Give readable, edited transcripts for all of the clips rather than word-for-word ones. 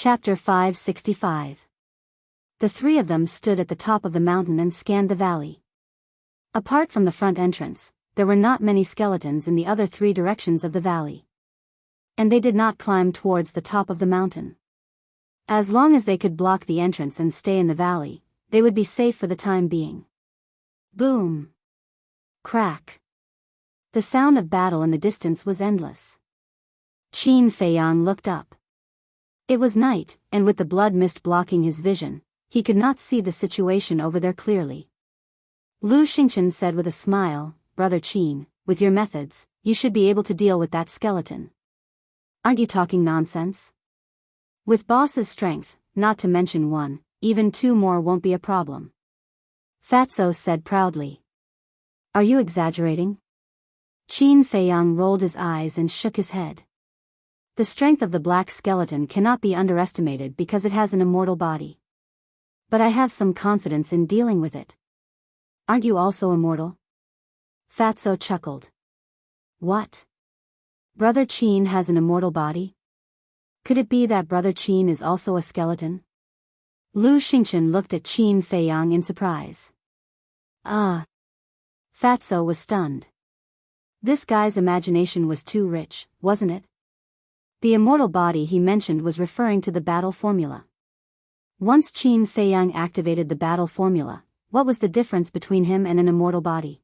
Chapter 565. The three of them stood at the top of the mountain and scanned the valley. Apart from the front entrance, there were not many skeletons in the other three directions of the valley. And they did not climb towards the top of the mountain. As long as they could block the entrance and stay in the valley, they would be safe for the time being. Boom! Crack! The sound of battle in the distance was endless. Qin Feiyang looked up. It was night, and with the blood mist blocking his vision, he could not see the situation over there clearly. Lu Xingchen said with a smile, "Brother Qin, with your methods, you should be able to deal with that skeleton. Aren't you talking nonsense? With boss's strength, not to mention one, even two more won't be a problem." Fatso said proudly. "Are you exaggerating?" Qin Feiyang rolled his eyes and shook his head. The strength of the black skeleton cannot be underestimated because it has an immortal body. But I have some confidence in dealing with it. Aren't you also immortal? Fatso chuckled. What? Brother Qin has an immortal body? Could it be that Brother Qin is also a skeleton? Lu Xingchen looked at Qin Feiyang in surprise. Fatso was stunned. This guy's imagination was too rich, wasn't it? The immortal body he mentioned was referring to the battle formula. Once Qin Feiyang activated the battle formula, what was the difference between him and an immortal body?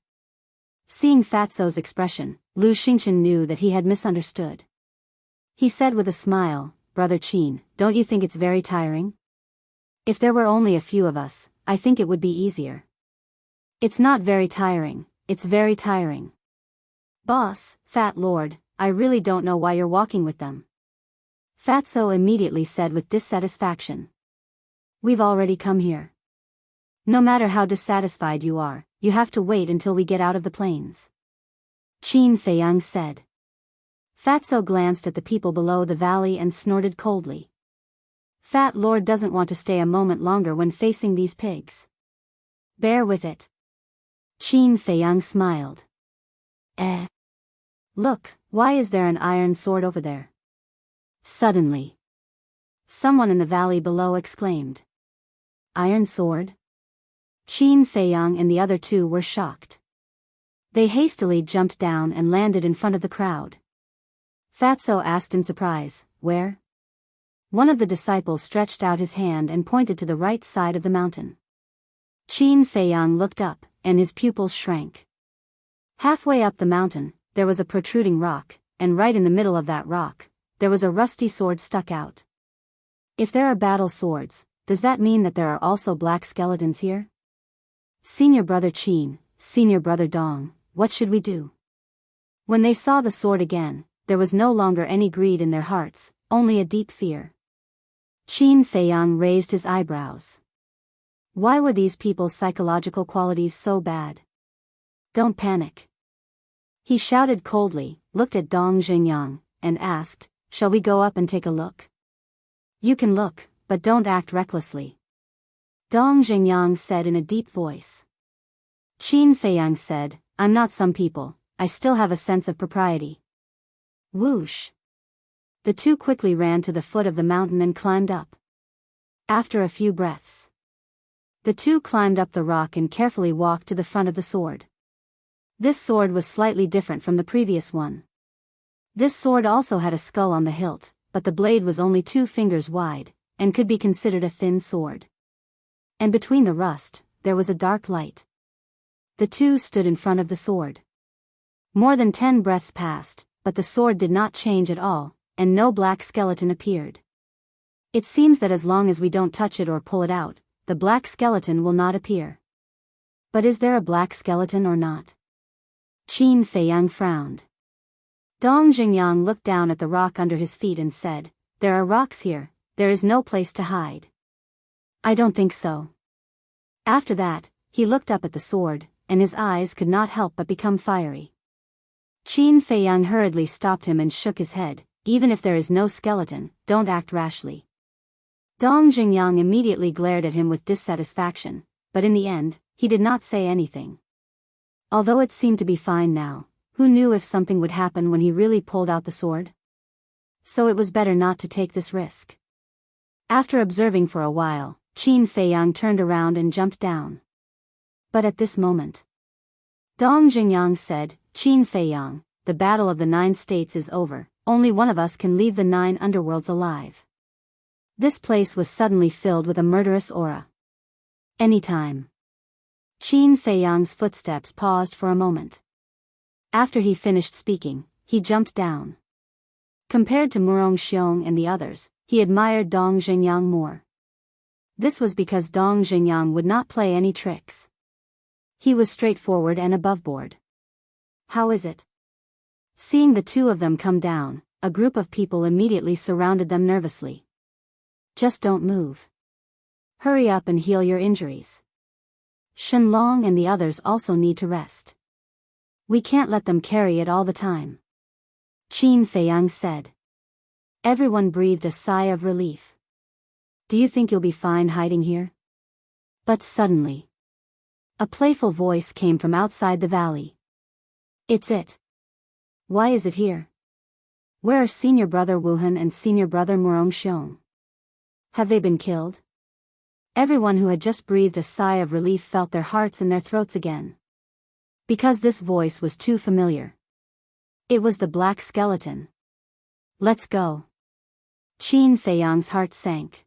Seeing Fatso's expression, Lu Xingchen knew that he had misunderstood. He said with a smile, "Brother Qin, don't you think it's very tiring? If there were only a few of us, I think it would be easier." "It's not very tiring, it's very tiring. Boss, Fat Lord, I really don't know why you're walking with them." Fatso immediately said with dissatisfaction. "We've already come here. No matter how dissatisfied you are, you have to wait until we get out of the plains," Qin Feiyang said. Fatso glanced at the people below the valley and snorted coldly. Fat Lord doesn't want to stay a moment longer when facing these pigs. "Bear with it." Qin Feiyang smiled. Look, why is there an iron sword over there?" Suddenly, someone in the valley below exclaimed. "Iron sword?" Qin Feiyang and the other two were shocked. They hastily jumped down and landed in front of the crowd. Fatso asked in surprise, "Where?" One of the disciples stretched out his hand and pointed to the right side of the mountain. Qin Feiyang looked up, and his pupils shrank. Halfway up the mountain, there was a protruding rock, and right in the middle of that rock, there was a rusty sword stuck out. If there are battle swords, does that mean that there are also black skeletons here? Senior Brother Qin, Senior Brother Dong, what should we do? When they saw the sword again, there was no longer any greed in their hearts, only a deep fear. Qin Feiyang raised his eyebrows. Why were these people's psychological qualities so bad? "Don't panic." He shouted coldly, looked at Dong Xingyang, and asked, "Shall we go up and take a look?" "You can look, but don't act recklessly," Dong Xingyang said in a deep voice. Qin Feiyang said, "I'm not some people, I still have a sense of propriety." Whoosh! The two quickly ran to the foot of the mountain and climbed up. After a few breaths, the two climbed up the rock and carefully walked to the front of the sword. This sword was slightly different from the previous one. This sword also had a skull on the hilt, but the blade was only 2 fingers wide, and could be considered a thin sword. And between the rust, there was a dark light. The two stood in front of the sword. More than 10 breaths passed, but the sword did not change at all, and no black skeleton appeared. "It seems that as long as we don't touch it or pull it out, the black skeleton will not appear. But is there a black skeleton or not?" Qin Feiyang frowned. Dong Xingyang looked down at the rock under his feet and said, "There are rocks here, there is no place to hide." "I don't think so." After that, he looked up at the sword, and his eyes could not help but become fiery. Qin Feiyang hurriedly stopped him and shook his head, "Even if there is no skeleton, don't act rashly." Dong Xingyang immediately glared at him with dissatisfaction, but in the end, he did not say anything. Although it seemed to be fine now, who knew if something would happen when he really pulled out the sword? So it was better not to take this risk. After observing for a while, Qin Feiyang turned around and jumped down. But at this moment, Dong Jingyang said, "Qin Feiyang, the battle of the 9 states is over, only one of us can leave the 9 underworlds alive." This place was suddenly filled with a murderous aura. Anytime. Qin Feiyang's footsteps paused for a moment. After he finished speaking, he jumped down. Compared to Murong Xiong and the others, he admired Dong Jingyang more. This was because Dong Jingyang would not play any tricks. He was straightforward and aboveboard. "How is it?" Seeing the two of them come down, a group of people immediately surrounded them nervously. "Just don't move. Hurry up and heal your injuries. Shenlong and the others also need to rest. We can't let them carry it all the time," Qin Feiyang said. Everyone breathed a sigh of relief. "Do you think you'll be fine hiding here?" But suddenly, a playful voice came from outside the valley. "It's it. Why is it here? Where are Senior Brother Wuhan and Senior Brother Murong Xiong? Have they been killed?" Everyone who had just breathed a sigh of relief felt their hearts in their throats again. Because this voice was too familiar. It was the black skeleton. "Let's go." Qin Feiyang's heart sank.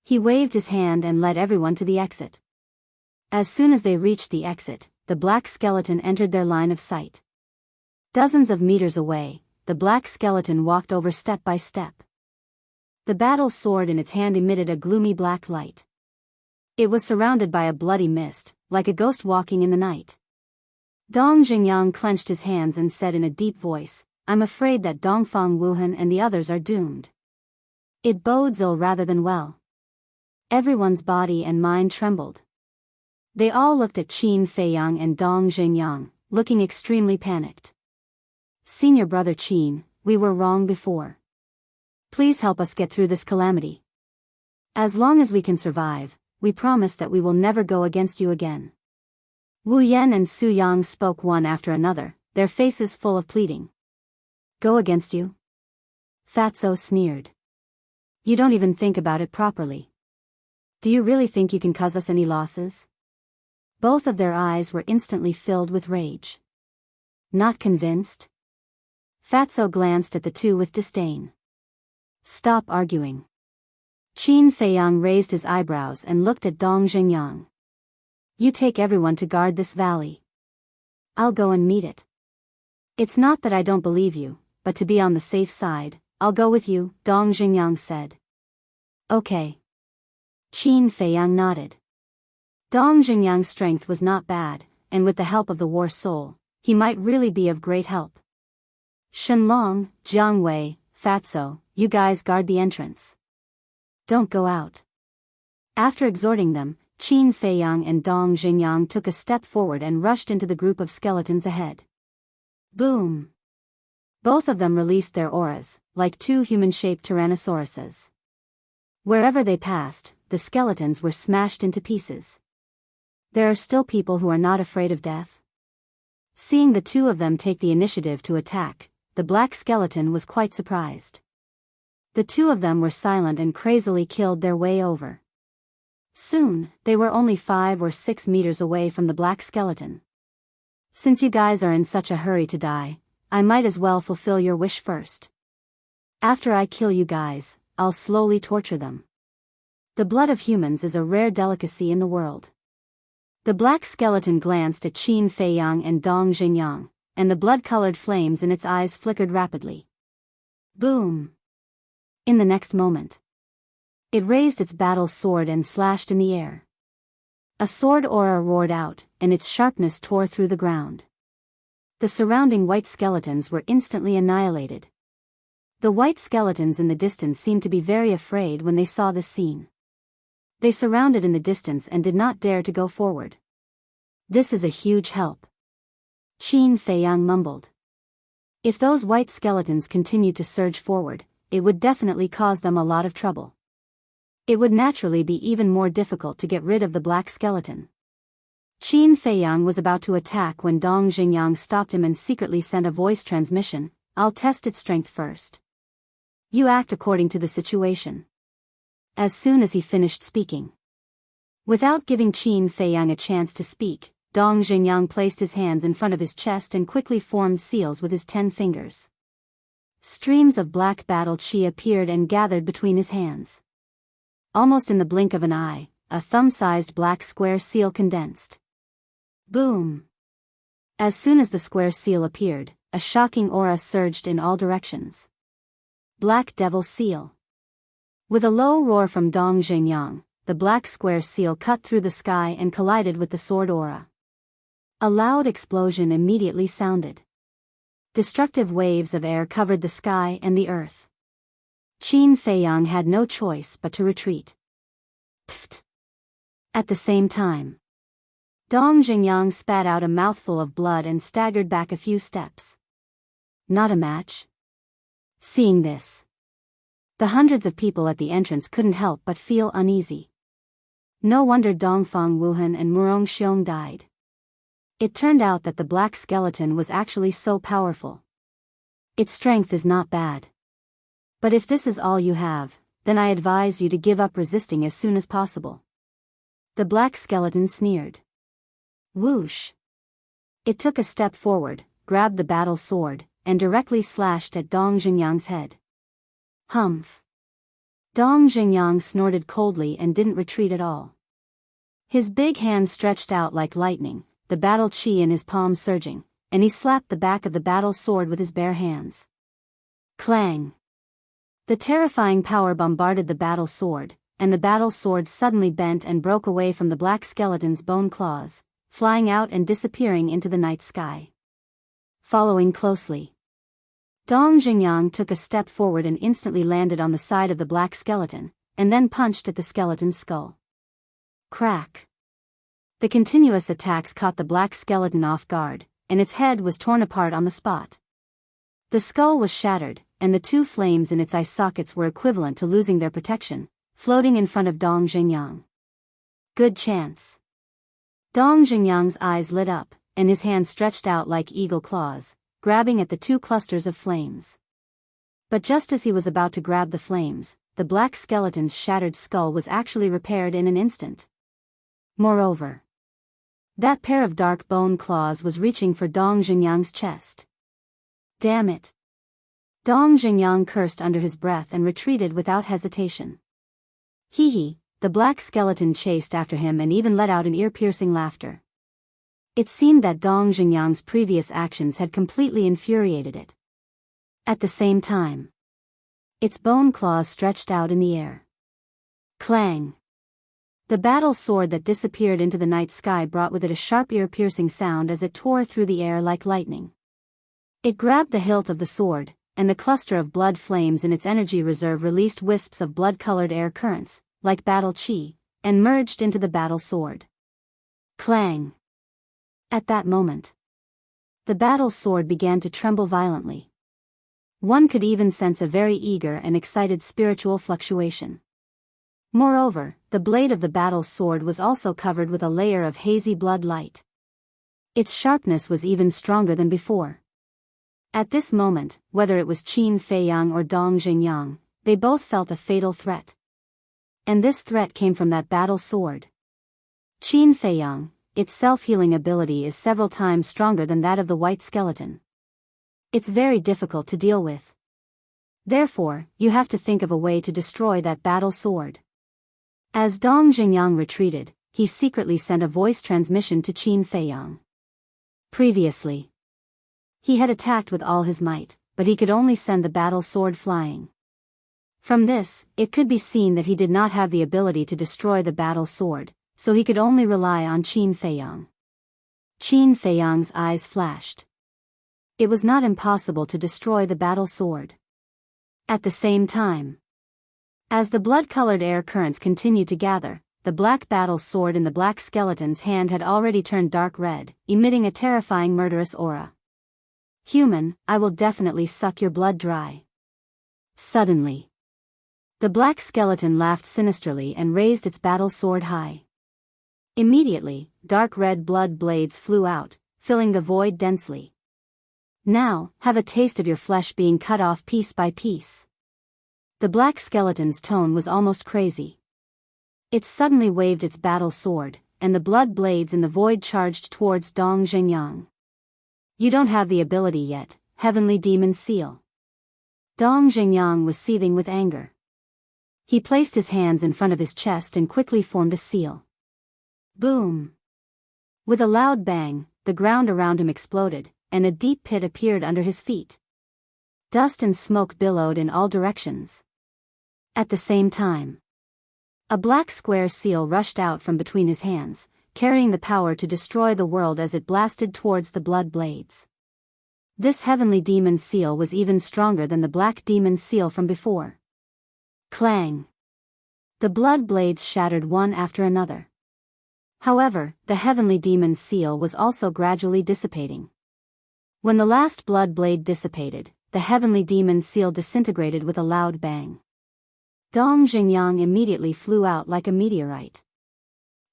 He waved his hand and led everyone to the exit. As soon as they reached the exit, the black skeleton entered their line of sight. Dozens of meters away, the black skeleton walked over step by step. The battle sword in its hand emitted a gloomy black light. It was surrounded by a bloody mist, like a ghost walking in the night. Dong Jingyang clenched his hands and said in a deep voice, "I'm afraid that Dongfang Wuhan and the others are doomed. It bodes ill rather than well." Everyone's body and mind trembled. They all looked at Qin Feiyang and Dong Jingyang, looking extremely panicked. "Senior Brother Qin, we were wrong before. Please help us get through this calamity. As long as we can survive, we promise that we will never go against you again." Wu Yan and Su Yang spoke one after another, their faces full of pleading. "Go against you?" Fatso sneered. "You don't even think about it properly. Do you really think you can cause us any losses?" Both of their eyes were instantly filled with rage. "Not convinced?" Fatso glanced at the two with disdain. "Stop arguing." Qin Feiyang raised his eyebrows and looked at Dong Jingyang. "You take everyone to guard this valley. I'll go and meet it. It's not that I don't believe you, but to be on the safe side, I'll go with you," Dong Jingyang said. "Okay." Qin Feiyang nodded. Dong Jingyang's strength was not bad, and with the help of the war soul, he might really be of great help. "Shenlong, Jiang Wei, Fatso, you guys guard the entrance. Don't go out." After exhorting them, Qin Feiyang and Dong Jingyang took a step forward and rushed into the group of skeletons ahead. Boom! Both of them released their auras, like two human-shaped tyrannosauruses. Wherever they passed, the skeletons were smashed into pieces. There are still people who are not afraid of death. Seeing the two of them take the initiative to attack, the black skeleton was quite surprised. The two of them were silent and crazily killed their way over. Soon, they were only 5 or 6 meters away from the black skeleton. "Since you guys are in such a hurry to die, I might as well fulfill your wish first. After I kill you guys, I'll slowly torture them. The blood of humans is a rare delicacy in the world." The black skeleton glanced at Qin Feiyang and Dong Jingyang, and the blood-colored flames in its eyes flickered rapidly. Boom! In the next moment, it raised its battle sword and slashed in the air. A sword aura roared out, and its sharpness tore through the ground. The surrounding white skeletons were instantly annihilated. The white skeletons in the distance seemed to be very afraid when they saw this scene. They surrounded in the distance and did not dare to go forward. "This is a huge help," Qin Feiyang mumbled. If those white skeletons continued to surge forward, it would definitely cause them a lot of trouble. It would naturally be even more difficult to get rid of the black skeleton. Qin Feiyang was about to attack when Dong Jingyang stopped him and secretly sent a voice transmission. "I'll test its strength first. You act according to the situation." as soon as he finished speaking. Without giving Qin Feiyang a chance to speak, Dong Xingyang placed his hands in front of his chest and quickly formed seals with his 10 fingers. Streams of black battle qi appeared and gathered between his hands. Almost in the blink of an eye, a thumb-sized black square seal condensed. Boom! As soon as the square seal appeared, a shocking aura surged in all directions. Black Devil Seal. With a low roar from Dong Xingyang, the black square seal cut through the sky and collided with the sword aura. A loud explosion immediately sounded. Destructive waves of air covered the sky and the earth. Qin Feiyang had no choice but to retreat. Pfft! At the same time, Dong Xingyang spat out a mouthful of blood and staggered back a few steps. Not a match? Seeing this, the hundreds of people at the entrance couldn't help but feel uneasy. No wonder Dongfang Wuhan and Murong Xiong died. It turned out that the black skeleton was actually so powerful. Its strength is not bad. But if this is all you have, then I advise you to give up resisting as soon as possible. The black skeleton sneered. Whoosh! It took a step forward, grabbed the battle sword, and directly slashed at Dong Xingyang's head. Humph! Dong Xingyang snorted coldly and didn't retreat at all. His big hand stretched out like lightning, the battle qi in his palm surging, and he slapped the back of the battle sword with his bare hands. Clang! The terrifying power bombarded the battle sword, and the battle sword suddenly bent and broke away from the black skeleton's bone claws, flying out and disappearing into the night sky. Following closely, Dong Xingyang took a step forward and instantly landed on the side of the black skeleton, and then punched at the skeleton's skull. Crack! The continuous attacks caught the black skeleton off guard, and its head was torn apart on the spot. The skull was shattered, and the 2 flames in its eye sockets were equivalent to losing their protection, floating in front of Dong Xingyang. Good chance. Dong Xingyang's eyes lit up, and his hand stretched out like eagle claws, grabbing at the 2 clusters of flames. But just as he was about to grab the flames, the black skeleton's shattered skull was actually repaired in an instant. Moreover, that pair of dark bone claws was reaching for Dong Xingyang's chest. Damn it! Dong Xingyang cursed under his breath and retreated without hesitation. Hee hee, the black skeleton chased after him and even let out an ear-piercing laughter. It seemed that Dong Xingyang's previous actions had completely infuriated it. At the same time, its bone claws stretched out in the air. Clang! The battle sword that disappeared into the night sky brought with it a sharp ear-piercing sound as it tore through the air like lightning. It grabbed the hilt of the sword, and the cluster of blood flames in its energy reserve released wisps of blood-colored air currents, like battle qi, and merged into the battle sword. Clang! At that moment, the battle sword began to tremble violently. One could even sense a very eager and excited spiritual fluctuation. Moreover, the blade of the battle sword was also covered with a layer of hazy blood light. Its sharpness was even stronger than before. At this moment, whether it was Qin Feiyang or Dong Xingyang, they both felt a fatal threat. And this threat came from that battle sword. Qin Feiyang, its self-healing ability is several times stronger than that of the white skeleton. It's very difficult to deal with. Therefore, you have to think of a way to destroy that battle sword. As Dong Xingyang retreated, he secretly sent a voice transmission to Qin Feiyang. Previously, he had attacked with all his might, but he could only send the battle sword flying. From this, it could be seen that he did not have the ability to destroy the battle sword, so he could only rely on Qin Feiyang. Qin Feiyang's eyes flashed. It was not impossible to destroy the battle sword. At the same time, as the blood-colored air currents continued to gather, the black battle sword in the black skeleton's hand had already turned dark red, emitting a terrifying murderous aura. Human, I will definitely suck your blood dry. Suddenly, the black skeleton laughed sinisterly and raised its battle sword high. Immediately, dark red blood blades flew out, filling the void densely. Now, have a taste of your flesh being cut off piece by piece. The black skeleton's tone was almost crazy. It suddenly waved its battle sword, and the blood blades in the void charged towards Dong Zhengyang. You don't have the ability yet, Heavenly Demon Seal. Dong Zhengyang was seething with anger. He placed his hands in front of his chest and quickly formed a seal. Boom! With a loud bang, the ground around him exploded, and a deep pit appeared under his feet. Dust and smoke billowed in all directions. At the same time, a black square seal rushed out from between his hands, carrying the power to destroy the world as it blasted towards the blood blades. This heavenly demon seal was even stronger than the black demon seal from before. Clang! The blood blades shattered one after another. However, the heavenly demon seal was also gradually dissipating. When the last blood blade dissipated, the heavenly demon seal disintegrated with a loud bang. Dong Zhengyang immediately flew out like a meteorite.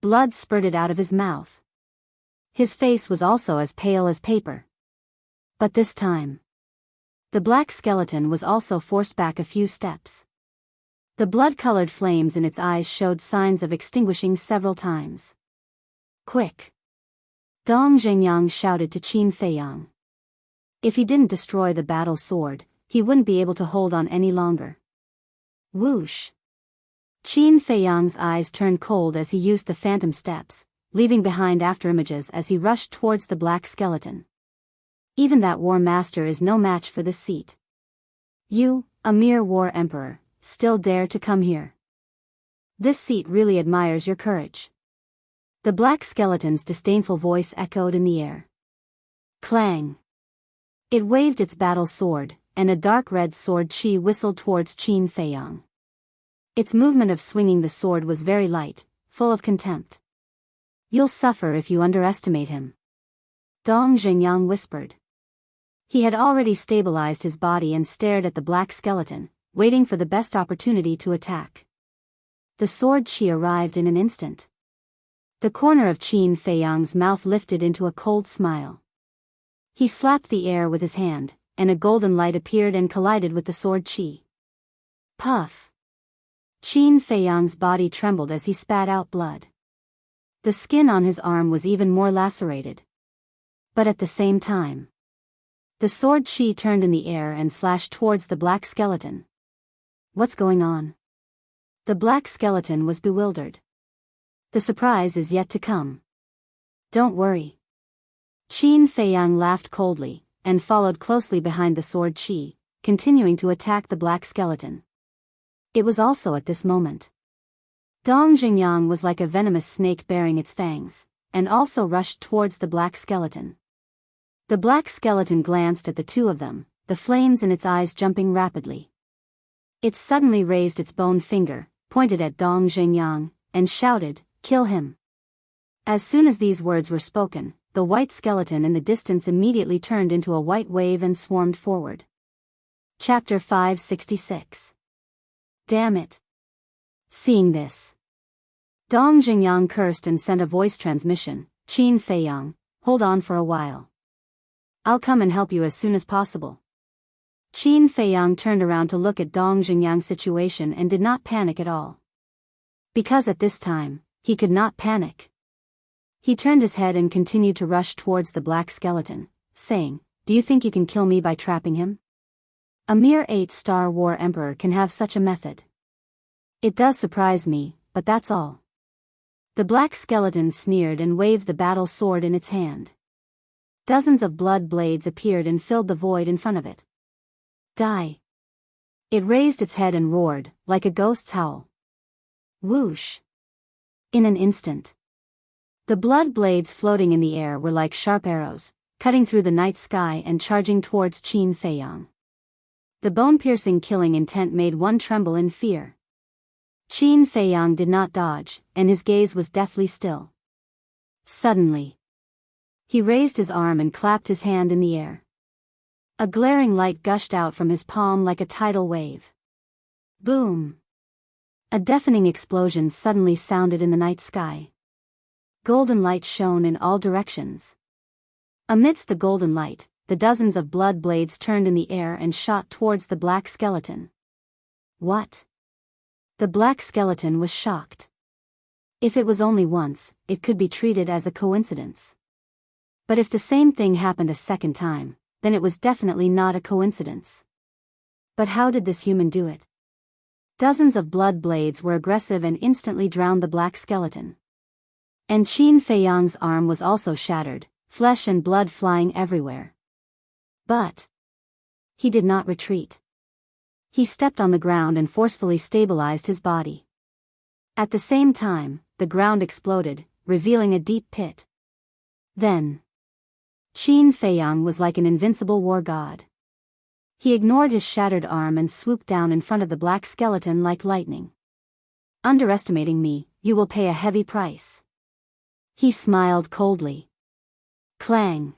Blood spurted out of his mouth. His face was also as pale as paper. But this time, the black skeleton was also forced back a few steps. The blood-colored flames in its eyes showed signs of extinguishing several times. Quick! Dong Zhengyang shouted to Qin Feiyang. If he didn't destroy the battle sword, he wouldn't be able to hold on any longer. Whoosh! Qin Feiyang's eyes turned cold as he used the phantom steps, leaving behind afterimages as he rushed towards the black skeleton. Even that war master is no match for this seat. You, a mere war emperor, still dare to come here. This seat really admires your courage. The black skeleton's disdainful voice echoed in the air. Clang! It waved its battle sword, and a dark red sword chi whistled towards Qin Feiyang. Its movement of swinging the sword was very light, full of contempt. You'll suffer if you underestimate him. Dong Zhengyang whispered. He had already stabilized his body and stared at the black skeleton, waiting for the best opportunity to attack. The sword chi arrived in an instant. The corner of Qin Feiyang's mouth lifted into a cold smile. He slapped the air with his hand, and a golden light appeared and collided with the sword chi. Puff! Qin Feiyang's body trembled as he spat out blood. The skin on his arm was even more lacerated. But at the same time, the sword chi turned in the air and slashed towards the black skeleton. What's going on? The black skeleton was bewildered. The surprise is yet to come. Don't worry. Qin Feiyang laughed coldly, and followed closely behind the sword chi, continuing to attack the black skeleton. It was also at this moment. Dong Zhengyang was like a venomous snake baring its fangs, and also rushed towards the black skeleton. The black skeleton glanced at the two of them, the flames in its eyes jumping rapidly. It suddenly raised its bone finger, pointed at Dong Zhengyang, and shouted, "Kill him." As soon as these words were spoken, the white skeleton in the distance immediately turned into a white wave and swarmed forward. Chapter 566. Damn it! Seeing this, Dong Zhengyang cursed and sent a voice transmission, "Qin Feiyang, hold on for a while. I'll come and help you as soon as possible." Qin Feiyang turned around to look at Dong Zhengyang's situation and did not panic at all. Because at this time, he could not panic. He turned his head and continued to rush towards the black skeleton, saying, "Do you think you can kill me by trapping him? A mere 8-star war emperor can have such a method. It does surprise me, but that's all." The black skeleton sneered and waved the battle sword in its hand. Dozens of blood blades appeared and filled the void in front of it. Die! It raised its head and roared, like a ghost's howl. Whoosh! In an instant, the blood blades floating in the air were like sharp arrows, cutting through the night sky and charging towards Qin Feiyang. The bone-piercing killing intent made one tremble in fear. Qin Feiyang did not dodge, and his gaze was deathly still. Suddenly, he raised his arm and clapped his hand in the air. A glaring light gushed out from his palm like a tidal wave. Boom! A deafening explosion suddenly sounded in the night sky. Golden light shone in all directions. Amidst the golden light, the dozens of blood blades turned in the air and shot towards the black skeleton. What? The black skeleton was shocked. If it was only once, it could be treated as a coincidence. But if the same thing happened a second time, then it was definitely not a coincidence. But how did this human do it? Dozens of blood blades were aggressive and instantly drowned the black skeleton. And Qin Feiyang's arm was also shattered, flesh and blood flying everywhere. But he did not retreat. He stepped on the ground and forcefully stabilized his body. At the same time, the ground exploded, revealing a deep pit. Then Qin Feiyang was like an invincible war god. He ignored his shattered arm and swooped down in front of the black skeleton like lightning. Underestimating me, you will pay a heavy price. He smiled coldly. Clang!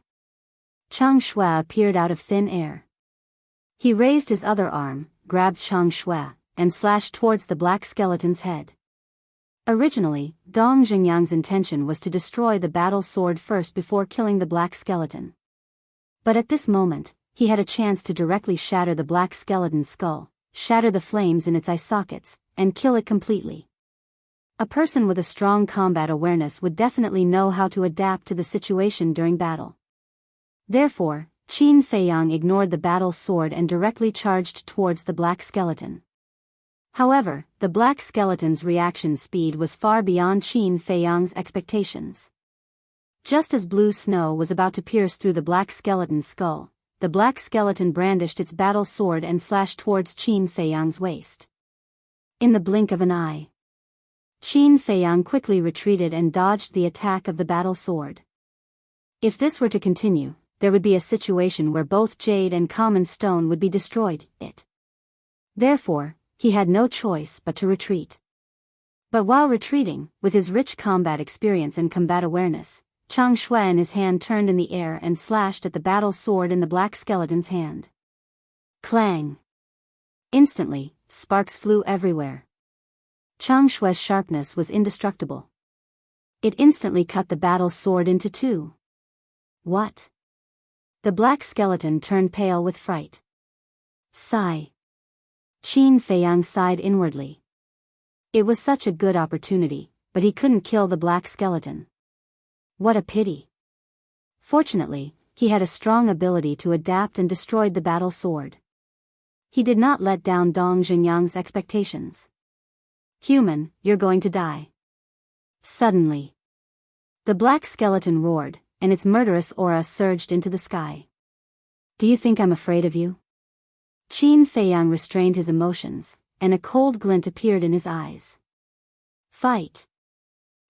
Chang Shui appeared out of thin air. He raised his other arm, grabbed Chang Shui, and slashed towards the black skeleton's head. Originally, Dong Xingyang's intention was to destroy the battle sword first before killing the black skeleton. But at this moment, he had a chance to directly shatter the black skeleton's skull, shatter the flames in its eye sockets, and kill it completely. A person with a strong combat awareness would definitely know how to adapt to the situation during battle. Therefore, Qin Feiyang ignored the battle sword and directly charged towards the black skeleton. However, the black skeleton's reaction speed was far beyond Qin Feiyang's expectations. Just as blue snow was about to pierce through the black skeleton's skull, the black skeleton brandished its battle sword and slashed towards Qin Feiyang's waist. In the blink of an eye, Qin Feiyang quickly retreated and dodged the attack of the battle sword. If this were to continue, there would be a situation where both jade and common stone would be destroyed. Therefore, he had no choice but to retreat. But while retreating, with his rich combat experience and combat awareness, Chang Shui in his hand turned in the air and slashed at the battle sword in the black skeleton's hand. Clang! Instantly, sparks flew everywhere. Chang Shui's sharpness was indestructible. It instantly cut the battle sword into two. What? The black skeleton turned pale with fright. Sigh. Qin Feiyang sighed inwardly. It was such a good opportunity, but he couldn't kill the black skeleton. What a pity. Fortunately, he had a strong ability to adapt and destroyed the battle sword. He did not let down Dong Xingyang's expectations. Human, you're going to die. Suddenly, the black skeleton roared, and its murderous aura surged into the sky. Do you think I'm afraid of you? Qin Feiyang restrained his emotions, and a cold glint appeared in his eyes. Fight!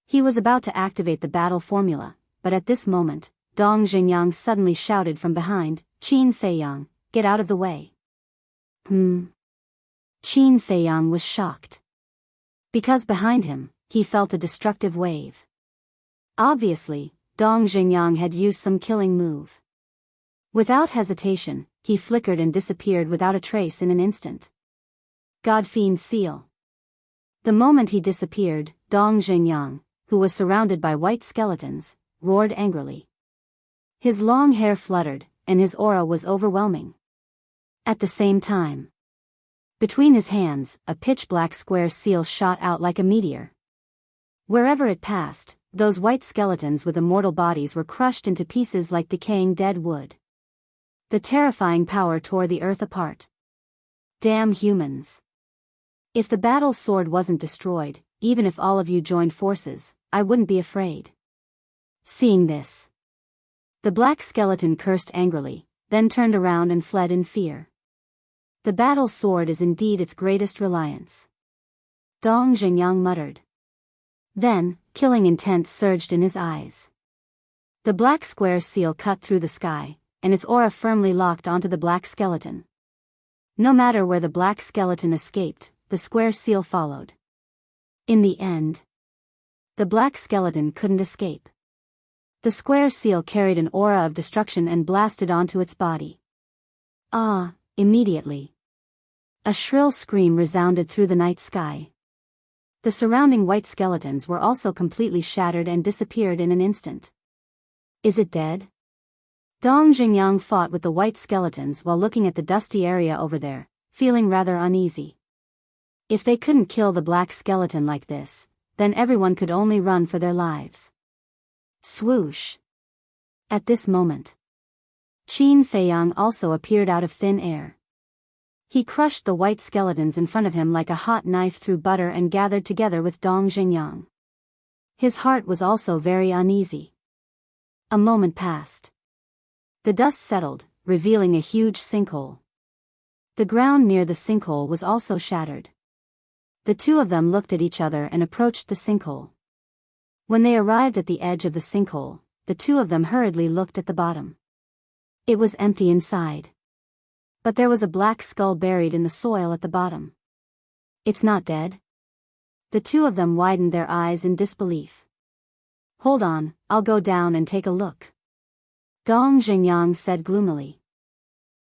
He was about to activate the battle formula, but at this moment, Dong Xingyang suddenly shouted from behind, Qin Feiyang, get out of the way. Qin Feiyang was shocked. Because behind him, he felt a destructive wave. Obviously, Dong Xingyang had used some killing move. Without hesitation, he flickered and disappeared without a trace in an instant. Godfiend's seal. The moment he disappeared, Dong Xingyang, who was surrounded by white skeletons, roared angrily. His long hair fluttered, and his aura was overwhelming. At the same time, between his hands, a pitch-black square seal shot out like a meteor. Wherever it passed, those white skeletons with immortal bodies were crushed into pieces like decaying dead wood. The terrifying power tore the earth apart. Damn humans. If the battle sword wasn't destroyed, even if all of you joined forces, I wouldn't be afraid. Seeing this, the black skeleton cursed angrily, then turned around and fled in fear. The battle sword is indeed its greatest reliance. Dong Xingyang muttered. Then, killing intent surged in his eyes. The black square seal cut through the sky, and its aura firmly locked onto the black skeleton. No matter where the black skeleton escaped, the square seal followed. In the end, the black skeleton couldn't escape. The square seal carried an aura of destruction and blasted onto its body. Immediately, a shrill scream resounded through the night sky. The surrounding white skeletons were also completely shattered and disappeared in an instant. Is it dead? Dong Xingyang fought with the white skeletons while looking at the dusty area over there, feeling rather uneasy. If they couldn't kill the black skeleton like this, then everyone could only run for their lives. Swoosh! At this moment, Qin Feiyang also appeared out of thin air. He crushed the white skeletons in front of him like a hot knife through butter and gathered together with Dong Xingyang. His heart was also very uneasy. A moment passed. The dust settled, revealing a huge sinkhole. The ground near the sinkhole was also shattered. The two of them looked at each other and approached the sinkhole. When they arrived at the edge of the sinkhole, the two of them hurriedly looked at the bottom. It was empty inside. But there was a black skull buried in the soil at the bottom. It's not dead? The two of them widened their eyes in disbelief. Hold on, I'll go down and take a look. Dong Xingyang said gloomily.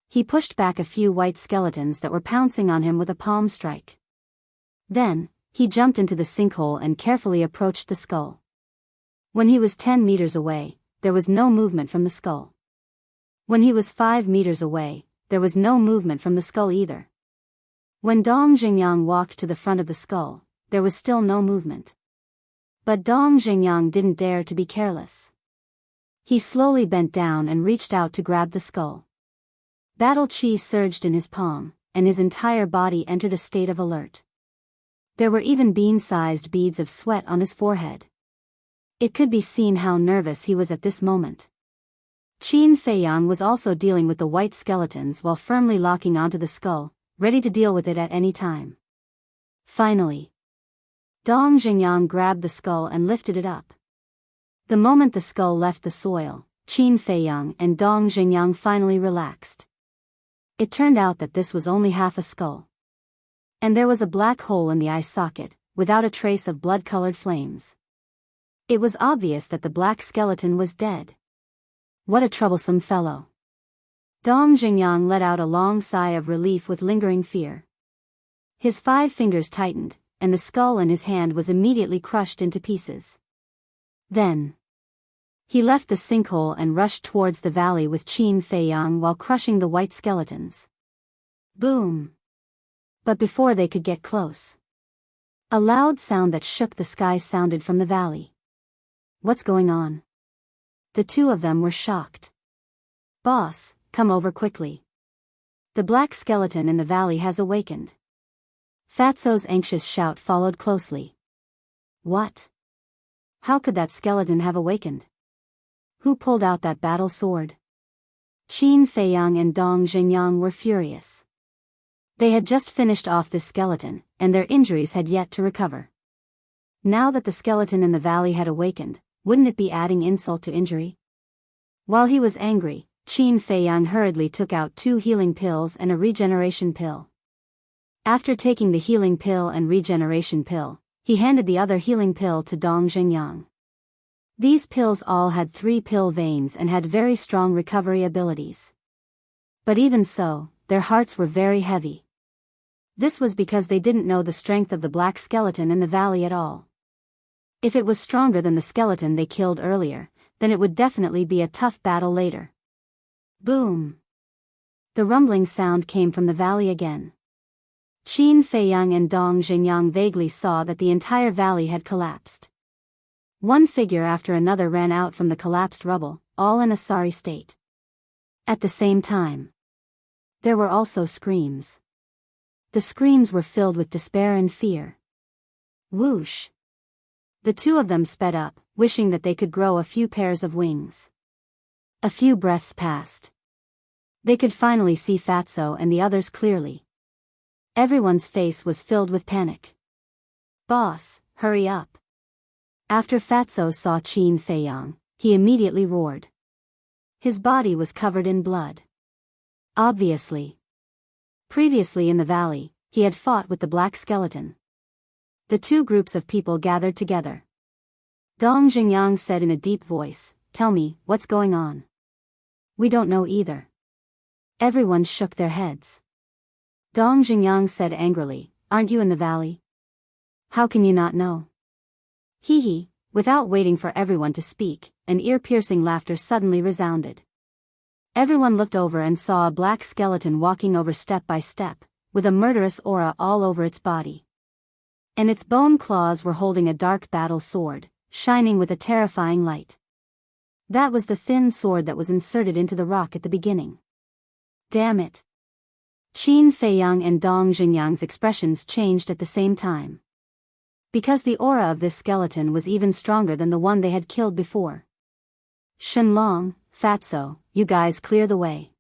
He pushed back a few white skeletons that were pouncing on him with a palm strike. Then, he jumped into the sinkhole and carefully approached the skull. When he was 10 meters away, there was no movement from the skull. When he was 5 meters away, there was no movement from the skull either. When Dong Xingyang walked to the front of the skull, there was still no movement. But Dong Xingyang didn't dare to be careless. He slowly bent down and reached out to grab the skull. Battle chi surged in his palm, and his entire body entered a state of alert. There were even bean-sized beads of sweat on his forehead. It could be seen how nervous he was at this moment. Qin Feiyang was also dealing with the white skeletons while firmly locking onto the skull, ready to deal with it at any time. Finally, Dong Xingyang grabbed the skull and lifted it up. The moment the skull left the soil, Qin Feiyang and Dong Xingyang finally relaxed. It turned out that this was only half a skull. And there was a black hole in the eye socket, without a trace of blood-colored flames. It was obvious that the black skeleton was dead. What a troublesome fellow. Dong Xingyang let out a long sigh of relief with lingering fear. His 5 fingers tightened, and the skull in his hand was immediately crushed into pieces. Then, he left the sinkhole and rushed towards the valley with Qin Feiyang while crushing the white skeletons. Boom! But before they could get close, a loud sound that shook the sky sounded from the valley. What's going on? The two of them were shocked. Boss, come over quickly. The black skeleton in the valley has awakened. Fatso's anxious shout followed closely. What? How could that skeleton have awakened? Who pulled out that battle sword? Qin Feiyang and Dong Xingyang were furious. They had just finished off this skeleton, and their injuries had yet to recover. Now that the skeleton in the valley had awakened, wouldn't it be adding insult to injury? While he was angry, Qin Feiyang hurriedly took out 2 healing pills and a regeneration pill. After taking the healing pill and regeneration pill, he handed the other healing pill to Dong Xingyang. These pills all had 3 pill veins and had very strong recovery abilities. But even so, their hearts were very heavy. This was because they didn't know the strength of the black skeleton in the valley at all. If it was stronger than the skeleton they killed earlier, then it would definitely be a tough battle later. Boom! The rumbling sound came from the valley again. Qin Feiyang and Dong Xingyang vaguely saw that the entire valley had collapsed. One figure after another ran out from the collapsed rubble, all in a sorry state. At the same time, there were also screams. The screams were filled with despair and fear. Whoosh! The two of them sped up, wishing that they could grow a few pairs of wings. A few breaths passed. They could finally see Fatso and the others clearly. Everyone's face was filled with panic. Boss, hurry up. After Fatso saw Qin Feiyang, he immediately roared. His body was covered in blood. Obviously. Previously in the valley, he had fought with the black skeleton. The two groups of people gathered together. Dong Xingyang said in a deep voice, "Tell me, what's going on?" "We don't know either." Everyone shook their heads. Dong Xingyang said angrily, "Aren't you in the valley? How can you not know?" Hee hee. Without waiting for everyone to speak, an ear-piercing laughter suddenly resounded. Everyone looked over and saw a black skeleton walking over step by step, with a murderous aura all over its body. and its bone claws were holding a dark battle sword, shining with a terrifying light. That was the thin sword that was inserted into the rock at the beginning. Damn it! Qin Feiyang and Dong Xingyang's expressions changed at the same time. Because the aura of this skeleton was even stronger than the one they had killed before. Shenlong, Fatso, you guys clear the way.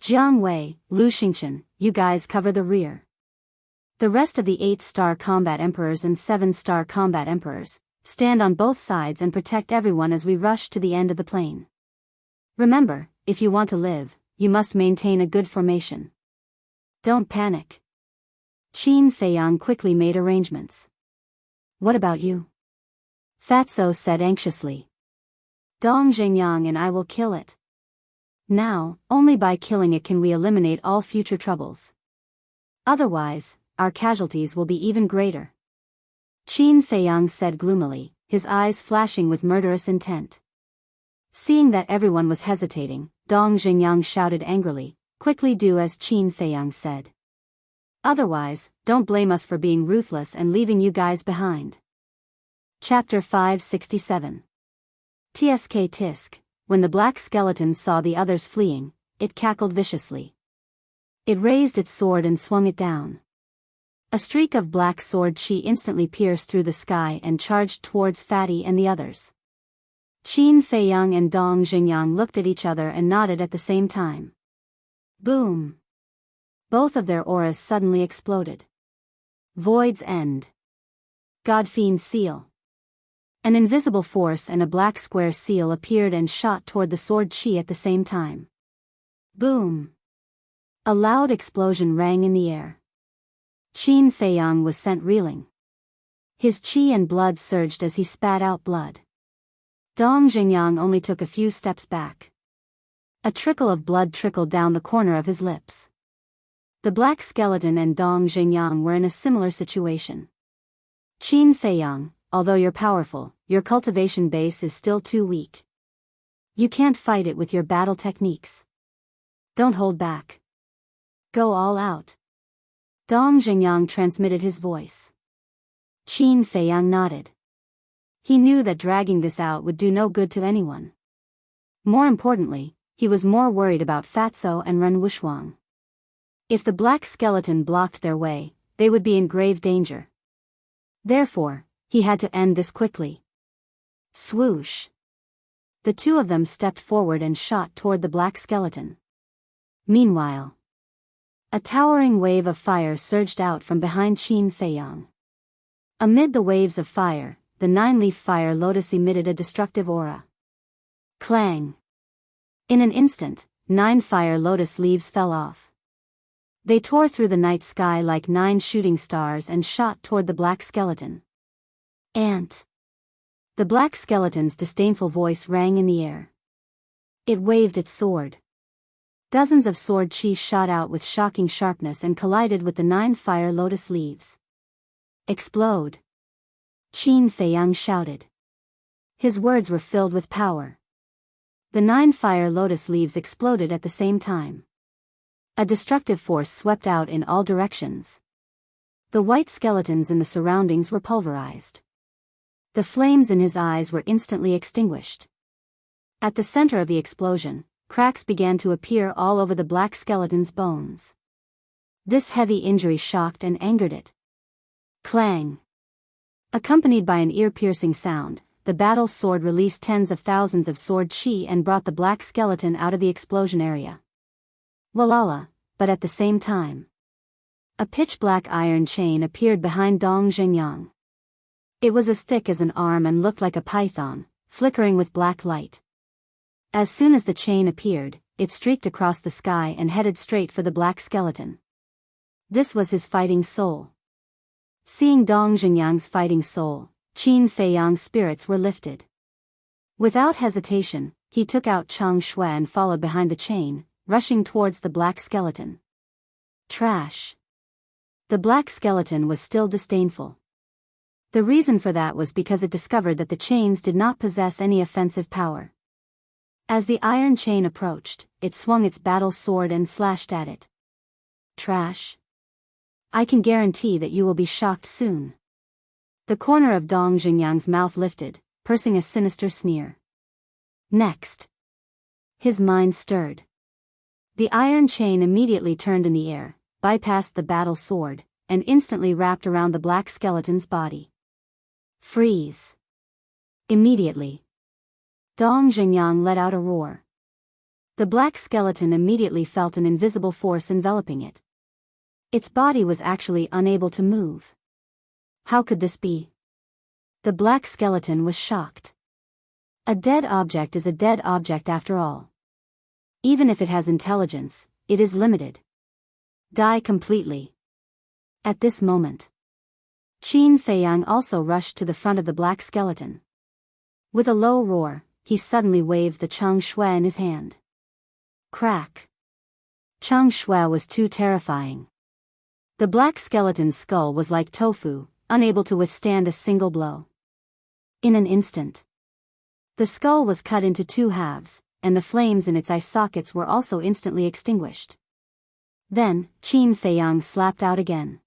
Jiang Wei, Lu Xingchen, you guys cover the rear. The rest of the 8-star combat emperors and 7-star combat emperors, stand on both sides and protect everyone as we rush to the end of the plain. Remember, if you want to live, you must maintain a good formation. Don't panic. Qin Feiyang quickly made arrangements. What about you? Fatso said anxiously. Dong Xingyang and I will kill it. Now, only by killing it can we eliminate all future troubles. Otherwise, our casualties will be even greater. Qin Feiyang said gloomily, his eyes flashing with murderous intent. Seeing that everyone was hesitating, Dong Xingyang shouted angrily, quickly do as Qin Feiyang said. Otherwise, don't blame us for being ruthless and leaving you guys behind. Chapter 567. Tsk Tisk. When the black skeleton saw the others fleeing, it cackled viciously. It raised its sword and swung it down. A streak of black sword chi instantly pierced through the sky and charged towards Fatty and the others. Qin Feiyang and Dong Xingyang looked at each other and nodded at the same time. Boom! Both of their auras suddenly exploded. Void's End. Godfiend Seal. An invisible force and a black square seal appeared and shot toward the sword chi at the same time. Boom! A loud explosion rang in the air. Qin Feiyang was sent reeling. His chi and blood surged as he spat out blood. Dong Xingyang only took a few steps back. A trickle of blood trickled down the corner of his lips. The black skeleton and Dong Xingyang were in a similar situation. Qin Feiyang, although you're powerful, your cultivation base is still too weak. You can't fight it with your battle techniques. Don't hold back. Go all out. Dong Xingyang transmitted his voice. Qin Feiyang nodded. He knew that dragging this out would do no good to anyone. More importantly, he was more worried about Fatso and Ren Wuxuang. If the black skeleton blocked their way, they would be in grave danger. Therefore, he had to end this quickly. Swoosh! The two of them stepped forward and shot toward the black skeleton. Meanwhile, a towering wave of fire surged out from behind Qin Feiyang. Amid the waves of fire, the 9-leaf fire lotus emitted a destructive aura. Clang! In an instant, 9 fire lotus leaves fell off. They tore through the night sky like 9 shooting stars and shot toward the black skeleton. Ant! The black skeleton's disdainful voice rang in the air. It waved its sword. Dozens of sword chi shot out with shocking sharpness and collided with the 9 fire lotus leaves. Explode! Qin Feiyang shouted. His words were filled with power. The 9 fire lotus leaves exploded at the same time. A destructive force swept out in all directions. The white skeletons in the surroundings were pulverized. The flames in his eyes were instantly extinguished. At the center of the explosion, cracks began to appear all over the black skeleton's bones. This heavy injury shocked and angered it. Clang! Accompanied by an ear-piercing sound, the battle sword released tens of thousands of sword chi and brought the black skeleton out of the explosion area. Walala, but at the same time, a pitch-black iron chain appeared behind Dong Xingyang. It was as thick as an arm and looked like a python, flickering with black light. As soon as the chain appeared, it streaked across the sky and headed straight for the black skeleton. This was his fighting soul. Seeing Dong Xingyang's fighting soul, Qin Feiyang's spirits were lifted. Without hesitation, he took out Chang Shui and followed behind the chain, rushing towards the black skeleton. Trash! The black skeleton was still disdainful. The reason for that was because it discovered that the chains did not possess any offensive power. As the iron chain approached, it swung its battle sword and slashed at it. Trash! I can guarantee that you will be shocked soon. The corner of Dong Jingyang's mouth lifted, pursing a sinister sneer. Next. His mind stirred. The iron chain immediately turned in the air, bypassed the battle sword, and instantly wrapped around the black skeleton's body. Freeze. Immediately. Dong Jingyang let out a roar. The black skeleton immediately felt an invisible force enveloping it. Its body was actually unable to move. How could this be? The black skeleton was shocked. A dead object is a dead object after all. Even if it has intelligence, it is limited. Die completely. At this moment, Qin Feiyang also rushed to the front of the black skeleton. With a low roar, he suddenly waved the Chang Shui in his hand. Crack. Chang Shui was too terrifying. The black skeleton's skull was like tofu, unable to withstand a single blow. In an instant, the skull was cut into two halves, and the flames in its eye sockets were also instantly extinguished. Then, Qin Feiyang slapped out again.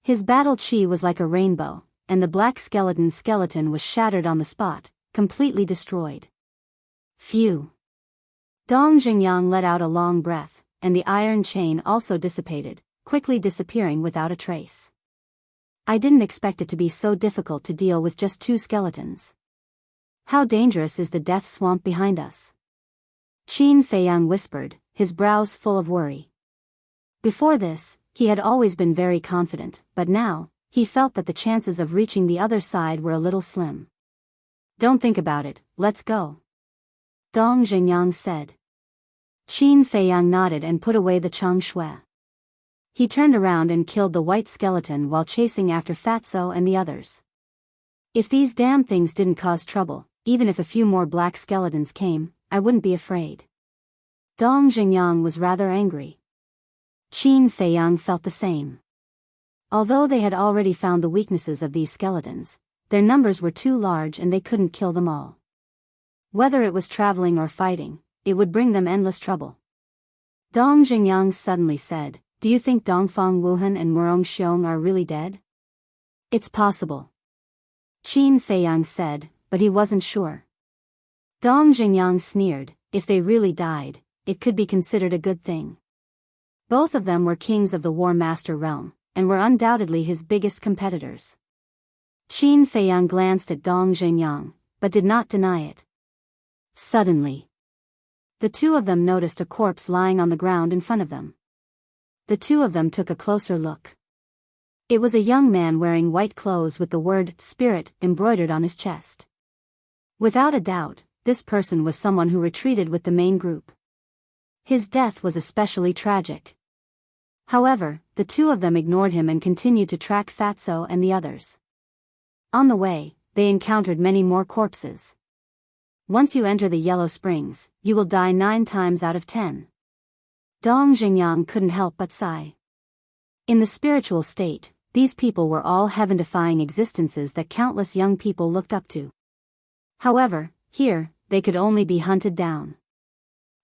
His battle chi was like a rainbow, and the black skeleton's skeleton was shattered on the spot, completely destroyed. Phew. Dong Jingyang let out a long breath, and the iron chain also dissipated, quickly disappearing without a trace. I didn't expect it to be so difficult to deal with just two skeletons. How dangerous is the death swamp behind us? Qin Feiyang whispered, his brows full of worry. Before this, he had always been very confident, but now, he felt that the chances of reaching the other side were a little slim. Don't think about it, let's go. Dong Jingyang said. Qin Feiyang nodded and put away the Chang Shui. He turned around and killed the white skeleton while chasing after Fatso and the others. If these damn things didn't cause trouble, even if a few more black skeletons came, I wouldn't be afraid. Dong Jingyang was rather angry. Qin Feiyang felt the same. Although they had already found the weaknesses of these skeletons, their numbers were too large and they couldn't kill them all. Whether it was traveling or fighting, it would bring them endless trouble. Dong Jingyang suddenly said, "Do you think Dongfang Wuhan and Murong Xiong are really dead?" "It's possible," Qin Feiyang said, but he wasn't sure. Dong Jingyang sneered, "If they really died, it could be considered a good thing." Both of them were kings of the War Master realm, and were undoubtedly his biggest competitors. Qin Feiyang glanced at Dong Jingyang, but did not deny it. Suddenly, the two of them noticed a corpse lying on the ground in front of them. The two of them took a closer look. It was a young man wearing white clothes with the word "Spirit" embroidered on his chest. Without a doubt, this person was someone who retreated with the main group. His death was especially tragic. However, the two of them ignored him and continued to track Fatso and the others. On the way, they encountered many more corpses. Once you enter the Yellow Springs, you will die 9 times out of 10. Dong Jingyang couldn't help but sigh. In the spiritual state, these people were all heaven-defying existences that countless young people looked up to. However, here, they could only be hunted down.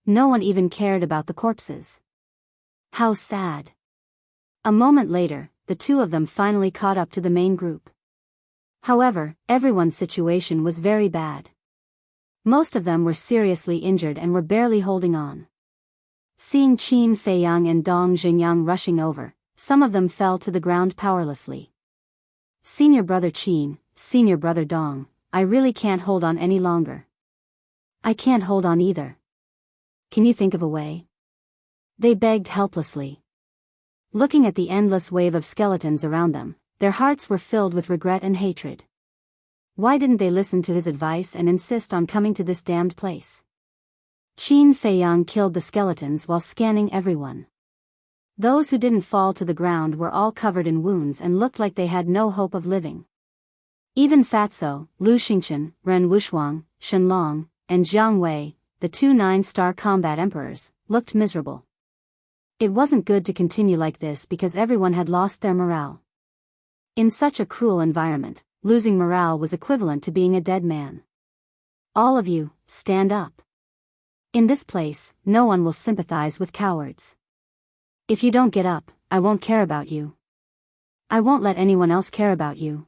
No one even cared about the corpses. How sad. A moment later, the two of them finally caught up to the main group. However, everyone's situation was very bad. Most of them were seriously injured and were barely holding on. Seeing Qin Feiyang and Dong Jingyang rushing over, some of them fell to the ground powerlessly. "Senior brother Qin, senior brother Dong, I really can't hold on any longer." "I can't hold on either. Can you think of a way?" they begged helplessly. Looking at the endless wave of skeletons around them, their hearts were filled with regret and hatred. Why didn't they listen to his advice and insist on coming to this damned place? Qin Feiyang killed the skeletons while scanning everyone. Those who didn't fall to the ground were all covered in wounds and looked like they had no hope of living. Even Fatso, Lu Xingchen, Ren Wushuang, Shenlong, and Jiang Wei, the 2 9-star combat emperors, looked miserable. It wasn't good to continue like this because everyone had lost their morale. In such a cruel environment, losing morale was equivalent to being a dead man. "All of you, stand up. In this place, no one will sympathize with cowards. If you don't get up, I won't care about you. I won't let anyone else care about you."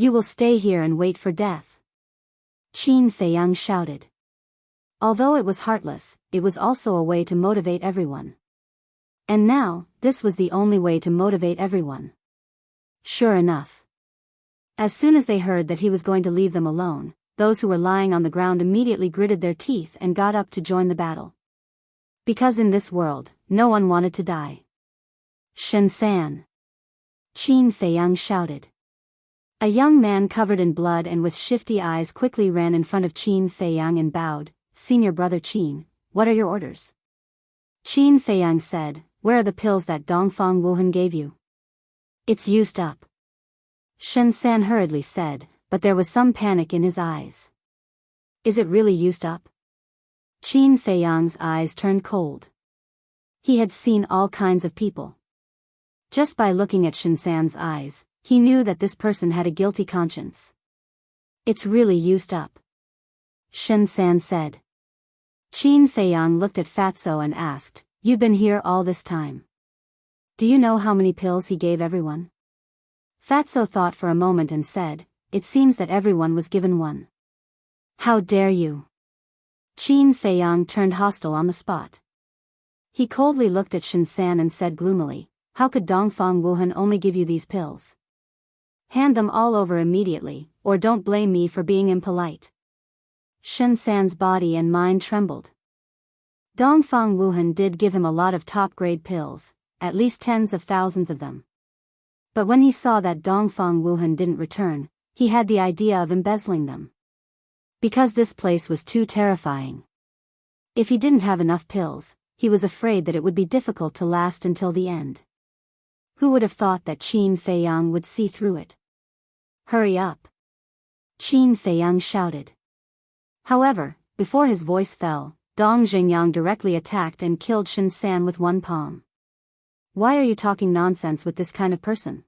You will stay here and wait for death. Qin Feiyang shouted. Although it was heartless, it was also a way to motivate everyone. And now, this was the only way to motivate everyone. Sure enough. As soon as they heard that he was going to leave them alone, those who were lying on the ground immediately gritted their teeth and got up to join the battle. Because in this world, no one wanted to die. Shen-san! Qin Feiyang shouted. A young man covered in blood and with shifty eyes quickly ran in front of Qin Feiyang and bowed. Senior brother Qin, what are your orders? Qin Feiyang said, where are the pills that Dongfang Wuhan gave you? It's used up. Shen-san hurriedly said, but there was some panic in his eyes. Is it really used up? Qin Feiyang's eyes turned cold. He had seen all kinds of people. Just by looking at Shen-san's eyes, he knew that this person had a guilty conscience. It's really used up. Shen-san said. Qin Feiyang looked at Fatso and asked, you've been here all this time. Do you know how many pills he gave everyone? Fatso thought for a moment and said, it seems that everyone was given one. How dare you? Qin Feiyang turned hostile on the spot. He coldly looked at Shen-san and said gloomily, how could Dongfang Wuhan only give you these pills? Hand them all over immediately, or don't blame me for being impolite. Shen-san's body and mind trembled. Dongfang Wuhan did give him a lot of top-grade pills, at least tens of thousands of them. But when he saw that Dongfang Wuhan didn't return, he had the idea of embezzling them. Because this place was too terrifying. If he didn't have enough pills, he was afraid that it would be difficult to last until the end. Who would have thought that Qin Feiyang would see through it? Hurry up! Qin Feiyang shouted. However, before his voice fell, Dong Xingyang directly attacked and killed Shen-san with one palm. Why are you talking nonsense with this kind of person?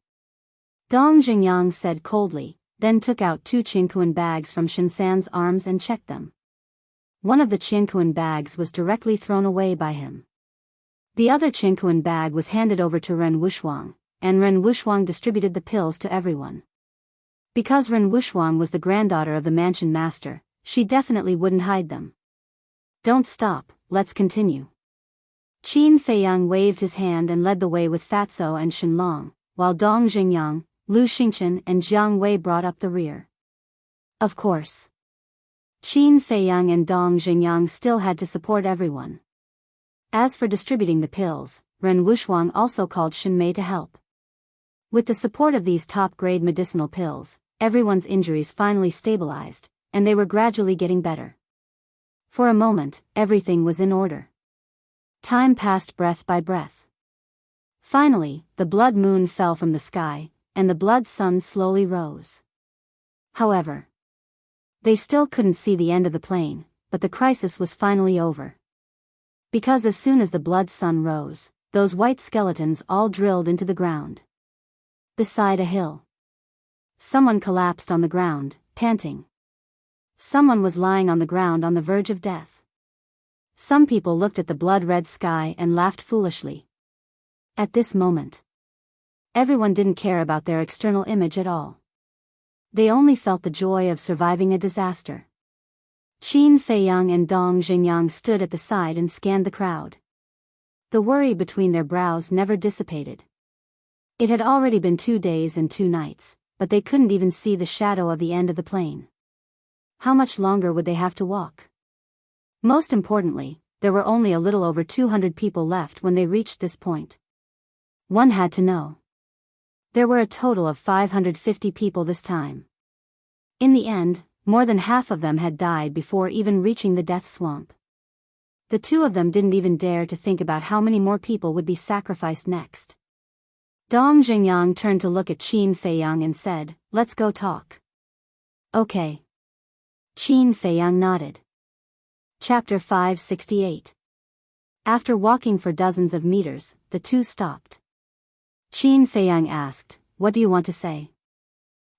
Dong Xingyang said coldly, then took out 2 Qinkuan bags from Shen-san's arms and checked them. One of the Qinkuan bags was directly thrown away by him. The other Qinkuan bag was handed over to Ren Wushuang, and Ren Wushuang distributed the pills to everyone. Because Ren Wushuang was the granddaughter of the mansion master, she definitely wouldn't hide them. Don't stop, let's continue. Qin Feiyang waved his hand and led the way with Fatso and Shenlong, while Dong Xingyang, Lu Xingchen and Jiang Wei brought up the rear. Of course. Qin Feiyang and Dong Xingyang still had to support everyone. As for distributing the pills, Ren Wushuang also called Shen Mei to help. With the support of these top-grade medicinal pills, everyone's injuries finally stabilized, and they were gradually getting better. For a moment, everything was in order. Time passed breath by breath. Finally, the blood moon fell from the sky, and the blood sun slowly rose. However, they still couldn't see the end of the plain, but the crisis was finally over. Because as soon as the blood sun rose, those white skeletons all drilled into the ground. Beside a hill. Someone collapsed on the ground, panting. Someone was lying on the ground on the verge of death. Some people looked at the blood-red sky and laughed foolishly. At this moment, everyone didn't care about their external image at all. They only felt the joy of surviving a disaster. Qin Feiyang and Dong Xingyang stood at the side and scanned the crowd. The worry between their brows never dissipated. It had already been 2 days and 2 nights, but they couldn't even see the shadow of the end of the plain. How much longer would they have to walk? Most importantly, there were only a little over 200 people left when they reached this point. One had to know. There were a total of 550 people this time. In the end, more than half of them had died before even reaching the death swamp. The 2 of them didn't even dare to think about how many more people would be sacrificed next. Dong Xingyang turned to look at Qin Feiyang and said, let's go talk. Okay. Qin Feiyang nodded. Chapter 568. After walking for dozens of meters, the 2 stopped. Qin Feiyang asked, what do you want to say?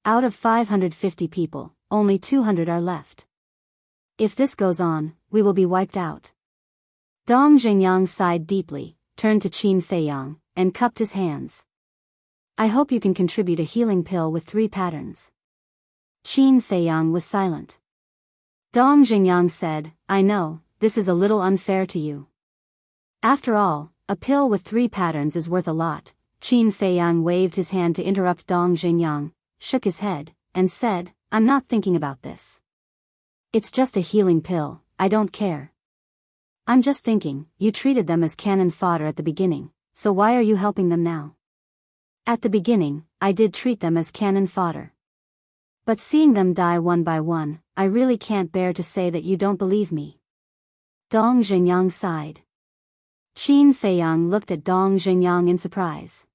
Out of 550 people, only 200 are left. If this goes on, we will be wiped out. Dong Xingyang sighed deeply, turned to Qin Feiyang, and cupped his hands. I hope you can contribute a healing pill with 3 patterns. Qin Feiyang was silent. Dong Jingyang said, I know, this is a little unfair to you. After all, a pill with 3 patterns is worth a lot. Qin Feiyang waved his hand to interrupt Dong Jingyang, shook his head, and said, I'm not thinking about this. It's just a healing pill, I don't care. I'm just thinking, you treated them as cannon fodder at the beginning, so why are you helping them now? At the beginning, I did treat them as cannon fodder. But seeing them die one by one, I really can't bear to say that you don't believe me. Dong Jingyang sighed. Qin Feiyang looked at Dong Jingyang in surprise.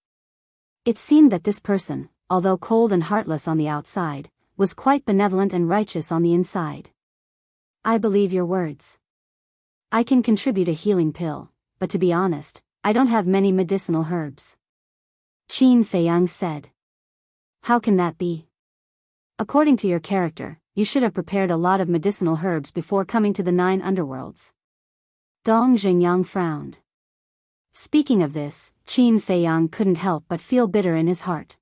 It seemed that this person, although cold and heartless on the outside, was quite benevolent and righteous on the inside. I believe your words. I can contribute a healing pill, but to be honest, I don't have many medicinal herbs. Qin Feiyang said. How can that be? According to your character, you should have prepared a lot of medicinal herbs before coming to the 9 underworlds. Dong Jingyang frowned. Speaking of this, Qin Feiyang couldn't help but feel bitter in his heart.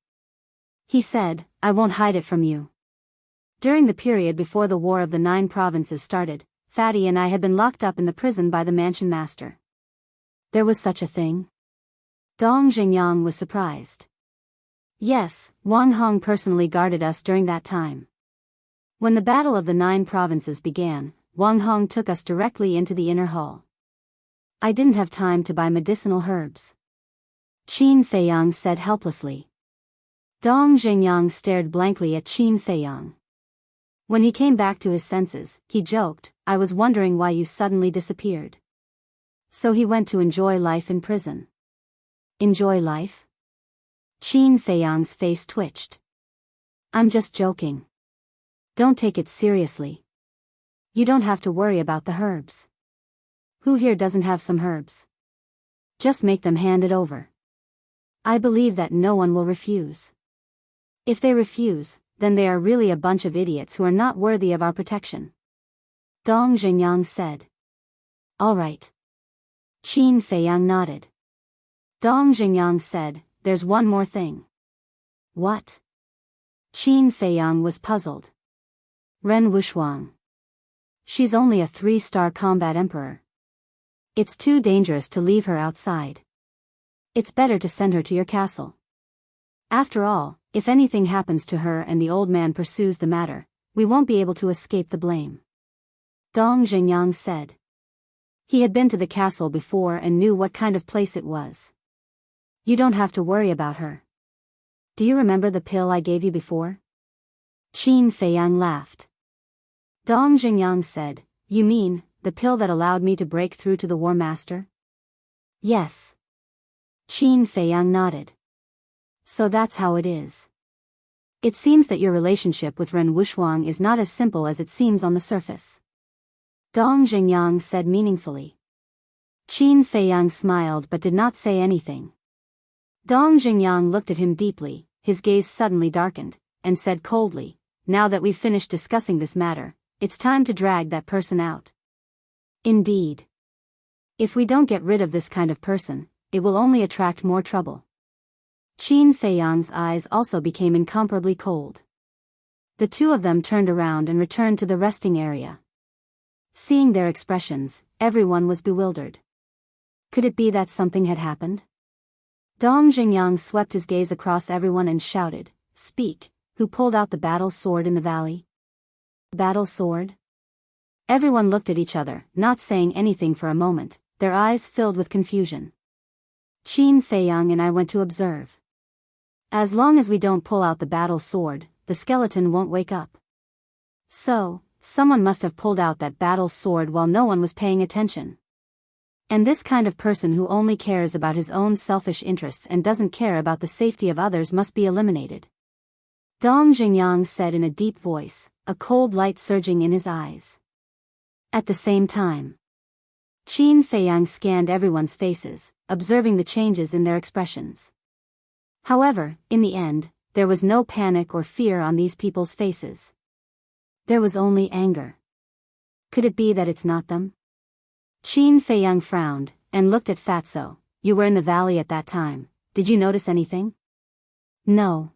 He said, I won't hide it from you. During the period before the War of the 9 Provinces started, Fatty and I had been locked up in the prison by the mansion master. There was such a thing? Dong Jingyang was surprised. Yes, Wang Hong personally guarded us during that time. When the Battle of the 9 Provinces began, Wang Hong took us directly into the inner hall. I didn't have time to buy medicinal herbs. Qin Feiyang said helplessly. Dong Jingyang stared blankly at Qin Feiyang. When he came back to his senses, he joked, I was wondering why you suddenly disappeared. So he went to enjoy life in prison. Enjoy life? Qin Feiyang's face twitched. I'm just joking. Don't take it seriously. You don't have to worry about the herbs. Who here doesn't have some herbs? Just make them hand it over. I believe that no one will refuse. If they refuse, then they are really a bunch of idiots who are not worthy of our protection. Dong Jingyang said. All right. Qin Feiyang nodded. Dong Jingyang said, there's one more thing. What? Qin Feiyang was puzzled. Ren Wuxuang. She's only a 3-star combat emperor. It's too dangerous to leave her outside. It's better to send her to your castle. After all, if anything happens to her and the old man pursues the matter, we won't be able to escape the blame. Dong Jingyang said. He had been to the castle before and knew what kind of place it was. You don't have to worry about her. Do you remember the pill I gave you before? Qin Feiyang laughed. Dong Jingyang said, you mean, the pill that allowed me to break through to the War Master? Yes. Qin Feiyang nodded. So that's how it is. It seems that your relationship with Ren Wuxuang is not as simple as it seems on the surface. Dong Jingyang said meaningfully. Qin Feiyang smiled but did not say anything. Dong Jingyang looked at him deeply, his gaze suddenly darkened, and said coldly, now that we've finished discussing this matter, it's time to drag that person out. Indeed. If we don't get rid of this kind of person, it will only attract more trouble. Qin Feiyang's eyes also became incomparably cold. The two of them turned around and returned to the resting area. Seeing their expressions, everyone was bewildered. Could it be that something had happened? Dong Jingyang swept his gaze across everyone and shouted, Speak, who pulled out the battle sword in the valley? Battle sword? Everyone looked at each other, not saying anything for a moment, their eyes filled with confusion. Qin Feiyang and I went to observe. As long as we don't pull out the battle sword, the skeleton won't wake up. So, someone must have pulled out that battle sword while no one was paying attention. And this kind of person who only cares about his own selfish interests and doesn't care about the safety of others must be eliminated. Dong Jingyang said in a deep voice, a cold light surging in his eyes. At the same time, Qin Feiyang scanned everyone's faces, observing the changes in their expressions. However, in the end, there was no panic or fear on these people's faces. There was only anger. Could it be that it's not them? Qin Feiyang frowned, and looked at Fatso. You were in the valley at that time, did you notice anything? No.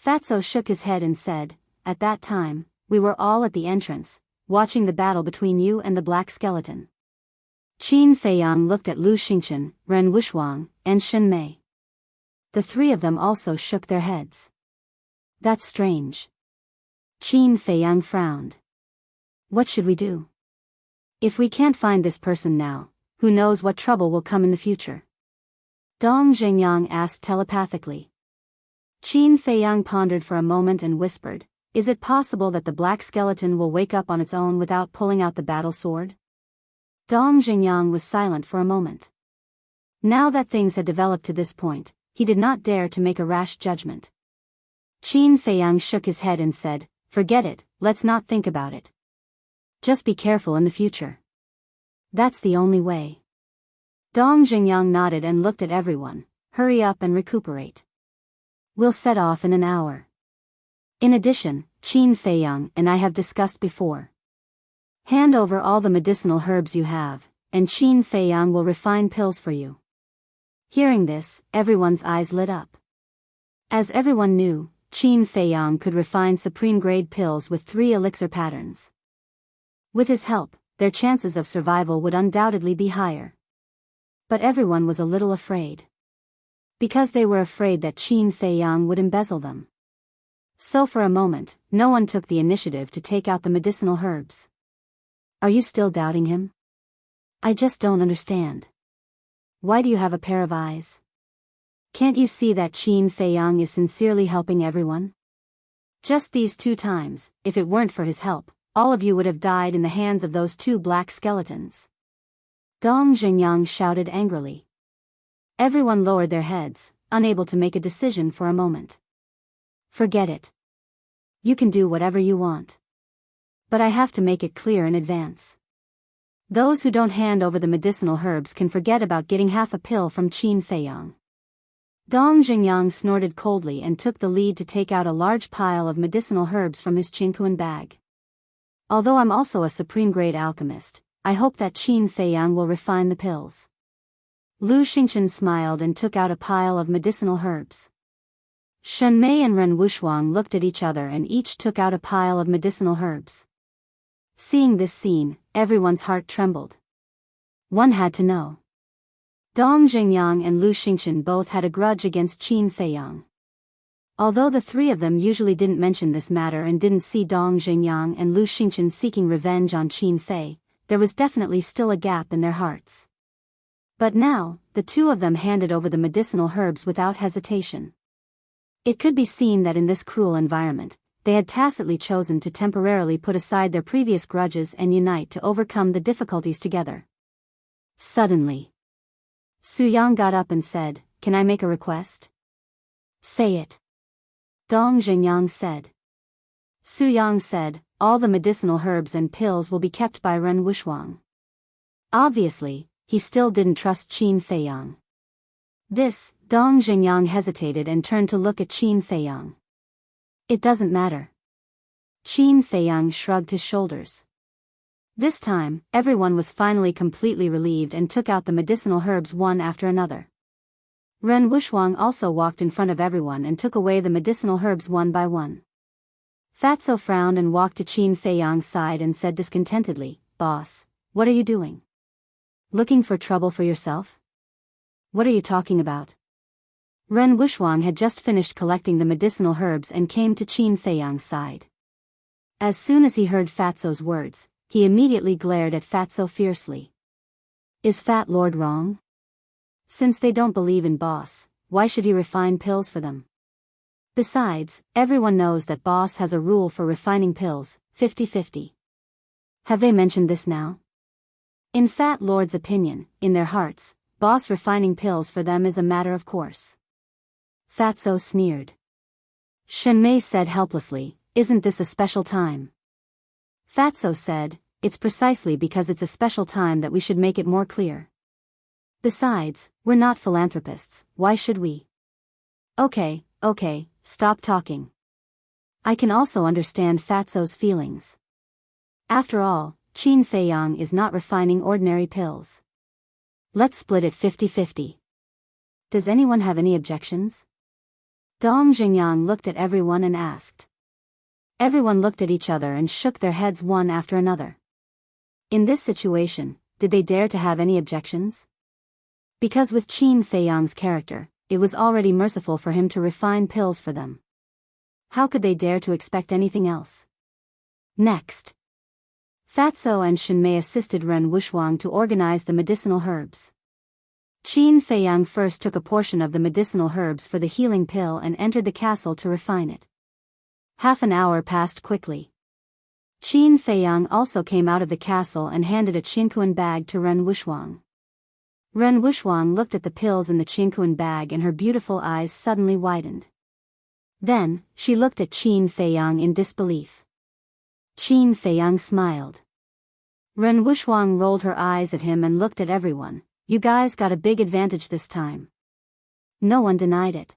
Fatso shook his head and said, at that time, we were all at the entrance, watching the battle between you and the black skeleton. Qin Feiyang looked at Lu Xingchen, Ren Wuxuang, and Shen Mei. The three of them also shook their heads. That's strange. Qin Feiyang frowned. What should we do? If we can't find this person now, who knows what trouble will come in the future? Dong Zhengyang asked telepathically. Qin Feiyang pondered for a moment and whispered, "Is it possible that the black skeleton will wake up on its own without pulling out the battle sword?" Dong Zhengyang was silent for a moment. Now that things had developed to this point, he did not dare to make a rash judgment. Qin Feiyang shook his head and said, "Forget it, let's not think about it. Just be careful in the future. That's the only way." Dong Zhengyang nodded and looked at everyone. "Hurry up and recuperate. We'll set off in an hour. In addition, Qin Feiyang and I have discussed before. Hand over all the medicinal herbs you have, and Qin Feiyang will refine pills for you." Hearing this, everyone's eyes lit up. As everyone knew, Qin Feiyang could refine supreme-grade pills with 3 elixir patterns. With his help, their chances of survival would undoubtedly be higher. But everyone was a little afraid. Because they were afraid that Qin Feiyang would embezzle them. So for a moment, no one took the initiative to take out the medicinal herbs. Are you still doubting him? I just don't understand. Why do you have a pair of eyes? Can't you see that Qin Feiyang is sincerely helping everyone? Just these 2 times, if it weren't for his help, all of you would have died in the hands of those 2 black skeletons. Dong Zhengyang shouted angrily. Everyone lowered their heads, unable to make a decision for a moment. Forget it. You can do whatever you want. But I have to make it clear in advance. Those who don't hand over the medicinal herbs can forget about getting half a pill from Qin Feiyang. Dong Zhengyang snorted coldly and took the lead to take out a large pile of medicinal herbs from his Qinkuan bag. Although I'm also a supreme-grade alchemist, I hope that Qin Feiyang will refine the pills. Lu Xingchen smiled and took out a pile of medicinal herbs. Shen Mei and Ren Wuxuang looked at each other and each took out a pile of medicinal herbs. Seeing this scene, everyone's heart trembled. One had to know. Dong Zhengyang and Lu Xingchen both had a grudge against Qin Feiyang. Although the 3 of them usually didn't mention this matter and didn't see Dong Zhengyang and Lu Xingchen seeking revenge on Qin Fei, there was definitely still a gap in their hearts. But now, the 2 of them handed over the medicinal herbs without hesitation. It could be seen that in this cruel environment, they had tacitly chosen to temporarily put aside their previous grudges and unite to overcome the difficulties together. Suddenly, Su Yang got up and said, "Can I make a request?" "Say it." Dong Zhengyang said. Su Yang said, "All the medicinal herbs and pills will be kept by Ren Wuxuang." Obviously, he still didn't trust Qin Feiyang. This, Dong Zhengyang hesitated and turned to look at Qin Feiyang. "It doesn't matter." Qin Feiyang shrugged his shoulders. This time, everyone was finally completely relieved and took out the medicinal herbs one after another. Ren Wuxuang also walked in front of everyone and took away the medicinal herbs one by one. Fatso frowned and walked to Qin Feiyang's side and said discontentedly, "Boss, what are you doing? Looking for trouble for yourself? What are you talking about?" Ren Wuxuang had just finished collecting the medicinal herbs and came to Qin Feiyang's side. As soon as he heard Fatso's words, he immediately glared at Fatso fiercely. Is Fat Lord wrong? Since they don't believe in Boss, why should he refine pills for them? Besides, everyone knows that Boss has a rule for refining pills, 50-50. Have they mentioned this now? In Fat Lord's opinion, in their hearts, Boss refining pills for them is a matter of course. Fatso sneered. Shen Mei said helplessly, "Isn't this a special time?" Fatso said, "It's precisely because it's a special time that we should make it more clear. Besides, we're not philanthropists, why should we?" Okay, stop talking. I can also understand Fatso's feelings. After all, Qin Feiyang is not refining ordinary pills. Let's split it 50-50. Does anyone have any objections? Dong Zhengyang looked at everyone and asked. Everyone looked at each other and shook their heads one after another. In this situation, did they dare to have any objections? Because with Qin Feiyang's character, it was already merciful for him to refine pills for them. How could they dare to expect anything else? Next, Fatso and Shenmei assisted Ren Wuxuang to organize the medicinal herbs. Qin Feiyang first took a portion of the medicinal herbs for the healing pill and entered the castle to refine it. Half an hour passed quickly. Qin Feiyang also came out of the castle and handed a Qinkuan bag to Ren Wuxuang. Ren Wuxuang looked at the pills in the Qinkuan bag and her beautiful eyes suddenly widened. Then, she looked at Qin Feiyang in disbelief. Qin Feiyang smiled. Ren Wuxuang rolled her eyes at him and looked at everyone. You guys got a big advantage this time. No one denied it.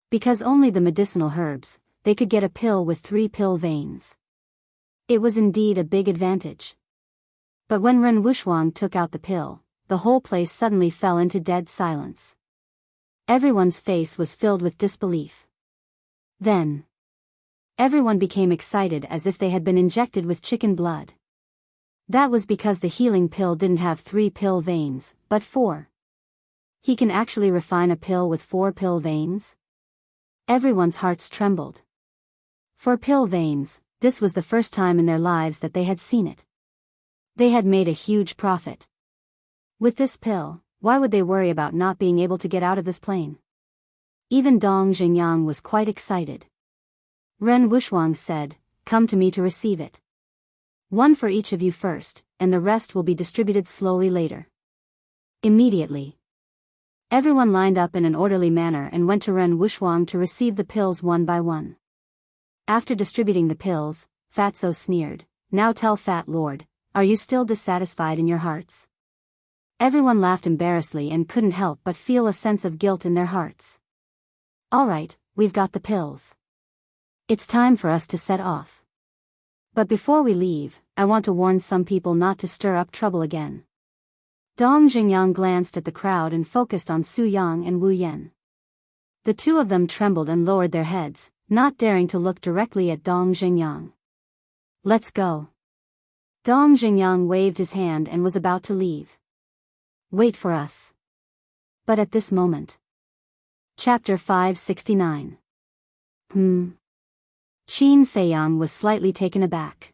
Because only the medicinal herbs, they could get a pill with 3 pill veins. It was indeed a big advantage. But when Ren Wuxuang took out the pill, the whole place suddenly fell into dead silence. Everyone's face was filled with disbelief. Then, everyone became excited as if they had been injected with chicken blood. That was because the healing pill didn't have 3 pill veins, but 4. He can actually refine a pill with 4 pill veins? Everyone's hearts trembled. 4 pill veins, this was the first time in their lives that they had seen it. They had made a huge profit. With this pill, why would they worry about not being able to get out of this plane? Even Dong Xingyang was quite excited. Ren Wuxuang said, "Come to me to receive it. 1 for each of you first, and the rest will be distributed slowly later." Immediately, everyone lined up in an orderly manner and went to Ren Wuxuang to receive the pills one by one. After distributing the pills, Fatso sneered, "Now tell Fat Lord, are you still dissatisfied in your hearts?" Everyone laughed embarrassedly and couldn't help but feel a sense of guilt in their hearts. "All right, we've got the pills. It's time for us to set off. But before we leave, I want to warn some people not to stir up trouble again." Dong Xingyang glanced at the crowd and focused on Su Yang and Wu Yan. The two of them trembled and lowered their heads, not daring to look directly at Dong Xingyang. "Let's go." Dong Xingyang waved his hand and was about to leave. "Wait for us." But at this moment. Chapter 569. Qin Feiyang was slightly taken aback.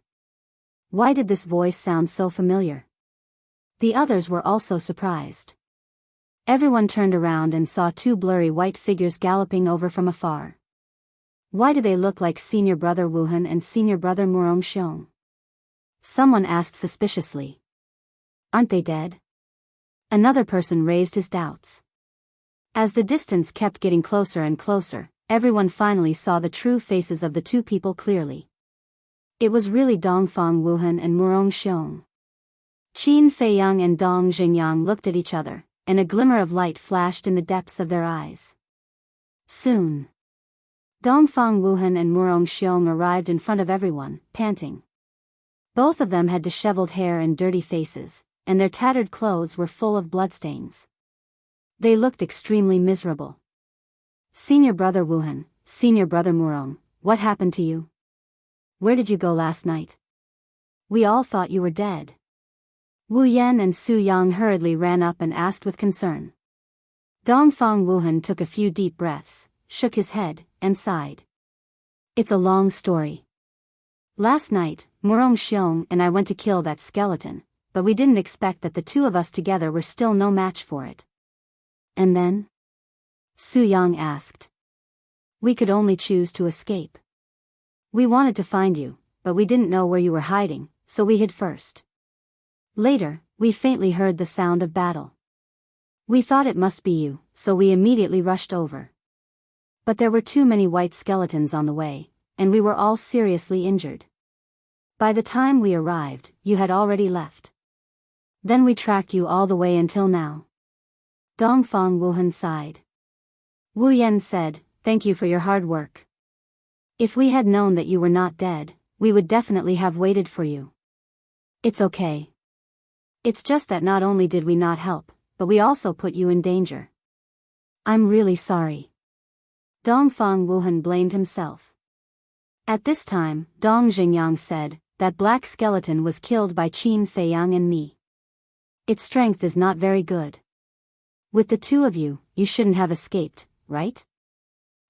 Why did this voice sound so familiar? The others were also surprised. Everyone turned around and saw 2 blurry white figures galloping over from afar. Why do they look like senior brother Wuhan and senior brother Murong Xiong? Someone asked suspiciously. Aren't they dead? Another person raised his doubts. As the distance kept getting closer and closer, everyone finally saw the true faces of the 2 people clearly. It was really Dongfang Wuhan and Murong Xiong. Qin Feiyang and Dong Xingyang looked at each other, and a glimmer of light flashed in the depths of their eyes. Soon, Dongfang Wuhan and Murong Xiong arrived in front of everyone, panting. Both of them had disheveled hair and dirty faces, and their tattered clothes were full of bloodstains. They looked extremely miserable. "Senior brother Wuhan, senior brother Murong, what happened to you? Where did you go last night? We all thought you were dead." Wu Yan and Su Yang hurriedly ran up and asked with concern. Dongfang Wuhan took a few deep breaths, shook his head, and sighed. "It's a long story. Last night, Murong Xiong and I went to kill that skeleton, but we didn't expect that the 2 of us together were still no match for it." "And then?" Su Yang asked. "We could only choose to escape. We wanted to find you, but we didn't know where you were hiding, so we hid first. Later, we faintly heard the sound of battle. We thought it must be you, so we immediately rushed over. But there were too many white skeletons on the way, and we were all seriously injured. By the time we arrived, you had already left. Then we tracked you all the way until now." Dongfang Wuhan sighed. Wu Yan said, "Thank you for your hard work. If we had known that you were not dead, we would definitely have waited for you. It's okay. It's just that not only did we not help, but we also put you in danger. I'm really sorry." Dongfang Wuhan blamed himself. At this time, Dong Jingyang said, that black skeleton was killed by Qin Feiyang and me. Its strength is not very good. With the two of you, you shouldn't have escaped, right?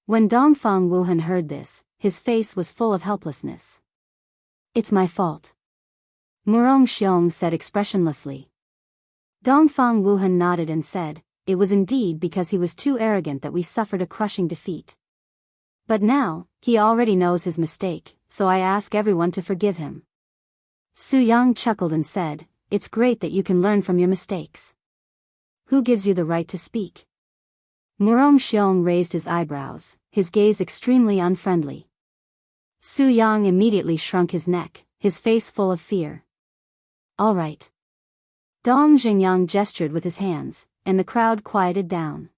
When Dongfang Wuhan heard this, his face was full of helplessness. It's my fault. Murong Xiong said expressionlessly. Dongfang Wuhan nodded and said, it was indeed because he was too arrogant that we suffered a crushing defeat. But now, he already knows his mistake, so I ask everyone to forgive him. Su Yang chuckled and said, it's great that you can learn from your mistakes. Who gives you the right to speak? Murong Xiong raised his eyebrows, his gaze extremely unfriendly. Su Yang immediately shrunk his neck, his face full of fear. All right. Dong Jingyang gestured with his hands, and the crowd quieted down.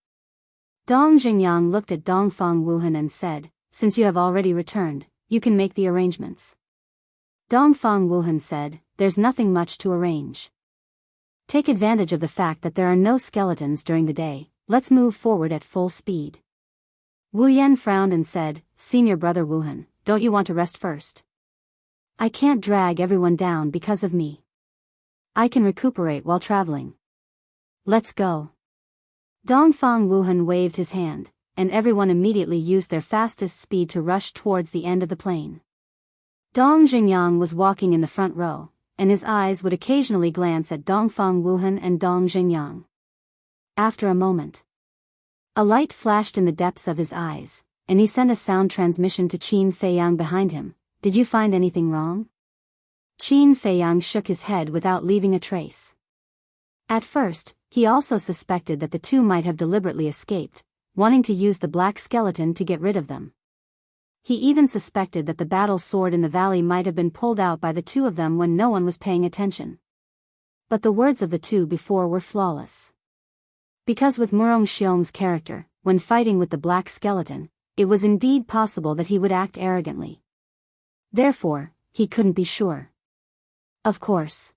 Dong Jingyang looked at Dongfang Wuhan and said, since you have already returned, you can make the arrangements. Dongfang Wuhan said, there's nothing much to arrange. Take advantage of the fact that there are no skeletons during the day, let's move forward at full speed. Wu Yan frowned and said, Senior Brother Wuhan, don't you want to rest first? I can't drag everyone down because of me. I can recuperate while traveling. Let's go. Dongfang Wuhan waved his hand, and everyone immediately used their fastest speed to rush towards the end of the plane. Dong Jingyang was walking in the front row, and his eyes would occasionally glance at Dongfang Wuhan and Dong Jingyang. After a moment, a light flashed in the depths of his eyes, and he sent a sound transmission to Qin Feiyang behind him. Did you find anything wrong? Qin Feiyang shook his head without leaving a trace. At first, he also suspected that the two might have deliberately escaped, wanting to use the black skeleton to get rid of them. He even suspected that the battle sword in the valley might have been pulled out by the two of them when no one was paying attention. But the words of the two before were flawless. Because with Murong Xiong's character, when fighting with the black skeleton, it was indeed possible that he would act arrogantly. Therefore, he couldn't be sure. Of course.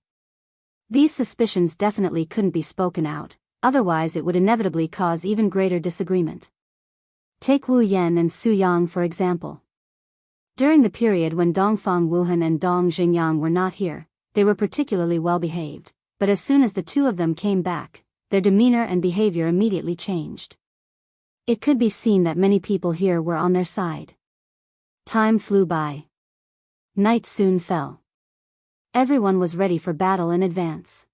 These suspicions definitely couldn't be spoken out, otherwise it would inevitably cause even greater disagreement. Take Wu Yan and Su Yang for example. During the period when Dongfang Wuhan and Dong Jingyang were not here, they were particularly well behaved, but as soon as the two of them came back, their demeanor and behavior immediately changed. It could be seen that many people here were on their side. Time flew by. Night soon fell. Everyone was ready for battle in advance.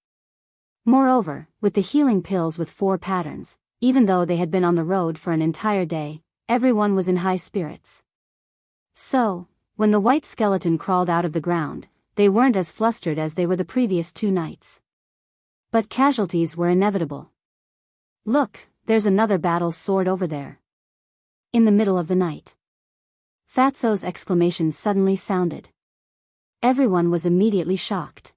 Moreover, with the healing pills with 4 patterns, even though they had been on the road for an entire day, everyone was in high spirits. So, when the white skeleton crawled out of the ground, they weren't as flustered as they were the previous 2 nights. But casualties were inevitable. Look, there's another battle sword over there. In the middle of the night. Fatso's exclamation suddenly sounded. Everyone was immediately shocked.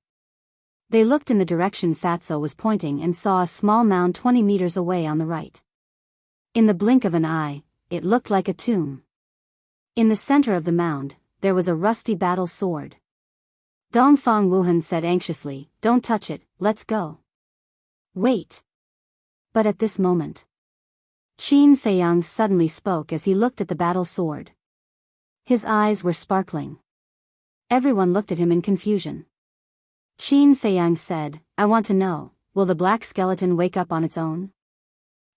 They looked in the direction Fatso was pointing and saw a small mound 20 meters away on the right. In the blink of an eye, it looked like a tomb. In the center of the mound, there was a rusty battle sword. Dongfang Wuhan said anxiously, don't touch it, let's go. Wait. But at this moment, Qin Feiyang suddenly spoke as he looked at the battle sword. His eyes were sparkling. Everyone looked at him in confusion. Qin Feiyang said, I want to know, will the black skeleton wake up on its own?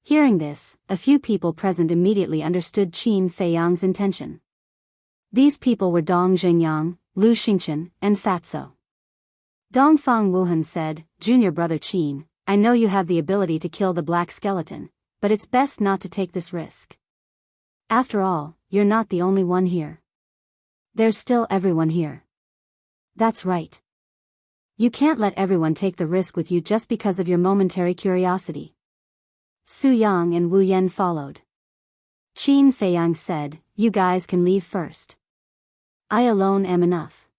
Hearing this, a few people present immediately understood Qin Feiyang's intention. These people were Dong Jingyang, Lu Xingchen, and Fatso. Dongfang Wuhan said, Junior Brother Qin, I know you have the ability to kill the black skeleton, but it's best not to take this risk. After all, you're not the only one here. There's still everyone here. That's right. You can't let everyone take the risk with you just because of your momentary curiosity. Su Yang and Wu Yan followed. Qin Feiyang said, you guys can leave first. I alone am enough.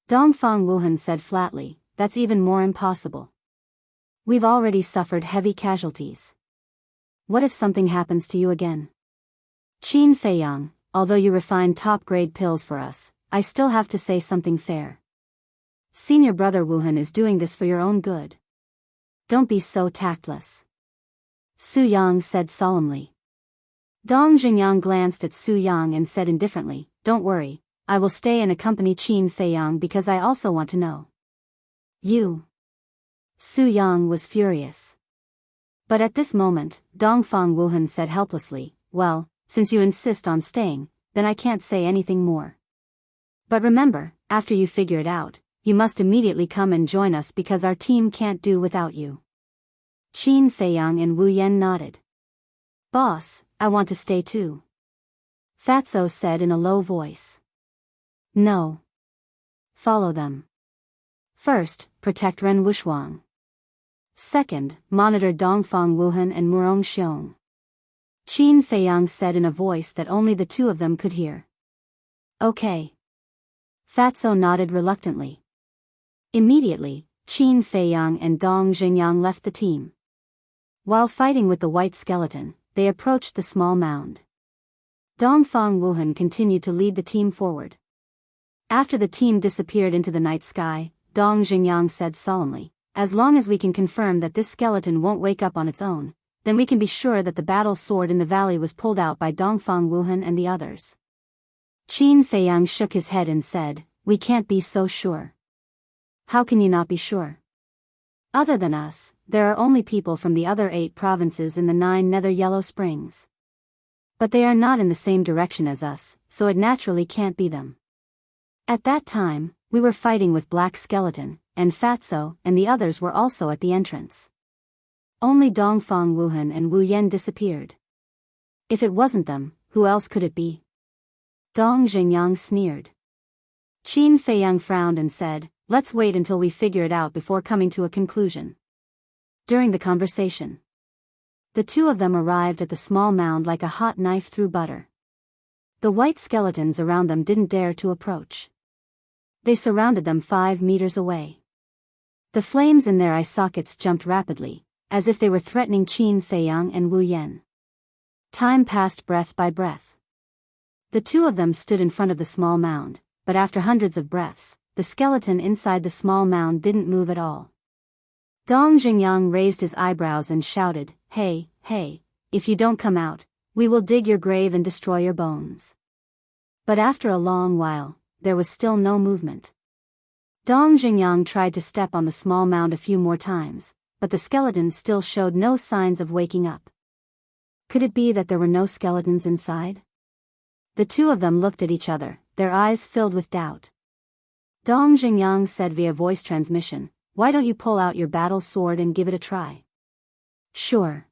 Dongfang Wuhan said flatly, that's even more impossible. We've already suffered heavy casualties. What if something happens to you again? Qin Feiyang, although you refined top-grade pills for us, I still have to say something fair. Senior Brother Wuhan is doing this for your own good. Don't be so tactless. Su Yang said solemnly. Dong Jingyang glanced at Su Yang and said indifferently, don't worry, I will stay and accompany Qin Feiyang because I also want to know. You. Su Yang was furious. But at this moment, Dongfang Wuhan said helplessly, well, since you insist on staying, then I can't say anything more. But remember, after you figure it out, you must immediately come and join us because our team can't do without you. Qin Feiyang and Wu Yan nodded. Boss, I want to stay too. Fatso said in a low voice. No. Follow them. First, protect Ren Wushuang. Second, monitor Dongfang Wuhan and Murong Xiong. Qin Feiyang said in a voice that only the two of them could hear. Okay. Fatso nodded reluctantly. Immediately, Qin Feiyang and Dong Xingyang left the team. While fighting with the white skeleton, they approached the small mound. Dongfang Wuhan continued to lead the team forward. After the team disappeared into the night sky, Dong Xingyang said solemnly, as long as we can confirm that this skeleton won't wake up on its own, then we can be sure that the battle sword in the valley was pulled out by Dongfang Wuhan and the others. Qin Feiyang shook his head and said, we can't be so sure. How can you not be sure? Other than us, there are only people from the other 8 provinces in the 9 Nether Yellow Springs. But they are not in the same direction as us, so it naturally can't be them. At that time, we were fighting with Black Skeleton, and Fatso and the others were also at the entrance. Only Dongfang Wuhan and Wu Yan disappeared. If it wasn't them, who else could it be? Dong Xingyang sneered. Qin Feiyang frowned and said, let's wait until we figure it out before coming to a conclusion. During the conversation, the two of them arrived at the small mound like a hot knife through butter. The white skeletons around them didn't dare to approach. They surrounded them 5 meters away. The flames in their eye sockets jumped rapidly, as if they were threatening Qin Feiyang and Wu Yan. Time passed breath by breath. The two of them stood in front of the small mound, but after hundreds of breaths, the skeleton inside the small mound didn't move at all. Dong Xingyang raised his eyebrows and shouted, hey, if you don't come out, we will dig your grave and destroy your bones. But after a long while, there was still no movement. Dong Xingyang tried to step on the small mound a few more times, but the skeleton still showed no signs of waking up. Could it be that there were no skeletons inside? The two of them looked at each other, their eyes filled with doubt. Dong Xingyang said via voice transmission, why don't you pull out your battle sword and give it a try? Sure.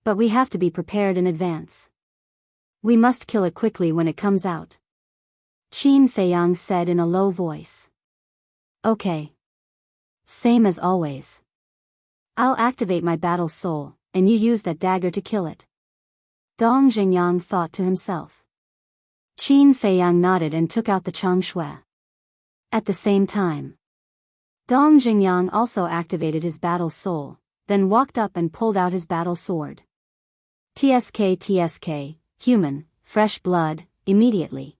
But we have to be prepared in advance. We must kill it quickly when it comes out. Qin Feiyang said in a low voice. Okay. Same as always. I'll activate my battle soul, and you use that dagger to kill it. Dong Xingyang thought to himself. Qin Feiyang nodded and took out the changshui. At the same time, Dong Xingyang also activated his battle soul, then walked up and pulled out his battle sword. TSK, human, fresh blood, immediately.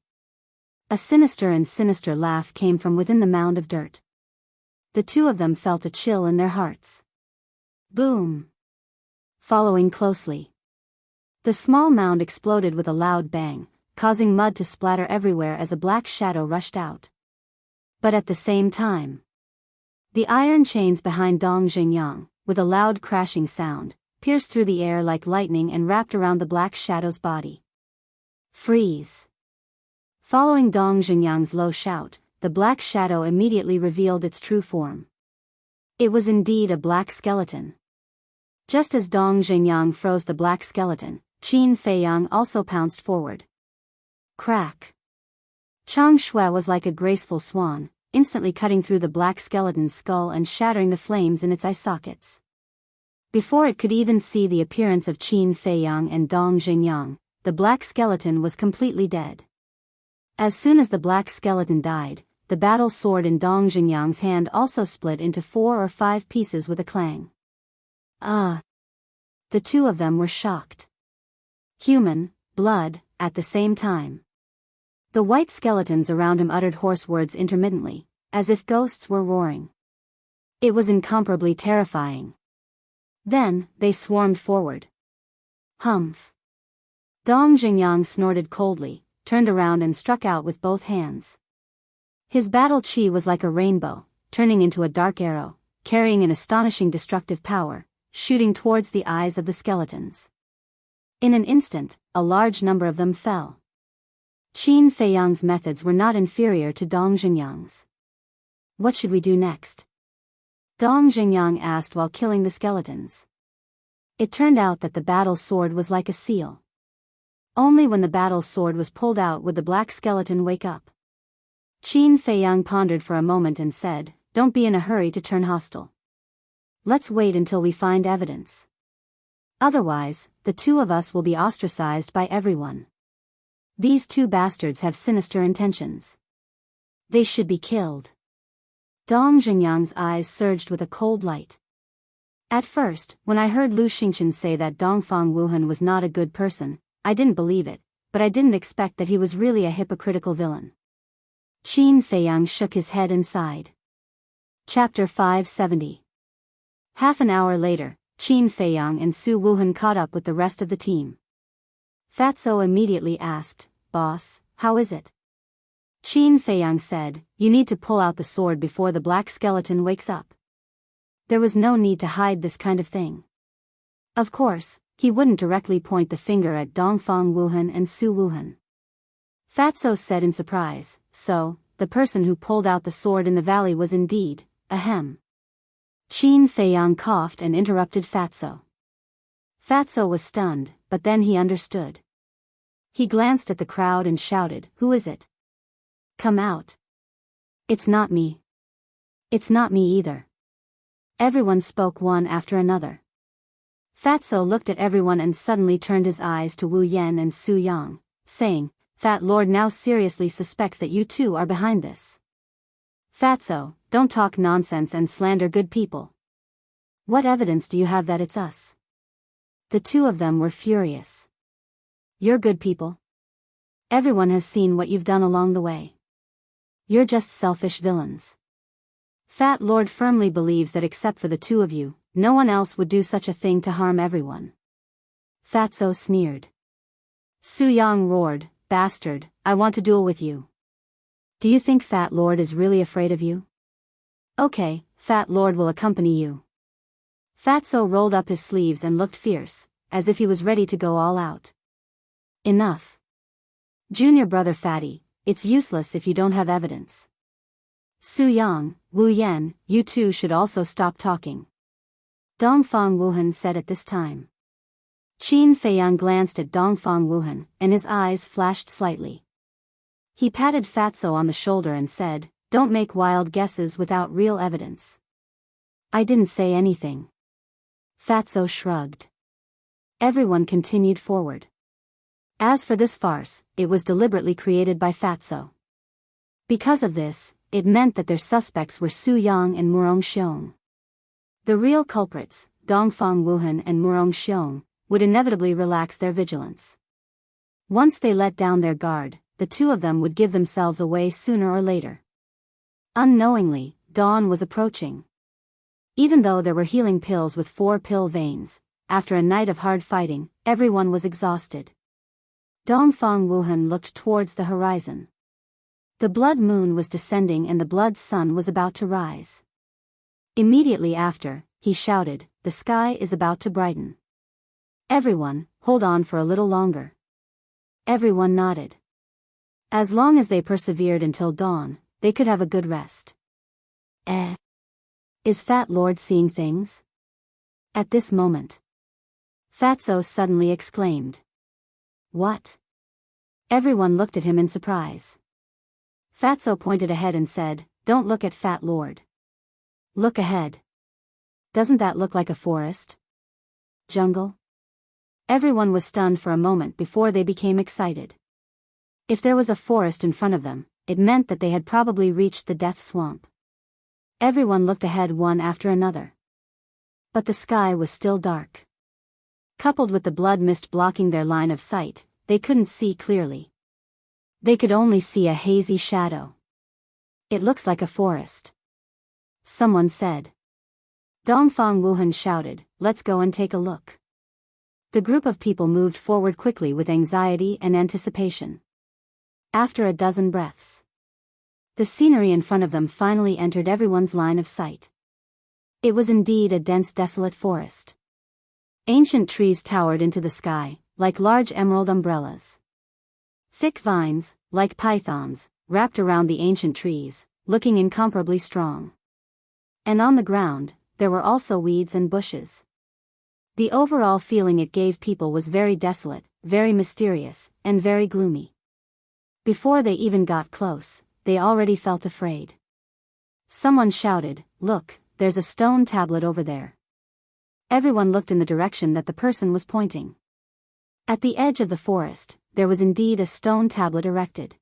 A sinister laugh came from within the mound of dirt. The two of them felt a chill in their hearts. Boom! Following closely, the small mound exploded with a loud bang, causing mud to splatter everywhere as a black shadow rushed out. But at the same time, the iron chains behind Dong Xingyang, with a loud crashing sound, pierced through the air like lightning and wrapped around the black shadow's body. Freeze! Following Dong Xingyang's low shout, the black shadow immediately revealed its true form. It was indeed a black skeleton. Just as Dong Xingyang froze the black skeleton, Qin Feiyang also pounced forward. Crack! Chang Shui was like a graceful swan, instantly cutting through the black skeleton's skull and shattering the flames in its eye sockets. Before it could even see the appearance of Qin Feiyang and Dong Xingyang, the black skeleton was completely dead. As soon as the black skeleton died, the battle sword in Dong Xingyang's hand also split into 4 or 5 pieces with a clang. The two of them were shocked. Human, blood, at the same time. The white skeletons around him uttered hoarse words intermittently, as if ghosts were roaring. It was incomparably terrifying. Then, they swarmed forward. Humph! Dong Xingyang snorted coldly, turned around and struck out with both hands. His battle chi was like a rainbow, turning into a dark arrow, carrying an astonishing destructive power, shooting towards the eyes of the skeletons. In an instant, a large number of them fell. Qin Feiyang's methods were not inferior to Dong Xingyang's. What should we do next? Dong Xingyang asked while killing the skeletons. It turned out that the battle sword was like a seal. Only when the battle sword was pulled out would the black skeleton wake up. Qin Feiyang pondered for a moment and said, "Don't be in a hurry to turn hostile. Let's wait until we find evidence. Otherwise, the two of us will be ostracized by everyone. These two bastards have sinister intentions. They should be killed." Dong Xingyang's eyes surged with a cold light. At first, when I heard Lu Xingchen say that Dongfang Wuhan was not a good person, I didn't believe it, but I didn't expect that he was really a hypocritical villain. Qin Feiyang shook his head and sighed. Chapter 570. Half an hour later, Qin Feiyang and Su Wuhan caught up with the rest of the team. Fatso immediately asked, "Boss, how is it?" Qin Feiyang said, "You need to pull out the sword before the black skeleton wakes up." There was no need to hide this kind of thing. Of course, he wouldn't directly point the finger at Dongfang Wuhan and Su Wuhan. Fatso said in surprise, "So, the person who pulled out the sword in the valley was indeed, ahem." Qin Feiyang coughed and interrupted Fatso. Fatso was stunned, but then he understood. He glanced at the crowd and shouted, "Who is it? Come out." "It's not me." "It's not me either." Everyone spoke one after another. Fatso looked at everyone and suddenly turned his eyes to Wu Yan and Su Yang, saying, "Fat Lord now seriously suspects that you two are behind this. Fatso, don't talk nonsense and slander good people. What evidence do you have that it's us?" The two of them were furious. "You're good people. Everyone has seen what you've done along the way. You're just selfish villains. Fat Lord firmly believes that except for the two of you, no one else would do such a thing to harm everyone." Fatso sneered. Su Yang roared, "Bastard, I want to duel with you. Do you think Fat Lord is really afraid of you? Okay, Fat Lord will accompany you." Fatso rolled up his sleeves and looked fierce, as if he was ready to go all out. "Enough. Junior brother Fatty, it's useless if you don't have evidence. Su Yang, Wu Yan, you two should also stop talking." Dongfang Wuhan said at this time. Qin Feiyang glanced at Dongfang Wuhan, and his eyes flashed slightly. He patted Fatso on the shoulder and said, "Don't make wild guesses without real evidence." "I didn't say anything." Fatso shrugged. Everyone continued forward. As for this farce, it was deliberately created by Fatso. Because of this, it meant that their suspects were Su Yang and Murong Xiong. The real culprits, Dongfang Wuhan and Murong Xiong, would inevitably relax their vigilance. Once they let down their guard, the two of them would give themselves away sooner or later. Unknowingly, dawn was approaching. Even though there were healing pills with 4 pill veins, after a night of hard fighting, everyone was exhausted. Dongfang Wuhan looked towards the horizon. The blood moon was descending and the blood sun was about to rise. Immediately after, he shouted, "The sky is about to brighten. Everyone, hold on for a little longer." Everyone nodded. As long as they persevered until dawn, they could have a good rest. Is Fat Lord seeing things? At this moment, Fatso suddenly exclaimed. "What?" Everyone looked at him in surprise. Fatso pointed ahead and said, "Don't look at Fat Lord. Look ahead. Doesn't that look like a forest? Jungle?" Everyone was stunned for a moment before they became excited. If there was a forest in front of them, it meant that they had probably reached the death swamp. Everyone looked ahead one after another. But the sky was still dark. Coupled with the blood mist blocking their line of sight, they couldn't see clearly. They could only see a hazy shadow. "It looks like a forest," someone said. Dongfang Wuhan shouted, "Let's go and take a look." The group of people moved forward quickly with anxiety and anticipation. After a dozen breaths, the scenery in front of them finally entered everyone's line of sight. It was indeed a dense, desolate forest. Ancient trees towered into the sky, like large emerald umbrellas. Thick vines, like pythons, wrapped around the ancient trees, looking incomparably strong. And on the ground, there were also weeds and bushes. The overall feeling it gave people was very desolate, very mysterious, and very gloomy. Before they even got close, they already felt afraid. Someone shouted, "Look, there's a stone tablet over there." Everyone looked in the direction that the person was pointing. At the edge of the forest, there was indeed a stone tablet erected.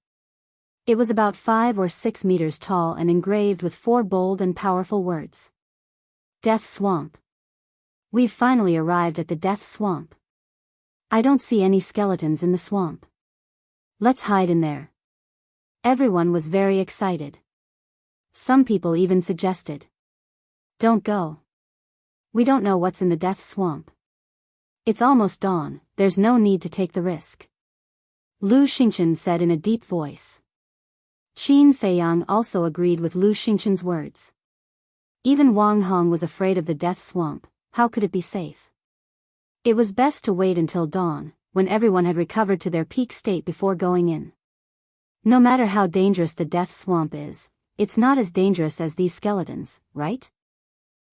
It was about 5 or 6 meters tall and engraved with 4 bold and powerful words. Death Swamp. We've finally arrived at the Death Swamp. I don't see any skeletons in the swamp. Let's hide in there. Everyone was very excited. Some people even suggested, "Don't go. We don't know what's in the Death Swamp. It's almost dawn, there's no need to take the risk." Lu Xingchen said in a deep voice. Qin Feiyang also agreed with Lu Xingchen's words. Even Wang Hong was afraid of the Death Swamp. How could it be safe? It was best to wait until dawn, when everyone had recovered to their peak state before going in. No matter how dangerous the Death Swamp is, it's not as dangerous as these skeletons, right?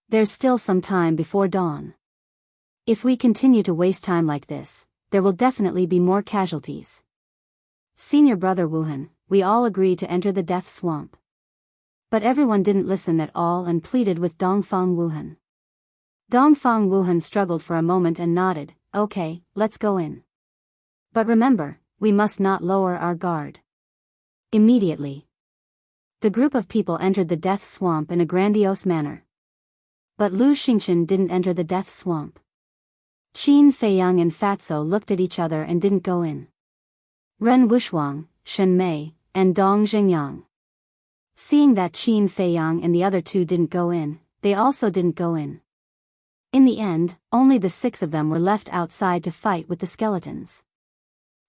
There's still some time before dawn. If we continue to waste time like this, there will definitely be more casualties. Senior brother Wuhan, we all agreed to enter the Death Swamp. But everyone didn't listen at all and pleaded with Dongfang Wuhan. Dongfang Wuhan struggled for a moment and nodded, "Okay, let's go in. But remember, we must not lower our guard." Immediately, the group of people entered the Death Swamp in a grandiose manner. But Lu Xingchen didn't enter the Death Swamp. Qin Feiyang and Fatso looked at each other and didn't go in. Ren Wushuang, Shen Mei, and Dong Xingyang. Seeing that Qin Feiyang and the other two didn't go in, they also didn't go in. In the end, only the 6 of them were left outside to fight with the skeletons.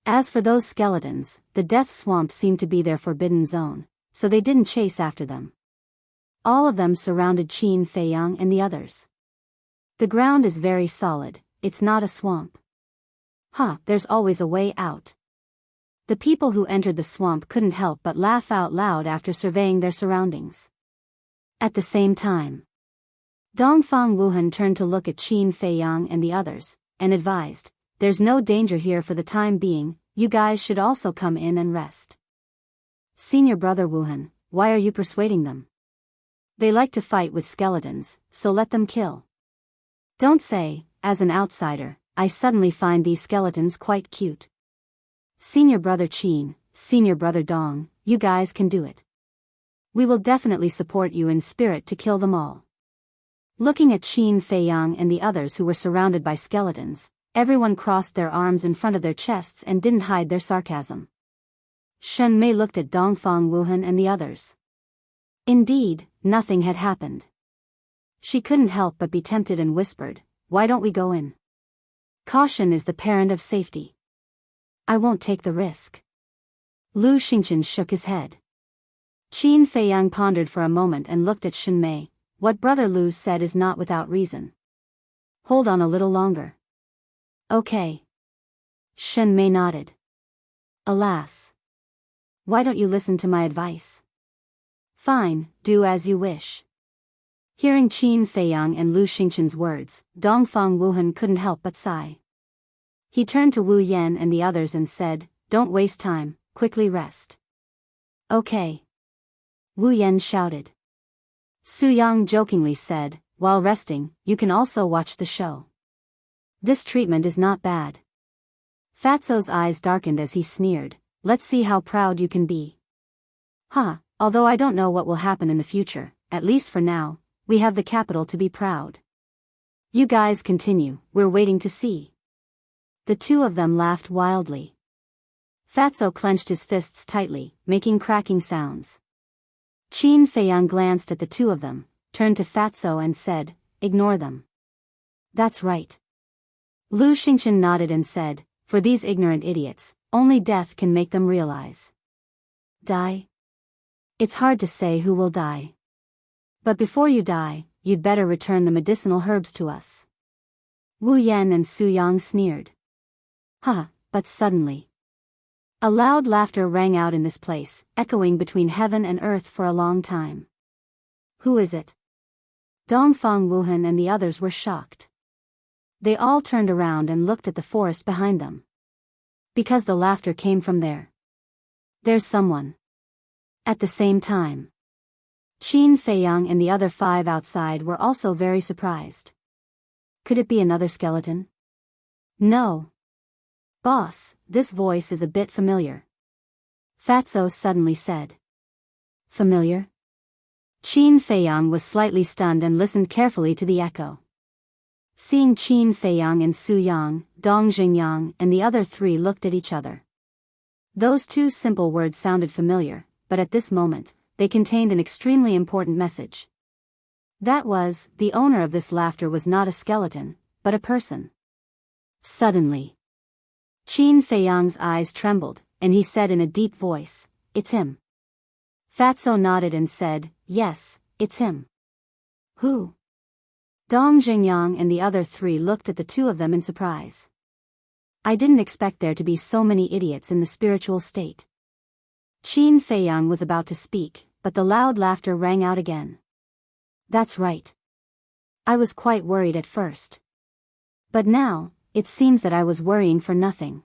As for those skeletons, the Death Swamp seemed to be their forbidden zone, so they didn't chase after them. All of them surrounded Qin Feiyang and the others. The ground is very solid, it's not a swamp. There's always a way out. The people who entered the swamp couldn't help but laugh out loud after surveying their surroundings. At the same time, Dongfang Wuhan turned to look at Qin Feiyang and the others, and advised, "There's no danger here for the time being, you guys should also come in and rest." Senior brother Wuhan, why are you persuading them? They like to fight with skeletons, so let them kill. Don't say, as an outsider, I suddenly find these skeletons quite cute. Senior brother Qin, senior brother Dong, you guys can do it. We will definitely support you in spirit to kill them all. Looking at Qin Feiyang and the others who were surrounded by skeletons, everyone crossed their arms in front of their chests and didn't hide their sarcasm. Shen Mei looked at Dongfang Wuhan and the others. Indeed, nothing had happened. She couldn't help but be tempted and whispered, "Why don't we go in? Caution is the parent of safety. I won't take the risk." Lu Xingchen shook his head. Qin Feiyang pondered for a moment and looked at Shen Mei. What brother Lu said is not without reason. Hold on a little longer. Okay. Shen Mei nodded. Alas. Why don't you listen to my advice? Fine, do as you wish. Hearing Qin Feiyang and Lu Xingchen's words, Dongfang Wuhan couldn't help but sigh. He turned to Wu Yan and the others and said, "Don't waste time, quickly rest." Okay. Wu Yan shouted. Su Yang jokingly said, "While resting, you can also watch the show. This treatment is not bad." Fatso's eyes darkened as he sneered, "Let's see how proud you can be." Although I don't know what will happen in the future, at least for now, we have the capital to be proud. You guys continue, we're waiting to see. The two of them laughed wildly. Fatso clenched his fists tightly, making cracking sounds. Qin Feiyang glanced at the two of them, turned to Fatso and said, "Ignore them." That's right. Lu Xingchen nodded and said, "For these ignorant idiots, only death can make them realize." Die? It's hard to say who will die. But before you die, you'd better return the medicinal herbs to us. Wu Yan and Su Yang sneered. But suddenly, a loud laughter rang out in this place, echoing between heaven and earth for a long time. Who is it? Dongfang Wuhan and the others were shocked. They all turned around and looked at the forest behind them. Because the laughter came from there. There's someone. At the same time, Qin Feiyang and the other 5 outside were also very surprised. Could it be another skeleton? No. Boss, this voice is a bit familiar. Fatso suddenly said. Familiar? Qin Feiyang was slightly stunned and listened carefully to the echo. Seeing Qin Feiyang and Su Yang, Dong Jingyang and the other 3 looked at each other. Those 2 simple words sounded familiar, but at this moment, they contained an extremely important message. That was, the owner of this laughter was not a skeleton, but a person. Suddenly, Qin Feiyang's eyes trembled, and he said in a deep voice, "It's him." Fatso nodded and said, "Yes, it's him." Who? Dong Jingyang and the other 3 looked at the 2 of them in surprise. I didn't expect there to be so many idiots in the spiritual state. Qin Feiyang was about to speak, but the loud laughter rang out again. That's right. I was quite worried at first. But now, it seems that I was worrying for nothing.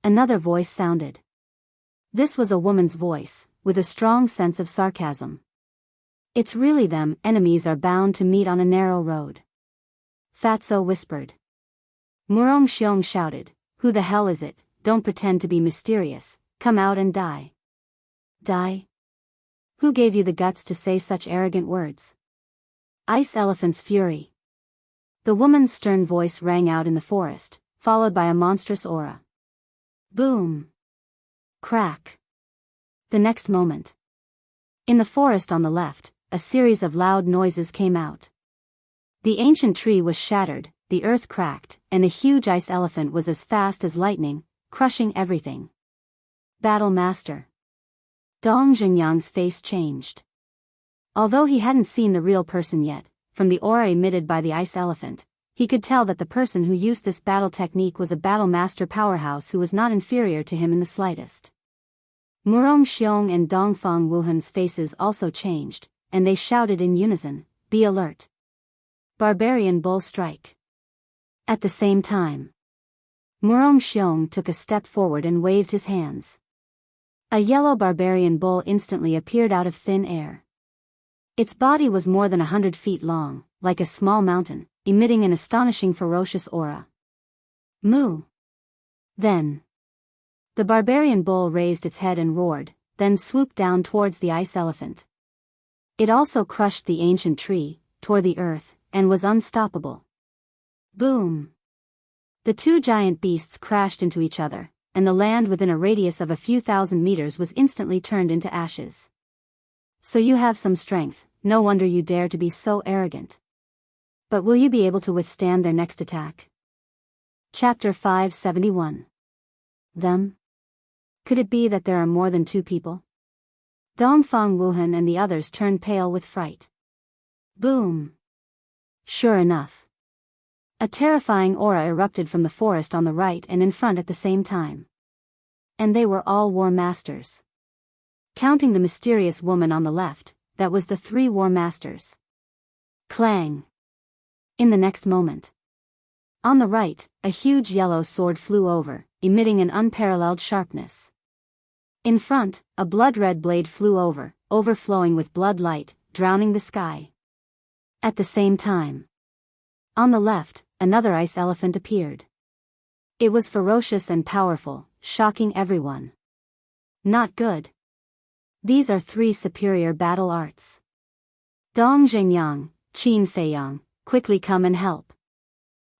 Another voice sounded. This was a woman's voice, with a strong sense of sarcasm. It's really them, enemies are bound to meet on a narrow road. Fatso whispered. Murong Xiong shouted, "Who the hell is it? Don't pretend to be mysterious, come out and die." Die? Who gave you the guts to say such arrogant words? Ice Elephant's fury. The woman's stern voice rang out in the forest, followed by a monstrous aura. Boom! Crack! The next moment, in the forest on the left, a series of loud noises came out. The ancient tree was shattered, the earth cracked, and a huge ice elephant was as fast as lightning, crushing everything. Battle Master. Dong Jingyang's face changed. Although he hadn't seen the real person yet, from the aura emitted by the ice elephant, he could tell that the person who used this battle technique was a battle master powerhouse who was not inferior to him in the slightest. Murong Xiong and Dongfang Wuhan's faces also changed, and they shouted in unison, "Be alert! Barbarian Bull Strike!" At the same time, Murong Xiong took a step forward and waved his hands. A yellow barbarian bull instantly appeared out of thin air. Its body was more than 100 feet long, like a small mountain, emitting an astonishing ferocious aura. Moo! Then, the barbarian bull raised its head and roared, then swooped down towards the ice elephant. It also crushed the ancient tree, tore the earth, and was unstoppable. Boom! The 2 giant beasts crashed into each other, and the land within a radius of a few thousand meters was instantly turned into ashes. So you have some strength, no wonder you dare to be so arrogant. But will you be able to withstand their next attack? Chapter 571. Them? Could it be that there are more than 2 people? Dongfang Wuhan and the others turned pale with fright. Boom! Sure enough. A terrifying aura erupted from the forest on the right and in front at the same time. And they were all war masters. Counting the mysterious woman on the left, that was the 3 war masters. Clang! In the next moment, on the right, a huge yellow sword flew over, emitting an unparalleled sharpness. In front, a blood-red blade flew over, overflowing with blood light, drowning the sky. At the same time, on the left, another ice elephant appeared. It was ferocious and powerful, shocking everyone. Not good. These are 3 superior battle arts. Dong Jingyang, Qin Feiyang, quickly come and help.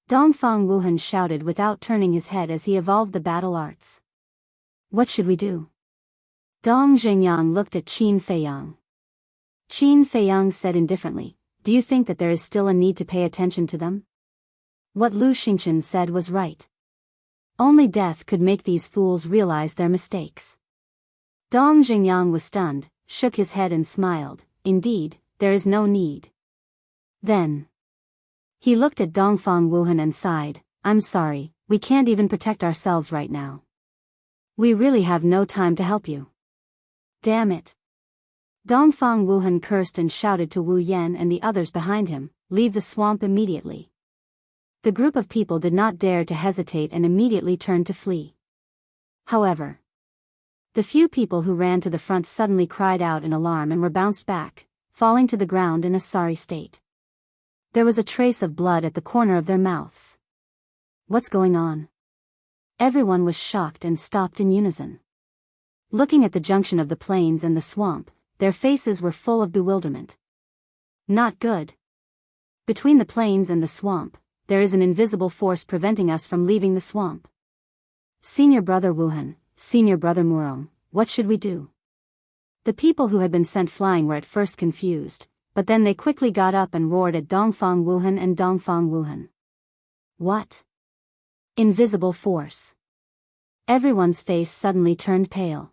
Dongfang Wuhan shouted without turning his head as he evolved the battle arts. What should we do? Dong Jingyang looked at Qin Feiyang. Qin Feiyang said indifferently, "Do you think that there is still a need to pay attention to them?" What Lu Xingchen said was right. Only death could make these fools realize their mistakes. Dong Jingyang was stunned, shook his head and smiled. Indeed, there is no need. Then he looked at Dongfang Wuhan and sighed. I'm sorry, we can't even protect ourselves right now. We really have no time to help you. Damn it. Dongfang Wuhan cursed and shouted to Wu Yan and the others behind him, leave the swamp immediately. The group of people did not dare to hesitate and immediately turned to flee. However, the few people who ran to the front suddenly cried out in alarm and were bounced back, falling to the ground in a sorry state. There was a trace of blood at the corner of their mouths. What's going on? Everyone was shocked and stopped in unison. Looking at the junction of the plains and the swamp, their faces were full of bewilderment. Not good. Between the plains and the swamp, there is an invisible force preventing us from leaving the swamp. Senior Brother Wuhan, Senior Brother Murong, what should we do? The people who had been sent flying were at first confused, but then they quickly got up and roared at Dongfang Wuhan and Dongfang Wuhan. What? Invisible force. Everyone's face suddenly turned pale.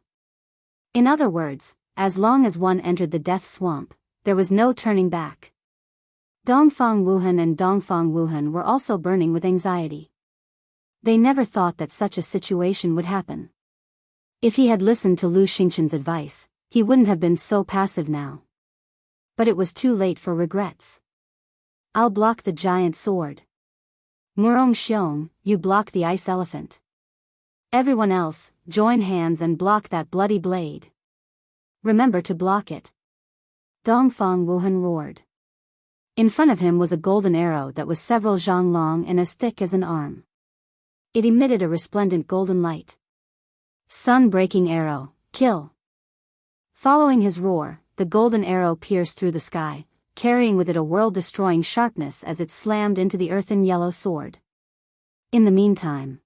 In other words, as long as one entered the death swamp, there was no turning back. Dongfang Wuhan and Dongfang Wuhan were also burning with anxiety. They never thought that such a situation would happen. If he had listened to Lu Xingchen's advice, he wouldn't have been so passive now. But it was too late for regrets. I'll block the giant sword. Murong Xiong, you block the ice elephant. Everyone else, join hands and block that bloody blade. Remember to block it. Dongfang Wuhan roared. In front of him was a golden arrow that was several zhang long and as thick as an arm. It emitted a resplendent golden light. Sun-breaking arrow, kill. Following his roar, the golden arrow pierced through the sky, carrying with it a world-destroying sharpness as it slammed into the earthen yellow sword. In the meantime,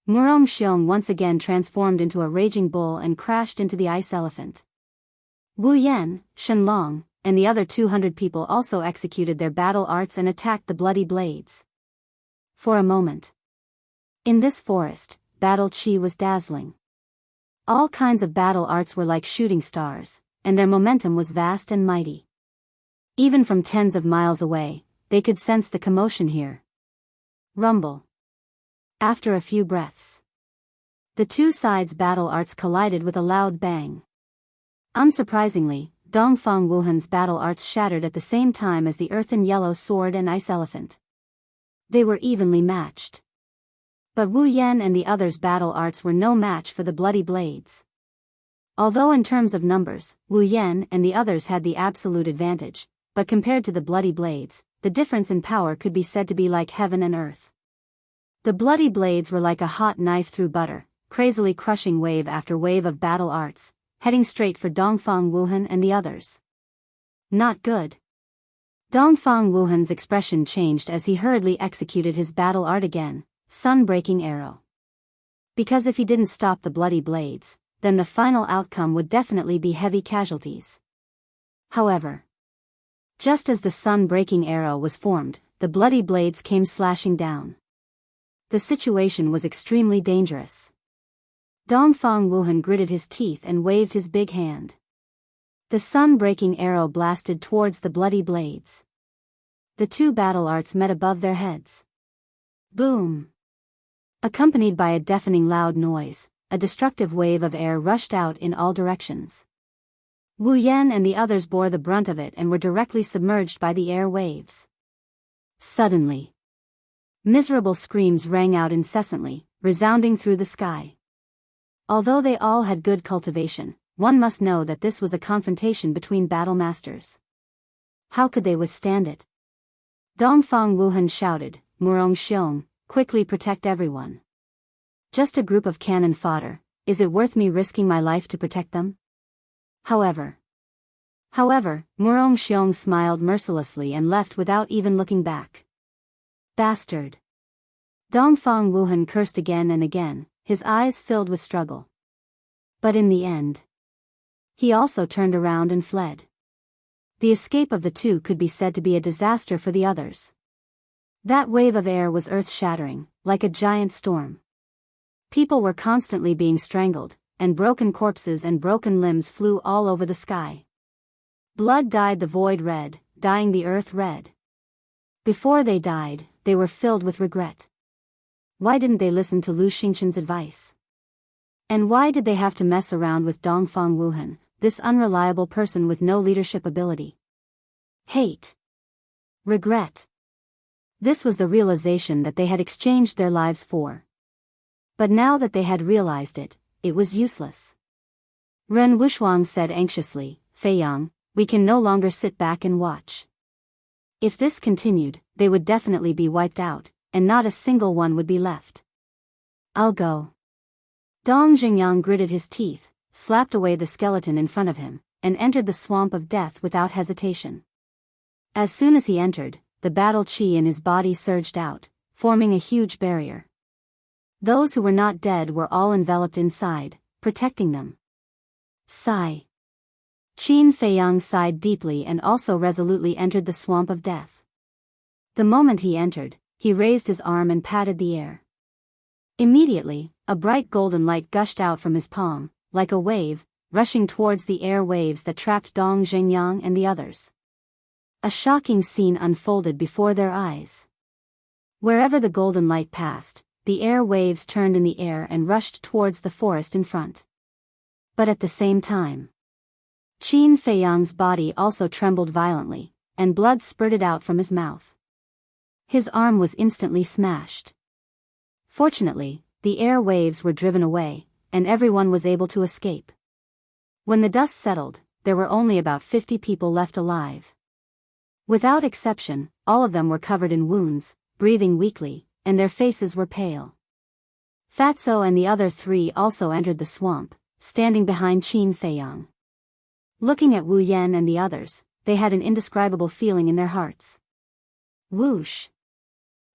Murong Xiong once again transformed into a raging bull and crashed into the ice elephant. Wu Yan, Shenlong, and the other 200 people also executed their battle arts and attacked the bloody blades. For a moment, in this forest, battle chi was dazzling. All kinds of battle arts were like shooting stars, and their momentum was vast and mighty. Even from tens of miles away, they could sense the commotion here. Rumble. After a few breaths, the two sides' battle arts collided with a loud bang. Unsurprisingly, Dongfang Wuhan's battle arts shattered at the same time as the earthen yellow sword and ice elephant. They were evenly matched. But Wu Yan and the others' battle arts were no match for the bloody blades. Although in terms of numbers, Wu Yan and the others had the absolute advantage, but compared to the bloody blades, the difference in power could be said to be like heaven and earth. The bloody blades were like a hot knife through butter, crazily crushing wave after wave of battle arts, heading straight for Dongfang Wuhan and the others. Not good. Dongfang Wuhan's expression changed as he hurriedly executed his battle art again, sun-breaking arrow. Because if he didn't stop the bloody blades, then the final outcome would definitely be heavy casualties. However, just as the sun-breaking arrow was formed, the bloody blades came slashing down. The situation was extremely dangerous. Dongfang Wuhan gritted his teeth and waved his big hand. The sun-breaking arrow blasted towards the bloody blades. The two battle arts met above their heads. Boom! Accompanied by a deafening loud noise, a destructive wave of air rushed out in all directions. Wu Yan and the others bore the brunt of it and were directly submerged by the air waves. Suddenly, miserable screams rang out incessantly, resounding through the sky. Although they all had good cultivation, one must know that this was a confrontation between battle masters. How could they withstand it? Dongfang Wuhan shouted, Murong Xiong, quickly protect everyone. Just a group of cannon fodder, is it worth me risking my life to protect them? However, Murong Xiong smiled mercilessly and left without even looking back. Bastard! Dongfang Wuhan cursed again and again, his eyes filled with struggle. But in the end, he also turned around and fled. The escape of the two could be said to be a disaster for the others. That wave of air was earth-shattering, like a giant storm. People were constantly being strangled, and broken corpses and broken limbs flew all over the sky. Blood dyed the void red, dyeing the earth red. Before they died, they were filled with regret. Why didn't they listen to Lu Xingqian's advice? And why did they have to mess around with Dongfang Wuhan, this unreliable person with no leadership ability? Hate. Regret. This was the realization that they had exchanged their lives for. But now that they had realized it, it was useless. Ren Wuxuang said anxiously, Fei Yang, we can no longer sit back and watch. If this continued, they would definitely be wiped out, and not a single one would be left. I'll go. Dong Xingyang gritted his teeth, slapped away the skeleton in front of him, and entered the swamp of death without hesitation. As soon as he entered, the battle chi in his body surged out, forming a huge barrier. Those who were not dead were all enveloped inside, protecting them. Sigh. Qin Feiyang sighed deeply and also resolutely entered the swamp of death. The moment he entered, he raised his arm and patted the air. Immediately, a bright golden light gushed out from his palm, like a wave, rushing towards the air waves that trapped Dong Xingyang and the others. A shocking scene unfolded before their eyes. Wherever the golden light passed, the air waves turned in the air and rushed towards the forest in front. But at the same time, Qin Feiyang's body also trembled violently, and blood spurted out from his mouth. His arm was instantly smashed. Fortunately, the air waves were driven away, and everyone was able to escape. When the dust settled, there were only about 50 people left alive. Without exception, all of them were covered in wounds, breathing weakly, and their faces were pale. Fatso and the other 3 also entered the swamp, standing behind Qin Feiyang. Looking at Wu Yan and the others, they had an indescribable feeling in their hearts. Whoosh!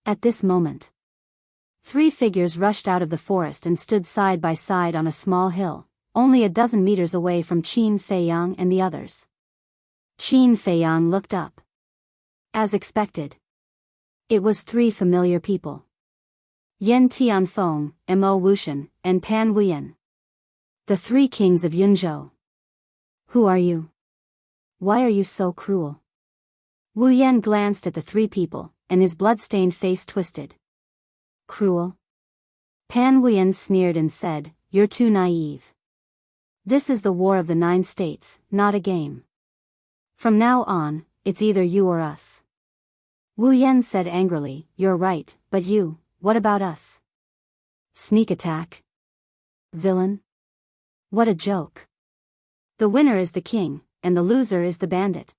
At this moment, 3 figures rushed out of the forest and stood side by side on a small hill, only a dozen meters away from Qin Feiyang and the others. Qin Feiyang looked up. As expected, it was 3 familiar people. Yan Tianfeng, Mo Wuxian, and Pan Wuyan. The 3 kings of Yunzhou. Who are you? Why are you so cruel? Wu Yan glanced at the 3 people, and his blood-stained face twisted. Cruel? Pan Wuyan sneered and said, you're too naive. This is the war of the 9 states, not a game. From now on, it's either you or us. Wu Yan said angrily, you're right, but you, what about us? Sneak attack? Villain? What a joke. The winner is the king, and the loser is the bandit.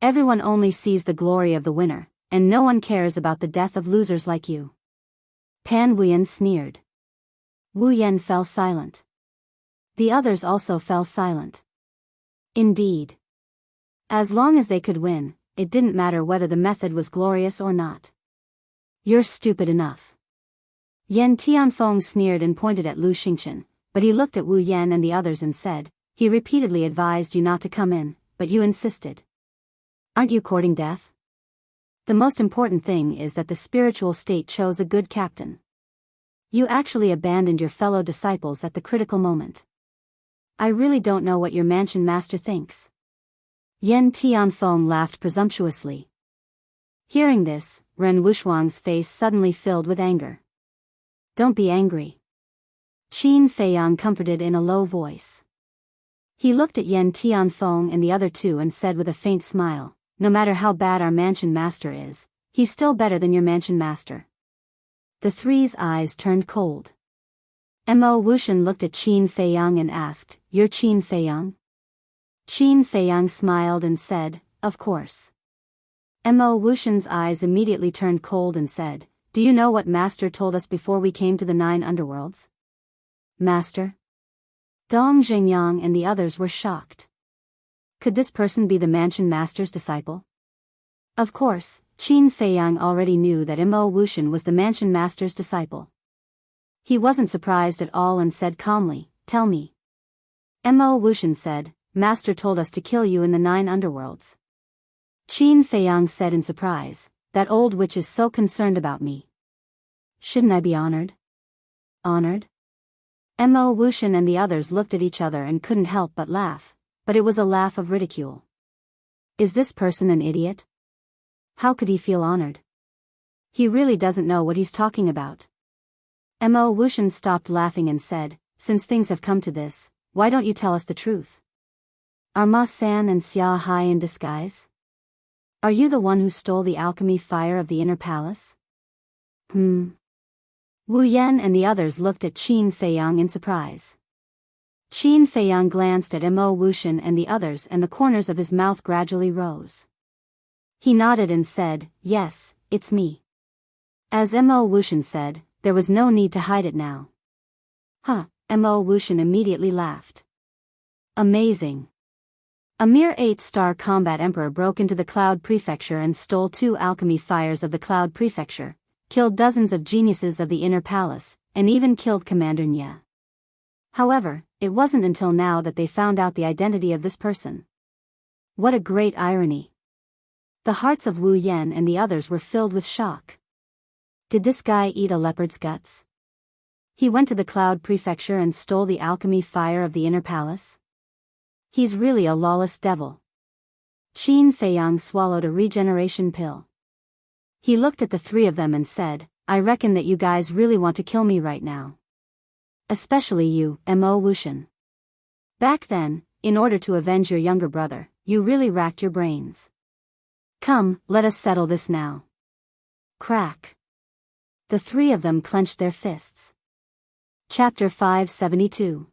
Everyone only sees the glory of the winner, and no one cares about the death of losers like you. Pan Wuyan sneered. Wu Yan fell silent. The others also fell silent. Indeed. As long as they could win, it didn't matter whether the method was glorious or not. You're stupid enough. Yan Tianfeng sneered and pointed at Lu Xingqian, but he looked at Wu Yan and the others and said, he repeatedly advised you not to come in, but you insisted. Aren't you courting death? The most important thing is that the spiritual state chose a good captain. You actually abandoned your fellow disciples at the critical moment. I really don't know what your mansion master thinks. Yan Tianfeng laughed presumptuously. Hearing this, Ren Wuxuang's face suddenly filled with anger. Don't be angry. Qin Feiyang comforted in a low voice. He looked at Yan Tianfeng and the other 2 and said with a faint smile, no matter how bad our mansion master is, he's still better than your mansion master. The 3's eyes turned cold. Mo Wuxian looked at Qin Feiyang and asked, you're Qin Feiyang? Qin Feiyang smiled and said, of course. Mo Wuxian's eyes immediately turned cold and said, do you know what master told us before we came to the 9 underworlds? Master? Dong Xingyang and the others were shocked. Could this person be the mansion master's disciple? Of course, Qin Feiyang already knew that Mo Wuxian was the mansion master's disciple. He wasn't surprised at all and said calmly, tell me. Mo Wuxian said, Master told us to kill you in the 9 underworlds. Qin Feiyang said in surprise, that old witch is so concerned about me. Shouldn't I be honored? Honored? Mo Wuxian and the others looked at each other and couldn't help but laugh, but it was a laugh of ridicule. Is this person an idiot? How could he feel honored? He really doesn't know what he's talking about. Mo Wuxian stopped laughing and said, since things have come to this, why don't you tell us the truth? Are Ma San and Xia Hai in disguise? Are you the one who stole the alchemy fire of the inner palace? Wu Yan and the others looked at Qin Feiyang in surprise. Qin Feiyang glanced at Mo Wuxian and the others and the corners of his mouth gradually rose. He nodded and said, yes, it's me. As Mo Wuxian said, there was no need to hide it now. Mo Wuxian immediately laughed. Amazing. A mere 8-star combat emperor broke into the Cloud Prefecture and stole 2 alchemy fires of the Cloud Prefecture, killed dozens of geniuses of the Inner Palace, and even killed Commander Nye. However, it wasn't until now that they found out the identity of this person. What a great irony. The hearts of Wu Yan and the others were filled with shock. Did this guy eat a leopard's guts? He went to the Cloud Prefecture and stole the alchemy fire of the Inner Palace? He's really a lawless devil. Qin Feiyang swallowed a regeneration pill. He looked at the 3 of them and said, I reckon that you guys really want to kill me right now. Especially you, Mo Wuxian. Back then, in order to avenge your younger brother, you really racked your brains. Come, let us settle this now. Crack. The 3 of them clenched their fists. Chapter 572.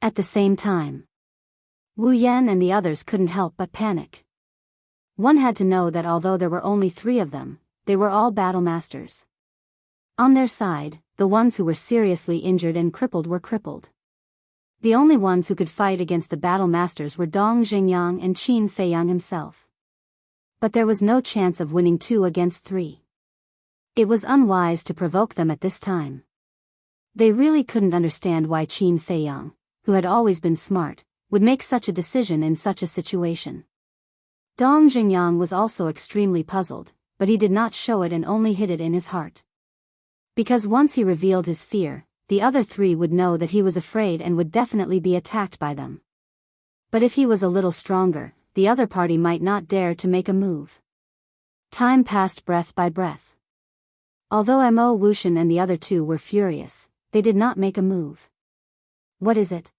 At the same time, Wu Yan and the others couldn't help but panic. One had to know that although there were only 3 of them, they were all battle masters. On their side, the ones who were seriously injured and crippled were crippled. The only ones who could fight against the battle masters were Dong Xingyang and Qin Feiyang himself. But there was no chance of winning 2 against 3. It was unwise to provoke them at this time. They really couldn't understand why Qin Feiyang, who had always been smart, would make such a decision in such a situation. Dong Xingyang was also extremely puzzled, but he did not show it and only hid it in his heart. Because once he revealed his fear, the other 3 would know that he was afraid and would definitely be attacked by them. But if he was a little stronger, the other party might not dare to make a move. Time passed breath by breath. Although Mo Wuxian and the other 2 were furious, they did not make a move. What is it?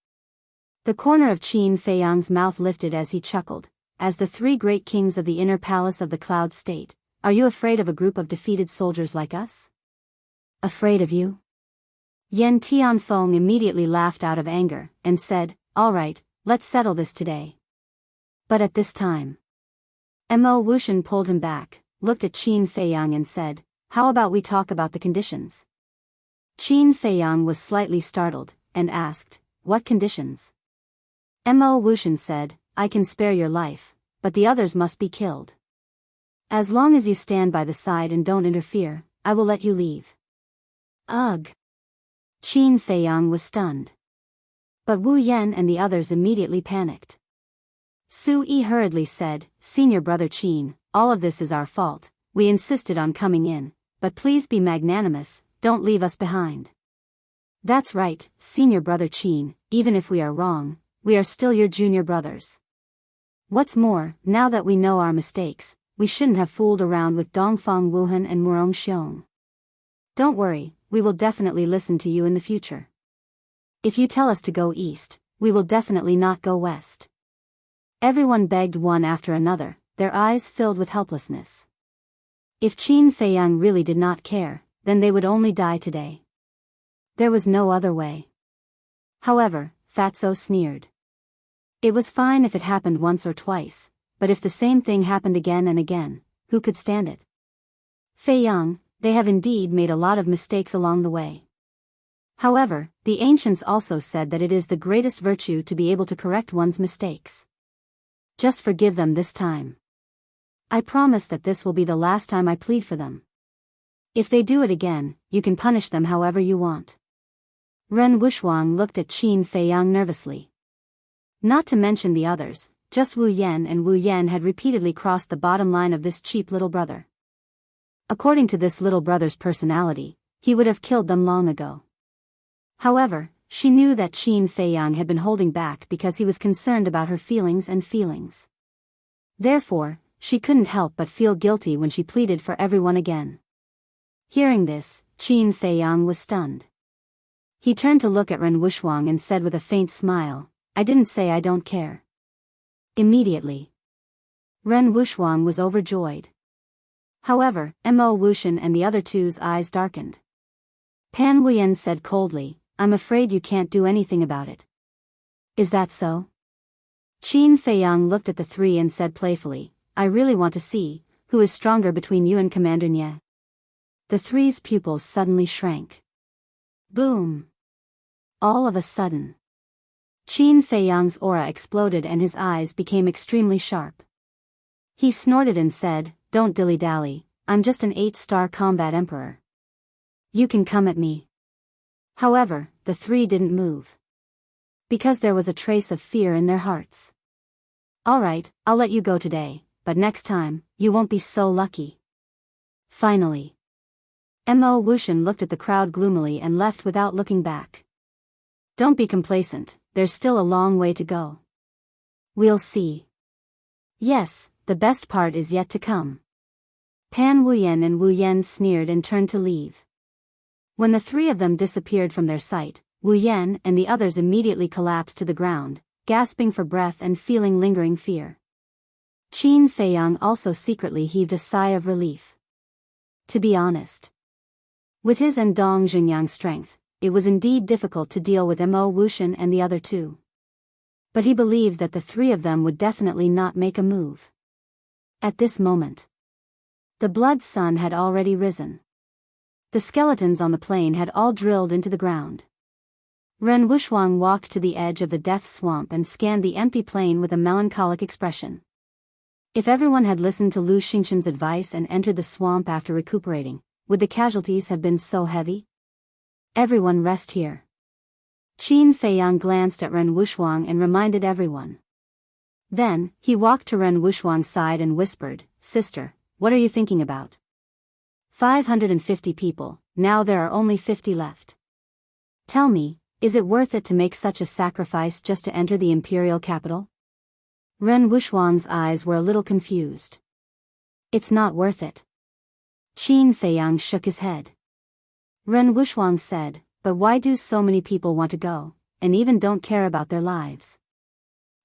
The corner of Qin Feiyang's mouth lifted as he chuckled. As the 3 great kings of the inner palace of the Cloud State, are you afraid of a group of defeated soldiers like us? Afraid of you? Yan Tianfeng immediately laughed out of anger, and said, all right, let's settle this today. But at this time, Mo Wuxian pulled him back, looked at Qin Feiyang and said, how about we talk about the conditions? Qin Feiyang was slightly startled, and asked, what conditions? Mo Wuxian said, I can spare your life, but the others must be killed. As long as you stand by the side and don't interfere, I will let you leave. Ugh. Qin Feiyang was stunned. But Wu Yan and the others immediately panicked. Su Yi hurriedly said, Senior Brother Qin, all of this is our fault, we insisted on coming in, but please be magnanimous, don't leave us behind. That's right, Senior Brother Qin, even if we are wrong, we are still your junior brothers. What's more, now that we know our mistakes, we shouldn't have fooled around with Dongfang Wuhan and Murong Xiong. Don't worry, we will definitely listen to you in the future. If you tell us to go east, we will definitely not go west. Everyone begged one after another, their eyes filled with helplessness. If Qin Feiyang really did not care, then they would only die today. There was no other way. However, Fatso sneered. It was fine if it happened once or twice, but if the same thing happened again and again, who could stand it? Feiyang, they have indeed made a lot of mistakes along the way. However, the ancients also said that it is the greatest virtue to be able to correct one's mistakes. Just forgive them this time. I promise that this will be the last time I plead for them. If they do it again, you can punish them however you want. Ren Wuxuang looked at Qin Feiyang nervously. Not to mention the others, just Wu Yan and Wu Yan had repeatedly crossed the bottom line of this cheap little brother. According to this little brother's personality, he would have killed them long ago. However, she knew that Qin Feiyang had been holding back because he was concerned about her feelings. Therefore, she couldn't help but feel guilty when she pleaded for everyone again. Hearing this, Qin Feiyang was stunned. He turned to look at Ren Wuxuang and said with a faint smile, "I didn't say I don't care." Immediately, Ren Wuxuang was overjoyed. However, Mo Wuxian and the other two's eyes darkened. Pan Wuyen said coldly, "I'm afraid you can't do anything about it." "Is that so?" Qin Feiyang looked at the three and said playfully, "I really want to see who is stronger between you and Commander Nye." The three's pupils suddenly shrank. Boom! All of a sudden, Qin Feiyang's aura exploded and his eyes became extremely sharp. He snorted and said, "Don't dilly-dally, I'm just an 8-star combat emperor. You can come at me." However, the three didn't move. Because there was a trace of fear in their hearts. "Alright, I'll let you go today, but next time, you won't be so lucky." Finally, Mo Wuxian looked at the crowd gloomily and left without looking back. "Don't be complacent, there's still a long way to go. We'll see." "Yes, the best part is yet to come." Pan Wuyen and Wu Yan sneered and turned to leave. When the three of them disappeared from their sight, Wu Yan and the others immediately collapsed to the ground, gasping for breath and feeling lingering fear. Qin Feiyang also secretly heaved a sigh of relief. To be honest, with his and Dong Zhengyang's strength, it was indeed difficult to deal with Mo Wuxian and the other two. But he believed that the three of them would definitely not make a move. At this moment, the blood sun had already risen. The skeletons on the plain had all drilled into the ground. Ren Wuxuang walked to the edge of the death swamp and scanned the empty plain with a melancholic expression. If everyone had listened to Lu Xingqian's advice and entered the swamp after recuperating, would the casualties have been so heavy? "Everyone rest here." Qin Feiyang glanced at Ren Wuxuang and reminded everyone. Then, he walked to Ren Wuxuang's side and whispered, "Sister, what are you thinking about? 550 people, now there are only 50 left. Tell me, is it worth it to make such a sacrifice just to enter the imperial capital?" Ren Wuxuang's eyes were a little confused. "It's not worth it." Qin Feiyang shook his head. Ren Wuxuang said, "But why do so many people want to go, and even don't care about their lives?"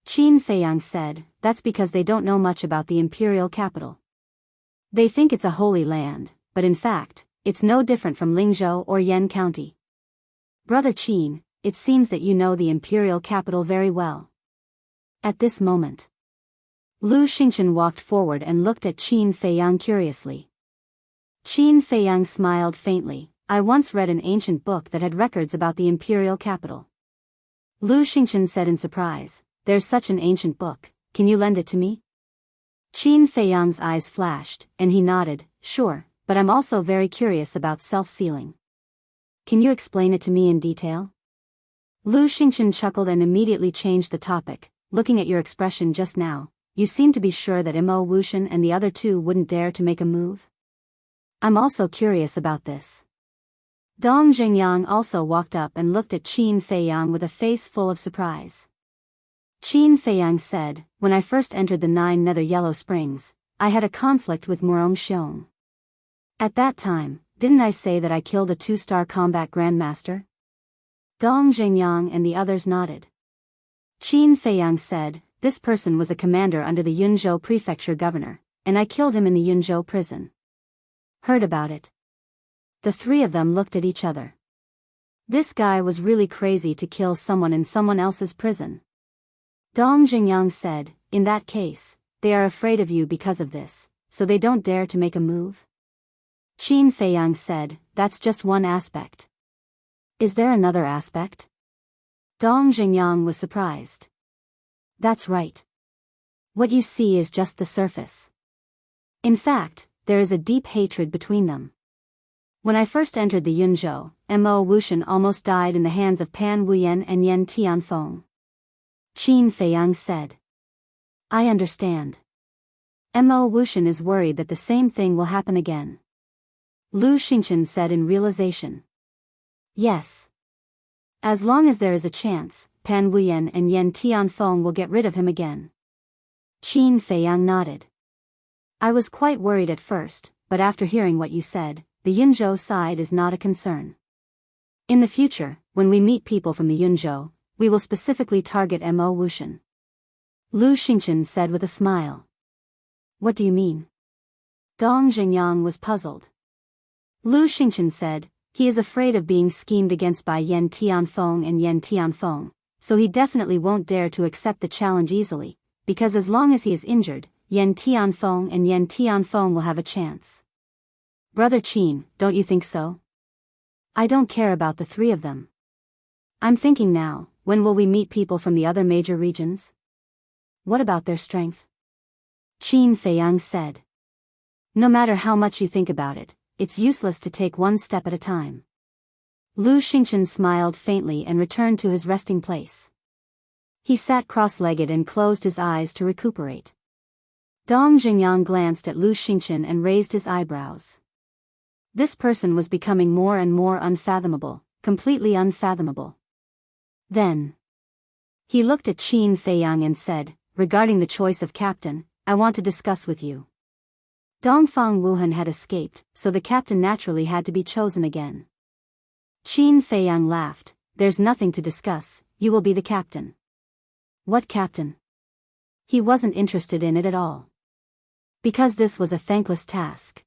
Qin Feiyang said, "That's because they don't know much about the imperial capital. They think it's a holy land, but in fact, it's no different from Lingzhou or Yan County." "Brother Qin, it seems that you know the imperial capital very well." At this moment, Lu Xingqian walked forward and looked at Qin Feiyang curiously. Qin Feiyang smiled faintly. "I once read an ancient book that had records about the imperial capital." Lu Xingqian said in surprise, "There's such an ancient book, can you lend it to me?" Qin Feiyang's eyes flashed, and he nodded, "Sure, but I'm also very curious about self-sealing. Can you explain it to me in detail?" Lu Xingqian chuckled and immediately changed the topic. "Looking at your expression just now, you seem to be sure that Mo Wuxian and the other two wouldn't dare to make a move? I'm also curious about this." Dong Zhengyang also walked up and looked at Qin Feiyang with a face full of surprise. Qin Feiyang said, "When I first entered the 9 Nether Yellow Springs, I had a conflict with Murong Xiong. At that time, didn't I say that I killed a 2-star combat grandmaster?" Dong Zhengyang and the others nodded. Qin Feiyang said, "This person was a commander under the Yunzhou prefecture governor, and I killed him in the Yunzhou prison." "Heard about it." The three of them looked at each other. This guy was really crazy to kill someone in someone else's prison. Dong Zhengyang said, "In that case, they are afraid of you because of this, so they don't dare to make a move?" Qin Feiyang said, "That's just one aspect." "Is there another aspect?" Dong Zhengyang was surprised. "That's right. What you see is just the surface. In fact, there is a deep hatred between them. When I first entered the Yunzhou, Mo Wuxian almost died in the hands of Pan Wuyen and Yen Tianfeng." Qin Feiyang said, "I understand. Mo Wuxian is worried that the same thing will happen again." Lu Xingqian said in realization. "Yes. As long as there is a chance, Pan Wuyan and Yen Tianfeng will get rid of him again. Qin Feiyang nodded. I was quite worried at first, but after hearing what you said, the Yunzhou side is not a concern. In the future, when we meet people from the Yunzhou, we will specifically target Mo Wuxian. Lu Xingchen said with a smile. What do you mean? Dong Xingyang was puzzled. Lu Xingchen said, he is afraid of being schemed against by Yen Tianfeng and Yen Tianfeng, so he definitely won't dare to accept the challenge easily, because as long as he is injured, Yen Tianfeng and Yen Tianfeng will have a chance. Brother Qin, don't you think so? I don't care about the three of them. I'm thinking now, when will we meet people from the other major regions? What about their strength? Qin Feiyang said. No matter how much you think about it, it's useless to take one step at a time. Lu Xingchen smiled faintly and returned to his resting place. He sat cross-legged and closed his eyes to recuperate. Dong Xingyang glanced at Lu Xingchen and raised his eyebrows. This person was becoming more and more unfathomable, completely unfathomable. Then he looked at Qin Feiyang and said, regarding the choice of captain, I want to discuss with you. Dongfang Wuhan had escaped, so the captain naturally had to be chosen again. Qin Feiyang laughed, there's nothing to discuss, you will be the captain. What captain? He wasn't interested in it at all. Because this was a thankless task.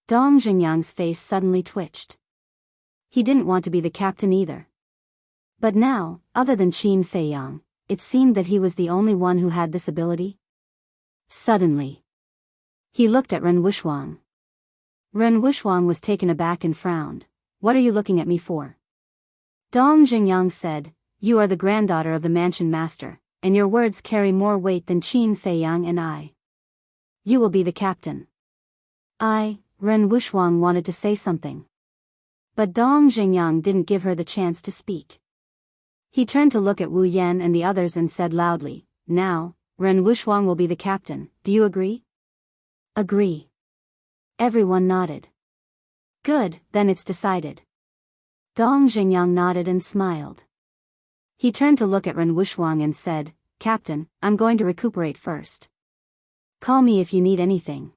Dong Xingyang's face suddenly twitched. He didn't want to be the captain either. But now, other than Qin Feiyang, it seemed that he was the only one who had this ability. Suddenly, he looked at Ren Wuxuang. Ren Wuxuang was taken aback and frowned. What are you looking at me for? Dong Xingyang said, you are the granddaughter of the mansion master, and your words carry more weight than Qin Feiyang and I. You will be the captain. Ren Wuxuang wanted to say something. But Dong Xingyang didn't give her the chance to speak. He turned to look at Wu Yan and the others and said loudly, now, Ren Wuxuang will be the captain, do you agree? Agree. Everyone nodded. Good, then it's decided. Dong Xingyang nodded and smiled. He turned to look at Ren Wuxuang and said, Captain, I'm going to recuperate first. Call me if you need anything.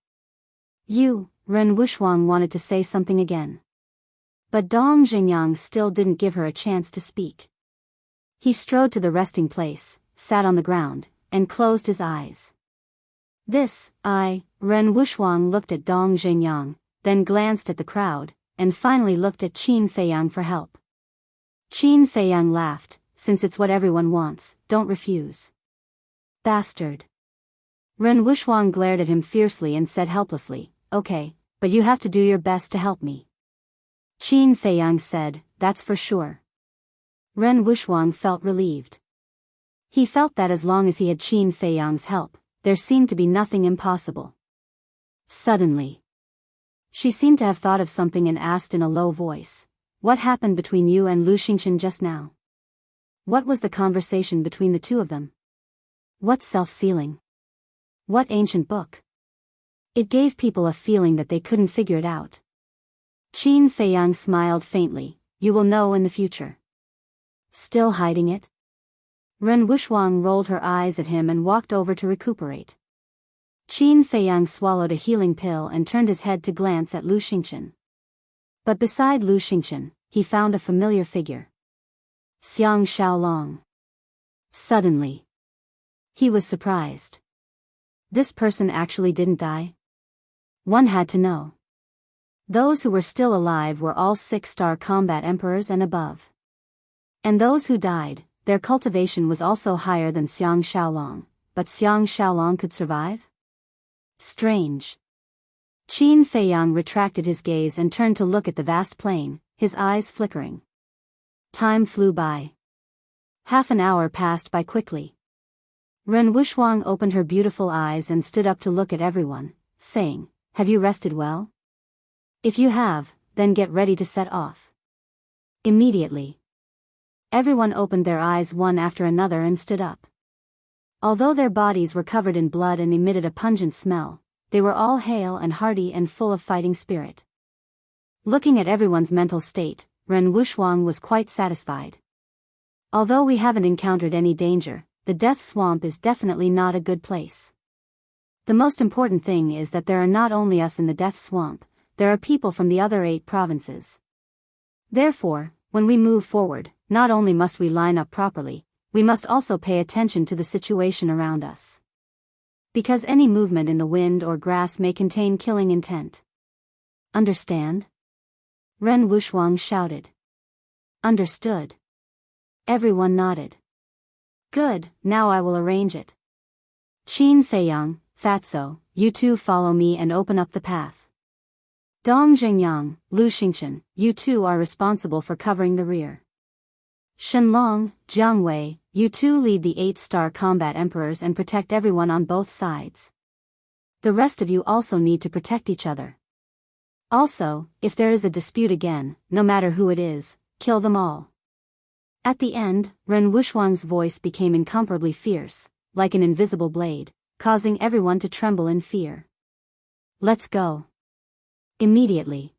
Ren Wuxuang wanted to say something again. But Dong Xingyang still didn't give her a chance to speak. He strode to the resting place, sat on the ground, and closed his eyes. Ren Wuxuang looked at Dong Xingyang, then glanced at the crowd, and finally looked at Qin Feiyang for help. Qin Feiyang laughed, since it's what everyone wants, don't refuse. Bastard. Ren Wuxuang glared at him fiercely and said helplessly, okay, but you have to do your best to help me. Qin Feiyang said, that's for sure. Ren Wuxuang felt relieved. He felt that as long as he had Qin Feiyang's help, there seemed to be nothing impossible. Suddenly, she seemed to have thought of something and asked in a low voice, what happened between you and Lu Xingchen just now? What was the conversation between the two of them? What self-sealing? What ancient book? It gave people a feeling that they couldn't figure it out. Qin Feiyang smiled faintly, you will know in the future. Still hiding it? Ren Wuxuang rolled her eyes at him and walked over to recuperate. Qin Feiyang swallowed a healing pill and turned his head to glance at Lu Xingchen. But beside Lu Xingchen, he found a familiar figure. Xiang Xiaolong. Suddenly, he was surprised. This person actually didn't die? One had to know. Those who were still alive were all 6-star combat emperors and above. And those who died, their cultivation was also higher than Xiang Xiaolong, but Xiang Xiaolong could survive? Strange. Qin Feiyang retracted his gaze and turned to look at the vast plain, his eyes flickering. Time flew by. Half an hour passed by quickly. Ren Wuxuang opened her beautiful eyes and stood up to look at everyone, saying, have you rested well? If you have, then get ready to set off. Immediately, everyone opened their eyes one after another and stood up. Although their bodies were covered in blood and emitted a pungent smell, they were all hale and hearty and full of fighting spirit. Looking at everyone's mental state, Ren Wuxuang was quite satisfied. Although we haven't encountered any danger, the Death Swamp is definitely not a good place. The most important thing is that there are not only us in the Death Swamp, there are people from the other 8 provinces. Therefore, when we move forward, not only must we line up properly, we must also pay attention to the situation around us. Because any movement in the wind or grass may contain killing intent. Understand? Ren Wuxuang shouted. Understood. Everyone nodded. Good, now I will arrange it. Qin Feiyang, Fatso, you two follow me and open up the path. Dong Zhengyang, Lu Xingchen, you two are responsible for covering the rear. Shenlong, Jiang Wei, you two lead the 8-star combat emperors and protect everyone on both sides. The rest of you also need to protect each other. Also, if there is a dispute again, no matter who it is, kill them all. At the end, Ren Wuxuang's voice became incomparably fierce, like an invisible blade, causing everyone to tremble in fear. Let's go. Immediately.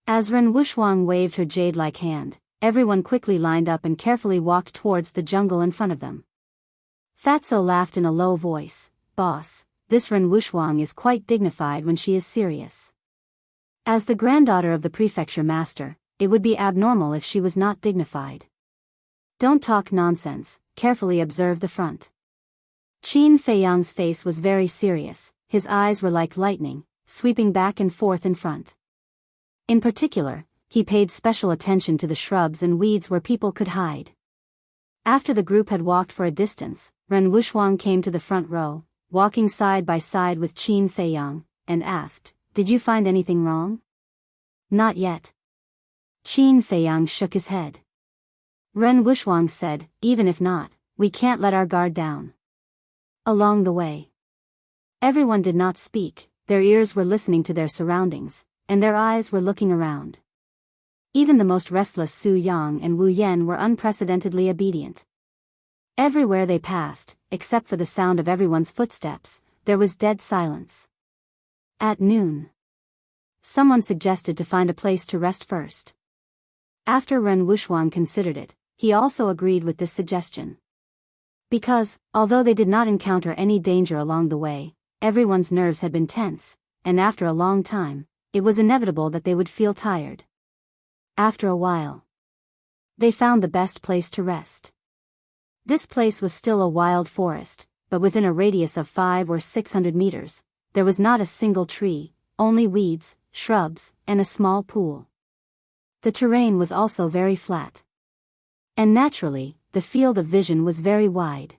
As Ren Wuxuang waved her jade-like hand, everyone quickly lined up and carefully walked towards the jungle in front of them. Fatso laughed in a low voice, Boss, this Ren Wuxuang is quite dignified when she is serious. As the granddaughter of the prefecture master, it would be abnormal if she was not dignified. Don't talk nonsense, carefully observe the front. Qin Feiyang's face was very serious, his eyes were like lightning, sweeping back and forth in front. In particular, he paid special attention to the shrubs and weeds where people could hide. After the group had walked for a distance, Ren Wuxuang came to the front row, walking side by side with Qin Feiyang, and asked, Did you find anything wrong? Not yet. Qin Feiyang shook his head. Ren Wuxuang said, Even if not, we can't let our guard down. Along the way. Everyone did not speak, their ears were listening to their surroundings, and their eyes were looking around. Even the most restless Su Yang and Wu Yan were unprecedentedly obedient. Everywhere they passed, except for the sound of everyone's footsteps, there was dead silence. At noon. Someone suggested to find a place to rest first. After Ren Wuxuang considered it, he also agreed with this suggestion. Because, although they did not encounter any danger along the way, everyone's nerves had been tense, and after a long time, it was inevitable that they would feel tired. After a while, they found the best place to rest. This place was still a wild forest, but within a radius of 500 or 600 meters, there was not a single tree, only weeds, shrubs, and a small pool. The terrain was also very flat. And naturally, the field of vision was very wide.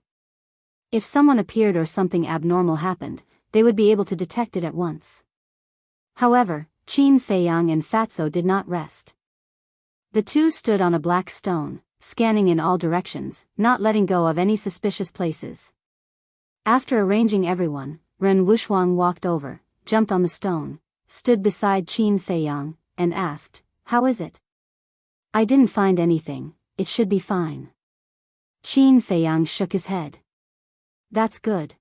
If someone appeared or something abnormal happened, they would be able to detect it at once. However, Qin Feiyang and Fatso did not rest. The two stood on a black stone, scanning in all directions, not letting go of any suspicious places. After arranging everyone, Ren Wuxuang walked over, jumped on the stone, stood beside Qin Feiyang, and asked, How is it? I didn't find anything, it should be fine. Qin Feiyang shook his head. That's good.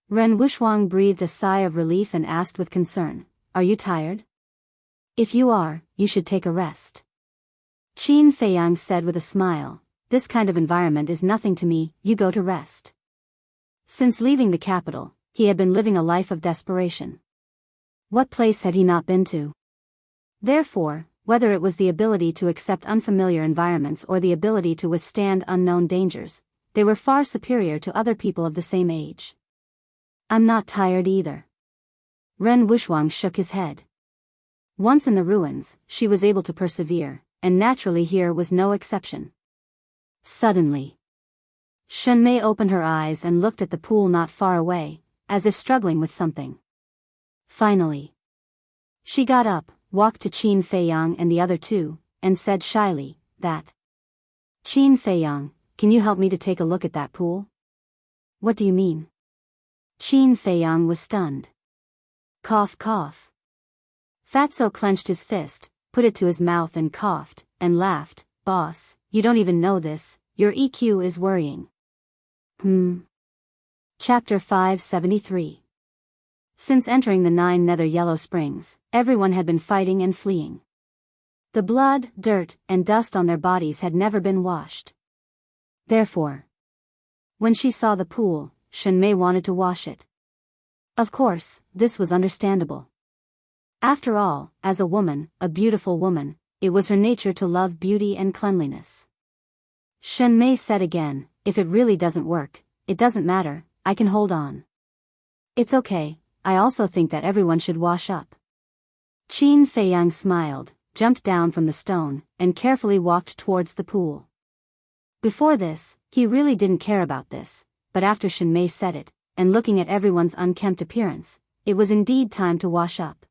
Ren Wuxuang breathed a sigh of relief and asked with concern, Are you tired? If you are, you should take a rest. Qin Feiyang said with a smile, This kind of environment is nothing to me, you go to rest. Since leaving the capital, he had been living a life of desperation. What place had he not been to? Therefore, whether it was the ability to accept unfamiliar environments or the ability to withstand unknown dangers, they were far superior to other people of the same age. I'm not tired either. Ren Wuxuang shook his head. Once in the ruins, she was able to persevere, and naturally here was no exception. Suddenly, Shenmei opened her eyes and looked at the pool not far away, as if struggling with something. Finally, she got up, walked to Qin Feiyang and the other two, and said shyly, That. Qin Feiyang, can you help me to take a look at that pool? What do you mean? Qin Feiyang was stunned. Cough cough. Fatso clenched his fist, put it to his mouth and coughed, and laughed, Boss, you don't even know this, your EQ is worrying. Chapter 573. Since entering the 9 Nether Yellow Springs, everyone had been fighting and fleeing. The blood, dirt, and dust on their bodies had never been washed. Therefore, when she saw the pool, Shenmei wanted to wash it. Of course, this was understandable. After all, as a woman, a beautiful woman, it was her nature to love beauty and cleanliness. Shenmei said again, if it really doesn't work, it doesn't matter, I can hold on. It's okay, I also think that everyone should wash up. Qin Feiyang smiled, jumped down from the stone, and carefully walked towards the pool. Before this, he really didn't care about this, but after Shenmei said it, and looking at everyone's unkempt appearance, it was indeed time to wash up.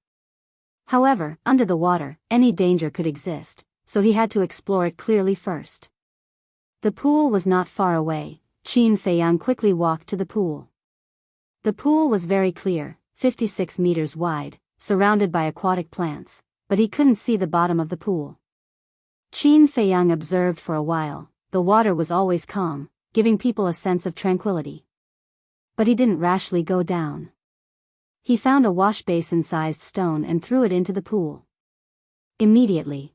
However, under the water, any danger could exist, so he had to explore it clearly first. The pool was not far away. Qin Feiyang quickly walked to the pool. The pool was very clear, 56 meters wide, surrounded by aquatic plants, but he couldn't see the bottom of the pool. Qin Feiyang observed for a while. The water was always calm, giving people a sense of tranquility. But he didn't rashly go down. He found a wash basin-sized stone and threw it into the pool. Immediately,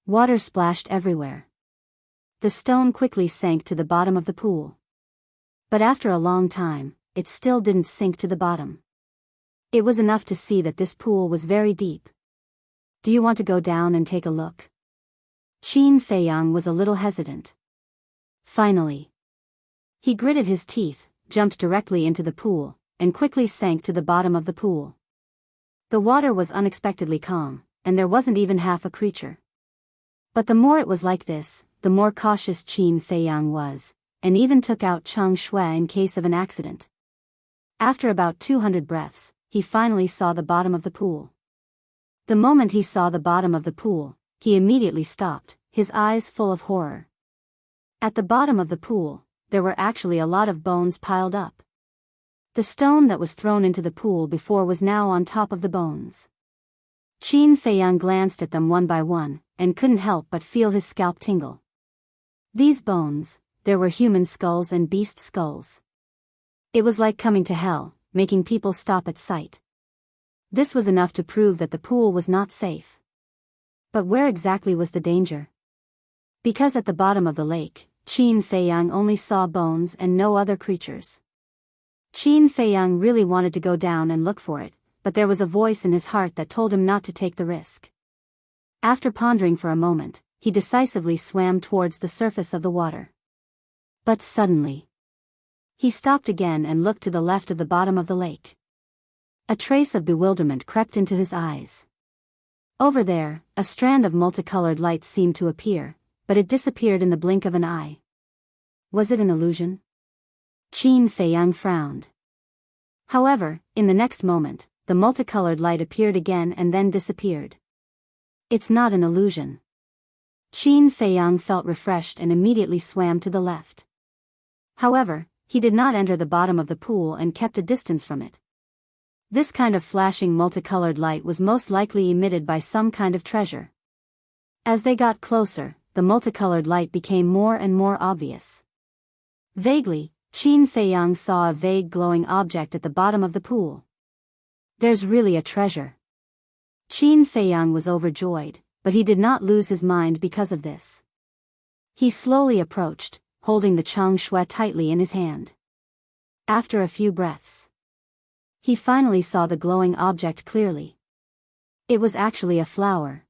water splashed everywhere. The stone quickly sank to the bottom of the pool. But after a long time, it still didn't sink to the bottom. It was enough to see that this pool was very deep. Do you want to go down and take a look? Qin Feiyang was a little hesitant. Finally, he gritted his teeth, jumped directly into the pool, and quickly sank to the bottom of the pool. The water was unexpectedly calm, and there wasn't even half a creature. But the more it was like this, the more cautious Qin Feiyang was, and even took out Chang Shui in case of an accident. After about 200 breaths, he finally saw the bottom of the pool. The moment he saw the bottom of the pool, he immediately stopped, his eyes full of horror. At the bottom of the pool, there were actually a lot of bones piled up. The stone that was thrown into the pool before was now on top of the bones. Qin Feiyang glanced at them one by one, and couldn't help but feel his scalp tingle. These bones, there were human skulls and beast skulls. It was like coming to hell, making people stop at sight. This was enough to prove that the pool was not safe. But where exactly was the danger? Because at the bottom of the lake, Qin Feiyang only saw bones and no other creatures. Qin Feiyang really wanted to go down and look for it, but there was a voice in his heart that told him not to take the risk. After pondering for a moment, he decisively swam towards the surface of the water. But suddenly, he stopped again and looked to the left of the bottom of the lake. A trace of bewilderment crept into his eyes. Over there, a strand of multicolored light seemed to appear, but it disappeared in the blink of an eye. Was it an illusion? Qin Feiyang frowned. However, in the next moment, the multicolored light appeared again and then disappeared. It's not an illusion. Qin Feiyang felt refreshed and immediately swam to the left. However, he did not enter the bottom of the pool and kept a distance from it. This kind of flashing multicolored light was most likely emitted by some kind of treasure. As they got closer, the multicolored light became more and more obvious. Vaguely, Qin Feiyang saw a vague glowing object at the bottom of the pool. There's really a treasure. Qin Feiyang was overjoyed, but he did not lose his mind because of this. He slowly approached, holding the Chang Shui tightly in his hand. After a few breaths, he finally saw the glowing object clearly. It was actually a flower.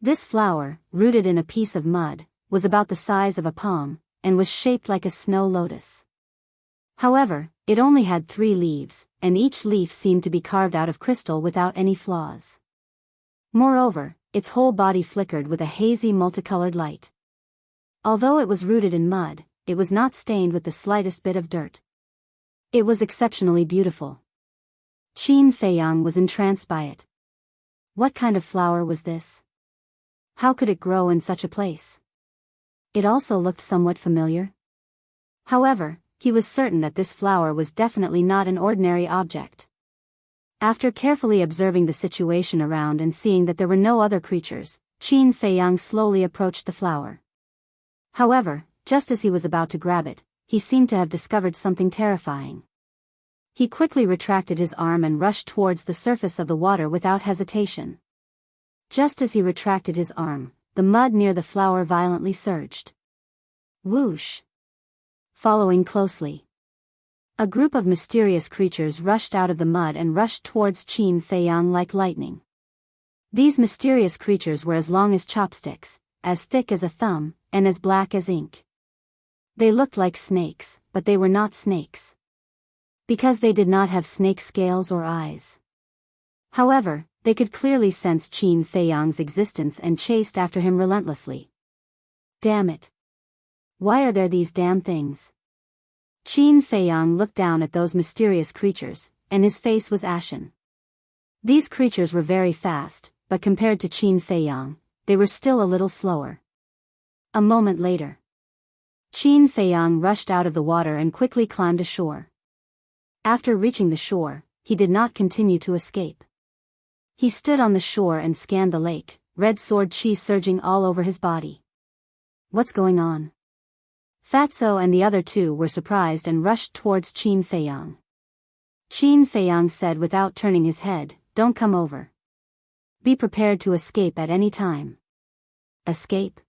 This flower, rooted in a piece of mud, was about the size of a palm, and was shaped like a snow lotus. However, it only had 3 leaves, and each leaf seemed to be carved out of crystal without any flaws. Moreover, its whole body flickered with a hazy multicolored light. Although it was rooted in mud, it was not stained with the slightest bit of dirt. It was exceptionally beautiful. Qin Feiyang was entranced by it. What kind of flower was this? How could it grow in such a place? It also looked somewhat familiar. However, he was certain that this flower was definitely not an ordinary object. After carefully observing the situation around and seeing that there were no other creatures, Qin Feiyang slowly approached the flower. However, just as he was about to grab it, he seemed to have discovered something terrifying. He quickly retracted his arm and rushed towards the surface of the water without hesitation. Just as he retracted his arm, the mud near the flower violently surged. Whoosh! Following closely. A group of mysterious creatures rushed out of the mud and rushed towards Qin Feiyang like lightning. These mysterious creatures were as long as chopsticks, as thick as a thumb, and as black as ink. They looked like snakes, but they were not snakes. Because they did not have snake scales or eyes. However, they could clearly sense Qin Feiyang's existence and chased after him relentlessly. Damn it! Why are there these damn things? Qin Feiyang looked down at those mysterious creatures, and his face was ashen. These creatures were very fast, but compared to Qin Feiyang, they were still a little slower. A moment later, Qin Feiyang rushed out of the water and quickly climbed ashore. After reaching the shore, he did not continue to escape. He stood on the shore and scanned the lake, red sword chi surging all over his body. What's going on? Fatso and the other two were surprised and rushed towards Qin Feiyang. Qin Feiyang said without turning his head, "Don't come over. Be prepared to escape at any time." Escape?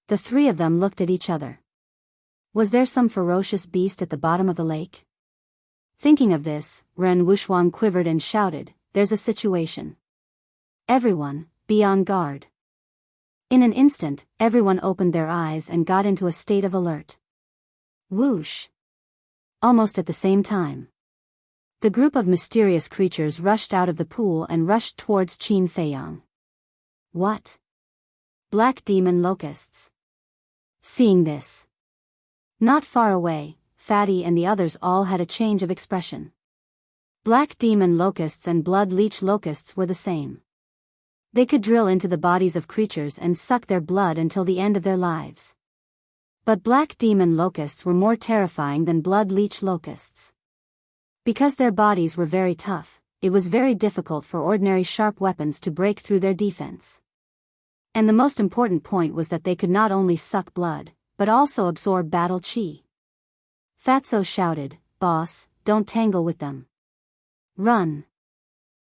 The three of them looked at each other. Was there some ferocious beast at the bottom of the lake? Thinking of this, Ren Wuxuan quivered and shouted, "There's a situation. Everyone, be on guard." In an instant, everyone opened their eyes and got into a state of alert. Whoosh! Almost at the same time, the group of mysterious creatures rushed out of the pool and rushed towards Qin Feiyang. What? Black demon locusts. Seeing this, not far away, Fatty and the others all had a change of expression. Black demon locusts and blood leech locusts were the same. They could drill into the bodies of creatures and suck their blood until the end of their lives. But black demon locusts were more terrifying than blood leech locusts. Because their bodies were very tough, it was very difficult for ordinary sharp weapons to break through their defense. And the most important point was that they could not only suck blood, but also absorb battle chi. Fatso shouted, "Boss, don't tangle with them. Run.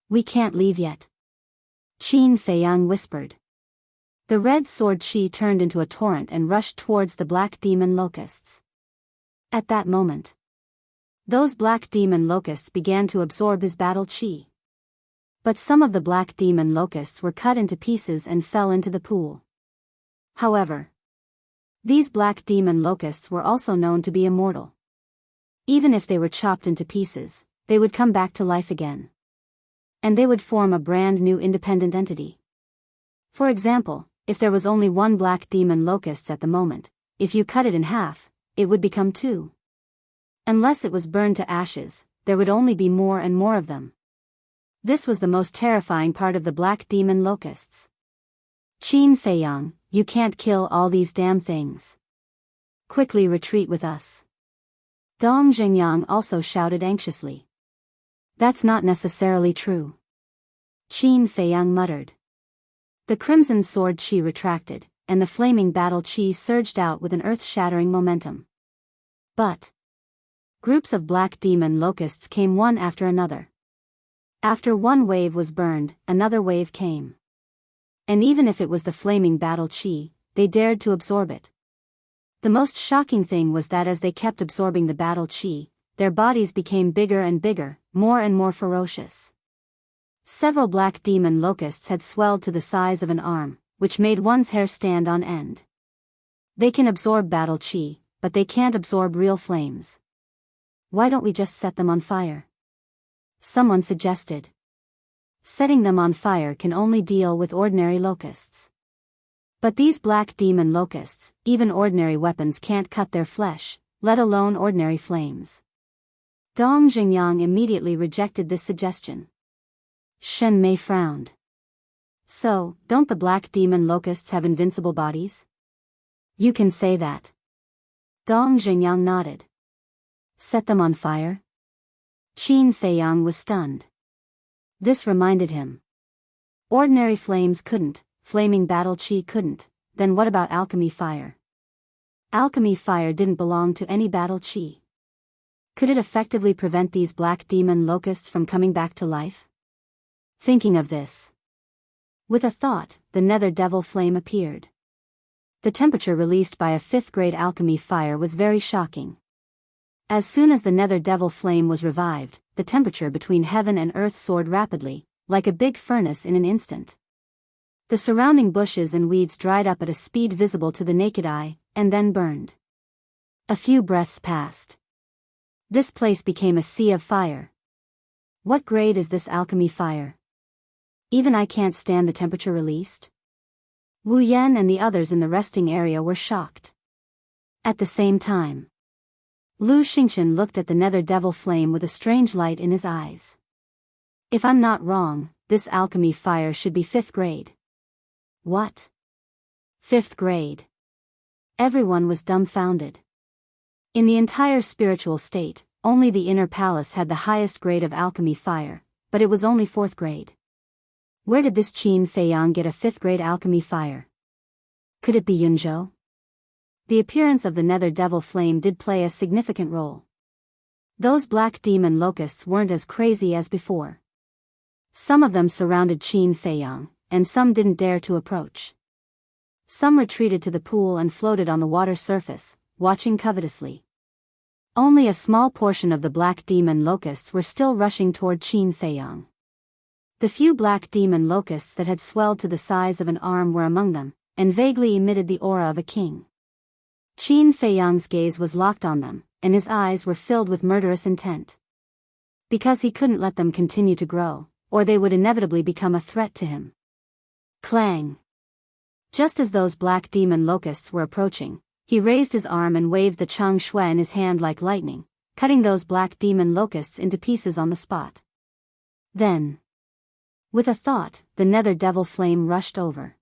We can't leave yet." Qin Feiyang whispered. The red sword chi turned into a torrent and rushed towards the black demon locusts. At that moment, those black demon locusts began to absorb his battle chi. But some of the black demon locusts were cut into pieces and fell into the pool. However, these black demon locusts were also known to be immortal. Even if they were chopped into pieces, they would come back to life again. And they would form a brand new independent entity. For example, if there was only one black demon locust at the moment, if you cut it in half, it would become two. Unless it was burned to ashes, there would only be more and more of them. This was the most terrifying part of the black demon locusts. Qin Feiyang, you can't kill all these damn things. Quickly retreat with us. Dong Zhengyang also shouted anxiously. That's not necessarily true. Qin Feiyang muttered. The crimson sword chi retracted, and the flaming battle chi surged out with an earth-shattering momentum. But groups of black demon locusts came one after another. After one wave was burned, another wave came. And even if it was the flaming battle chi, they dared to absorb it. The most shocking thing was that as they kept absorbing the battle chi, their bodies became bigger and bigger, more and more ferocious. Several black demon locusts had swelled to the size of an arm, which made one's hair stand on end. They can absorb battle chi, but they can't absorb real flames. Why don't we just set them on fire? Someone suggested. Setting them on fire can only deal with ordinary locusts. But these black demon locusts, even ordinary weapons can't cut their flesh, let alone ordinary flames. Dong Zhengyang immediately rejected this suggestion. Shen Mei frowned. So, don't the black demon locusts have invincible bodies? You can say that. Dong Zhengyang nodded. Set them on fire? Qin Feiyang was stunned. This reminded him. Ordinary flames couldn't, flaming battle chi couldn't, then what about alchemy fire? Alchemy fire didn't belong to any battle chi. Could it effectively prevent these black demon locusts from coming back to life? Thinking of this, with a thought, the nether devil flame appeared. The temperature released by a 5th-grade alchemy fire was very shocking. As soon as the nether devil flame was revived, the temperature between heaven and earth soared rapidly, like a big furnace in an instant. The surrounding bushes and weeds dried up at a speed visible to the naked eye, and then burned. A few breaths passed. This place became a sea of fire. What grade is this alchemy fire? Even I can't stand the temperature released. Wu Yan and the others in the resting area were shocked. At the same time, Lu Xingchen looked at the nether devil flame with a strange light in his eyes. If I'm not wrong, this alchemy fire should be 5th grade. What? 5th grade? Everyone was dumbfounded. In the entire spiritual state, only the inner palace had the highest grade of alchemy fire, but it was only 4th grade. Where did this Qin Feiyang get a 5th grade alchemy fire? Could it be Yunzhou? The appearance of the nether devil flame did play a significant role. Those black demon locusts weren't as crazy as before. Some of them surrounded Qin Feiyang, and some didn't dare to approach. Some retreated to the pool and floated on the water surface, watching covetously. Only a small portion of the black demon locusts were still rushing toward Qin Feiyang. The few black demon locusts that had swelled to the size of an arm were among them, and vaguely emitted the aura of a king. Qin Feiyang's gaze was locked on them, and his eyes were filled with murderous intent. Because he couldn't let them continue to grow, or they would inevitably become a threat to him. Clang! Just as those black demon locusts were approaching, he raised his arm and waved the Chang Shui in his hand like lightning, cutting those black demon locusts into pieces on the spot. Then, with a thought, the nether devil flame rushed over.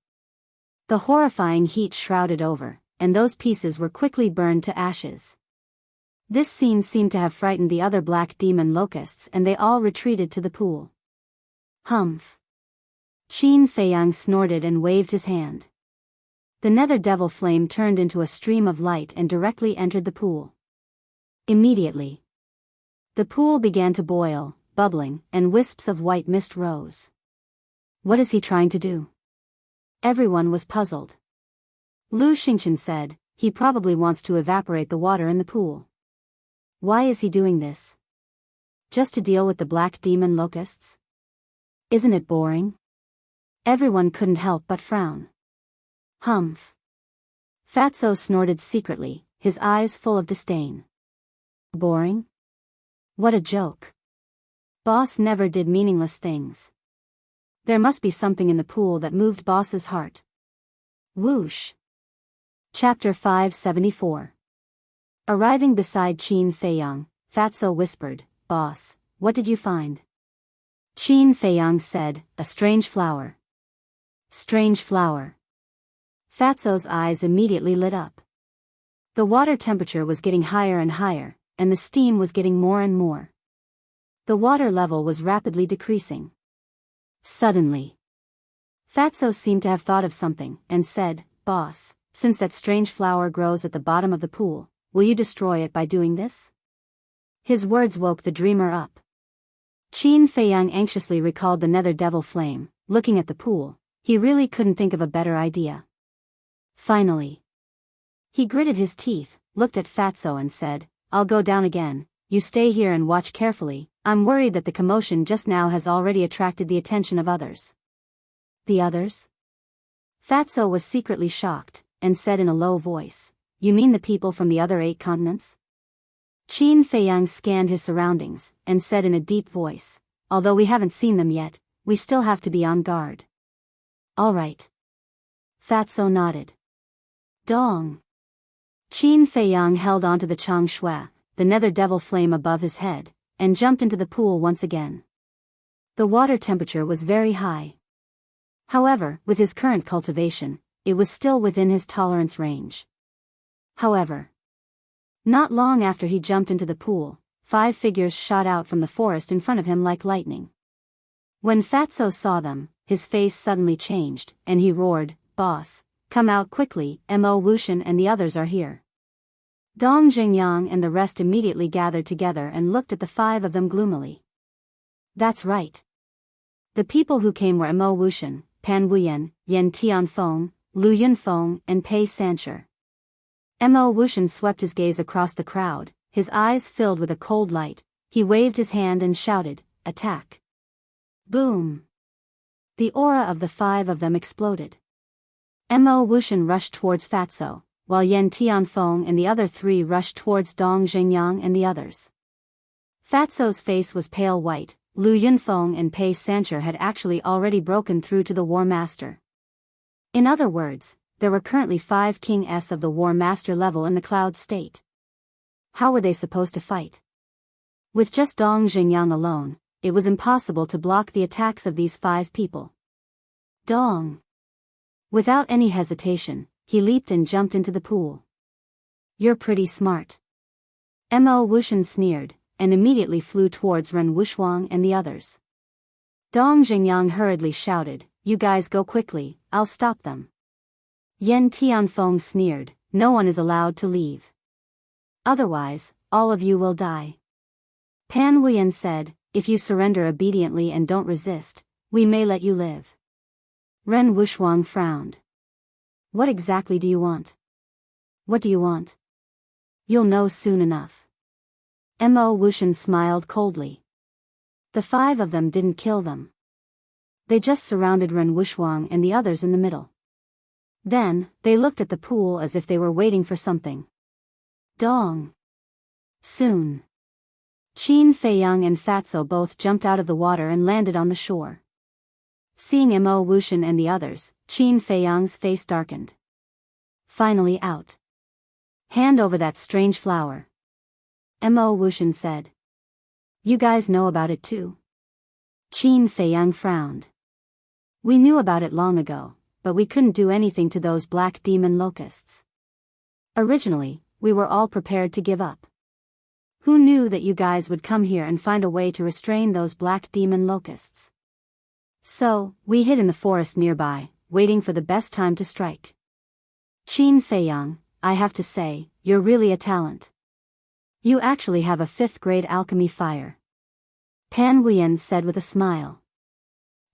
The horrifying heat shrouded over, and those pieces were quickly burned to ashes. This scene seemed to have frightened the other black demon locusts, and they all retreated to the pool. Humph! Qin Feiyang snorted and waved his hand. The nether devil flame turned into a stream of light and directly entered the pool. Immediately, the pool began to boil, bubbling, and wisps of white mist rose. What is he trying to do? Everyone was puzzled. Lu Xingchen said, he probably wants to evaporate the water in the pool. Why is he doing this? Just to deal with the black demon locusts? Isn't it boring? Everyone couldn't help but frown. Humph! Fatso snorted secretly, his eyes full of disdain. Boring? What a joke. Boss never did meaningless things. There must be something in the pool that moved Boss's heart. Whoosh! Chapter 574. Arriving beside Qin Feiyang, Fatso whispered, Boss, what did you find? Qin Feiyang said, a strange flower. Strange flower. Fatso's eyes immediately lit up. The water temperature was getting higher and higher, and the steam was getting more and more. The water level was rapidly decreasing. Suddenly, Fatso seemed to have thought of something, and said, Boss, since that strange flower grows at the bottom of the pool, will you destroy it by doing this? His words woke the dreamer up. Qin Feiyang anxiously recalled the nether devil flame. Looking at the pool, he really couldn't think of a better idea. Finally, he gritted his teeth, looked at Fatso and said, I'll go down again, you stay here and watch carefully. I'm worried that the commotion just now has already attracted the attention of others. The others? Fatso was secretly shocked, and said in a low voice, You mean the people from the other 8 continents? Qin Feiyang scanned his surroundings, and said in a deep voice, Although we haven't seen them yet, we still have to be on guard. All right. Fatso nodded. Dong! Qin Feiyang held onto the Chang Shui, the nether devil flame above his head, and jumped into the pool once again. The water temperature was very high. However, with his current cultivation, it was still within his tolerance range. However, not long after he jumped into the pool, 5 figures shot out from the forest in front of him like lightning. When Fatso saw them, his face suddenly changed, and he roared, Boss, come out quickly, Mo Wuxian and the others are here. Dong Jingyang and the rest immediately gathered together and looked at the 5 of them gloomily. That's right. The people who came were Mo Wuxian, Pan Wuyan, Yen Tianfeng, Lu Yunfeng, and Pei Sancher. Mo Wuxian swept his gaze across the crowd, his eyes filled with a cold light. He waved his hand and shouted, "Attack!" Boom! The aura of the 5 of them exploded. Mo Wuxian rushed towards Fatso, while Yan Tianfeng and the other 3 rushed towards Dong Xingyang and the others. Fatso's face was pale white. Lu Yunfeng and Pei Sancher had actually already broken through to the War Master. In other words, there were currently 5 King S of the War Master level in the Cloud State. How were they supposed to fight? With just Dong Xingyang alone, it was impossible to block the attacks of these 5 people. Dong! Without any hesitation, he leaped and jumped into the pool. "You're pretty smart." Mo Wuxian sneered, and immediately flew towards Ren Wuxuang and the others. Dong Xingyang hurriedly shouted, "You guys go quickly, I'll stop them." Yan Tianfeng sneered, "No one is allowed to leave. Otherwise, all of you will die." Pan Wuyan said, "If you surrender obediently and don't resist, we may let you live." Ren Wuxuang frowned. "What exactly do you want?" "What do you want?" "You'll know soon enough." Mo Wuxian smiled coldly. The 5 of them didn't kill them. They just surrounded Ren Wuxuang and the others in the middle. Then, they looked at the pool as if they were waiting for something. Dong! Soon. Qin Feiyang and Fatso both jumped out of the water and landed on the shore. Seeing Mo Wuxian and the others, Qin Feiyang's face darkened. "Finally out. Hand over that strange flower." Mo Wuxian said. "You guys know about it too?" Qin Feiyang frowned. "We knew about it long ago, but we couldn't do anything to those black demon locusts. Originally, we were all prepared to give up. Who knew that you guys would come here and find a way to restrain those black demon locusts? So, we hid in the forest nearby, waiting for the best time to strike." Qin Feiyang, I have to say, you're really a talent. You actually have a 5th grade alchemy fire. Pan Wuyan said with a smile.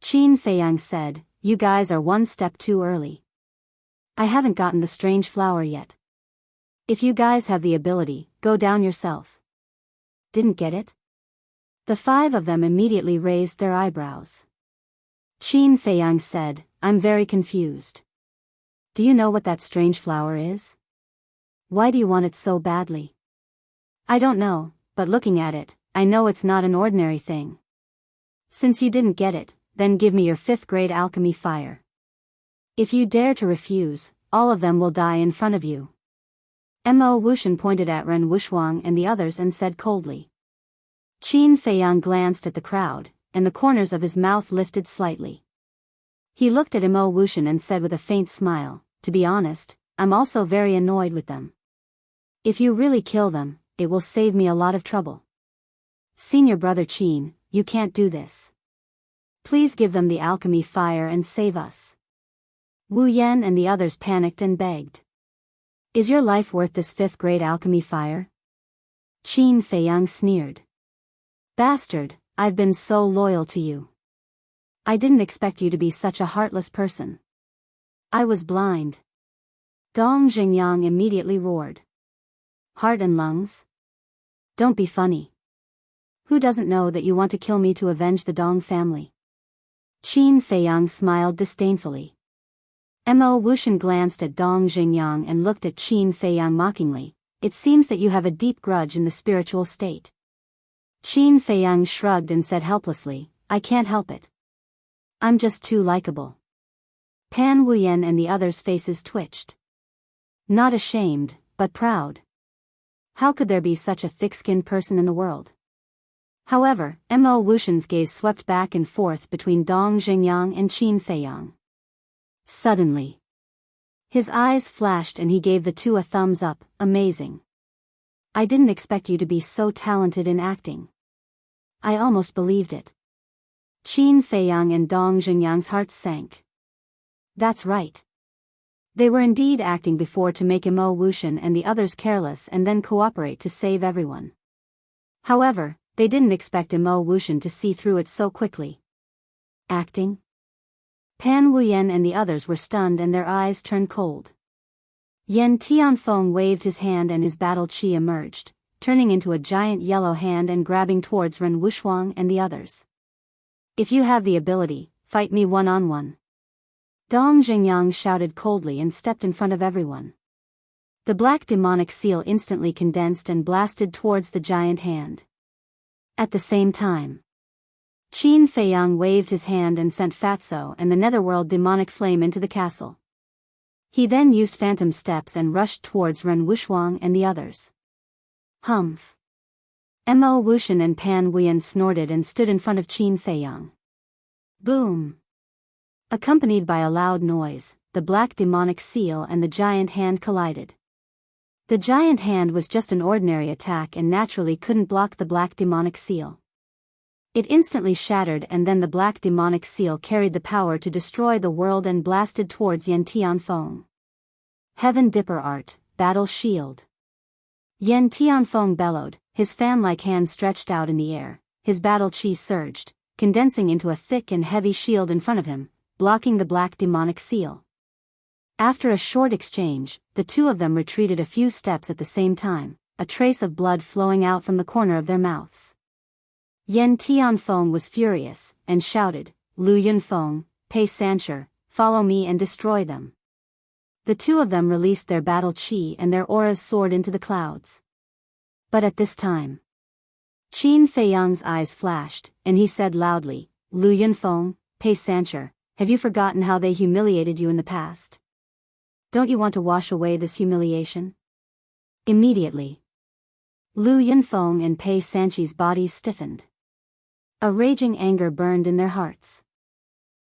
Qin Feiyang said, "You guys are one step too early. I haven't gotten the strange flower yet. If you guys have the ability, go down yourself." "Didn't get it?" The 5 of them immediately raised their eyebrows. Qin Feiyang said, "I'm very confused. Do you know what that strange flower is? Why do you want it so badly?" "I don't know, but looking at it, I know it's not an ordinary thing. Since you didn't get it, then give me your 5th grade alchemy fire. If you dare to refuse, all of them will die in front of you." Mo Wuxian pointed at Ren Wuxuang and the others and said coldly. Qin Feiyang glanced at the crowd, and the corners of his mouth lifted slightly. He looked at Mo Wuxian and said with a faint smile, "To be honest, I'm also very annoyed with them. If you really kill them, it will save me a lot of trouble. Senior brother Qin, you can't do this. Please give them the alchemy fire and save us." Wu Yan and the others panicked and begged. "Is your life worth this 5th grade alchemy fire?" Qin Feiyang sneered. "Bastard, I've been so loyal to you. I didn't expect you to be such a heartless person. I was blind." Dong Xingyang immediately roared. "Heart and lungs? Don't be funny. Who doesn't know that you want to kill me to avenge the Dong family?" Qin Feiyang smiled disdainfully. Mo Wuxian glanced at Dong Xingyang and looked at Qin Feiyang mockingly. "It seems that you have a deep grudge in the spiritual state." Qin Feiyang shrugged and said helplessly, "I can't help it. I'm just too likable." Pan Wuyan and the others' faces twitched. Not ashamed, but proud. How could there be such a thick-skinned person in the world? However, Mo Wuxian's gaze swept back and forth between Dong Xingyang and Qin Feiyang. Suddenly, his eyes flashed and he gave the 2 a thumbs up. "Amazing. I didn't expect you to be so talented in acting. I almost believed it." Qin Feiyang and Dong Xingyang's hearts sank. That's right. They were indeed acting before to make Mo Wuxian and the others careless and then cooperate to save everyone. However, they didn't expect Mo Wuxian to see through it so quickly. Acting? Pan Wuyen and the others were stunned and their eyes turned cold. Yan Tianfeng waved his hand and his battle chi emerged, turning into a giant yellow hand and grabbing towards Ren Wushuang and the others. "If you have the ability, fight me one-on-one." Dong Jingyang shouted coldly and stepped in front of everyone. The black demonic seal instantly condensed and blasted towards the giant hand. At the same time, Qin Feiyang waved his hand and sent Fatso and the netherworld demonic flame into the castle. He then used phantom steps and rushed towards Ren Wushuang and the others. Humph! Mo Wushan and Pan Wuyen snorted and stood in front of Qin Feiyang. Boom! Accompanied by a loud noise, the black demonic seal and the giant hand collided. The giant hand was just an ordinary attack and naturally couldn't block the black demonic seal. It instantly shattered, and then the black demonic seal carried the power to destroy the world and blasted towards Yan Tianfeng. Heaven Dipper Art, Battle Shield. Yan Tianfeng bellowed, his fan-like hand stretched out in the air, his battle chi surged, condensing into a thick and heavy shield in front of him, blocking the black demonic seal. After a short exchange, the two of them retreated a few steps at the same time, a trace of blood flowing out from the corner of their mouths. Yan Tianfeng was furious, and shouted, "Lu Yunfeng, Pei Sancher, follow me and destroy them." The two of them released their battle chi and their auras soared into the clouds. But at this time, Qin Feiyang's eyes flashed, and he said loudly, "Lu Yunfeng, Pei Sancher, have you forgotten how they humiliated you in the past? Don't you want to wash away this humiliation?" Immediately, Lu Yunfeng and Pei Sanchi's bodies stiffened. A raging anger burned in their hearts.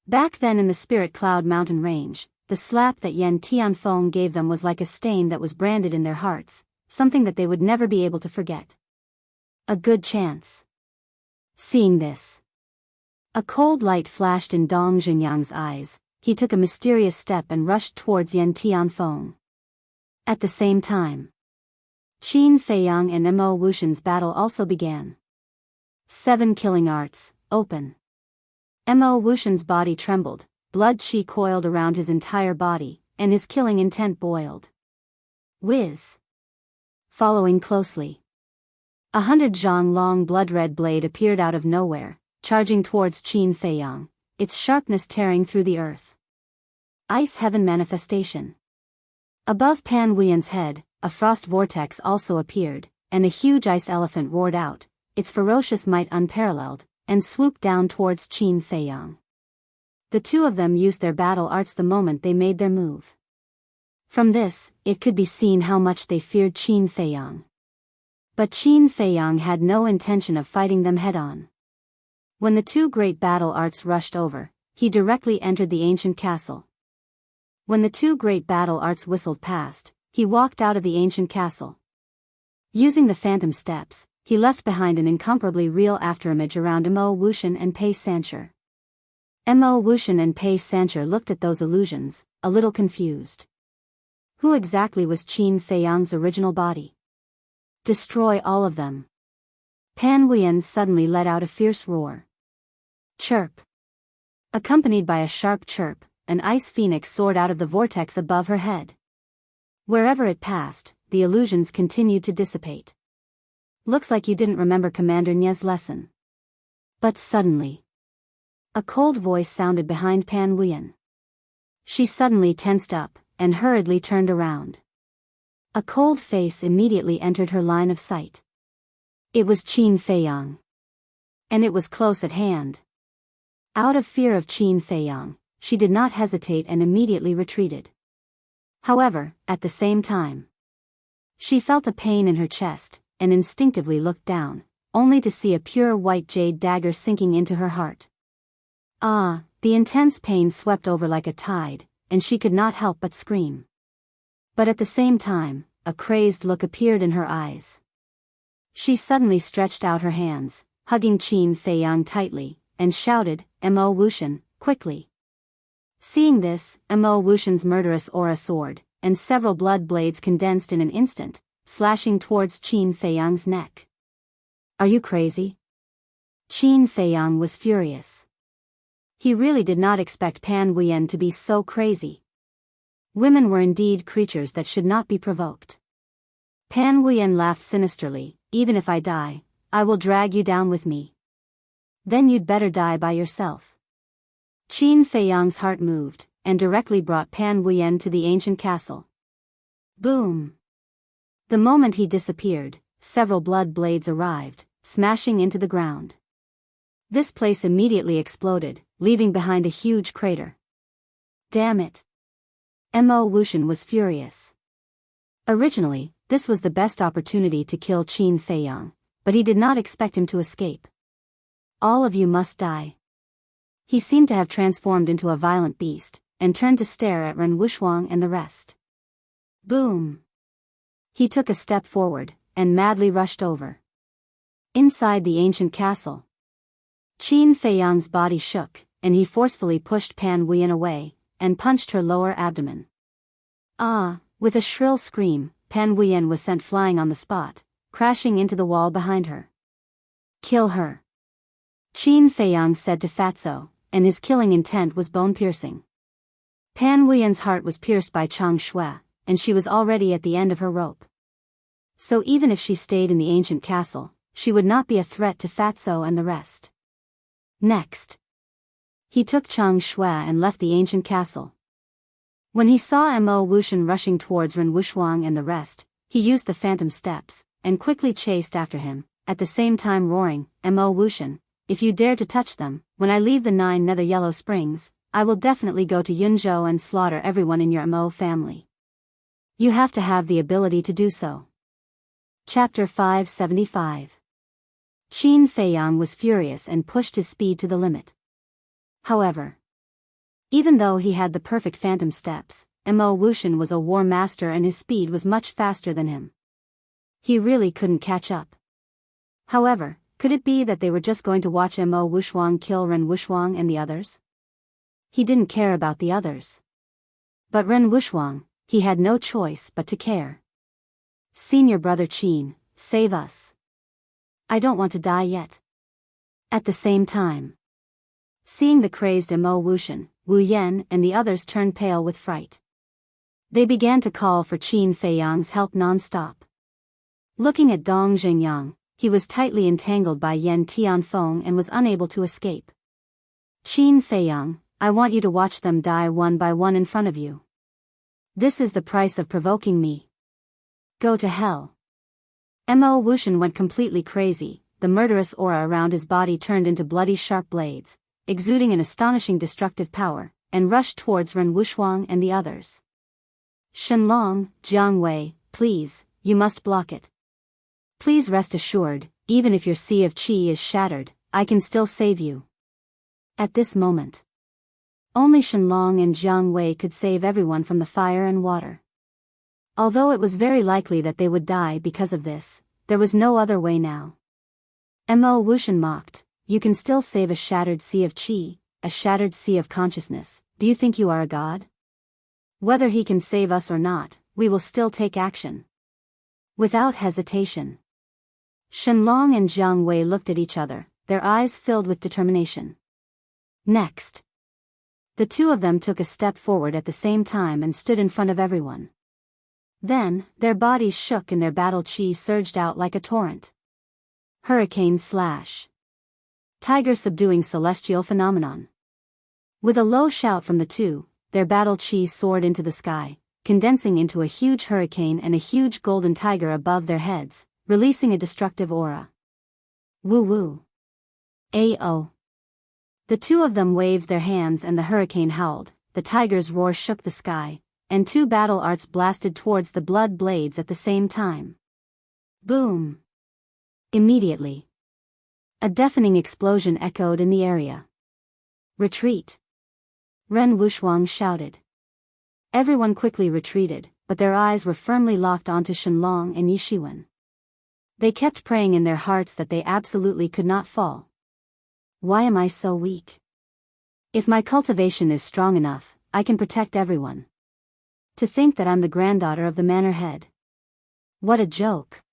Back then in the Spirit Cloud Mountain Range, the slap that Yan Tianfeng gave them was like a stain that was branded in their hearts, something that they would never be able to forget. A good chance. Seeing this, a cold light flashed in Dong Jinyang's eyes. He took a mysterious step and rushed towards Yan Tianfeng. At the same time, Qin Feiyang and Mo Wushan's battle also began. 7 killing arts, open. Mo Wushan's body trembled, blood chi coiled around his entire body, and his killing intent boiled. Whiz! Following closely, 100 zhang long blood-red blade appeared out of nowhere, charging towards Qin Feiyang, its sharpness tearing through the earth. Ice Heaven Manifestation. Above Pan Wuyen's head, a frost vortex also appeared, and a huge ice elephant roared out, its ferocious might unparalleled, and swooped down towards Qin Feiyang. The two of them used their battle arts the moment they made their move. From this, it could be seen how much they feared Qin Feiyang. But Qin Feiyang had no intention of fighting them head-on. When the two great battle arts rushed over, he directly entered the ancient castle. When the two great battle arts whistled past, he walked out of the ancient castle. Using the phantom steps, he left behind an incomparably real afterimage around Mo Wushan and Pei Sancher. Mo Wushan and Pei Sancher looked at those illusions, a little confused. Who exactly was Qin Feiyang's original body? Destroy all of them. Pan Wuyen suddenly let out a fierce roar. Chirp! Accompanied by a sharp chirp, an ice phoenix soared out of the vortex above her head. Wherever it passed, the illusions continued to dissipate. Looks like you didn't remember Commander Nye's lesson. But suddenly, a cold voice sounded behind Pan Wuyen. She suddenly tensed up, and hurriedly turned around. A cold face immediately entered her line of sight. It was Qin Feiyang. And it was close at hand. Out of fear of Qin Feiyang, she did not hesitate and immediately retreated. However, at the same time, she felt a pain in her chest, and instinctively looked down, only to see a pure white jade dagger sinking into her heart. Ah, the intense pain swept over like a tide, and she could not help but scream. But at the same time, a crazed look appeared in her eyes. She suddenly stretched out her hands, hugging Qin Feiyang tightly, and shouted, "Mo Wushan, quickly!" Seeing this, Mo Wushan's murderous aura soared, and several blood blades condensed in an instant, slashing towards Qin Feiyang's neck. Are you crazy? Qin Feiyang was furious. He really did not expect Pan Wuyen to be so crazy. Women were indeed creatures that should not be provoked. Pan Wuyen laughed sinisterly. Even if I die, I will drag you down with me. Then you'd better die by yourself. Qin Feiyang's heart moved, and directly brought Pan Wuyen to the ancient castle. Boom! The moment he disappeared, several blood blades arrived, smashing into the ground. This place immediately exploded, leaving behind a huge crater. Damn it! Mo Wuxian was furious. Originally, this was the best opportunity to kill Qin Feiyang, but he did not expect him to escape. All of you must die. He seemed to have transformed into a violent beast, and turned to stare at Ren Wuxuang and the rest. Boom! He took a step forward, and madly rushed over. Inside the ancient castle, Qin Feiyang's body shook, and he forcefully pushed Pan Wuyen away, and punched her lower abdomen. Ah! With a shrill scream, Pan Wuyen was sent flying on the spot, crashing into the wall behind her. Kill her! Qin Feiyang said to Fatso, and his killing intent was bone-piercing. Pan Wuyen's heart was pierced by Chang Shui, and she was already at the end of her rope. So even if she stayed in the ancient castle, she would not be a threat to Fatso and the rest. Next, he took Chang Shui and left the ancient castle. When he saw Mo Wuxian rushing towards Ren Wuxuang and the rest, he used the phantom steps, and quickly chased after him, at the same time roaring, Mo Wuxian, if you dare to touch them, when I leave the 9 nether yellow springs, I will definitely go to Yunzhou and slaughter everyone in your Mo family. You have to have the ability to do so. Chapter 575. Qin Feiyang was furious and pushed his speed to the limit. However, even though he had the perfect phantom steps, Mo Wuxian was a war master and his speed was much faster than him. He really couldn't catch up. However, could it be that they were just going to watch Mo Wuxuang kill Ren Wuxuang and the others? He didn't care about the others. But Ren Wuxuang, he had no choice but to care. Senior brother Qin, save us. I don't want to die yet. At the same time, seeing the crazed Mo Wuxian, Wu Yan and the others turned pale with fright. They began to call for Qin Feiyang's help non-stop. Looking at Dong Zhengyang, he was tightly entangled by Yan Tianfeng and was unable to escape. Qin Feiyang, I want you to watch them die one by one in front of you. This is the price of provoking me. Go to hell. Mo Wuxian went completely crazy, the murderous aura around his body turned into bloody sharp blades, exuding an astonishing destructive power, and rushed towards Ren Wuxuang and the others. Shenlong, Jiang Wei, please, you must block it. Please rest assured, even if your sea of qi is shattered, I can still save you. At this moment, only Shenlong and Jiang Wei could save everyone from the fire and water. Although it was very likely that they would die because of this, there was no other way now. Mo Wuxian mocked, you can still save a shattered sea of qi, a shattered sea of consciousness, do you think you are a god? Whether he can save us or not, we will still take action. Without hesitation. Shenlong and Jiang Wei looked at each other, their eyes filled with determination. Next, the two of them took a step forward at the same time and stood in front of everyone. Then, their bodies shook and their battle chi surged out like a torrent. Hurricane slash. Tiger subduing celestial phenomenon. With a low shout from the two, their battle chi soared into the sky, condensing into a huge hurricane and a huge golden tiger above their heads, releasing a destructive aura. Woo-woo. Ao. The two of them waved their hands and the hurricane howled, the tiger's roar shook the sky, and two battle arts blasted towards the blood blades at the same time. Boom! Immediately, a deafening explosion echoed in the area. Retreat! Ren Wuxuang shouted. Everyone quickly retreated, but their eyes were firmly locked onto Shenlong and Yishiwen. They kept praying in their hearts that they absolutely could not fall. Why am I so weak? If my cultivation is strong enough, I can protect everyone. To think that I'm the granddaughter of the manor head. What a joke.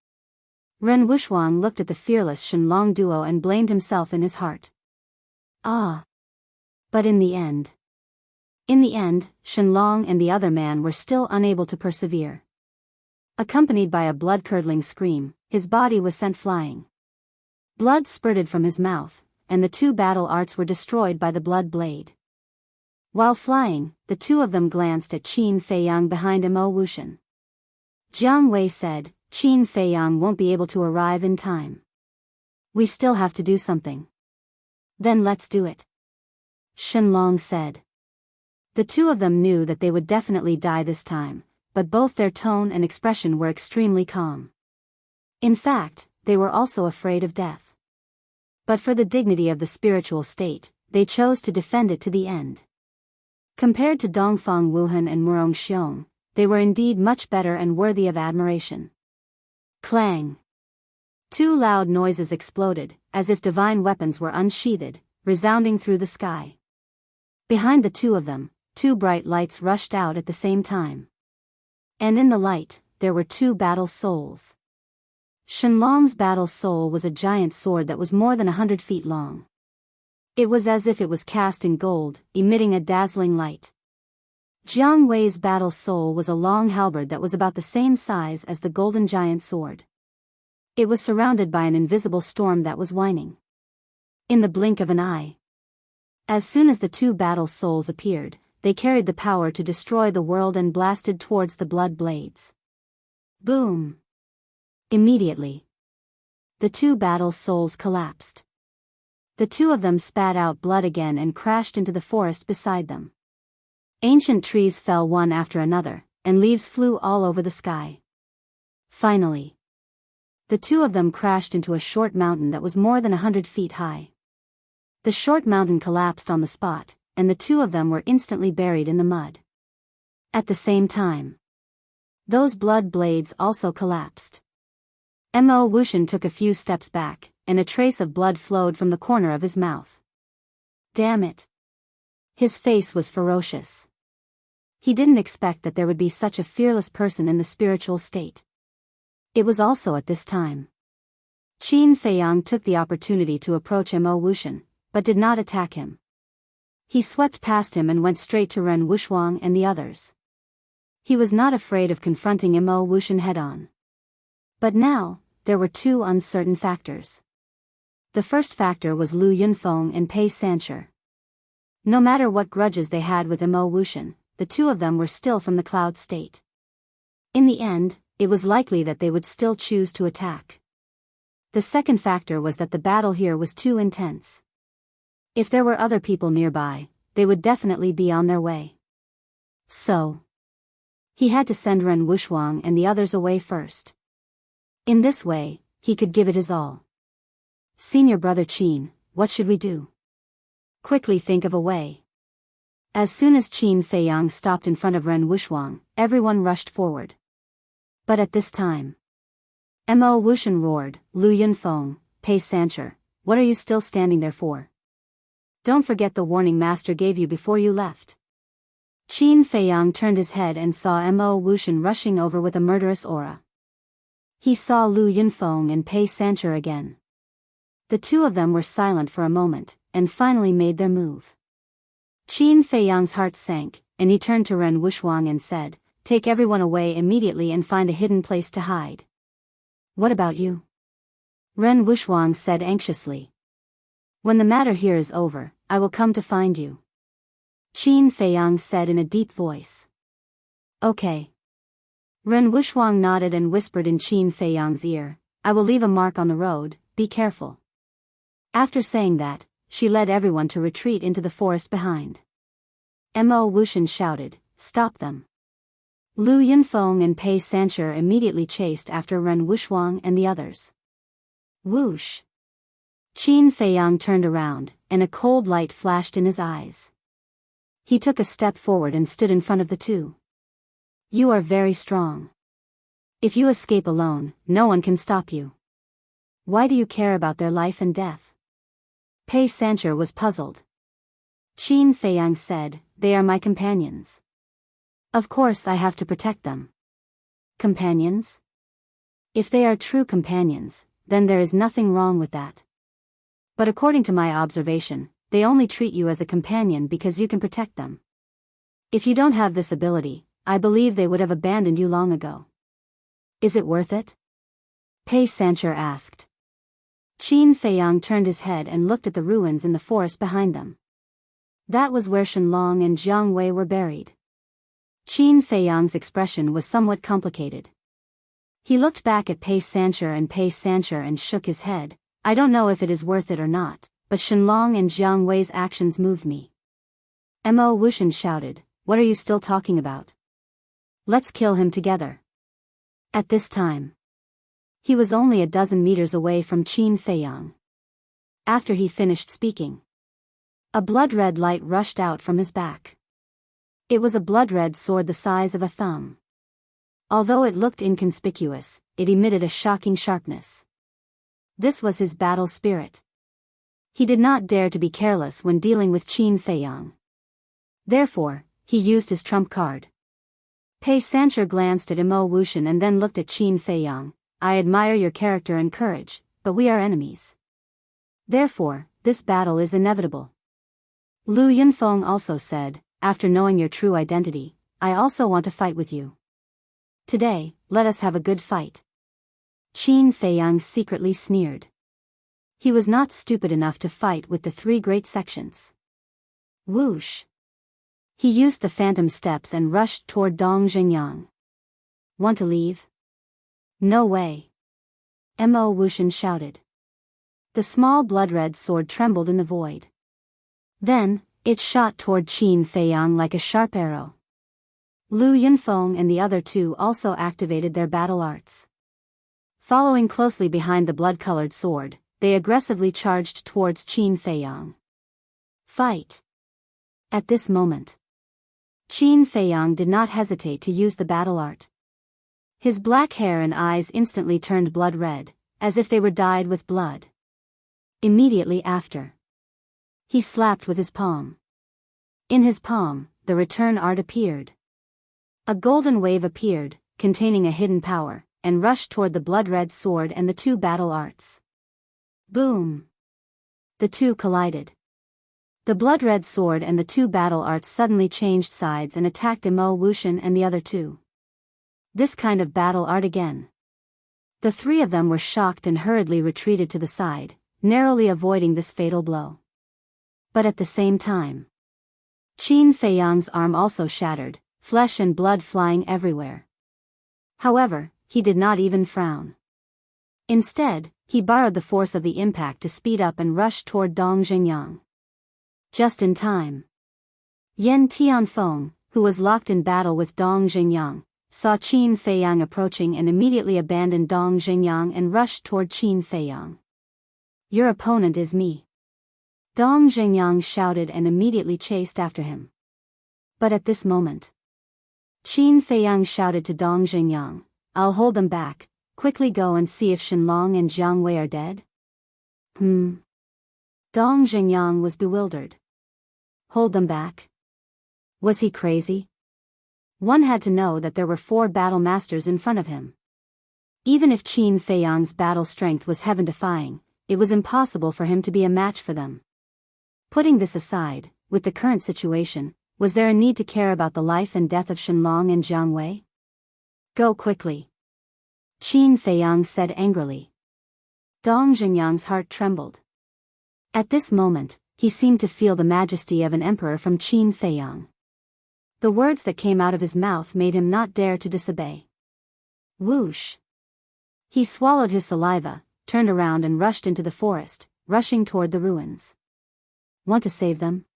Ren Wuxuang looked at the fearless Shenlong duo and blamed himself in his heart. Ah! But in the end, Shenlong and the other man were still unable to persevere. Accompanied by a blood-curdling scream, his body was sent flying. Blood spurted from his mouth, and the two battle arts were destroyed by the blood blade. While flying, the two of them glanced at Qin Feiyang behind Mo Wuxian. Jiang Wei said, "Qin Feiyang won't be able to arrive in time. We still have to do something." "Then let's do it," Shenlong said. The two of them knew that they would definitely die this time, but both their tone and expression were extremely calm. In fact, they were also afraid of death. But for the dignity of the spiritual state, they chose to defend it to the end. Compared to Dongfang Wuhan and Murong Xiong, they were indeed much better and worthy of admiration. Clang! Two loud noises exploded, as if divine weapons were unsheathed, resounding through the sky. Behind the two of them, two bright lights rushed out at the same time. And in the light, there were two battle souls. Shenlong's battle soul was a giant sword that was more than 100 feet long. It was as if it was cast in gold, emitting a dazzling light. Jiang Wei's battle soul was a long halberd that was about the same size as the golden giant sword. It was surrounded by an invisible storm that was whining. In the blink of an eye. As soon as the two battle souls appeared, they carried the power to destroy the world and blasted towards the blood blades. Boom! Immediately, the two battle souls collapsed. The two of them spat out blood again and crashed into the forest beside them. Ancient trees fell one after another, and leaves flew all over the sky. Finally, the two of them crashed into a short mountain that was more than 100 feet high. The short mountain collapsed on the spot, and the two of them were instantly buried in the mud. At the same time, those blood blades also collapsed. Mo Wuxian took a few steps back, and a trace of blood flowed from the corner of his mouth. Damn it! His face was ferocious. He didn't expect that there would be such a fearless person in the spiritual state. It was also at this time. Qin Feiyang took the opportunity to approach Mo Wuxian, but did not attack him. He swept past him and went straight to Ren Wuxuang and the others. He was not afraid of confronting Mo Wuxian head-on. But now, there were two uncertain factors. The first factor was Lu Yunfeng and Pei Sancher. No matter what grudges they had with Mo Wuxian, the two of them were still from the cloud state. In the end, it was likely that they would still choose to attack. The second factor was that the battle here was too intense. If there were other people nearby, they would definitely be on their way. So, he had to send Ren Wuxuang and the others away first. In this way, he could give it his all. Senior brother Qin, what should we do? Quickly think of a way. As soon as Qin Feiyang stopped in front of Ren Wuxuang, everyone rushed forward. But at this time, Mo Wuxian roared, "Lu Yunfeng, Pei Sancher, what are you still standing there for? Don't forget the warning master gave you before you left." Qin Feiyang turned his head and saw Mo Wuxian rushing over with a murderous aura. He saw Lu Yunfeng and Pei Sancher again. The two of them were silent for a moment, and finally made their move. Qin Feiyang's heart sank, and he turned to Ren Wuxuang and said, "Take everyone away immediately and find a hidden place to hide." "What about you?" Ren Wuxuang said anxiously. "When the matter here is over, I will come to find you," Qin Feiyang said in a deep voice. "Okay." Ren Wuxuang nodded and whispered in Qin Feiyang's ear, "I will leave a mark on the road, be careful." After saying that, she led everyone to retreat into the forest behind. Mo Wuxian shouted, "Stop them." Lu Yunfeng and Pei Sancher immediately chased after Ren Wuxuang and the others. Whoosh! Qin Feiyang turned around, and a cold light flashed in his eyes. He took a step forward and stood in front of the two. "You are very strong. If you escape alone, no one can stop you. Why do you care about their life and death?" Pei Sancher was puzzled. Qin Feiyang said, "They are my companions. Of course I have to protect them." Companions? If they are true companions, then there is nothing wrong with that. But according to my observation, they only treat you as a companion because you can protect them. If you don't have this ability, I believe they would have abandoned you long ago. Is it worth it? Pei Sancher asked. Qin Feiyang turned his head and looked at the ruins in the forest behind them. That was where Shenlong and Jiang Wei were buried. Qin Feiyang's expression was somewhat complicated. He looked back at Pei Sancher and shook his head. I don't know if it is worth it or not, but Shenlong and Jiang Wei's actions moved me. Mo Wuxian shouted, what are you still talking about? Let's kill him together. At this time, he was only a dozen meters away from Qin Feiyang. After he finished speaking, a blood-red light rushed out from his back. It was a blood-red sword the size of a thumb. Although it looked inconspicuous, it emitted a shocking sharpness. This was his battle spirit. He did not dare to be careless when dealing with Qin Feiyang. Therefore, he used his trump card. Pei Sancher glanced at Mo Wuxian and then looked at Qin Feiyang. I admire your character and courage, but we are enemies. Therefore, this battle is inevitable. Lu Yunfeng also said, after knowing your true identity, I also want to fight with you. Today, let us have a good fight. Qin Feiyang secretly sneered. He was not stupid enough to fight with the three great sections. Whoosh! He used the phantom steps and rushed toward Dong Xingyang. Want to leave? No way. Mo Wuxian shouted. The small blood-red sword trembled in the void. Then, it shot toward Qin Feiyang like a sharp arrow. Lu Yunfeng and the other two also activated their battle arts. Following closely behind the blood-colored sword, they aggressively charged towards Qin Feiyang. Fight! At this moment, Qin Feiyang did not hesitate to use the battle art. His black hair and eyes instantly turned blood red, as if they were dyed with blood. Immediately after, he slapped with his palm. In his palm, the return art appeared. A golden wave appeared, containing a hidden power, and rushed toward the blood-red sword and the two battle arts. Boom! The two collided. The blood-red sword and the two battle arts suddenly changed sides and attacked Mo Wuxian and the other two. This kind of battle art again. The three of them were shocked and hurriedly retreated to the side, narrowly avoiding this fatal blow. But at the same time, Qin Feiyang's arm also shattered, flesh and blood flying everywhere. However, he did not even frown. Instead, he borrowed the force of the impact to speed up and rush toward Dong Xingyang. Just in time. Yen Tianfeng, who was locked in battle with Dong Xingyang, saw Qin Feiyang approaching and immediately abandoned Dong Xingyang and rushed toward Qin Feiyang. Your opponent is me. Dong Xingyang shouted and immediately chased after him. But at this moment, Qin Feiyang shouted to Dong Xingyang, I'll hold them back, quickly go and see if Shenlong and Jiang Wei are dead. Dong Xingyang was bewildered. Hold them back? Was he crazy? One had to know that there were 4 battle masters in front of him. Even if Qin Feiyang's battle strength was heaven-defying, it was impossible for him to be a match for them. Putting this aside, with the current situation, was there a need to care about the life and death of Shenlong and Jiang Wei? Go quickly. Qin Feiyang said angrily. Dong Xingyang's heart trembled. At this moment, he seemed to feel the majesty of an emperor from Qin Feiyang. The words that came out of his mouth made him not dare to disobey. Whoosh! He swallowed his saliva, turned around and rushed into the forest, rushing toward the ruins. Want to save them?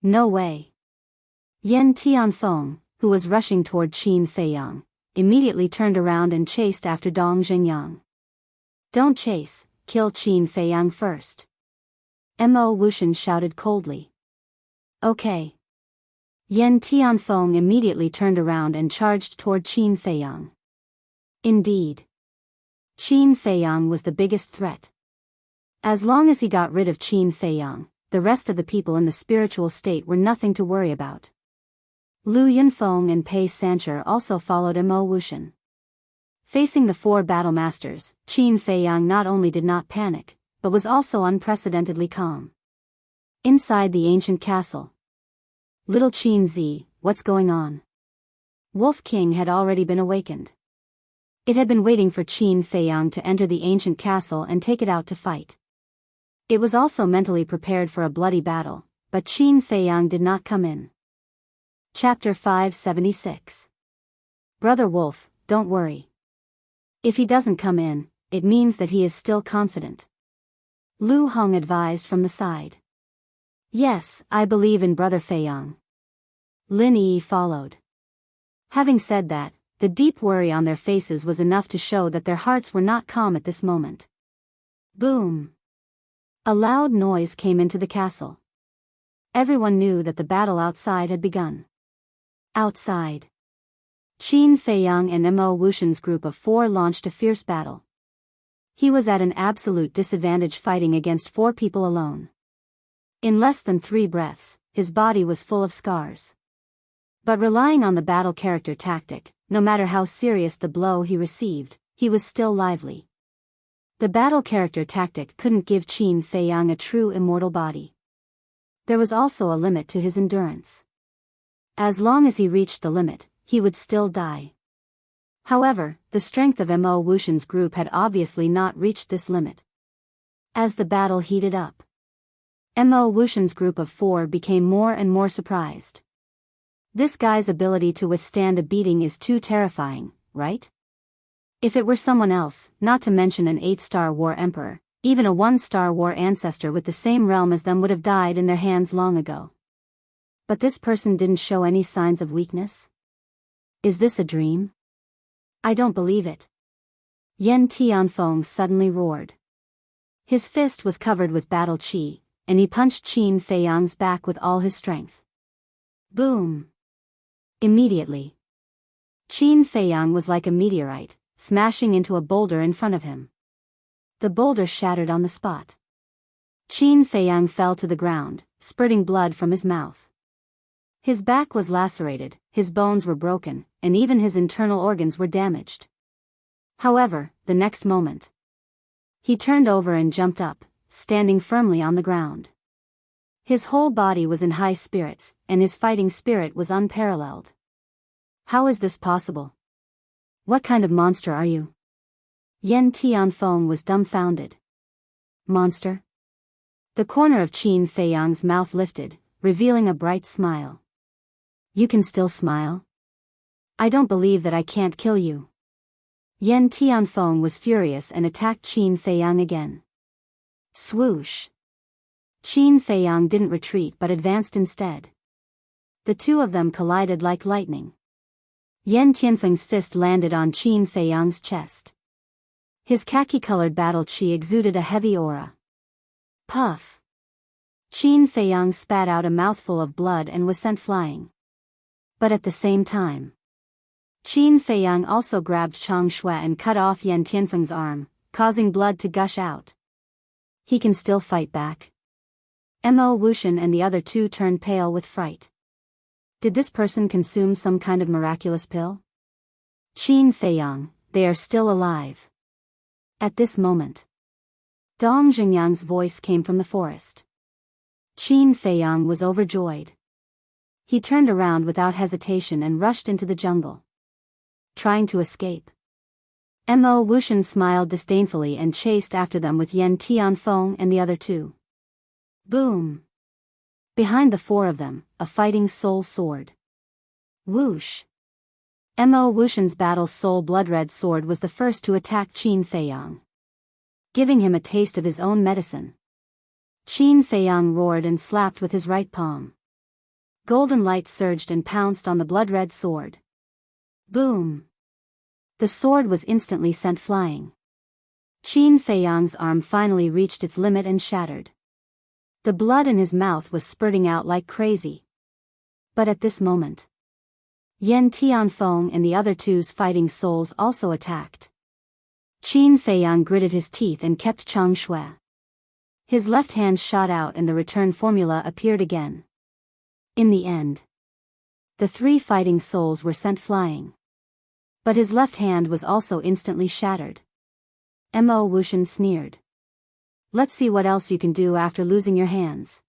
No way. Yen Tianfeng, who was rushing toward Qin Feiyang, immediately turned around and chased after Dong Xingyang. Don't chase, kill Qin Feiyang first. Mo Wuxian shouted coldly. Okay. Yen Tianfeng immediately turned around and charged toward Qin Feiyang. Indeed. Qin Feiyang was the biggest threat. As long as he got rid of Qin Feiyang, the rest of the people in the spiritual state were nothing to worry about. Lu Yunfeng and Pei Sancher also followed Mo Wuxian. Facing the 4 battle masters, Qin Feiyang not only did not panic, but was also unprecedentedly calm. Inside the ancient castle. Little Qin Zi, what's going on? Wolf King had already been awakened. It had been waiting for Qin Feiyang to enter the ancient castle and take it out to fight. It was also mentally prepared for a bloody battle, but Qin Feiyang did not come in. Chapter 576. Brother Wolf, don't worry. If he doesn't come in, it means that he is still confident. Lu Hong advised from the side. Yes, I believe in Brother Feiyang. Lin Yi followed. Having said that, the deep worry on their faces was enough to show that their hearts were not calm at this moment. Boom! A loud noise came into the castle. Everyone knew that the battle outside had begun. Outside, Qin Feiyang and Mo Wushan's group of 4 launched a fierce battle. He was at an absolute disadvantage fighting against 4 people alone. In less than 3 breaths, his body was full of scars. But relying on the battle character tactic, no matter how serious the blow he received, he was still lively. The battle character tactic couldn't give Qin Feiyang a true immortal body. There was also a limit to his endurance. As long as he reached the limit, he would still die. However, the strength of Mo Wushan's group had obviously not reached this limit. As the battle heated up, Mo Wushan's group of 4 became more and more surprised. This guy's ability to withstand a beating is too terrifying, right? If it were someone else, not to mention an 8-star war emperor, even a 1-star war ancestor with the same realm as them would have died in their hands long ago. But this person didn't show any signs of weakness? Is this a dream? I don't believe it. Yen Tianfeng suddenly roared. His fist was covered with battle qi, and he punched Qin Feiyang's back with all his strength. Boom! Immediately, Qin Feiyang was like a meteorite, smashing into a boulder in front of him. The boulder shattered on the spot. Qin Feiyang fell to the ground, spurting blood from his mouth. His back was lacerated, his bones were broken, and even his internal organs were damaged. However, the next moment, he turned over and jumped up, standing firmly on the ground. His whole body was in high spirits, and his fighting spirit was unparalleled. How is this possible? What kind of monster are you? Yen Tianfeng was dumbfounded. Monster? The corner of Qin Feiyang's mouth lifted, revealing a bright smile. You can still smile? I don't believe that I can't kill you. Yen Tianfeng was furious and attacked Qin Feiyang again. Swoosh! Qin Feiyang didn't retreat but advanced instead. The two of them collided like lightning. Yen Tianfeng's fist landed on Qin Feiyang's chest. His khaki-colored battle qi exuded a heavy aura. Puff! Qin Feiyang spat out a mouthful of blood and was sent flying. But at the same time, Qin Feiyang also grabbed Chang Shui and cut off Yen Tianfeng's arm, causing blood to gush out. He can still fight back. Mo Wushan and the other 2 turned pale with fright. Did this person consume some kind of miraculous pill? Qin Feiyang, they are still alive. At this moment, Dong Xingyang's voice came from the forest. Qin Feiyang was overjoyed. He turned around without hesitation and rushed into the jungle. Trying to escape. Mo Wushan smiled disdainfully and chased after them with Yen Tianfeng and the other 2. Boom! Behind the 4 of them, a fighting soul sword. Whoosh! Mo Wushan's battle soul blood-red sword was the first to attack Qin Feiyang, giving him a taste of his own medicine. Qin Feiyang roared and slapped with his right palm. Golden light surged and pounced on the blood-red sword. Boom! The sword was instantly sent flying. Qin Feiyang's arm finally reached its limit and shattered. The blood in his mouth was spurting out like crazy. But at this moment, Yen Tianfeng and the other 2's fighting souls also attacked. Qin Feiyang gritted his teeth and kept Chang Shui. His left hand shot out and the return formula appeared again. In the end, the 3 fighting souls were sent flying. But his left hand was also instantly shattered. Mo Wushan sneered. Let's see what else you can do after losing your hands.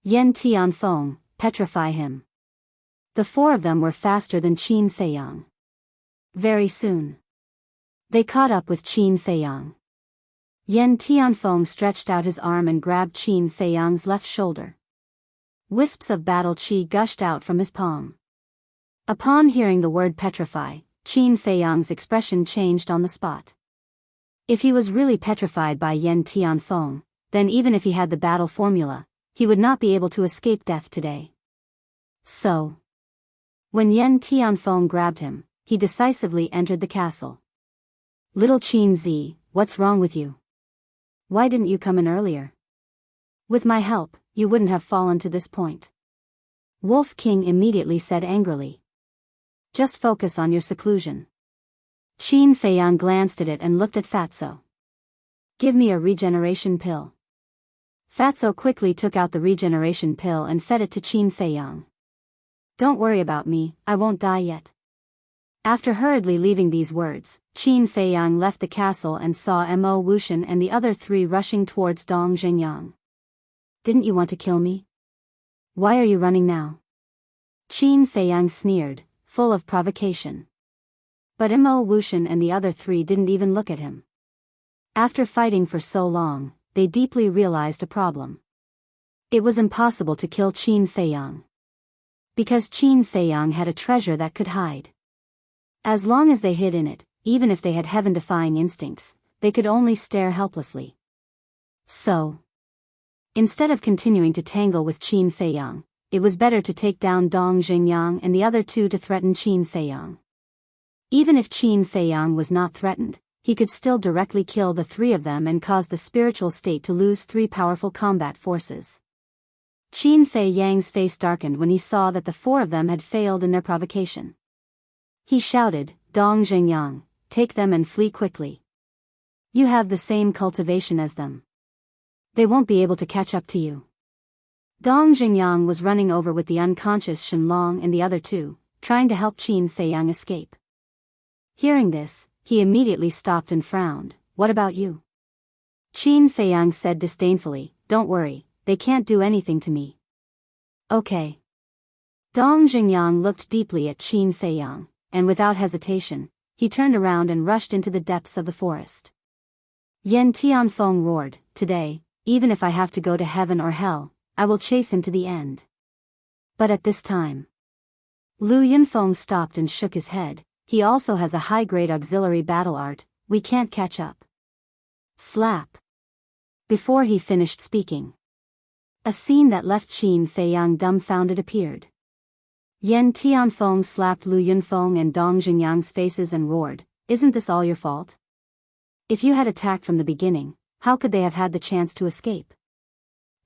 Yen Tianfeng, petrify him. The four of them were faster than Qin Feiyang. Very soon, they caught up with Qin Feiyang. Yen Tianfeng stretched out his arm and grabbed Qin Feiyang's left shoulder. Wisps of battle qi gushed out from his palm. Upon hearing the word petrify, Qin Feiyang's expression changed on the spot. If he was really petrified by Yen Tianfeng, then even if he had the battle formula, he would not be able to escape death today. So, when Yen Tianfeng grabbed him, he decisively entered the castle. Little Qin Zi, what's wrong with you? Why didn't you come in earlier? With my help, you wouldn't have fallen to this point. Wolf King immediately said angrily. Just focus on your seclusion. Qin Feiyang glanced at it and looked at Fatso. Give me a regeneration pill. Fatso quickly took out the regeneration pill and fed it to Qin Feiyang. Don't worry about me, I won't die yet. After hurriedly leaving these words, Qin Feiyang left the castle and saw Mo Wuxian and the other three rushing towards Dong Xingyang. Didn't you want to kill me? Why are you running now? Qin Feiyang sneered, full of provocation. But Mo Wuxian and the other three didn't even look at him. After fighting for so long, they deeply realized a problem. It was impossible to kill Qin Feiyang. Because Qin Feiyang had a treasure that could hide. As long as they hid in it, even if they had heaven-defying instincts, they could only stare helplessly. So, instead of continuing to tangle with Qin Feiyang, it was better to take down Dong Xingyang and the other two to threaten Qin Feiyang. Even if Qin Feiyang was not threatened, he could still directly kill the three of them and cause the spiritual state to lose three powerful combat forces. Qin Feiyang's face darkened when he saw that the four of them had failed in their provocation. He shouted, Dong Xingyang, take them and flee quickly. You have the same cultivation as them. They won't be able to catch up to you. Dong Xingyang was running over with the unconscious Shenlong and the other two, trying to help Qin Feiyang escape. Hearing this, he immediately stopped and frowned. What about you? Qin Feiyang said disdainfully, don't worry, they can't do anything to me. Okay. Dong Xingyang looked deeply at Qin Feiyang, and without hesitation, he turned around and rushed into the depths of the forest. Yen Tianfeng roared, today, even if I have to go to heaven or hell, I will chase him to the end. But at this time, Lu Yunfeng stopped and shook his head. He also has a high-grade auxiliary battle art, we can't catch up. Slap. Before he finished speaking, a scene that left Qin Feiyang dumbfounded appeared. Yen Tianfeng slapped Lu Yunfeng and Dong Xingyang's faces and roared, isn't this all your fault? If you had attacked from the beginning, how could they have had the chance to escape?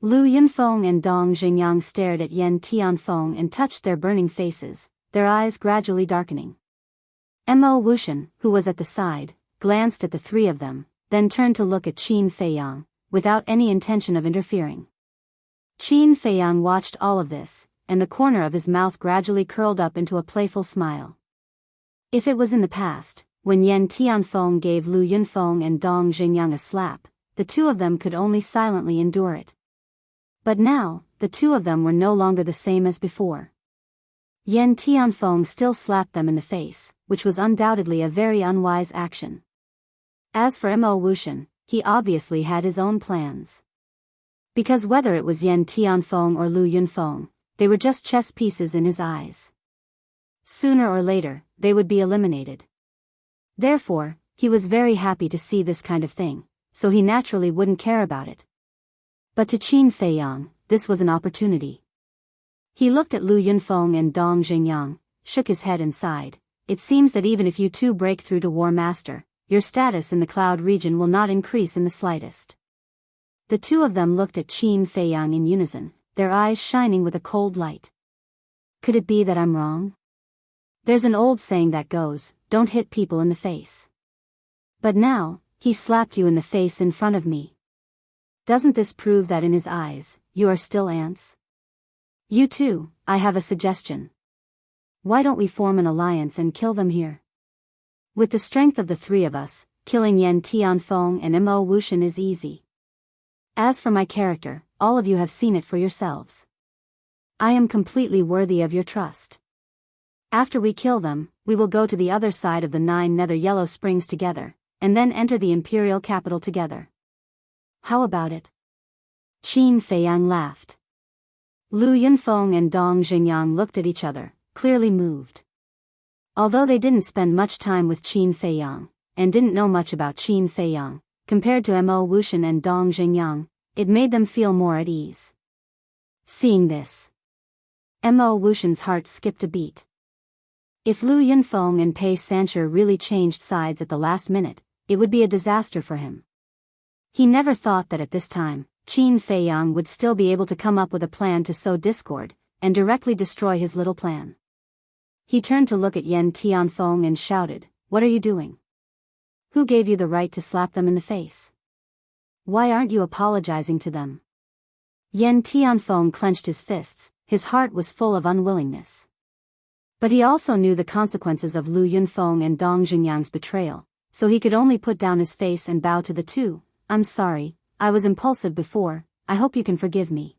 Lu Yunfeng and Dong Xingyang stared at Yen Tianfeng and touched their burning faces, their eyes gradually darkening. Mo Wuxian, who was at the side, glanced at the three of them, then turned to look at Qin Feiyang, without any intention of interfering. Qin Feiyang watched all of this, and the corner of his mouth gradually curled up into a playful smile. If it was in the past, when Yen Tianfeng gave Lu Yunfeng and Dong Xingyang a slap, the two of them could only silently endure it. But now, the two of them were no longer the same as before. Yen Tianfeng still slapped them in the face, which was undoubtedly a very unwise action. As for Mo Wuxian, he obviously had his own plans. Because whether it was Yen Tianfeng or Lu Yunfeng, they were just chess pieces in his eyes. Sooner or later, they would be eliminated. Therefore, he was very happy to see this kind of thing, so he naturally wouldn't care about it. But to Qin Feiyang, this was an opportunity. He looked at Lu Yunfeng and Dong Xingyang, shook his head and sighed. It seems that even if you two break through to War Master, your status in the Cloud region will not increase in the slightest. The two of them looked at Qin Feiyang in unison, their eyes shining with a cold light. Could it be that I'm wrong? There's an old saying that goes, don't hit people in the face. But now, he slapped you in the face in front of me. Doesn't this prove that in his eyes, you are still ants? You two, I have a suggestion. Why don't we form an alliance and kill them here? With the strength of the three of us, killing Yen Tianfeng and Mo Wuxian is easy. As for my character, all of you have seen it for yourselves. I am completely worthy of your trust. After we kill them, we will go to the other side of the 9 nether yellow springs together, and then enter the imperial capital together. How about it? Qin Feiyang laughed. Lu Yunfeng and Dong Xingyang looked at each other, clearly moved. Although they didn't spend much time with Qin Feiyang, and didn't know much about Qin Feiyang, compared to Mo Wuxian and Dong Xingyang, it made them feel more at ease. Seeing this, Mo Wuxian's heart skipped a beat. If Lu Yunfeng and Pei Sancher really changed sides at the last minute, it would be a disaster for him. He never thought that at this time, Qin Feiyang would still be able to come up with a plan to sow discord, and directly destroy his little plan. He turned to look at Yen Tianfeng and shouted, "What are you doing? Who gave you the right to slap them in the face? Why aren't you apologizing to them?" Yen Tianfeng clenched his fists, his heart was full of unwillingness. But he also knew the consequences of Lu Yunfeng and Dong Xingyang's betrayal, so he could only put down his face and bow to the two. "I'm sorry, I was impulsive before, I hope you can forgive me."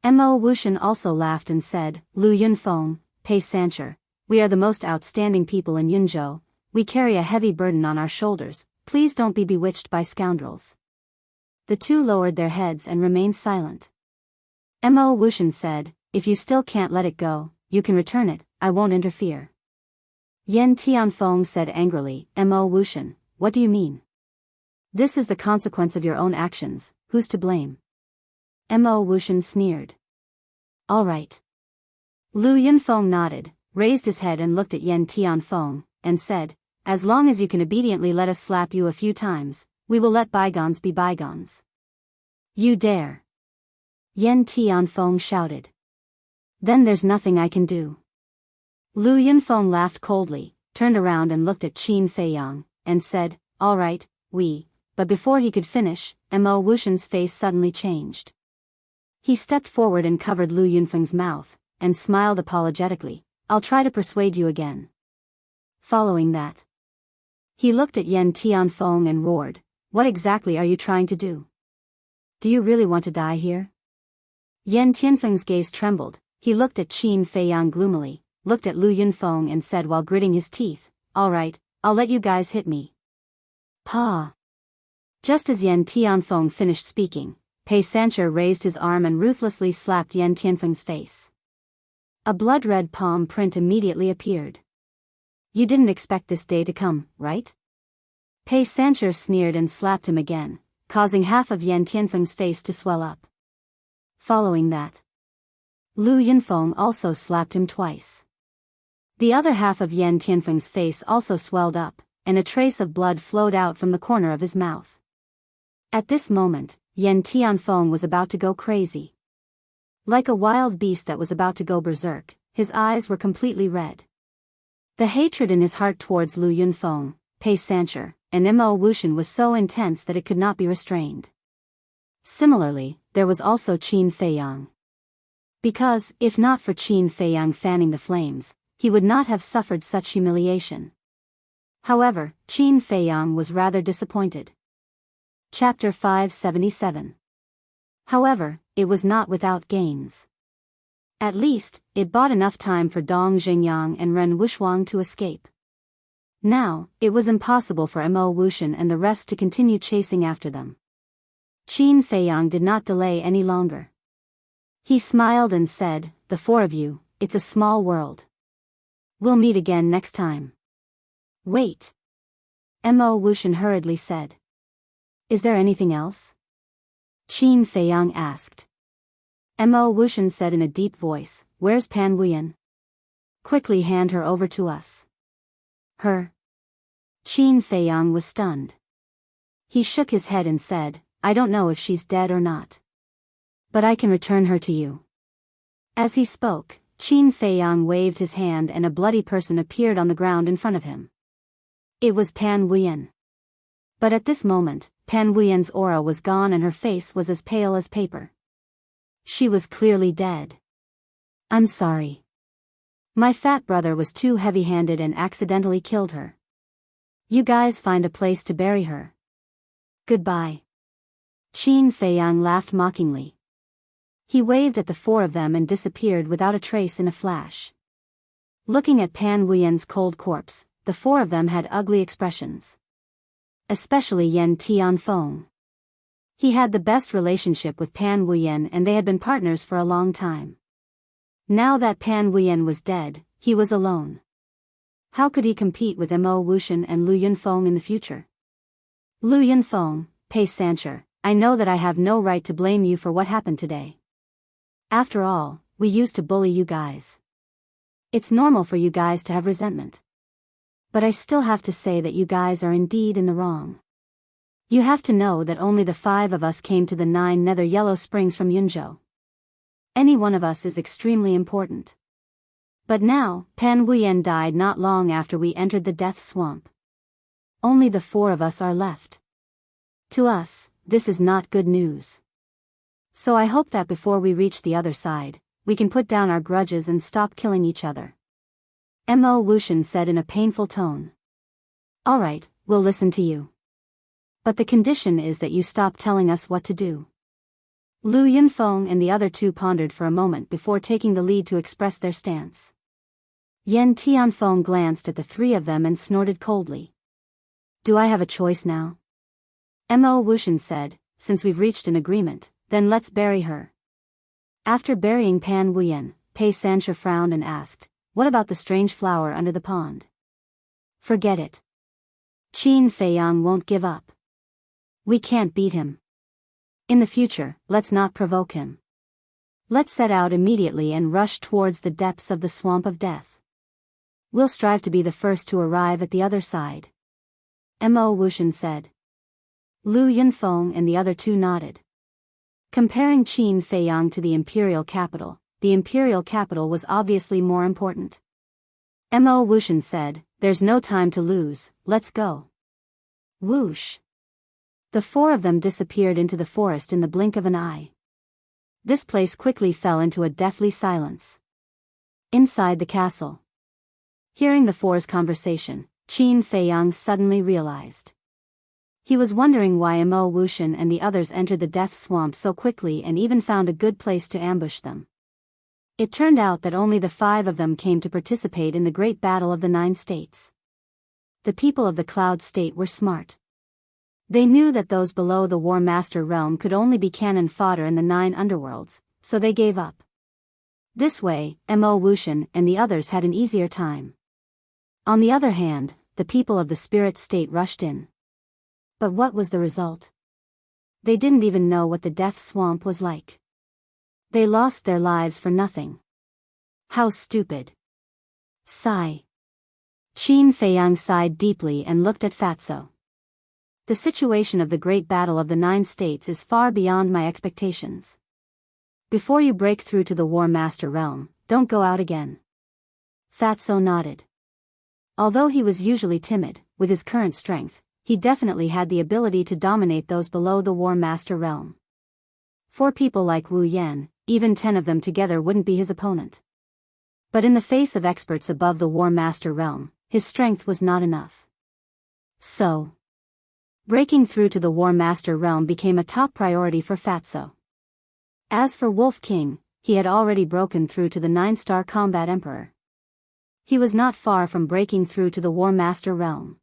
Mo Wuxian also laughed and said, "Lu Yunfeng, Pei Sancher, we are the most outstanding people in Yunzhou, we carry a heavy burden on our shoulders, please don't be bewitched by scoundrels." The two lowered their heads and remained silent. Mo Wuxian said, "If you still can't let it go, you can return it, I won't interfere." Yen Tianfeng said angrily, "Mo Wuxian, what do you mean? This is the consequence of your own actions, who's to blame?" Mo Wuxian sneered. "All right." Lu Yunfeng nodded, raised his head and looked at Yen Tianfeng, and said, "As long as you can obediently let us slap you a few times, we will let bygones be bygones." "You dare!" Yen Tianfeng shouted. "Then there's nothing I can do." Lu Yunfeng laughed coldly, turned around and looked at Qin Feiyang, and said, "All right, but before he could finish, Mo Wuxian's face suddenly changed. He stepped forward and covered Lu Yunfeng's mouth, and smiled apologetically, "I'll try to persuade you again." Following that, he looked at Yen Tianfeng and roared, "What exactly are you trying to do? Do you really want to die here?" Yen Tianfeng's gaze trembled, he looked at Qin Feiyang gloomily, looked at Lu Yunfeng and said while gritting his teeth, "All right, I'll let you guys hit me." Pa! Just as Yen Tianfeng finished speaking, Pei Sancher raised his arm and ruthlessly slapped Yen Tianfeng's face. A blood-red palm print immediately appeared. "You didn't expect this day to come, right?" Pei Sancher sneered and slapped him again, causing half of Yen Tianfeng's face to swell up. Following that, Lu Yunfeng also slapped him twice. The other half of Yen Tianfeng's face also swelled up, and a trace of blood flowed out from the corner of his mouth. At this moment, Yen Tianfeng was about to go crazy. Like a wild beast that was about to go berserk, his eyes were completely red. The hatred in his heart towards Lu Yunfeng, Pei Sancher, and Mo Wuxian was so intense that it could not be restrained. Similarly, there was also Qin Feiyang. Because, if not for Qin Feiyang fanning the flames, he would not have suffered such humiliation. However, Qin Feiyang was rather disappointed. Chapter 577. However, it was not without gains. At least, it bought enough time for Dong Xingyang and Ren Wuxuang to escape. Now, it was impossible for Mo Wuxian and the rest to continue chasing after them. Qin Feiyang did not delay any longer. He smiled and said, "The four of you, it's a small world. We'll meet again next time." "Wait," Mo Wuxian hurriedly said. "Is there anything else?" Qin Feiyang asked. Mo Wuxian said in a deep voice, "Where's Pan Wuyan? Quickly hand her over to us." "Her?" Qin Feiyang was stunned. He shook his head and said, "I don't know if she's dead or not. But I can return her to you." As he spoke, Qin Feiyang waved his hand and a bloody person appeared on the ground in front of him. It was Pan Wuyan. But at this moment, Pan Wuyan's aura was gone and her face was as pale as paper. She was clearly dead. "I'm sorry. My fat brother was too heavy-handed and accidentally killed her. You guys find a place to bury her. Goodbye." Qin Feiyang laughed mockingly. He waved at the four of them and disappeared without a trace in a flash. Looking at Pan Wuyen's cold corpse, the four of them had ugly expressions. Especially Yen Tianfeng. He had the best relationship with Pan Wuyen and they had been partners for a long time. Now that Pan Wuyen was dead, he was alone. How could he compete with Mo Wuxian and Lu Yunfeng in the future? Lu Yunfeng, Pei Sancher, I know that I have no right to blame you for what happened today. After all, we used to bully you guys. It's normal for you guys to have resentment. But I still have to say that you guys are indeed in the wrong. You have to know that only the 5 of us came to the 9 Nether Yellow Springs from Yunzhou. Any one of us is extremely important. But now, Pan Wuyen died not long after we entered the Death Swamp. Only the 4 of us are left. To us, this is not good news. So I hope that before we reach the other side, we can put down our grudges and stop killing each other. Mo Wuxian said in a painful tone. All right, we'll listen to you. But the condition is that you stop telling us what to do. Lu Yunfeng and the other 2 pondered for a moment before taking the lead to express their stance. Yen Tianfeng glanced at the 3 of them and snorted coldly. Do I have a choice now? Mo Wuxian said, since we've reached an agreement, then let's bury her. After burying Pan Wuyen, Pei Sancher frowned and asked, what about the strange flower under the pond? Forget it. Qin Feiyang won't give up. We can't beat him. In the future, let's not provoke him. Let's set out immediately and rush towards the depths of the swamp of death. We'll strive to be the first to arrive at the other side. Mo Wuxian said. Lu Yunfeng and the other 2 nodded. Comparing Qin Feiyang to the imperial capital was obviously more important. Mo Wuxian said, there's no time to lose, let's go. Whoosh. The 4 of them disappeared into the forest in the blink of an eye. This place quickly fell into a deathly silence. Inside the castle. Hearing the 4's conversation, Qin Feiyang suddenly realized. He was wondering why Mo Wuxian and the others entered the death swamp so quickly and even found a good place to ambush them. It turned out that only the 5 of them came to participate in the great battle of the 9 states. The people of the Cloud State were smart. They knew that those below the War Master realm could only be cannon fodder in the 9 underworlds, so they gave up. This way, Mo Wuxian and the others had an easier time. On the other hand, the people of the Spirit State rushed in. But what was the result? They didn't even know what the death swamp was like. They lost their lives for nothing. How stupid. Sigh. Qin Feiyang sighed deeply and looked at Fatso. The situation of the great battle of the 9 states is far beyond my expectations. Before you break through to the War Master realm, don't go out again. Fatso nodded. Although he was usually timid, with his current strength, he definitely had the ability to dominate those below the War Master realm. For people like Wu Yan, even 10 of them together wouldn't be his opponent. But in the face of experts above the War Master realm, his strength was not enough. So, breaking through to the War Master realm became a top priority for Fatso. As for Wolf King, he had already broken through to the 9-star Combat Emperor. He was not far from breaking through to the War Master realm.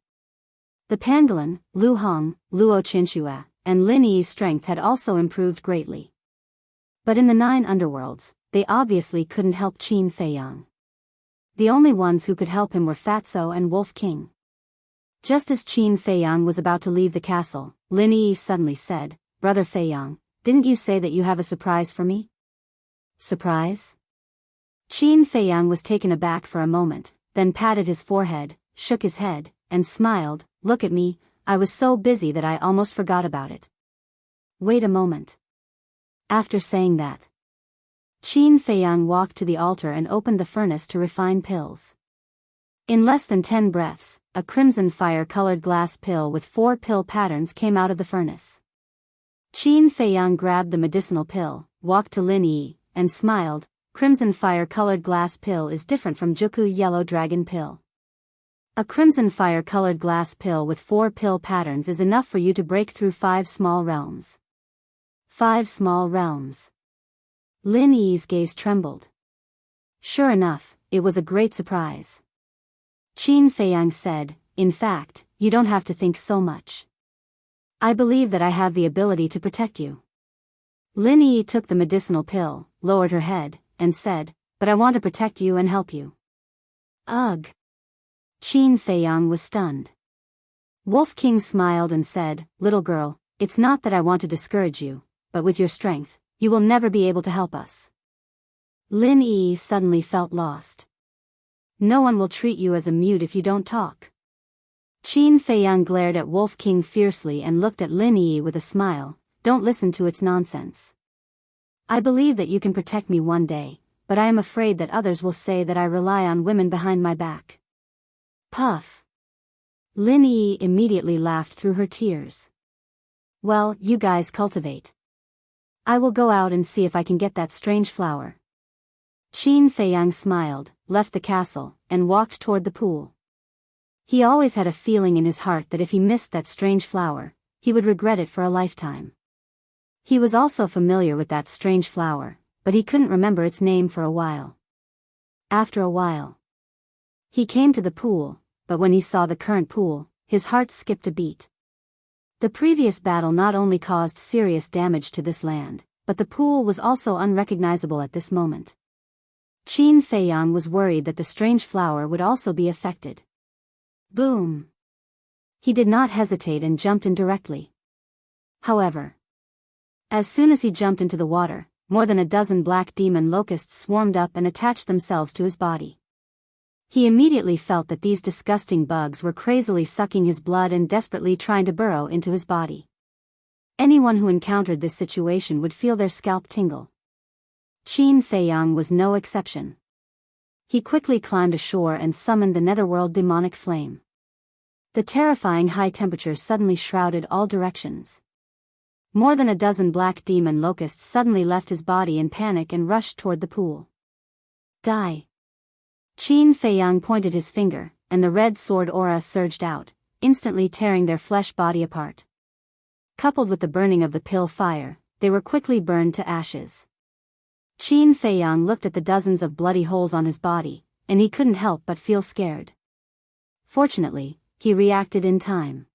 The Pangolin, Lu Hong, Luo Qinshua, and Lin Yi's strength had also improved greatly. But in the 9 underworlds, they obviously couldn't help Qin Feiyang. The only ones who could help him were Fatso and Wolf King. Just as Qin Feiyang was about to leave the castle, Lin Yi suddenly said, Brother Feiyang, didn't you say that you have a surprise for me? Surprise? Qin Feiyang was taken aback for a moment, then patted his forehead, shook his head, and smiled. Look at me, I was so busy that I almost forgot about it. Wait a moment. After saying that, Qin Feiyang walked to the altar and opened the furnace to refine pills. In less than 10 breaths, a crimson fire-colored glass pill with 4 pill patterns came out of the furnace. Qin Feiyang grabbed the medicinal pill, walked to Lin Yi, and smiled. Crimson fire-colored glass pill is different from Juku yellow dragon pill. A crimson fire-colored glass pill with 4 pill patterns is enough for you to break through 5 small realms. 5 small realms. Lin Yi's gaze trembled. Sure enough, it was a great surprise. Qin Feiyang said, in fact, you don't have to think so much. I believe that I have the ability to protect you. Lin Yi took the medicinal pill, lowered her head, and said, but I want to protect you and help you. Ugh. Qin Feiyang was stunned. Wolf King smiled and said, little girl, it's not that I want to discourage you, but with your strength, you will never be able to help us. Lin Yi suddenly felt lost. No one will treat you as a mute if you don't talk. Qin Feiyang glared at Wolf King fiercely and looked at Lin Yi with a smile. Don't listen to its nonsense. I believe that you can protect me one day, but I am afraid that others will say that I rely on women behind my back. Puff. Lin Yi immediately laughed through her tears. Well, you guys cultivate. I will go out and see if I can get that strange flower. Qin Feiyang smiled, left the castle, and walked toward the pool. He always had a feeling in his heart that if he missed that strange flower, he would regret it for a lifetime. He was also familiar with that strange flower, but he couldn't remember its name for a while. After a while, he came to the pool, but when he saw the current pool, his heart skipped a beat. The previous battle not only caused serious damage to this land, but the pool was also unrecognizable at this moment. Qin Feiyang was worried that the strange flower would also be affected. Boom! He did not hesitate and jumped in directly. However, as soon as he jumped into the water, more than a dozen black demon locusts swarmed up and attached themselves to his body. He immediately felt that these disgusting bugs were crazily sucking his blood and desperately trying to burrow into his body. Anyone who encountered this situation would feel their scalp tingle. Qin Feiyang was no exception. He quickly climbed ashore and summoned the netherworld demonic flame. The terrifying high temperature suddenly shrouded all directions. More than a dozen black demon locusts suddenly left his body in panic and rushed toward the pool. Die! Qin Feiyang pointed his finger, and the red sword aura surged out, instantly tearing their flesh body apart. Coupled with the burning of the pill fire, they were quickly burned to ashes. Qin Feiyang looked at the dozens of bloody holes on his body, and he couldn't help but feel scared. Fortunately, he reacted in time.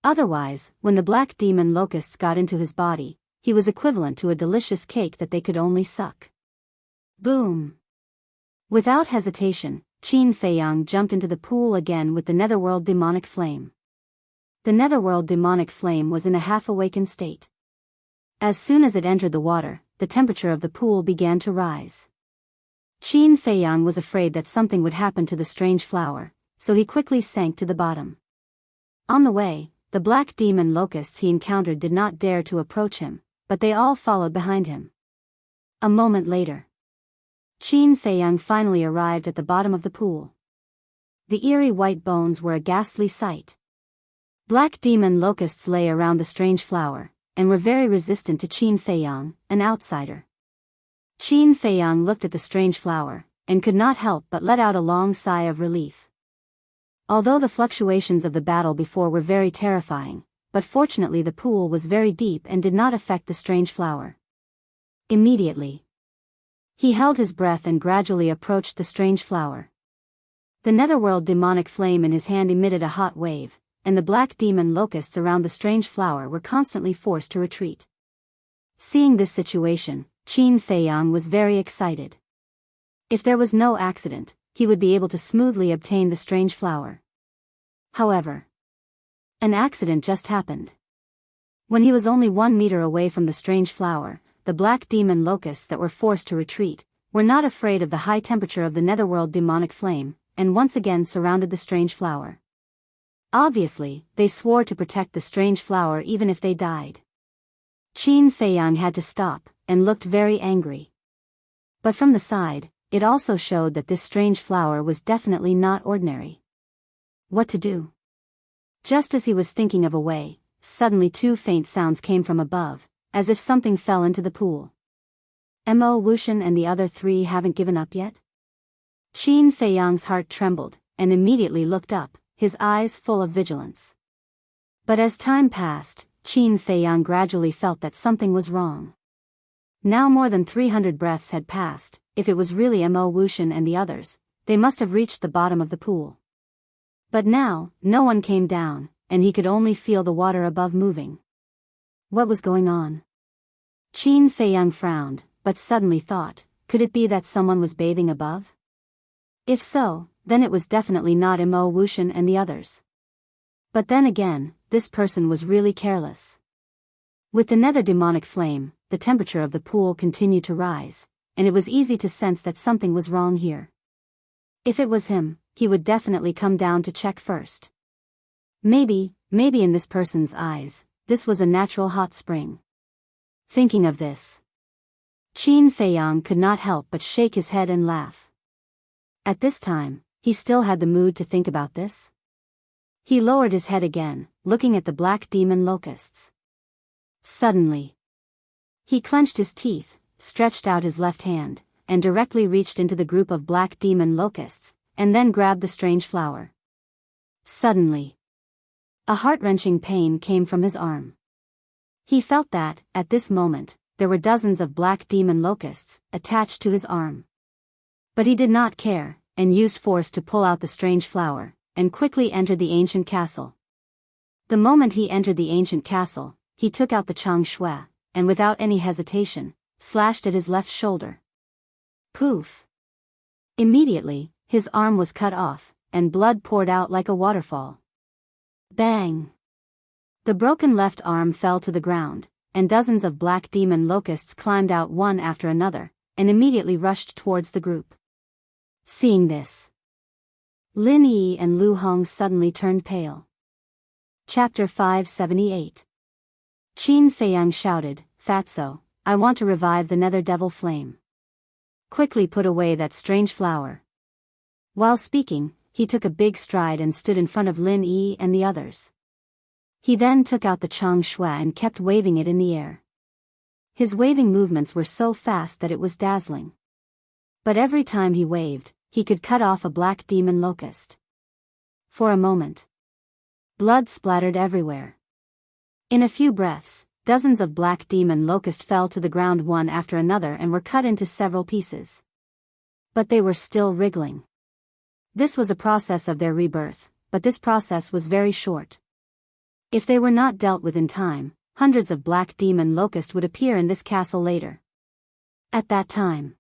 Otherwise, when the black demon locusts got into his body, he was equivalent to a delicious cake that they could only suck. Boom! Without hesitation, Qin Feiyang jumped into the pool again with the netherworld demonic flame. The netherworld demonic flame was in a half-awakened state. As soon as it entered the water, the temperature of the pool began to rise. Qin Feiyang was afraid that something would happen to the strange flower, so he quickly sank to the bottom. On the way, the black demon locusts he encountered did not dare to approach him, but they all followed behind him. A moment later, Qin Feiyang finally arrived at the bottom of the pool. The eerie white bones were a ghastly sight. Black demon locusts lay around the strange flower, and were very resistant to Qin Feiyang, an outsider. Qin Feiyang looked at the strange flower, and could not help but let out a long sigh of relief. Although the fluctuations of the battle before were very terrifying, but fortunately the pool was very deep and did not affect the strange flower. Immediately, he held his breath and gradually approached the strange flower. The netherworld demonic flame in his hand emitted a hot wave, and the black demon locusts around the strange flower were constantly forced to retreat. Seeing this situation, Qin Feiyang was very excited. If there was no accident, he would be able to smoothly obtain the strange flower. However, an accident just happened. When he was only 1 meter away from the strange flower, the black demon locusts that were forced to retreat were not afraid of the high temperature of the netherworld demonic flame, and once again surrounded the strange flower. Obviously, they swore to protect the strange flower even if they died. Qin Feiyang had to stop, and looked very angry. But from the side, it also showed that this strange flower was definitely not ordinary. What to do? Just as he was thinking of a way, suddenly 2 faint sounds came from above, as if something fell into the pool. Mo Wuxian and the other 3 haven't given up yet? Qin Feiyang's heart trembled, and immediately looked up, his eyes full of vigilance. But as time passed, Qin Feiyang gradually felt that something was wrong. Now more than 300 breaths had passed. If it was really Mo Wuxian and the others, they must have reached the bottom of the pool. But now, no one came down, and he could only feel the water above moving. What was going on? Qin Feiyang frowned, but suddenly thought, could it be that someone was bathing above? If so, then it was definitely not Mo Wuxian and the others. But then again, this person was really careless. With the nether demonic flame, the temperature of the pool continued to rise, and it was easy to sense that something was wrong here. If it was him, he would definitely come down to check first. Maybe in this person's eyes, this was a natural hot spring. Thinking of this, Qin Feiyang could not help but shake his head and laugh. At this time, he still had the mood to think about this. He lowered his head again, looking at the black demon locusts. Suddenly, he clenched his teeth, stretched out his left hand, and directly reached into the group of black demon locusts, and then grabbed the strange flower. Suddenly, a heart-wrenching pain came from his arm. He felt that, at this moment, there were dozens of black demon locusts attached to his arm. But he did not care, and used force to pull out the strange flower, and quickly entered the ancient castle. The moment he entered the ancient castle, he took out the Chang Shui, and without any hesitation, slashed at his left shoulder. Poof! Immediately, his arm was cut off, and blood poured out like a waterfall. Bang! The broken left arm fell to the ground, and dozens of black demon locusts climbed out one after another, and immediately rushed towards the group. Seeing this, Lin Yi and Lu Hong suddenly turned pale. Chapter 578. Qin Feiyang shouted, "Fatso, I want to revive the nether devil flame. Quickly put away that strange flower." While speaking, he took a big stride and stood in front of Lin Yi and the others. He then took out the Chang Shui and kept waving it in the air. His waving movements were so fast that it was dazzling. But every time he waved, he could cut off a black demon locust. For a moment, blood splattered everywhere. In a few breaths, dozens of black demon locusts fell to the ground one after another and were cut into several pieces. But they were still wriggling. This was a process of their rebirth, but this process was very short. If they were not dealt with in time, hundreds of black demon locusts would appear in this castle later. At that time,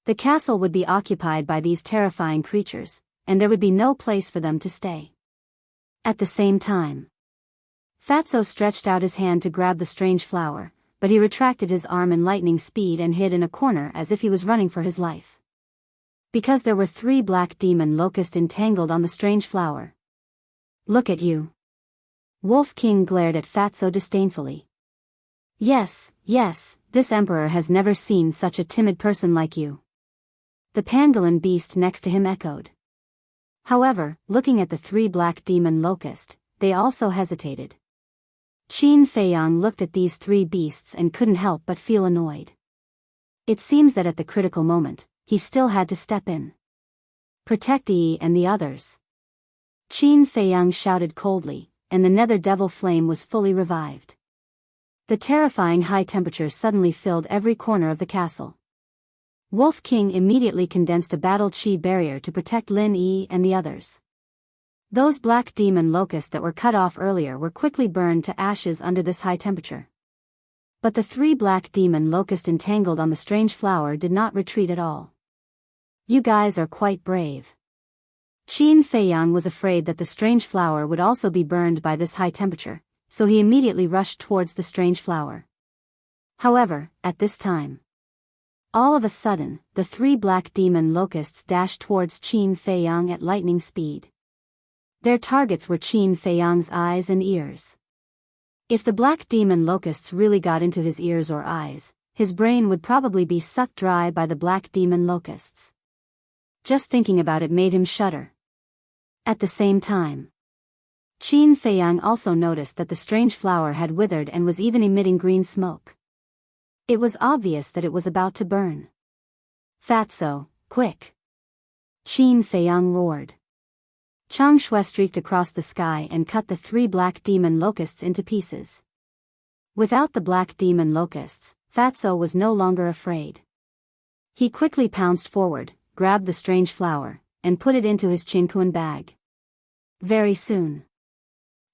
the castle would be occupied by these terrifying creatures, and there would be no place for them to stay. At the same time, Fatso stretched out his hand to grab the strange flower, but he retracted his arm in lightning speed and hid in a corner as if he was running for his life. Because there were 3 black demon locusts entangled on the strange flower. "Look at you." Wolf King glared at Fatso disdainfully. Yes, this emperor has never seen such a timid person like you." The pangolin beast next to him echoed. However, looking at the 3 black demon locusts, they also hesitated. Qin Feiyang looked at these 3 beasts and couldn't help but feel annoyed. It seems that at the critical moment, he still had to step in. "Protect Yi and the others." Qin Feiyang shouted coldly, and the nether devil flame was fully revived. The terrifying high temperature suddenly filled every corner of the castle. Wolf King immediately condensed a battle chi barrier to protect Lin Yi and the others. Those black demon locusts that were cut off earlier were quickly burned to ashes under this high temperature. But the 3 black demon locusts entangled on the strange flower did not retreat at all. "You guys are quite brave." Qin Feiyang was afraid that the strange flower would also be burned by this high temperature, so he immediately rushed towards the strange flower. However, at this time, all of a sudden, the 3 black demon locusts dashed towards Qin Feiyang at lightning speed. Their targets were Qin Feiyang's eyes and ears. If the black demon locusts really got into his ears or eyes, his brain would probably be sucked dry by the black demon locusts. Just thinking about it made him shudder. At the same time, Qin Feiyang also noticed that the strange flower had withered and was even emitting green smoke. It was obvious that it was about to burn. "Fatso, quick!" Qin Feiyang roared. Chang Shui streaked across the sky and cut the 3 black demon locusts into pieces. Without the black demon locusts, Fatso was no longer afraid. He quickly pounced forward, grabbed the strange flower, and put it into his chinkuan bag. Very soon,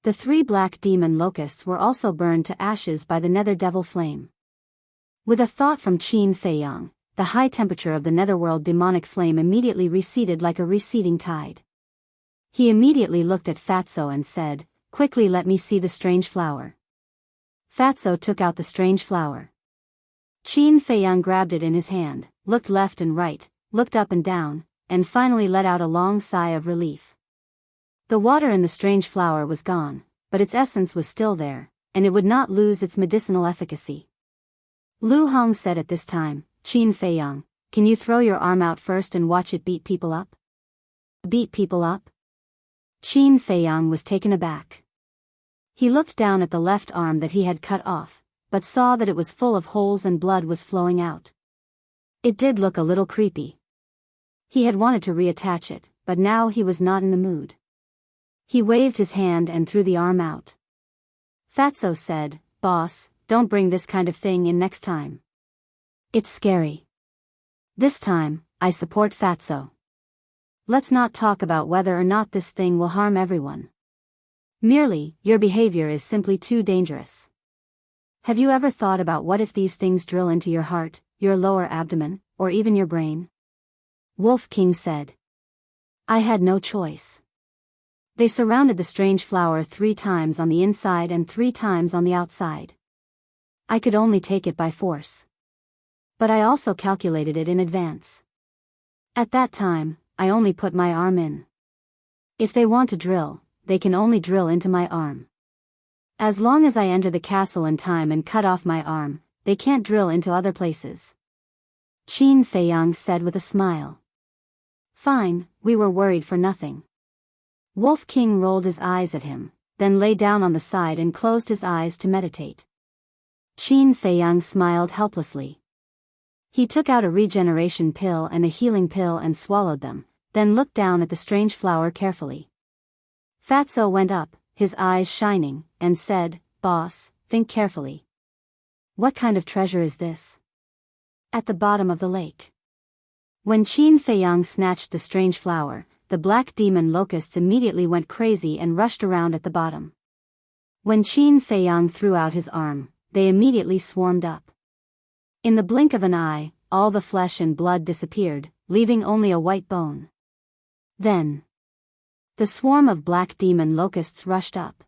the 3 black demon locusts were also burned to ashes by the nether devil flame. With a thought from Qin Feiyang, the high temperature of the netherworld demonic flame immediately receded like a receding tide. He immediately looked at Fatso and said, "Quickly let me see the strange flower." Fatso took out the strange flower. Qin Feiyang grabbed it in his hand, looked left and right, looked up and down, and finally let out a long sigh of relief. The water in the strange flower was gone, but its essence was still there, and it would not lose its medicinal efficacy. Lu Hong said at this time, "Qin Feiyang, can you throw your arm out first and watch it beat people up?" Beat people up? Qin Feiyang was taken aback. He looked down at the left arm that he had cut off, but saw that it was full of holes and blood was flowing out. It did look a little creepy. He had wanted to reattach it, but now he was not in the mood. He waved his hand and threw the arm out. Fatso said, "Boss, don't bring this kind of thing in next time. It's scary." This time, I support Fatso. Let's not talk about whether or not this thing will harm everyone. Merely, your behavior is simply too dangerous. Have you ever thought about what if these things drill into your heart, your lower abdomen, or even your brain? Wolf King said. I had no choice. They surrounded the strange flower 3 times on the inside and 3 times on the outside. I could only take it by force. But I also calculated it in advance. At that time, I only put my arm in. If they want to drill, they can only drill into my arm. As long as I enter the castle in time and cut off my arm, they can't drill into other places. Qin Feiyang said with a smile. Fine, we were worried for nothing. Wolf King rolled his eyes at him, then lay down on the side and closed his eyes to meditate. Qin Feiyang smiled helplessly. He took out a regeneration pill and a healing pill and swallowed them, then looked down at the strange flower carefully. Fatso went up, his eyes shining, and said, "Boss, think carefully. What kind of treasure is this? At the bottom of the lake." When Qin Feiyang snatched the strange flower, the black demon locusts immediately went crazy and rushed around at the bottom. When Qin Feiyang threw out his arm, they immediately swarmed up. In the blink of an eye, all the flesh and blood disappeared, leaving only a white bone. Then, the swarm of black demon locusts rushed up.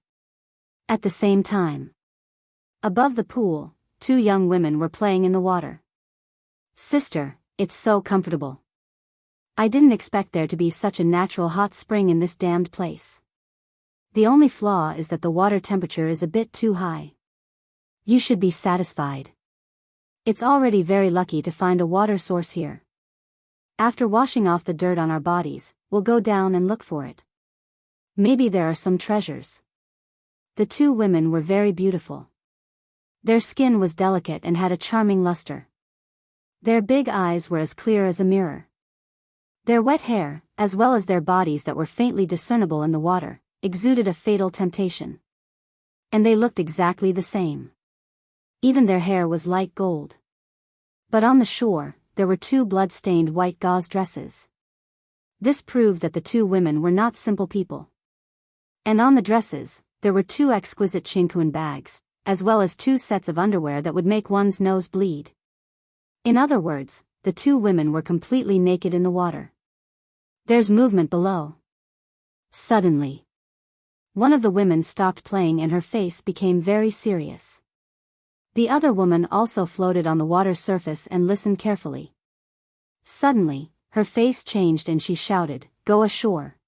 At the same time, above the pool, 2 young women were playing in the water. "Sister, it's so comfortable. I didn't expect there to be such a natural hot spring in this damned place. The only flaw is that the water temperature is a bit too high. You should be satisfied. It's already very lucky to find a water source here. After washing off the dirt on our bodies, we'll go down and look for it. Maybe there are some treasures." The 2 women were very beautiful. Their skin was delicate and had a charming luster. Their big eyes were as clear as a mirror. Their wet hair, as well as their bodies that were faintly discernible in the water, exuded a fatal temptation. And they looked exactly the same. Even their hair was light gold. But on the shore, there were 2 blood-stained white gauze dresses. This proved that the 2 women were not simple people. And on the dresses, there were 2 exquisite chinkuan bags, as well as 2 sets of underwear that would make one's nose bleed. In other words, the 2 women were completely naked in the water. There's movement below. Suddenly, one of the women stopped playing and her face became very serious. The other woman also floated on the water surface and listened carefully. Suddenly, her face changed and she shouted, "Go ashore."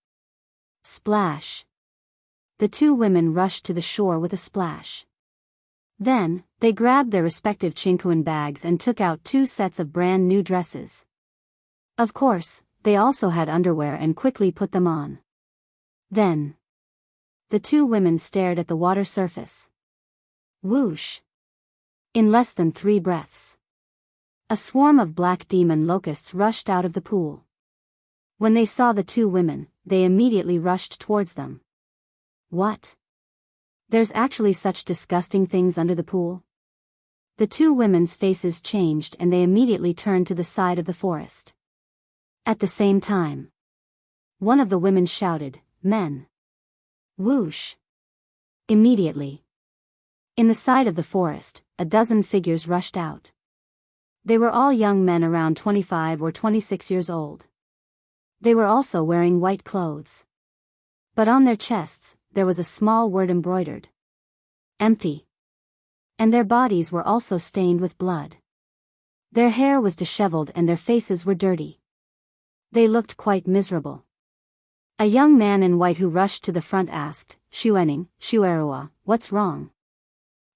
Splash. The 2 women rushed to the shore with a splash. Then, they grabbed their respective chinkuan bags and took out 2 sets of brand new dresses. Of course, they also had underwear and quickly put them on. Then, the 2 women stared at the water surface. Whoosh! In less than 3 breaths, a swarm of black demon locusts rushed out of the pool. When they saw the 2 women, they immediately rushed towards them. What? There's actually such disgusting things under the pool? The two women's faces changed and they immediately turned to the side of the forest. At the same time, one of the women shouted, "Men!" Whoosh! Immediately, in the side of the forest, a dozen figures rushed out. They were all young men around 25 or 26 years old. They were also wearing white clothes. But on their chests, there was a small word embroidered. Empty. And their bodies were also stained with blood. Their hair was disheveled and their faces were dirty. They looked quite miserable. A young man in white who rushed to the front asked, "Shuening, Shuerua, what's wrong?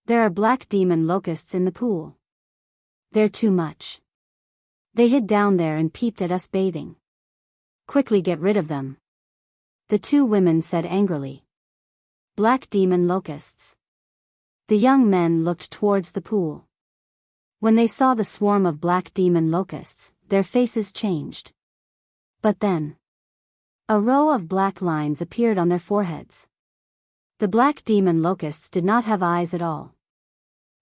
There are black demon locusts in the pool. They're too much. They hid down there and peeped at us bathing. Quickly get rid of them." The two women said angrily. "Black demon locusts." The young men looked towards the pool. When they saw the swarm of black demon locusts, their faces changed. But then, a row of black lines appeared on their foreheads. The black demon locusts did not have eyes at all.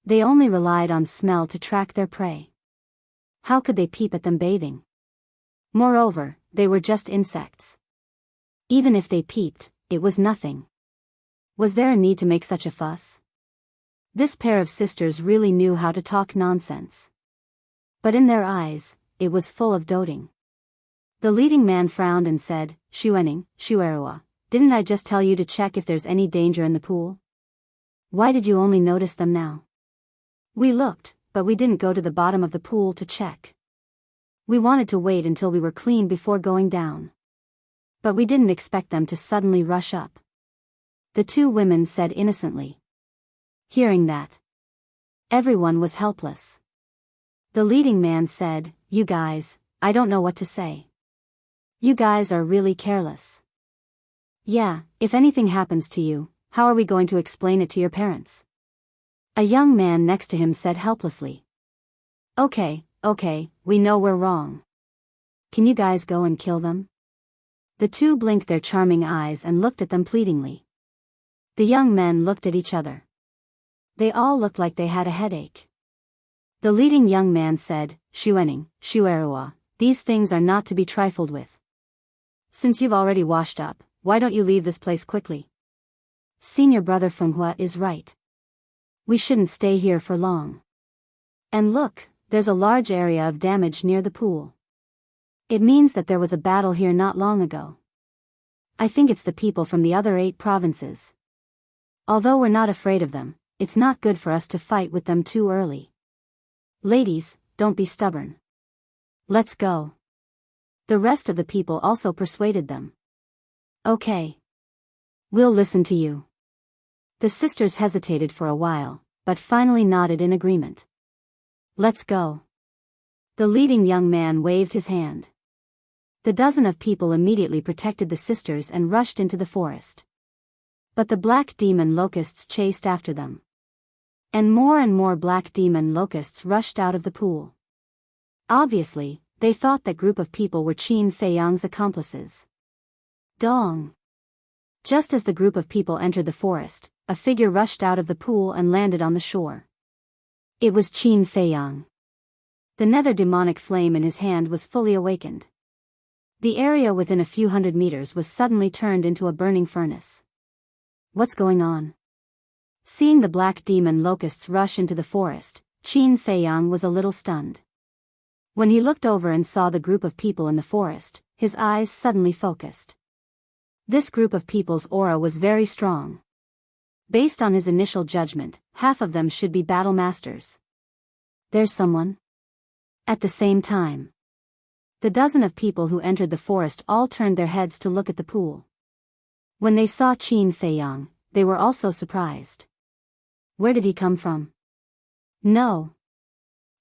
They only relied on smell to track their prey. How could they peep at them bathing? Moreover, they were just insects. Even if they peeped, it was nothing. Was there a need to make such a fuss? This pair of sisters really knew how to talk nonsense. But in their eyes, it was full of doting. The leading man frowned and said, "Shuening, Shuerua, didn't I just tell you to check if there's any danger in the pool? Why did you only notice them now?" "We looked, but we didn't go to the bottom of the pool to check. We wanted to wait until we were clean before going down. But we didn't expect them to suddenly rush up," the two women said innocently. Hearing that, everyone was helpless. The leading man said, "You guys, I don't know what to say. You guys are really careless. Yeah, if anything happens to you, how are we going to explain it to your parents?" A young man next to him said helplessly. Okay, we know we're wrong. Can you guys go and kill them?" The two blinked their charming eyes and looked at them pleadingly. The young men looked at each other. They all looked like they had a headache. The leading young man said, "Shuening, Shuerua, these things are not to be trifled with. Since you've already washed up, why don't you leave this place quickly? Senior brother Fenghua is right. We shouldn't stay here for long. And look, there's a large area of damage near the pool. It means that there was a battle here not long ago. I think it's the people from the other 8 provinces. Although we're not afraid of them, it's not good for us to fight with them too early. Ladies, don't be stubborn. Let's go." The rest of the people also persuaded them. "Okay. We'll listen to you." The sisters hesitated for a while, but finally nodded in agreement. "Let's go." The leading young man waved his hand. The dozen of people immediately protected the sisters and rushed into the forest. But the black demon locusts chased after them. And more black demon locusts rushed out of the pool. Obviously, they thought that group of people were Qin Feiyang's accomplices. Dong! Just as the group of people entered the forest, a figure rushed out of the pool and landed on the shore. It was Qin Feiyang. The nether demonic flame in his hand was fully awakened. The area within a few hundred meters was suddenly turned into a burning furnace. What's going on? Seeing the black demon locusts rush into the forest, Qin Feiyang was a little stunned. When he looked over and saw the group of people in the forest, his eyes suddenly focused. This group of people's aura was very strong. Based on his initial judgment, half of them should be battle masters. There's someone. At the same time, the dozen of people who entered the forest all turned their heads to look at the pool. When they saw Qin Feiyang, they were also surprised. Where did he come from? No.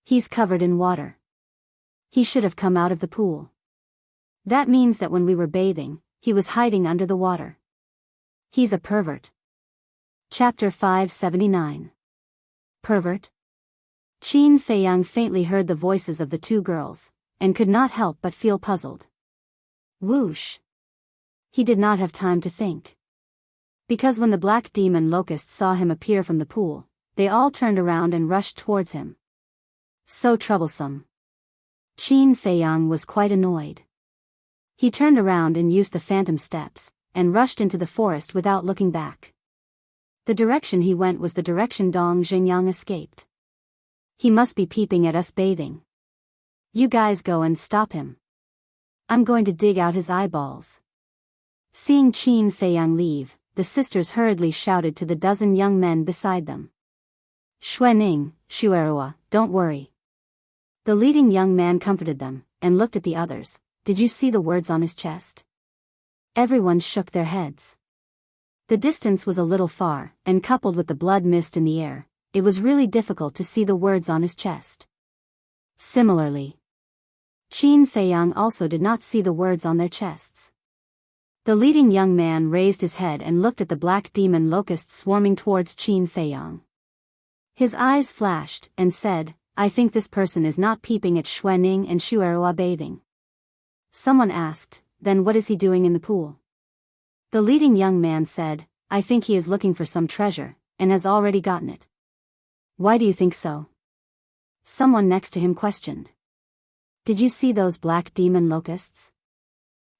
He's covered in water. He should have come out of the pool. That means that when we were bathing, he was hiding under the water. He's a pervert. Chapter 579. Pervert? Qin Feiyang faintly heard the voices of the two girls, and could not help but feel puzzled. Whoosh! He did not have time to think. Because when the black demon locusts saw him appear from the pool, they all turned around and rushed towards him. So troublesome. Qin Feiyang was quite annoyed. He turned around and used the phantom steps, and rushed into the forest without looking back. The direction he went was the direction Dong Xingyang escaped. He must be peeping at us bathing. You guys go and stop him. I'm going to dig out his eyeballs. Seeing Qin Feiyang leave, the sisters hurriedly shouted to the dozen young men beside them. Xuening, Xuerua, don't worry. The leading young man comforted them, and looked at the others. Did you see the words on his chest? Everyone shook their heads. The distance was a little far, and coupled with the blood mist in the air, it was really difficult to see the words on his chest. Similarly, Qin Feiyang also did not see the words on their chests. The leading young man raised his head and looked at the black demon locusts swarming towards Qin Feiyang. His eyes flashed, and said, I think this person is not peeping at Xuening and Xuerua bathing. Someone asked, then what is he doing in the pool? The leading young man said, I think he is looking for some treasure, and has already gotten it. Why do you think so? Someone next to him questioned. Did you see those black demon locusts?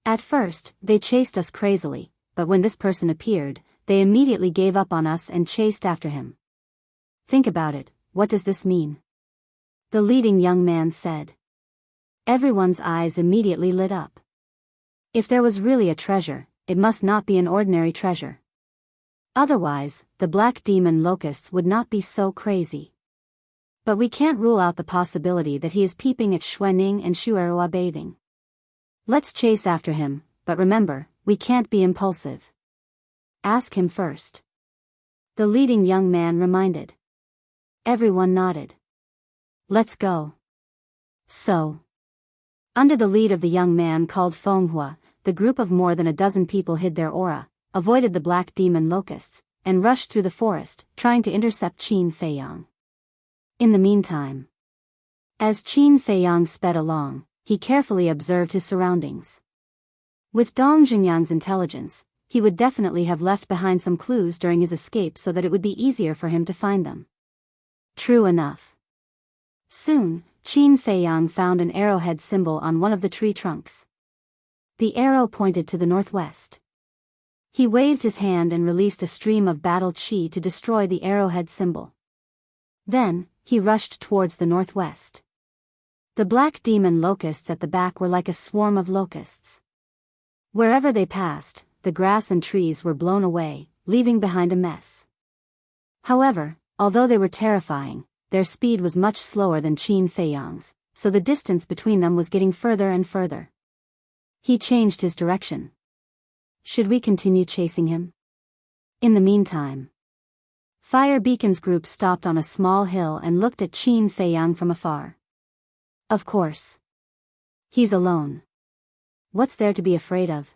At first, they chased us crazily, but when this person appeared, they immediately gave up on us and chased after him. Think about it, what does this mean? The leading young man said. Everyone's eyes immediately lit up. If there was really a treasure, it must not be an ordinary treasure. Otherwise, the black demon locusts would not be so crazy. But we can't rule out the possibility that he is peeping at Xuening and Xuerua bathing. Let's chase after him, but remember, we can't be impulsive. Ask him first. The leading young man reminded. Everyone nodded. Let's go. So, under the lead of the young man called Fenghua, the group of more than a dozen people hid their aura, avoided the black demon locusts, and rushed through the forest, trying to intercept Qin Feiyang. In the meantime, as Qin Feiyang sped along, he carefully observed his surroundings. With Dong Xingyang's intelligence, he would definitely have left behind some clues during his escape so that it would be easier for him to find them. True enough. Soon, Qin Feiyang found an arrowhead symbol on one of the tree trunks. The arrow pointed to the northwest. He waved his hand and released a stream of battle chi to destroy the arrowhead symbol. Then, he rushed towards the northwest. The black demon locusts at the back were like a swarm of locusts. Wherever they passed, the grass and trees were blown away, leaving behind a mess. However, although they were terrifying, their speed was much slower than Qin Feiyang's, so the distance between them was getting further and further. He changed his direction. Should we continue chasing him? In the meantime, Fire Beacon's group stopped on a small hill and looked at Qin Feiyang from afar. Of course. He's alone. What's there to be afraid of?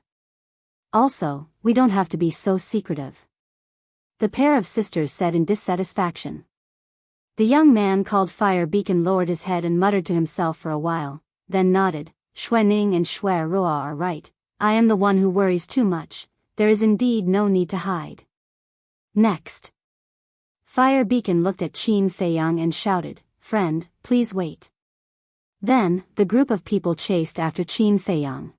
Also, we don't have to be so secretive. The pair of sisters said in dissatisfaction. The young man called Fire Beacon lowered his head and muttered to himself for a while, then nodded. Xuening and Xuerua are right. I am the one who worries too much. There is indeed no need to hide. Next. Fire Beacon looked at Qin Feiyang and shouted, Friend, please wait. Then, the group of people chased after Qin Feiyang.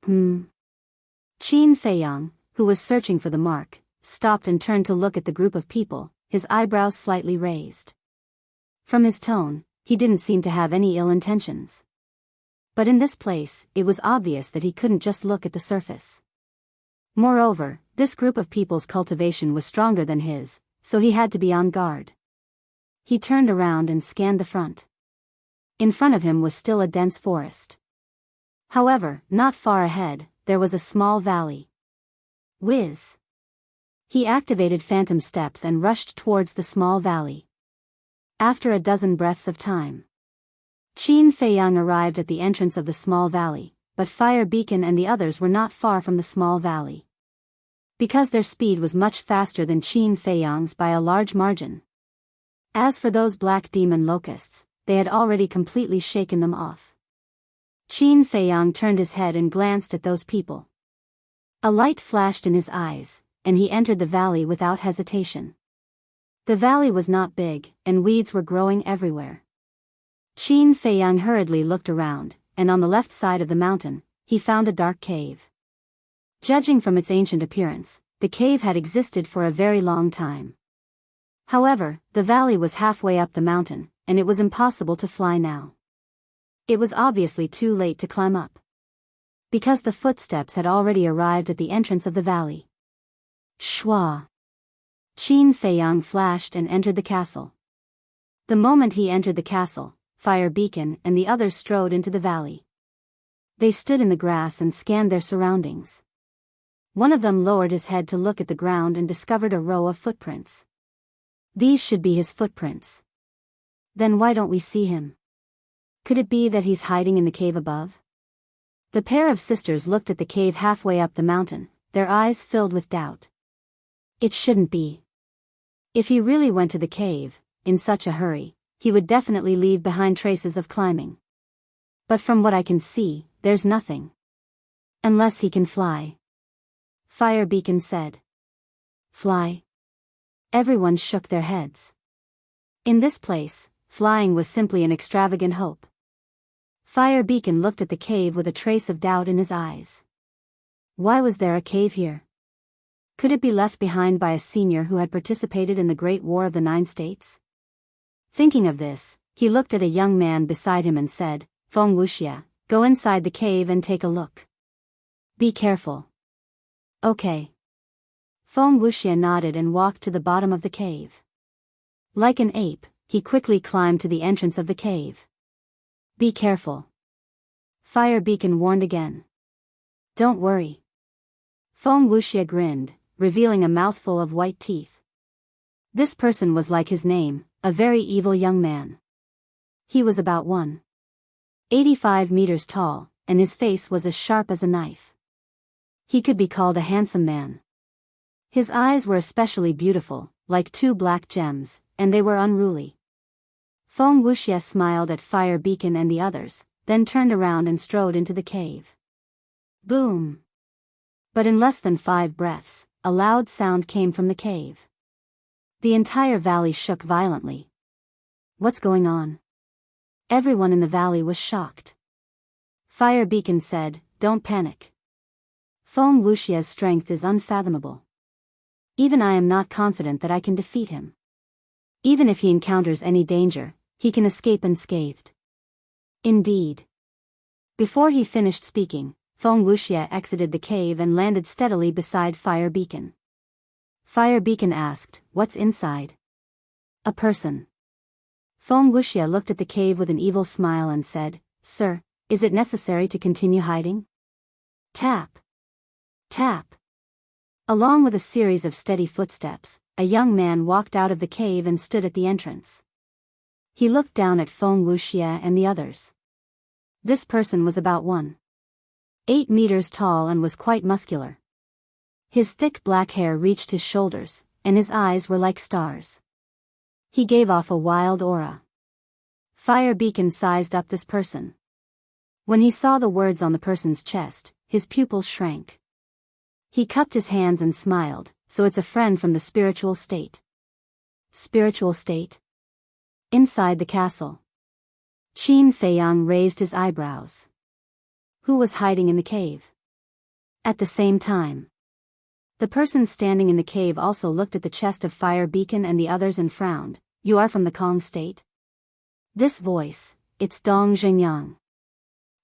Qin Feiyang, who was searching for the mark, stopped and turned to look at the group of people, his eyebrows slightly raised. From his tone, he didn't seem to have any ill intentions. But in this place, it was obvious that he couldn't just look at the surface. Moreover, this group of people's cultivation was stronger than his, so he had to be on guard. He turned around and scanned the front. In front of him was still a dense forest. However, not far ahead, there was a small valley. Whiz! He activated phantom steps and rushed towards the small valley. After a dozen breaths of time, Qin Feiyang arrived at the entrance of the small valley, but Fire Beacon and the others were not far from the small valley. Because their speed was much faster than Qin Feiyang's by a large margin. As for those black demon locusts, they had already completely shaken them off. Qin Feiyang turned his head and glanced at those people. A light flashed in his eyes, and he entered the valley without hesitation. The valley was not big, and weeds were growing everywhere. Qin Feiyang hurriedly looked around, and on the left side of the mountain, he found a dark cave. Judging from its ancient appearance, the cave had existed for a very long time. However, the valley was halfway up the mountain, and it was impossible to fly now. It was obviously too late to climb up, because the footsteps had already arrived at the entrance of the valley. Shwa! Qin Feiyang flashed and entered the castle. The moment he entered the castle, Fire Beacon and the others strode into the valley. They stood in the grass and scanned their surroundings. One of them lowered his head to look at the ground and discovered a row of footprints. These should be his footprints. Then why don't we see him? Could it be that he's hiding in the cave above? The pair of sisters looked at the cave halfway up the mountain, their eyes filled with doubt. It shouldn't be. If he really went to the cave, in such a hurry, he would definitely leave behind traces of climbing. But from what I can see, there's nothing. Unless he can fly. Fire Beacon said. Fly? Everyone shook their heads. In this place, flying was simply an extravagant hope. Fire Beacon looked at the cave with a trace of doubt in his eyes. Why was there a cave here? Could it be left behind by a senior who had participated in the Great War of the Nine States? Thinking of this, he looked at a young man beside him and said, Feng Wuxia, go inside the cave and take a look. Be careful. Okay. Feng Wuxia nodded and walked to the bottom of the cave. Like an ape, he quickly climbed to the entrance of the cave. Be careful. Fire Beacon warned again. Don't worry. Feng Wuxia grinned, revealing a mouthful of white teeth. This person was like his name, a very evil young man. He was about 185 meters tall, and his face was as sharp as a knife. He could be called a handsome man. His eyes were especially beautiful, like two black gems, and they were unruly. Feng Wuxia smiled at Fire Beacon and the others, then turned around and strode into the cave. Boom! But in less than 5 breaths, a loud sound came from the cave. The entire valley shook violently. What's going on? Everyone in the valley was shocked. Fire Beacon said, Don't panic. Feng Wuxia's strength is unfathomable. Even I am not confident that I can defeat him. Even if he encounters any danger, he can escape unscathed. Indeed. Before he finished speaking, Feng Wuxia exited the cave and landed steadily beside Fire Beacon. Fire Beacon asked, What's inside? A person. Feng Wuxia looked at the cave with an evil smile and said, Sir, is it necessary to continue hiding? Tap. Tap. Along with a series of steady footsteps, a young man walked out of the cave and stood at the entrance. He looked down at Feng Wuxia and the others. This person was about 1.8 meters tall and was quite muscular. His thick black hair reached his shoulders, and his eyes were like stars. He gave off a wild aura. Fire Beacon sized up this person. When he saw the words on the person's chest, his pupils shrank. He cupped his hands and smiled, so it's a friend from the spiritual state. Spiritual state? Inside the castle. Qin Feiyang raised his eyebrows. Who was hiding in the cave? At the same time, the person standing in the cave also looked at the chest of Fire Beacon and the others and frowned. You are from the Kong state? This voice, it's Dong Xingyang.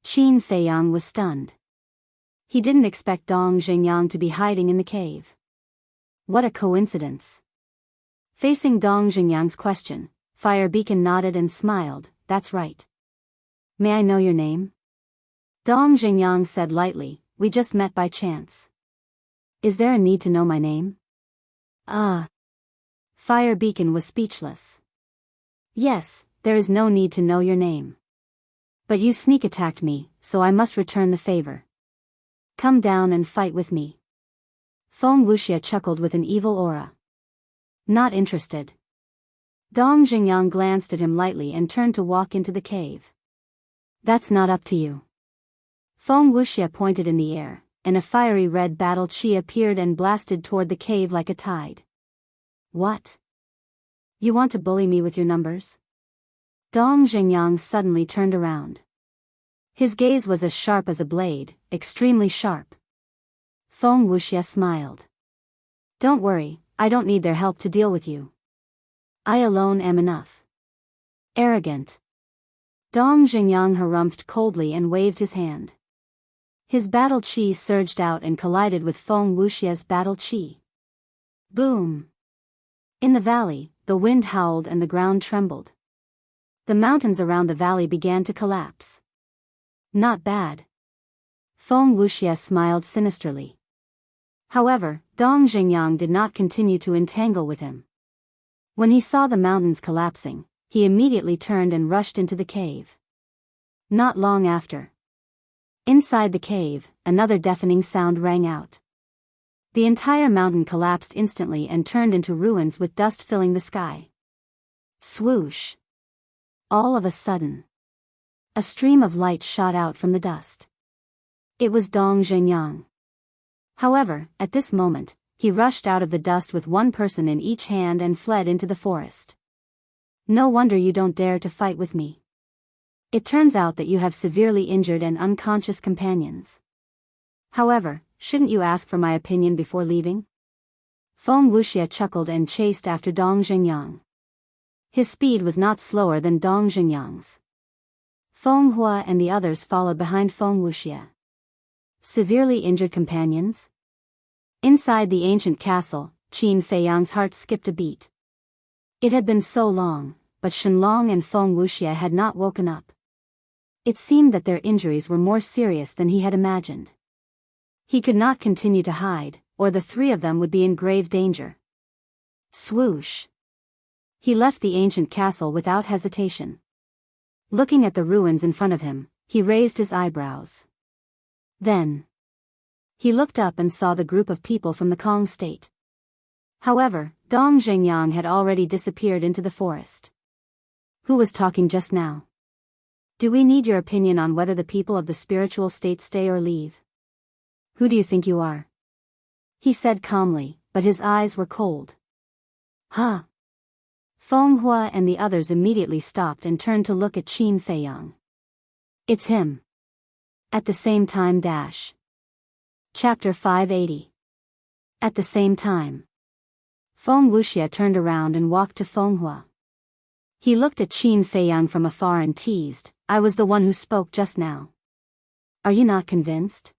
Qin Feiyang was stunned. He didn't expect Dong Xingyang to be hiding in the cave. What a coincidence. Facing Dong Xingyang's question, Fire Beacon nodded and smiled, That's right. May I know your name? Dong Xingyang said lightly, We just met by chance. Is there a need to know my name? Fire Beacon was speechless. Yes, there is no need to know your name. But you sneak attacked me, so I must return the favor. Come down and fight with me. Feng Wuxia chuckled with an evil aura. Not interested. Dong Xingyang glanced at him lightly and turned to walk into the cave. That's not up to you. Feng Wuxia pointed in the air, and a fiery red battle chi appeared and blasted toward the cave like a tide. What? You want to bully me with your numbers? Dong Xingyang suddenly turned around. His gaze was as sharp as a blade, extremely sharp. Feng Wuxia smiled. Don't worry, I don't need their help to deal with you. I alone am enough. Arrogant. Dong Xingyang harumphed coldly and waved his hand. His battle chi surged out and collided with Feng Wuxia's battle chi. Boom! In the valley, the wind howled and the ground trembled. The mountains around the valley began to collapse. Not bad. Feng Wuxia smiled sinisterly. However, Dong Xingyang did not continue to entangle with him. When he saw the mountains collapsing, he immediately turned and rushed into the cave. Not long after. Inside the cave, another deafening sound rang out. The entire mountain collapsed instantly and turned into ruins with dust filling the sky. Swoosh! All of a sudden, a stream of light shot out from the dust. It was Dong Xingyang. However, at this moment, he rushed out of the dust with one person in each hand and fled into the forest. No wonder you don't dare to fight with me. It turns out that you have severely injured and unconscious companions. However, shouldn't you ask for my opinion before leaving? Feng Wuxia chuckled and chased after Dong Xingyang. His speed was not slower than Dong Xingyang's. Feng Hua and the others followed behind Feng Wuxia. Severely injured companions? Inside the ancient castle, Qin Feiyang's heart skipped a beat. It had been so long, but Shenlong and Feng Wuxia had not woken up. It seemed that their injuries were more serious than he had imagined. He could not continue to hide, or the three of them would be in grave danger. Swoosh! He left the ancient castle without hesitation. Looking at the ruins in front of him, he raised his eyebrows. Then, he looked up and saw the group of people from the Kong state. However, Dong Xingyang had already disappeared into the forest. Who was talking just now? Do we need your opinion on whether the people of the spiritual state stay or leave? Who do you think you are? He said calmly, but his eyes were cold. Huh? Feng Hua and the others immediately stopped and turned to look at Qin Feiyang. It's him. At the same time dash. Chapter 580. At the same time. Feng Wuxia turned around and walked to Feng Hua. He looked at Qin Feiyang from afar and teased, I was the one who spoke just now. Are you not convinced?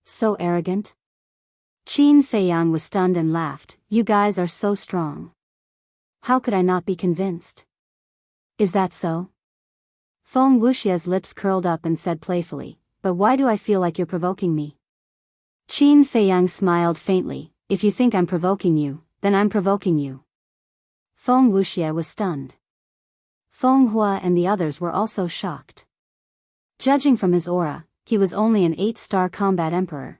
So arrogant? Qin Feiyang was stunned and laughed, you guys are so strong. How could I not be convinced? Is that so? Feng Wuxia's lips curled up and said playfully, but why do I feel like you're provoking me? Qin Feiyang smiled faintly, if you think I'm provoking you, then I'm provoking you. Feng Wuxia was stunned. Feng Hua and the others were also shocked. Judging from his aura, he was only an 8-star combat emperor.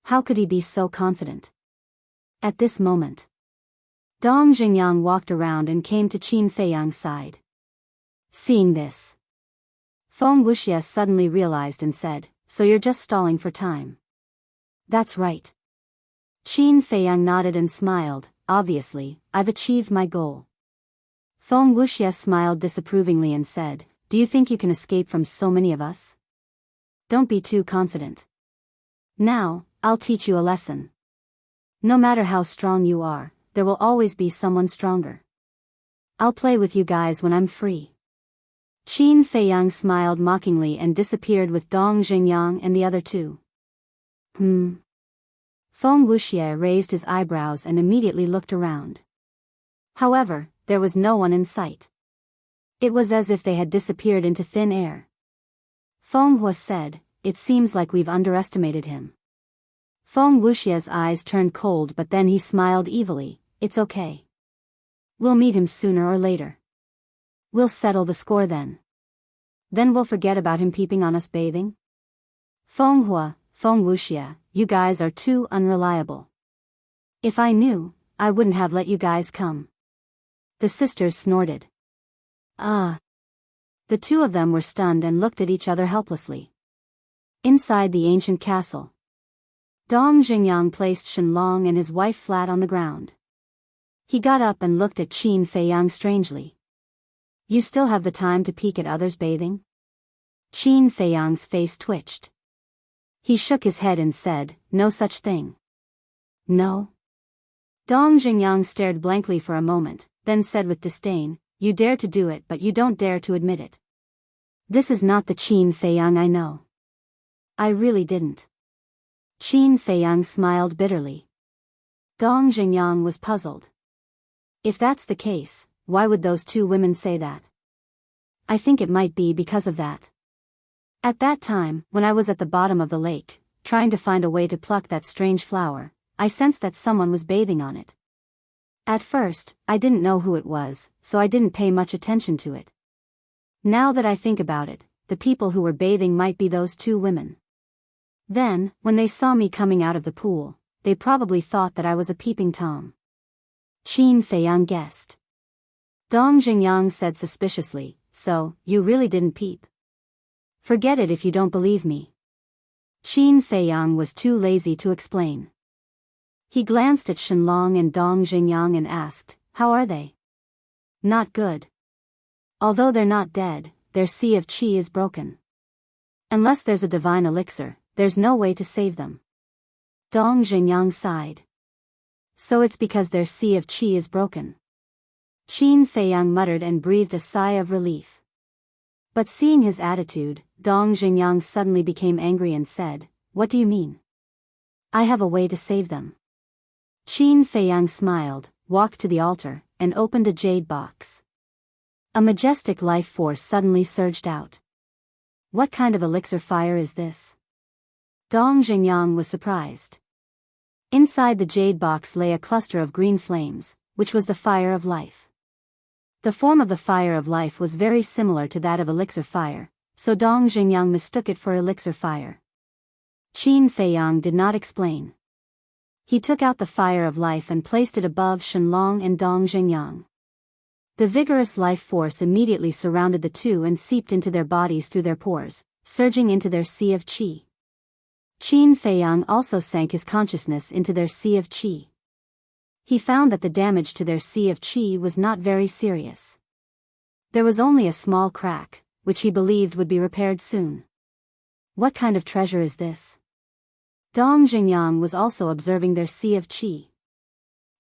How could he be so confident? At this moment, Dong Xingyang walked around and came to Qin Feiyang's side. Seeing this, Feng Wuxia suddenly realized and said, so you're just stalling for time. That's right. Qin Feiyang nodded and smiled, obviously, I've achieved my goal. Feng Wuxia smiled disapprovingly and said, do you think you can escape from so many of us? Don't be too confident. Now, I'll teach you a lesson. No matter how strong you are, there will always be someone stronger. I'll play with you guys when I'm free. Qin Feiyang smiled mockingly and disappeared with Dong Xingyang and the other two. Feng Wuxia raised his eyebrows and immediately looked around. However, there was no one in sight. It was as if they had disappeared into thin air. Feng Hua said, it seems like we've underestimated him. Feng Wuxia's eyes turned cold, but then he smiled evilly, it's okay. We'll meet him sooner or later. We'll settle the score then. Then we'll forget about him peeping on us bathing? Feng Hua, Feng Wuxia, you guys are too unreliable. If I knew, I wouldn't have let you guys come. The sisters snorted. Ah. The two of them were stunned and looked at each other helplessly. Inside the ancient castle, Dong Xingyang placed Shenlong and his wife flat on the ground. He got up and looked at Qin Feiyang strangely. You still have the time to peek at others bathing? Qin Feiyang's face twitched. He shook his head and said, no such thing. No? Dong Jingyang stared blankly for a moment, then said with disdain, you dare to do it but you don't dare to admit it. This is not the Qin Feiyang I know. I really didn't. Qin Feiyang smiled bitterly. Dong Jingyang was puzzled. If that's the case, why would those two women say that? I think it might be because of that. At that time, when I was at the bottom of the lake, trying to find a way to pluck that strange flower, I sensed that someone was bathing on it. At first, I didn't know who it was, so I didn't pay much attention to it. Now that I think about it, the people who were bathing might be those two women. Then, when they saw me coming out of the pool, they probably thought that I was a peeping Tom. Qin Feiyang guessed. Dong Jingyang said suspiciously, so, you really didn't peep? Forget it if you don't believe me. Qin Feiyang was too lazy to explain. He glanced at Shenlong and Dong Jingyang and asked, how are they? Not good. Although they're not dead, their sea of qi is broken. Unless there's a divine elixir, there's no way to save them. Dong Jingyang sighed. So it's because their sea of qi is broken. Qin Feiyang muttered and breathed a sigh of relief. But seeing his attitude, Dong Jingyang suddenly became angry and said, what do you mean? I have a way to save them. Qin Feiyang smiled, walked to the altar, and opened a jade box. A majestic life force suddenly surged out. What kind of elixir fire is this? Dong Jingyang was surprised. Inside the jade box lay a cluster of green flames, which was the fire of life. The form of the fire of life was very similar to that of elixir fire, so Dong Jingyang mistook it for elixir fire. Qin Feiyang did not explain. He took out the fire of life and placed it above Shenlong and Dong Jingyang. The vigorous life force immediately surrounded the two and seeped into their bodies through their pores, surging into their sea of qi. Qin Feiyang also sank his consciousness into their sea of qi. He found that the damage to their sea of qi was not very serious. There was only a small crack, which he believed would be repaired soon. What kind of treasure is this? Dong Jingyang was also observing their sea of qi.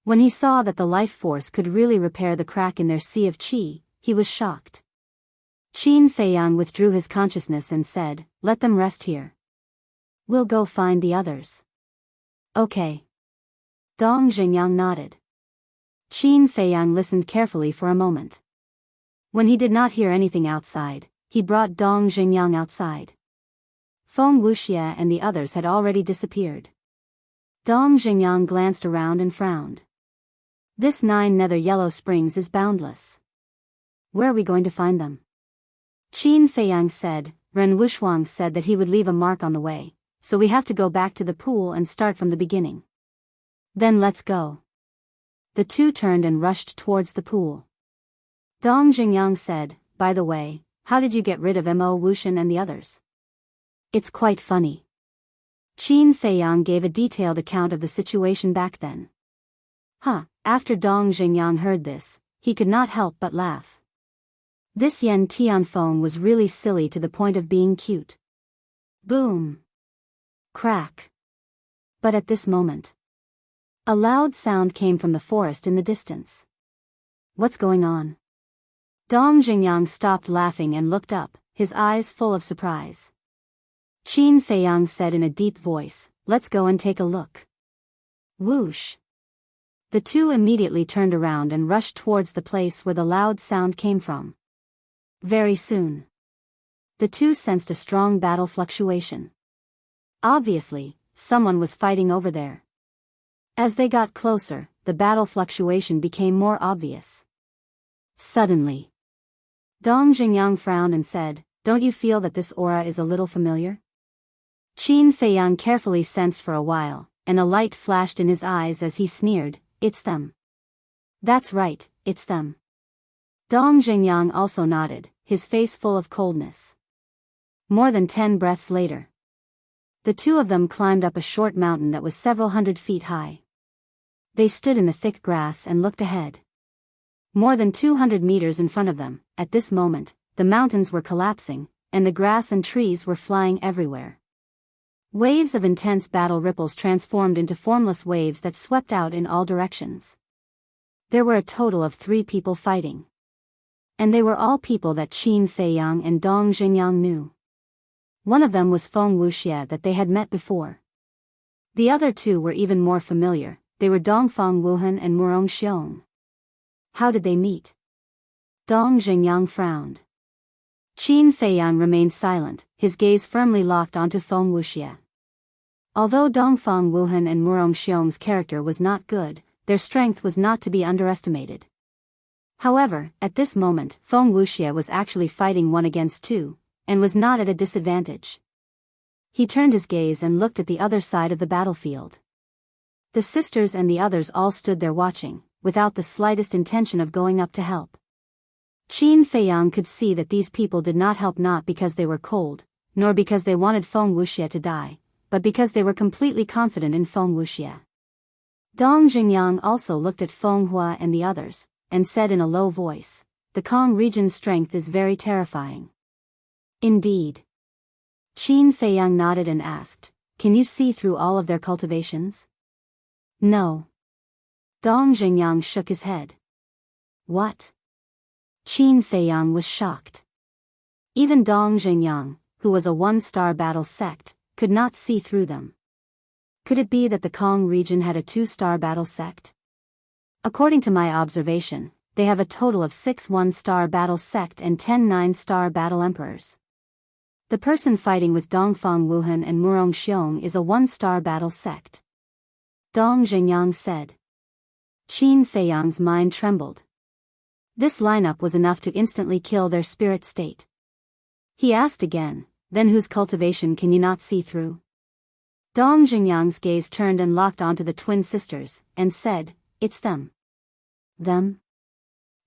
When he saw that the life force could really repair the crack in their sea of qi, he was shocked. Qin Feiyang withdrew his consciousness and said, let them rest here. We'll go find the others. Okay. Dong Jingyang nodded. Qin Feiyang listened carefully for a moment. When he did not hear anything outside, he brought Dong Jingyang outside. Feng Wuxia and the others had already disappeared. Dong Jingyang glanced around and frowned. This 9 nether yellow springs is boundless. Where are we going to find them? Qin Feiyang said, Ren Wuxuang said that he would leave a mark on the way, so we have to go back to the pool and start from the beginning. Then let's go. The two turned and rushed towards the pool. Dong Jingyang said, by the way, how did you get rid of Mo Wuxian and the others? It's quite funny. Qin Feiyang gave a detailed account of the situation back then. After Dong Jingyang heard this, he could not help but laugh. This Yen Tianfeng was really silly to the point of being cute. Boom. Crack. But at this moment, a loud sound came from the forest in the distance. What's going on? Dong Jingyang stopped laughing and looked up, his eyes full of surprise. Qin Feiyang said in a deep voice, let's go and take a look. Whoosh. The two immediately turned around and rushed towards the place where the loud sound came from. Very soon, the two sensed a strong battle fluctuation. Obviously, someone was fighting over there. As they got closer, the battle fluctuation became more obvious. Suddenly, Dong Jingyang frowned and said, don't you feel that this aura is a little familiar? Qin Feiyang carefully sensed for a while, and a light flashed in his eyes as he sneered, it's them. That's right, it's them. Dong Jingyang also nodded, his face full of coldness. More than 10 breaths later, the two of them climbed up a short mountain that was several hundred feet high. They stood in the thick grass and looked ahead. More than 200 meters in front of them, at this moment, the mountains were collapsing, and the grass and trees were flying everywhere. Waves of intense battle ripples transformed into formless waves that swept out in all directions. There were a total of 3 people fighting. And they were all people that Qin Feiyang and Dong Xingyang knew. One of them was Feng Wuxie that they had met before. The other 2 were even more familiar, they were Dongfang Wuhan and Murong Xiong. How did they meet? Dong Xingyang frowned. Qin Feiyang remained silent, his gaze firmly locked onto Feng Wuxie. Although Dongfang Wuhan and Murong Xiong's character was not good, their strength was not to be underestimated. However, at this moment, Feng Wuxie was actually fighting 1 against 2, and was not at a disadvantage. He turned his gaze and looked at the other side of the battlefield. The sisters and the others all stood there watching, without the slightest intention of going up to help. Qin Feiyang could see that these people did not help, not because they were cold, nor because they wanted Feng Wuxie to die, but because they were completely confident in Feng Wuxie. Dong Xingyang also looked at Feng Hua and the others, and said in a low voice, "The Kong region's strength is very terrifying." Indeed. Qin Feiyang nodded and asked, "Can you see through all of their cultivations?" "No." Dong Xingyang shook his head. "What?" Qin Feiyang was shocked. Even Dong Xingyang, who was a 1-star battle sect, could not see through them. Could it be that the Kong region had a 2-star battle sect? According to my observation, they have a total of 6 1-star battle sect and 10 9-star battle emperors. The person fighting with Dongfang Wuhan and Murong Xiong is a 1-star battle sect. Dong Xingyang said. Qin Feiyang's mind trembled. This lineup was enough to instantly kill their spirit state. He asked again, "Then whose cultivation can you not see through?" Dong Xingyang's gaze turned and locked onto the twin sisters, and said, "It's them." Them?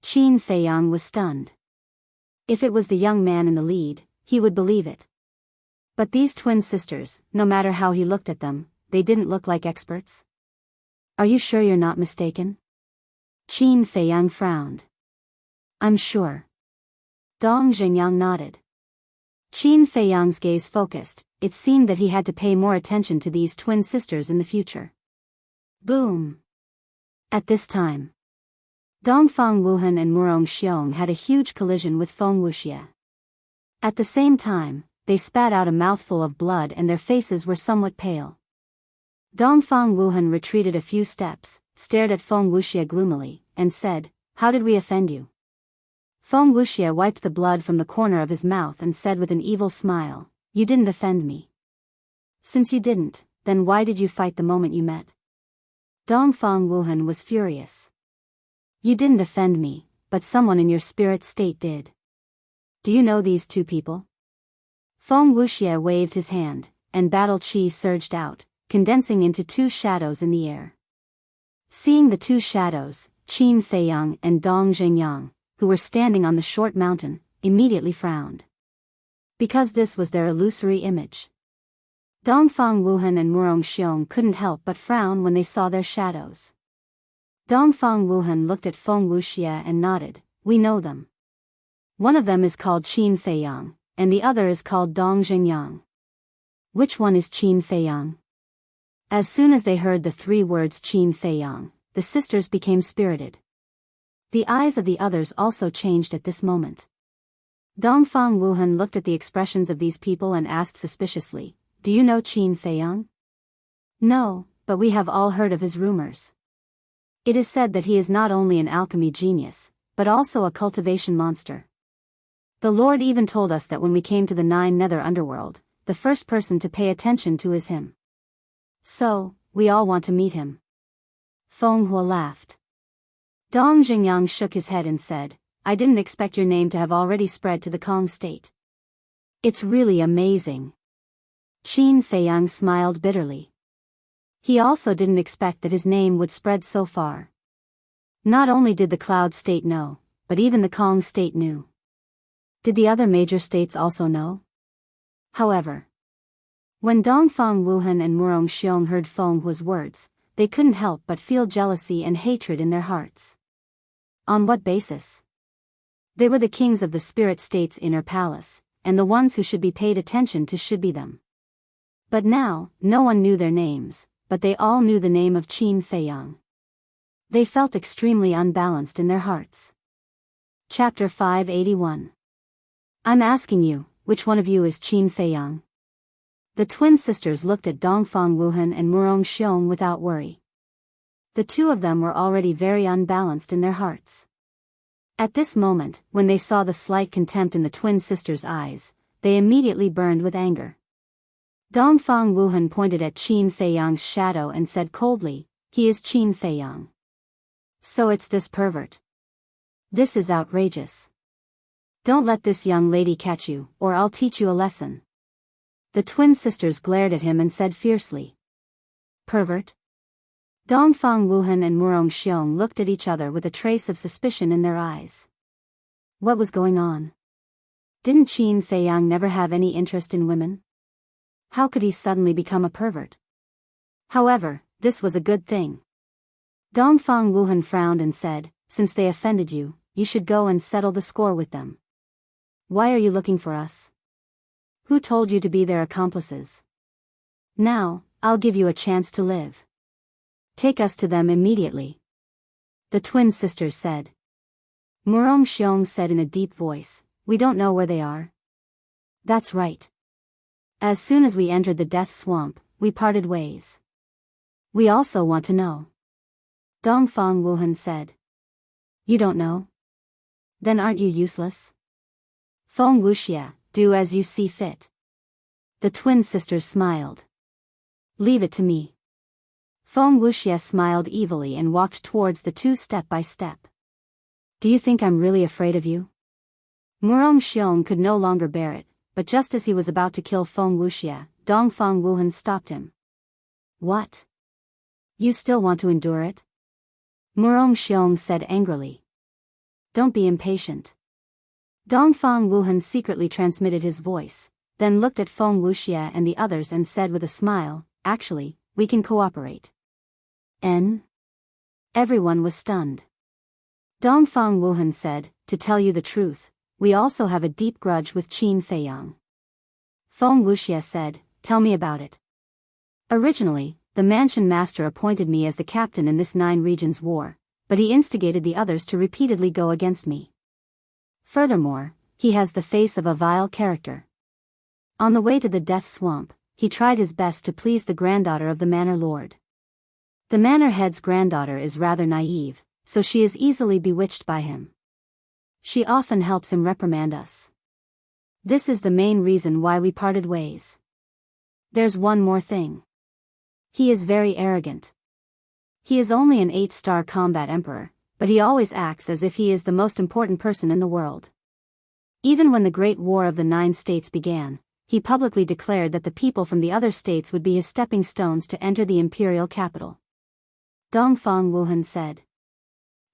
Qin Feiyang was stunned. If it was the young man in the lead, he would believe it. But these twin sisters, no matter how he looked at them, they didn't look like experts. "Are you sure you're not mistaken?" Qin Feiyang frowned. "I'm sure." Dong Xingyang nodded. Qin Feiyang's gaze focused. It seemed that he had to pay more attention to these twin sisters in the future. Boom! At this time, Dongfang Wuhan and Murong Xiong had a huge collision with Feng Wuxie. At the same time, they spat out a mouthful of blood and their faces were somewhat pale. Dongfang Wuhan retreated a few steps, stared at Feng Wuxie gloomily, and said, "How did we offend you?" Feng Wuxie wiped the blood from the corner of his mouth and said with an evil smile, "You didn't offend me." "Since you didn't, then why did you fight the moment you met?" Dongfang Wuhan was furious. "You didn't offend me, but someone in your spirit state did. Do you know these 2 people?" Feng Wuxie waved his hand, and battle chi surged out, condensing into 2 shadows in the air. Seeing the 2 shadows, Qin Feiyang and Dong Xingyang, who were standing on the short mountain, immediately frowned. Because this was their illusory image. Dongfang Wuhan and Murong Xiong couldn't help but frown when they saw their shadows. Dongfang Wuhan looked at Feng Wuxie and nodded, "We know them. One of them is called Qin Feiyang, and the other is called Dong Xingyang." "Which one is Qin Feiyang?" As soon as they heard the 3 words Qin Feiyang, the sisters became spirited. The eyes of the others also changed at this moment. Dongfang Wuhan looked at the expressions of these people and asked suspiciously, "Do you know Qin Feiyang?" "No, but we have all heard of his rumors. It is said that he is not only an alchemy genius, but also a cultivation monster. The Lord even told us that when we came to the 9 nether underworld, the first person to pay attention to is him. So, we all want to meet him." Feng Hua laughed. Dong Xingyang shook his head and said, "I didn't expect your name to have already spread to the Kong state. It's really amazing." Qin Feiyang smiled bitterly. He also didn't expect that his name would spread so far. Not only did the Cloud state know, but even the Kong state knew. Did the other major states also know? However, when Dongfang Wuhan and Murong Xiong heard Feng Hua's words, they couldn't help but feel jealousy and hatred in their hearts. On what basis? They were the kings of the spirit state's inner palace, and the ones who should be paid attention to should be them. But now, no one knew their names, but they all knew the name of Qin Feiyang. They felt extremely unbalanced in their hearts. Chapter 581. I'm asking you, which one of you is Qin Feiyang? The twin sisters looked at Dongfang Wuhan and Murong Xiong without worry. The two of them were already very unbalanced in their hearts. At this moment, when they saw the slight contempt in the twin sisters' eyes, they immediately burned with anger. Dongfang Wuhan pointed at Qin Feiyang's shadow and said coldly, "He is Qin Feiyang. So it's this pervert. This is outrageous. Don't let this young lady catch you, or I'll teach you a lesson." The twin sisters glared at him and said fiercely, "Pervert?" Dongfang Wuhan and Murong Xiong looked at each other with a trace of suspicion in their eyes. What was going on? Didn't Qin Feiyang never have any interest in women? How could he suddenly become a pervert? However, this was a good thing. Dongfang Wuhan frowned and said, "Since they offended you, you should go and settle the score with them. Why are you looking for us? Who told you to be their accomplices? Now, I'll give you a chance to live. Take us to them immediately." The twin sisters said. Murong Xiong said in a deep voice, "We don't know where they are." That's right. As soon as we entered the death swamp, we parted ways. We also want to know. Dongfang Wuhan said. You don't know? Then aren't you useless? Feng Wuxia, do as you see fit. The twin sisters smiled. Leave it to me. Feng Wuxia smiled evilly and walked towards the two step by step. Do you think I'm really afraid of you? Murong Xiong could no longer bear it, but just as he was about to kill Feng Wuxia, Dongfang Wuhan stopped him. What? You still want to endure it? Murong Xiong said angrily. Don't be impatient. Dongfang Wuhan secretly transmitted his voice, then looked at Feng Wuxia and the others and said with a smile, actually, we can cooperate. Everyone was stunned. Dongfang Wuhan said, to tell you the truth, we also have a deep grudge with Qin Feiyang. Feng Wuxia said, tell me about it. Originally, the mansion master appointed me as the captain in this 9 regions war, but he instigated the others to repeatedly go against me. Furthermore, he has the face of a vile character. On the way to the death swamp, he tried his best to please the granddaughter of the manor lord. The manor head's granddaughter is rather naive, so she is easily bewitched by him. She often helps him reprimand us. This is the main reason why we parted ways. There's one more thing. He is very arrogant. He is only an 8-star combat emperor, but he always acts as if he is the most important person in the world. Even when the Great War of the 9 states began, he publicly declared that the people from the other states would be his stepping stones to enter the imperial capital. Dongfang Wuhan said.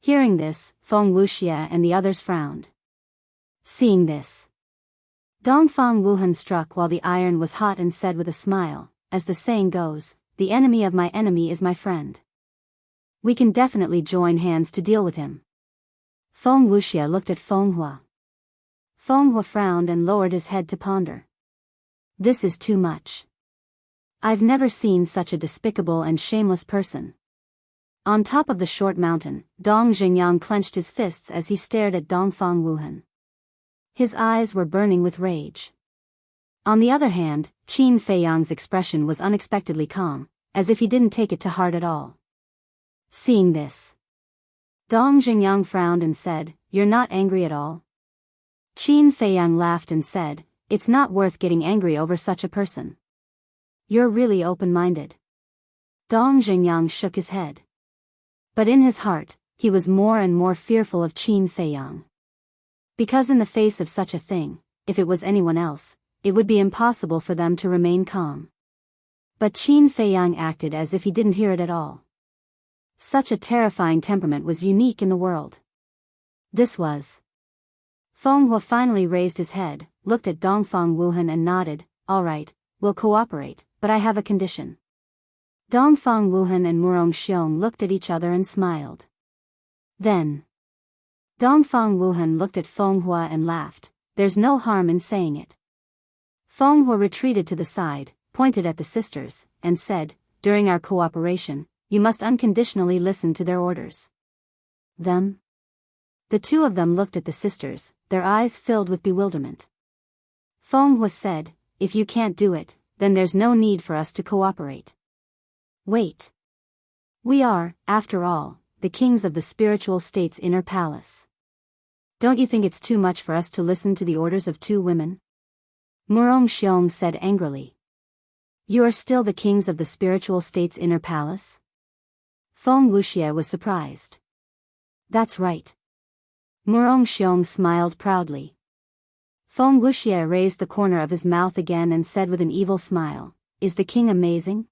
Hearing this, Feng Wuxia and the others frowned. Seeing this, Dongfang Wuhan struck while the iron was hot and said with a smile, as the saying goes, the enemy of my enemy is my friend. We can definitely join hands to deal with him. Feng Wuxia looked at Feng Hua. Feng Hua frowned and lowered his head to ponder. This is too much. I've never seen such a despicable and shameless person. On top of the short mountain, Dong Xingyang clenched his fists as he stared at Dongfang Wuhan. His eyes were burning with rage. On the other hand, Qin Feiyang's expression was unexpectedly calm, as if he didn't take it to heart at all. Seeing this, Dong Xingyang frowned and said, You're not angry at all? Qin Feiyang laughed and said, It's not worth getting angry over such a person. You're really open-minded. Dong Xingyang shook his head. But in his heart, he was more and more fearful of Qin Feiyang. Because in the face of such a thing, if it was anyone else, it would be impossible for them to remain calm. But Qin Feiyang acted as if he didn't hear it at all. Such a terrifying temperament was unique in the world. This was. Feng Hua finally raised his head, looked at Dongfang Wuhan and nodded, All right, we'll cooperate, but I have a condition. Dongfang Wuhan and Murong Xiong looked at each other and smiled. Then Dongfang Wuhan looked at Feng Hua and laughed. There's no harm in saying it. Feng Hua retreated to the side, pointed at the sisters, and said, during our cooperation, you must unconditionally listen to their orders. Them? The two of them looked at the sisters, their eyes filled with bewilderment. Feng Hua said, if you can't do it, then there's no need for us to cooperate. Wait. We are, after all, the kings of the spiritual state's inner palace. Don't you think it's too much for us to listen to the orders of two women? Murong Xiong said angrily. You are still the kings of the spiritual state's inner palace? Feng Wuxie was surprised. That's right. Murong Xiong smiled proudly. Feng Wuxie raised the corner of his mouth again and said with an evil smile, is the king amazing?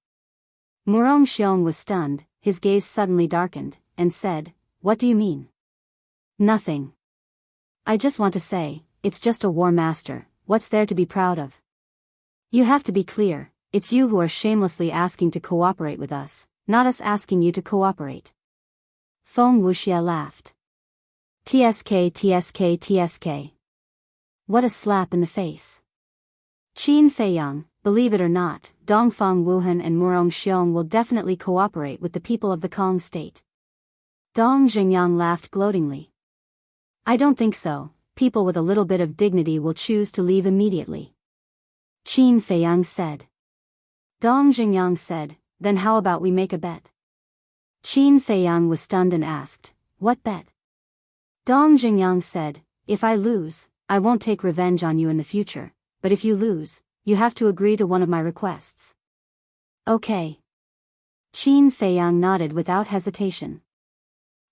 Murong Xiong was stunned, his gaze suddenly darkened, and said, what do you mean? Nothing. I just want to say, it's just a war master, what's there to be proud of? You have to be clear, it's you who are shamelessly asking to cooperate with us, not us asking you to cooperate. Feng Wuxie laughed. TSK TSK TSK. What a slap in the face. Qin Feiyang, believe it or not, Dongfang Wuhan and Murong Xiong will definitely cooperate with the people of the Kong state. Dong Xingyang laughed gloatingly. I don't think so, people with a little bit of dignity will choose to leave immediately. Qin Feiyang said. Dong Xingyang said, then how about we make a bet? Qin Feiyang was stunned and asked, what bet? Dong Xingyang said, if I lose, I won't take revenge on you in the future, but if you lose, you have to agree to one of my requests. Okay. Qin Feiyang nodded without hesitation.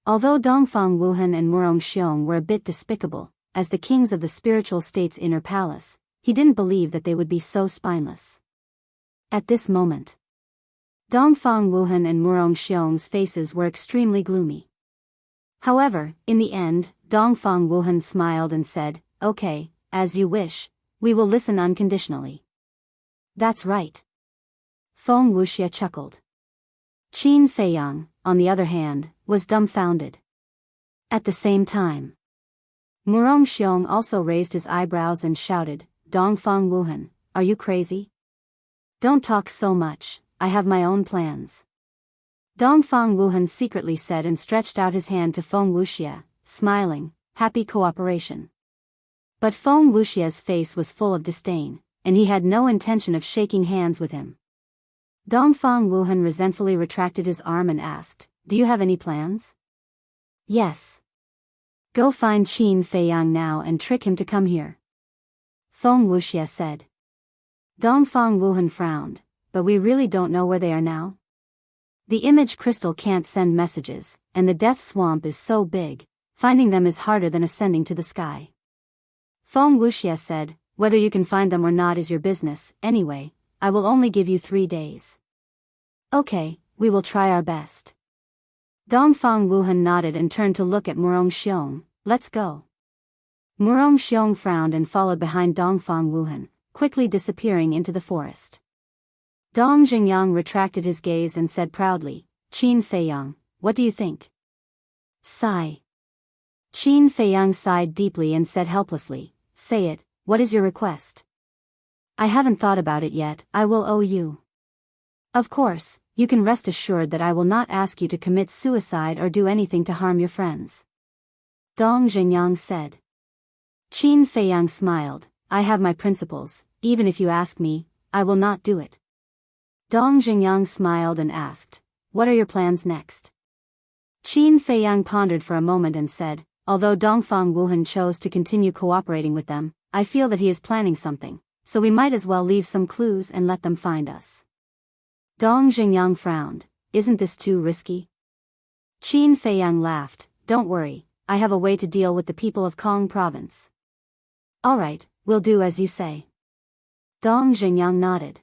Although Dongfang Wuhan and Murong Xiong were a bit despicable, as the kings of the spiritual state's inner palace, he didn't believe that they would be so spineless. At this moment, Dongfang Wuhan and Murong Xiong's faces were extremely gloomy. However, in the end, Dongfang Wuhan smiled and said, okay, as you wish, we will listen unconditionally. That's right. Feng Wuxie chuckled. Qin Feiyang, on the other hand, was dumbfounded. At the same time, Murong Xiong also raised his eyebrows and shouted, Dongfang Wuhan, are you crazy? Don't talk so much, I have my own plans. Dongfang Wuhan secretly said and stretched out his hand to Feng Wuxie, smiling, happy cooperation. But Feng Wuxie's face was full of disdain, and he had no intention of shaking hands with him. Dongfang Wuhan resentfully retracted his arm and asked, do you have any plans? Yes. Go find Qin Feiyang now and trick him to come here. Feng Wuxie said. Dongfang Wuhan frowned, but we really don't know where they are now. The image crystal can't send messages, and the death swamp is so big, finding them is harder than ascending to the sky. Feng Wuxie said, whether you can find them or not is your business, anyway, I will only give you 3 days. Okay, we will try our best. Dongfang Wuhan nodded and turned to look at Murong Xiong, let's go. Murong Xiong frowned and followed behind Dongfang Wuhan, quickly disappearing into the forest. Dong Xingyang retracted his gaze and said proudly, Qin Feiyang, what do you think? Sigh. Qin Feiyang sighed deeply and said helplessly, say it, what is your request? I haven't thought about it yet, I will owe you. Of course, you can rest assured that I will not ask you to commit suicide or do anything to harm your friends. Dong Xingyang said. Qin Feiyang smiled, I have my principles, even if you ask me, I will not do it. Dong Xingyang smiled and asked, what are your plans next? Qin Feiyang pondered for a moment and said, although Dongfang Wuhan chose to continue cooperating with them, I feel that he is planning something, so we might as well leave some clues and let them find us. Dong Xingyang frowned, isn't this too risky? Qin Feiyang laughed, don't worry, I have a way to deal with the people of Kong province. Alright, we'll do as you say. Dong Xingyang nodded.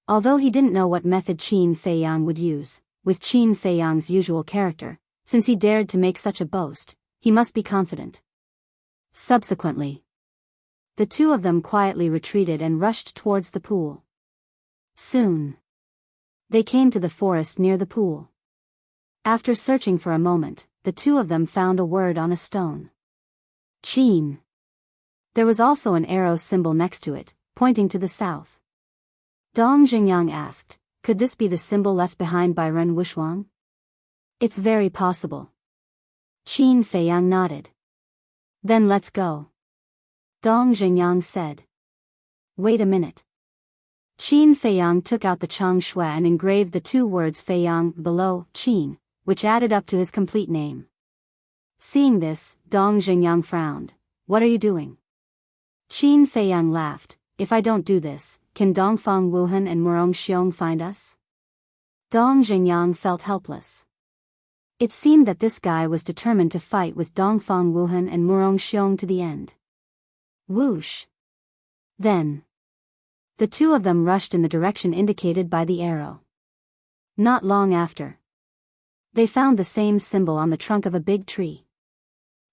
Although he didn't know what method Qin Feiyang would use, with Qin Feiyang's usual character, since he dared to make such a boast, he must be confident. Subsequently, the two of them quietly retreated and rushed towards the pool. Soon, They came to the forest near the pool. After searching for a moment, the two of them found a word on a stone. Qin. There was also an arrow symbol next to it, pointing to the south. Dong Jingyang asked, could this be the symbol left behind by Ren Wuxuang? It's very possible. Qin Feiyang nodded. Then let's go. Dong Jingyang said. Wait a minute. Qin Feiyang took out the Chang Shui and engraved the two words Feiyang below Qin, which added up to his complete name. Seeing this, Dong Jingyang frowned. What are you doing? Qin Feiyang laughed. If I don't do this, can Dongfang Wuhan and Murong Xiong find us? Dong Jingyang felt helpless. It seemed that this guy was determined to fight with Dongfang Wuhan and Murong Xiong to the end. Whoosh! Then, the two of them rushed in the direction indicated by the arrow. Not long after, they found the same symbol on the trunk of a big tree.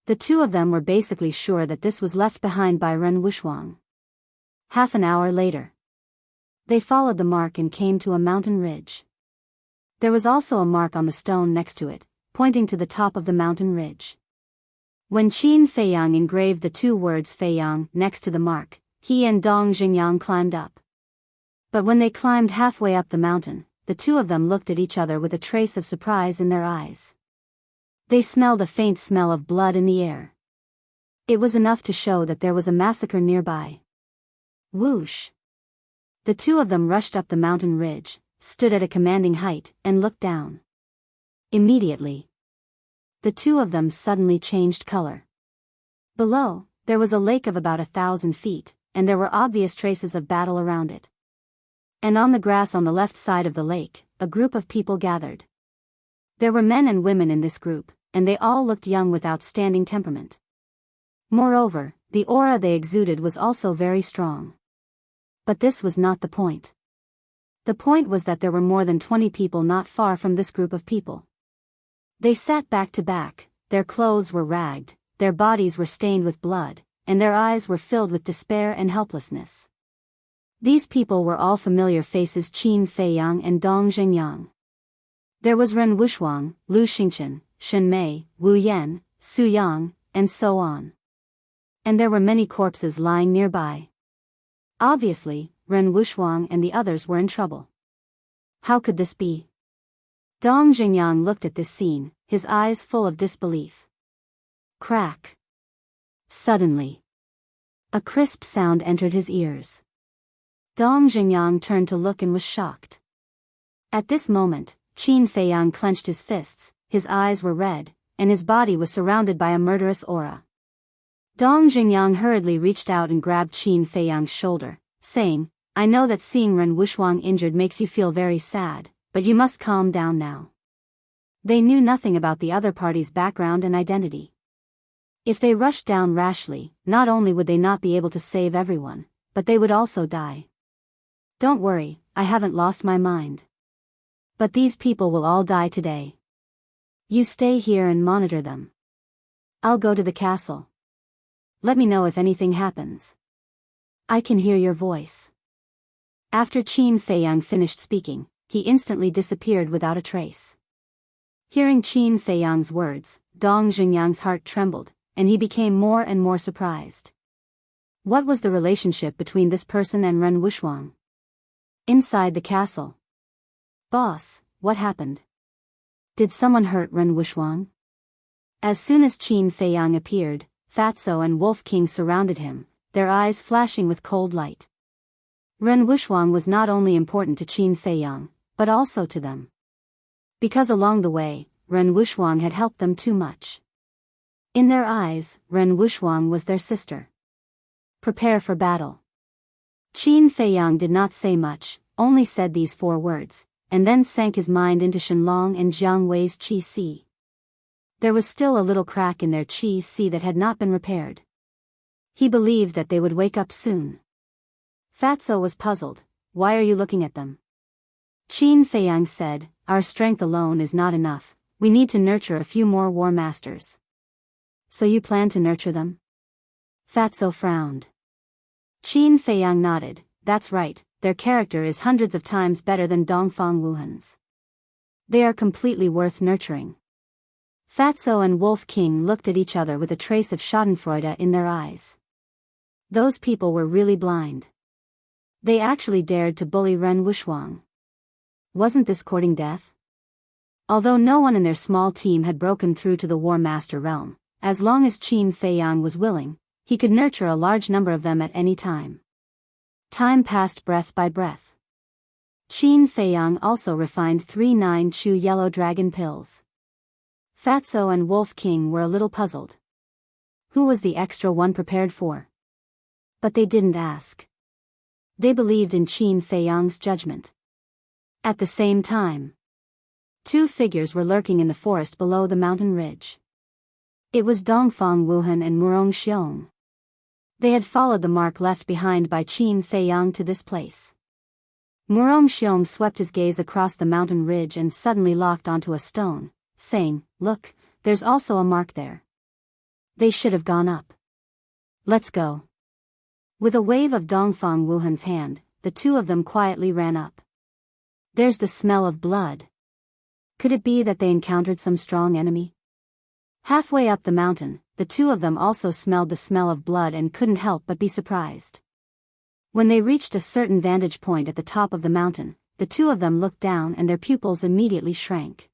The two of them were basically sure that this was left behind by Ren Wuxuang. Half an hour later, they followed the mark and came to a mountain ridge. There was also a mark on the stone next to it, pointing to the top of the mountain ridge. When Qin Feiyang engraved the two words Feiyang next to the mark, he and Dong Jingyang climbed up. But when they climbed halfway up the mountain, the two of them looked at each other with a trace of surprise in their eyes. They smelled a faint smell of blood in the air. It was enough to show that there was a massacre nearby. Whoosh! The two of them rushed up the mountain ridge, stood at a commanding height, and looked down. Immediately, the two of them suddenly changed color. Below, there was a lake of about 1,000 feet, and there were obvious traces of battle around it. And on the grass on the left side of the lake, a group of people gathered. There were men and women in this group, and they all looked young with outstanding temperament. Moreover, the aura they exuded was also very strong. But this was not the point. The point was that there were more than 20 people not far from this group of people. They sat back to back, their clothes were ragged, their bodies were stained with blood, and their eyes were filled with despair and helplessness. These people were all familiar faces: Qin Feiyang and Dong Jingyang. There was Ren Wuxuang, Lu Xingchen, Shen Mei, Wu Yan, Su Yang, and so on. And there were many corpses lying nearby. Obviously, Ren Wuxuang and the others were in trouble. How could this be? Dong Jingyang looked at this scene, his eyes full of disbelief. Crack! Suddenly, a crisp sound entered his ears. Dong Jingyang turned to look and was shocked. At this moment, Qin Feiyang clenched his fists, his eyes were red, and his body was surrounded by a murderous aura. Dong Jingyang hurriedly reached out and grabbed Qin Feiyang's shoulder, saying, I know that seeing Ren Wuxuang injured makes you feel very sad, but you must calm down now. They knew nothing about the other party's background and identity. If they rushed down rashly, not only would they not be able to save everyone, but they would also die. Don't worry, I haven't lost my mind. But these people will all die today. You stay here and monitor them. I'll go to the castle. Let me know if anything happens. I can hear your voice. After Qin Feiyang finished speaking, he instantly disappeared without a trace. Hearing Qin Feiyang's words, Dong Jingyang's heart trembled, and he became more and more surprised. What was the relationship between this person and Ren Wuxuang? Inside the castle. Boss, what happened? Did someone hurt Ren Wuxuang? As soon as Qin Feiyang appeared, Fatso and Wolf King surrounded him, their eyes flashing with cold light. Ren Wuxuang was not only important to Qin Feiyang, but also to them. Because along the way, Ren Wuxuang had helped them too much. In their eyes, Ren Wuxuang was their sister. Prepare for battle. Qin Feiyang did not say much, only said these 4 words, and then sank his mind into Shenlong and Jiang Wei's Qi Si. There was still a little crack in their Qi Si that had not been repaired. He believed that they would wake up soon. Fatso was puzzled. Why are you looking at them? Qin Feiyang said, our strength alone is not enough, we need to nurture a few more war masters. So you plan to nurture them? Fatso frowned. Qin Feiyang nodded, that's right, their character is hundreds of times better than Dongfang Wuhan's. They are completely worth nurturing. Fatso and Wolf King looked at each other with a trace of schadenfreude in their eyes. Those people were really blind. They actually dared to bully Ren Wuxuang. Wasn't this courting death? Although no one in their small team had broken through to the War Master realm, as long as Qin Feiyang was willing, he could nurture a large number of them at any time. Time passed breath by breath. Qin Feiyang also refined 3 9-chew yellow dragon pills. Fatso and Wolf King were a little puzzled. Who was the extra one prepared for? But they didn't ask. They believed in Qin Feiyang's judgment. At the same time, 2 figures were lurking in the forest below the mountain ridge. It was Dongfang Wuhan and Murong Xiong. They had followed the mark left behind by Qin Feiyang to this place. Murong Xiong swept his gaze across the mountain ridge and suddenly locked onto a stone, saying, "Look, there's also a mark there. They should have gone up. Let's go." With a wave of Dongfang Wuhan's hand, the 2 of them quietly ran up. There's the smell of blood. Could it be that they encountered some strong enemy? Halfway up the mountain, the 2 of them also smelled the smell of blood and couldn't help but be surprised. When they reached a certain vantage point at the top of the mountain, the 2 of them looked down and their pupils immediately shrank.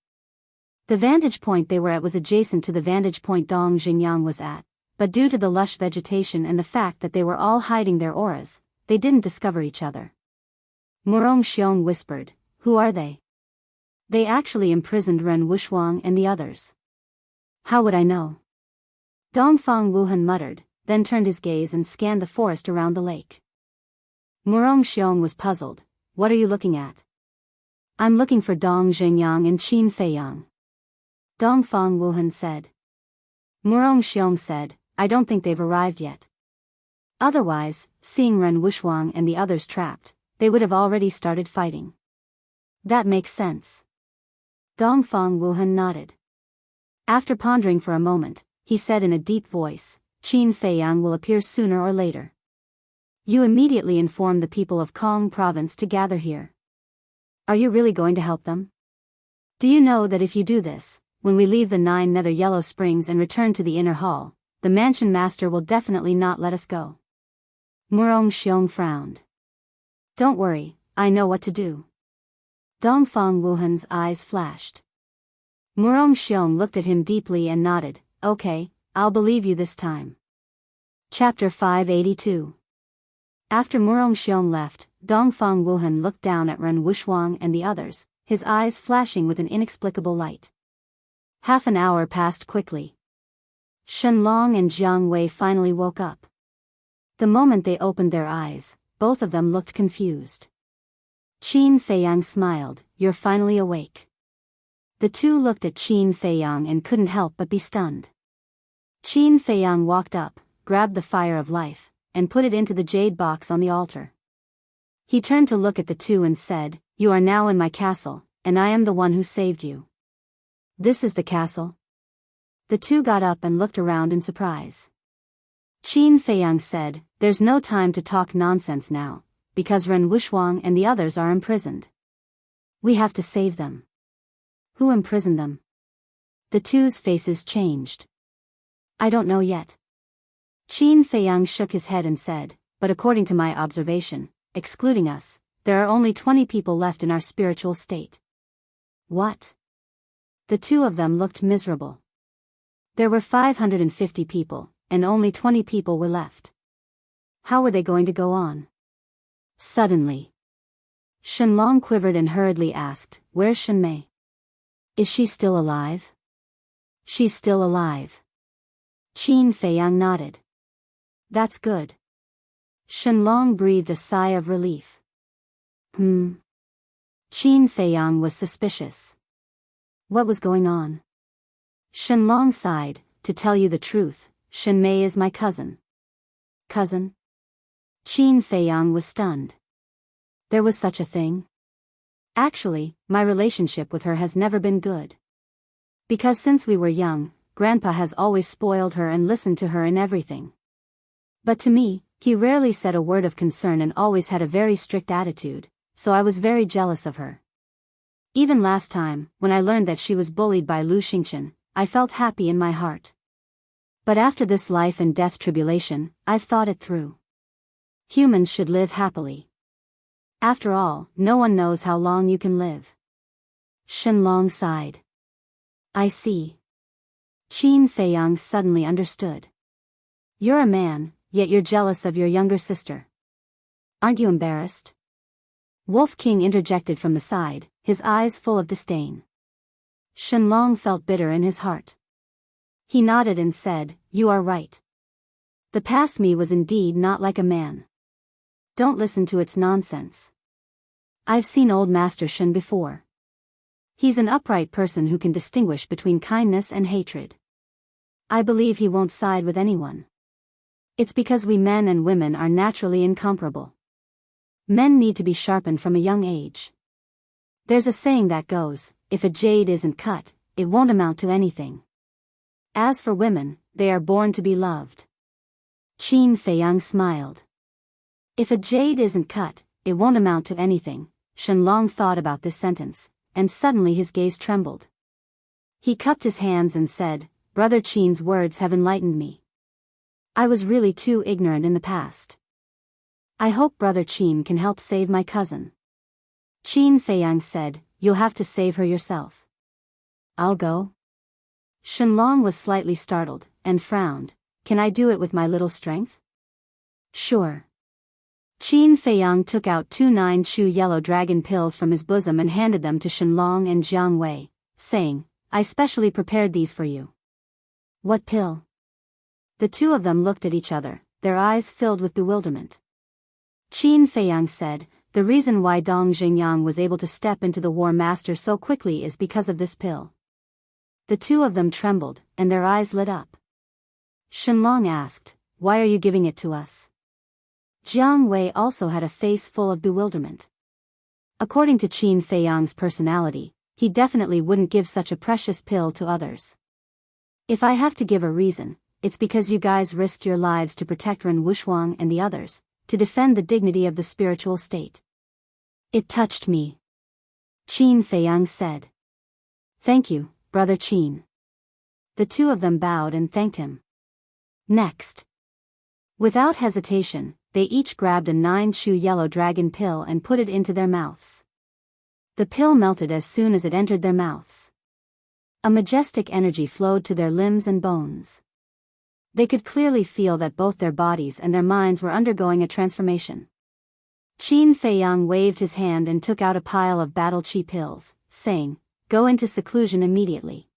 The vantage point they were at was adjacent to the vantage point Dong Xingyang was at, but due to the lush vegetation and the fact that they were all hiding their auras, they didn't discover each other. Murong Xiong whispered, "Who are they?" "They actually imprisoned Ren Wuxuang and the others." "How would I know?" Dongfang Wuhan muttered, then turned his gaze and scanned the forest around the lake. Murong Xiong was puzzled. "What are you looking at?" "I'm looking for Dong Xingyang and Qin Feiyang," Dongfang Wuhan said. Murong Xiong said, "I don't think they've arrived yet. Otherwise, seeing Ren Wuxuang and the others trapped, they would have already started fighting." "That makes sense." Dongfang Wuhan nodded. After pondering for a moment, he said in a deep voice, "Qin Feiyang will appear sooner or later. You immediately inform the people of Kong province to gather here." "Are you really going to help them?" "Do you know that if you do this, when we leave the 9 Nether Yellow Springs and return to the inner hall, the mansion master will definitely not let us go?" Murong Xiong frowned. "Don't worry, I know what to do." Dongfang Wuhan's eyes flashed. Murong Xiong looked at him deeply and nodded, "Okay, I'll believe you this time." Chapter 582. After Murong Xiong left, Dongfang Wuhan looked down at Ren Wuxuang and the others, his eyes flashing with an inexplicable light. Half an hour passed quickly. Shenlong and Jiang Wei finally woke up. The moment they opened their eyes, both of them looked confused. Qin Feiyang smiled, "You're finally awake." The 2 looked at Qin Feiyang and couldn't help but be stunned. Qin Feiyang walked up, grabbed the fire of life, and put it into the jade box on the altar. He turned to look at the 2 and said, "You are now in my castle, and I am the one who saved you." "This is the castle?" The 2 got up and looked around in surprise. Qin Feiyang said, "There's no time to talk nonsense now, because Ren Wuxuang and the others are imprisoned. We have to save them." "Who imprisoned them?" The 2's faces changed. "I don't know yet." Qin Feiyang shook his head and said, "But according to my observation, excluding us, there are only 20 people left in our spiritual state." "What?" The 2 of them looked miserable. There were 550 people, and only 20 people were left. How were they going to go on? Suddenly, Shenlong quivered and hurriedly asked, "Where's Shenmei? Is she still alive?" "She's still alive." Qin Feiyang nodded. "That's good." Shenlong breathed a sigh of relief. Qin Feiyang was suspicious. What was going on? Shenlong sighed, "To tell you the truth, Shenmei is my cousin." "Cousin?" Qin Feiyang was stunned. There was such a thing? "Actually, my relationship with her has never been good. Because since we were young, Grandpa has always spoiled her and listened to her in everything. But to me, he rarely said a word of concern and always had a very strict attitude, so I was very jealous of her. Even last time, when I learned that she was bullied by Lu Xingchen, I felt happy in my heart. But after this life and death tribulation, I've thought it through. Humans should live happily. After all, no one knows how long you can live. Shenlong sighed. I see. Qin Feiyang suddenly understood. You're a man, yet you're jealous of your younger sister. Aren't you embarrassed? Wolf King interjected from the side, his eyes full of disdain. Shenlong felt bitter in his heart. He nodded and said, You are right. The past me was indeed not like a man. Don't listen to its nonsense. I've seen old Master Shen before. He's an upright person who can distinguish between kindness and hatred. I believe he won't side with anyone. It's because we men and women are naturally incomparable. Men need to be sharpened from a young age. There's a saying that goes, if a jade isn't cut, it won't amount to anything. As for women, they are born to be loved. Qin Feiyang smiled. If a jade isn't cut, it won't amount to anything. Shenlong thought about this sentence, and suddenly his gaze trembled. He cupped his hands and said, Brother Qin's words have enlightened me. I was really too ignorant in the past. I hope Brother Qin can help save my cousin. Qin Feiyang said, You'll have to save her yourself. I'll go. Shenlong was slightly startled, and frowned. Can I do it with my little strength? Sure. Qin Feiyang took out 2 9-chew yellow dragon pills from his bosom and handed them to Shenlong and Jiang Wei, saying, I specially prepared these for you. What pill? The two of them looked at each other, their eyes filled with bewilderment. Qin Feiyang said, The reason why Dong Xingyang was able to step into the War Master so quickly is because of this pill. The two of them trembled, and their eyes lit up. Shenlong asked, Why are you giving it to us? Jiang Wei also had a face full of bewilderment. According to Qin Feiyang's personality, he definitely wouldn't give such a precious pill to others. If I have to give a reason, it's because you guys risked your lives to protect Ren Wuxuang and the others, to defend the dignity of the spiritual state. It touched me. Qin Feiyang said. Thank you, Brother Qin. The two of them bowed and thanked him. Next. Without hesitation, they each grabbed a 9-chew yellow dragon pill and put it into their mouths. The pill melted as soon as it entered their mouths. A majestic energy flowed to their limbs and bones. They could clearly feel that both their bodies and their minds were undergoing a transformation. Qin Feiyang waved his hand and took out a pile of battle chi pills, saying, Go into seclusion immediately.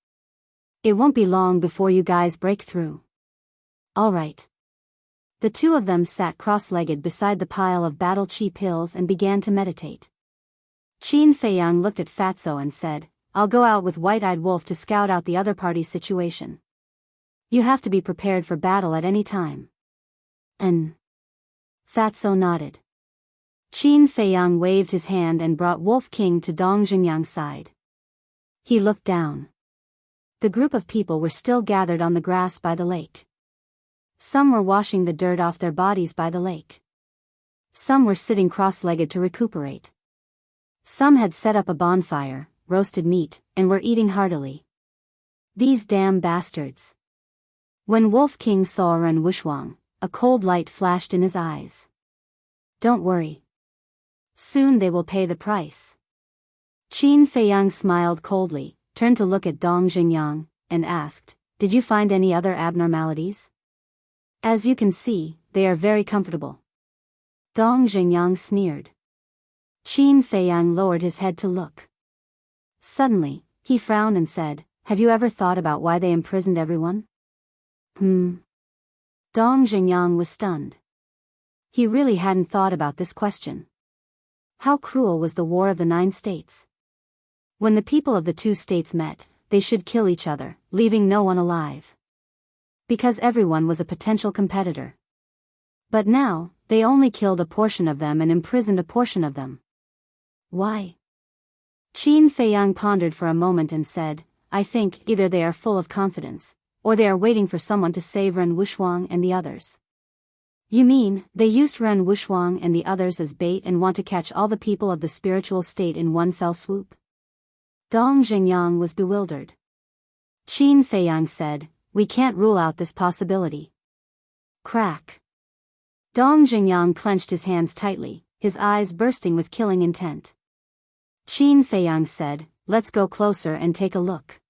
It won't be long before you guys break through. All right. The two of them sat cross-legged beside the pile of battle chi pills and began to meditate. Qin Feiyang looked at Fatso and said, I'll go out with White-Eyed Wolf to scout out the other party's situation. You have to be prepared for battle at any time. Fatso nodded. Qin Feiyang waved his hand and brought Wolf King to Dong Xingyang's side. He looked down. The group of people were still gathered on the grass by the lake. Some were washing the dirt off their bodies by the lake. Some were sitting cross-legged to recuperate. Some had set up a bonfire, roasted meat, and were eating heartily. These damn bastards. When Wolf King saw Ren Wuxuang, a cold light flashed in his eyes. Don't worry. Soon they will pay the price. Qin Feiyang smiled coldly, turned to look at Dong Xingyang, and asked, Did you find any other abnormalities? As you can see, they are very comfortable. Dong Xingyang sneered. Qin Feiyang lowered his head to look. Suddenly, he frowned and said, Have you ever thought about why they imprisoned everyone? Dong Xingyang was stunned. He really hadn't thought about this question. How cruel was the War of the 9 States? When the people of the 2 states met, they should kill each other, leaving no one alive. Because everyone was a potential competitor. But now, they only killed a portion of them and imprisoned a portion of them. Why? Qin Feiyang pondered for a moment and said, I think either they are full of confidence, or they are waiting for someone to save Ren Wuxuang and the others. You mean, they used Ren Wushwang and the others as bait and want to catch all the people of the spiritual state in one fell swoop? Dong Jingyang was bewildered. Qin Feiyang said, we can't rule out this possibility. Crack. Dong Jingyang clenched his hands tightly, his eyes bursting with killing intent. Qin Feiyang said, let's go closer and take a look.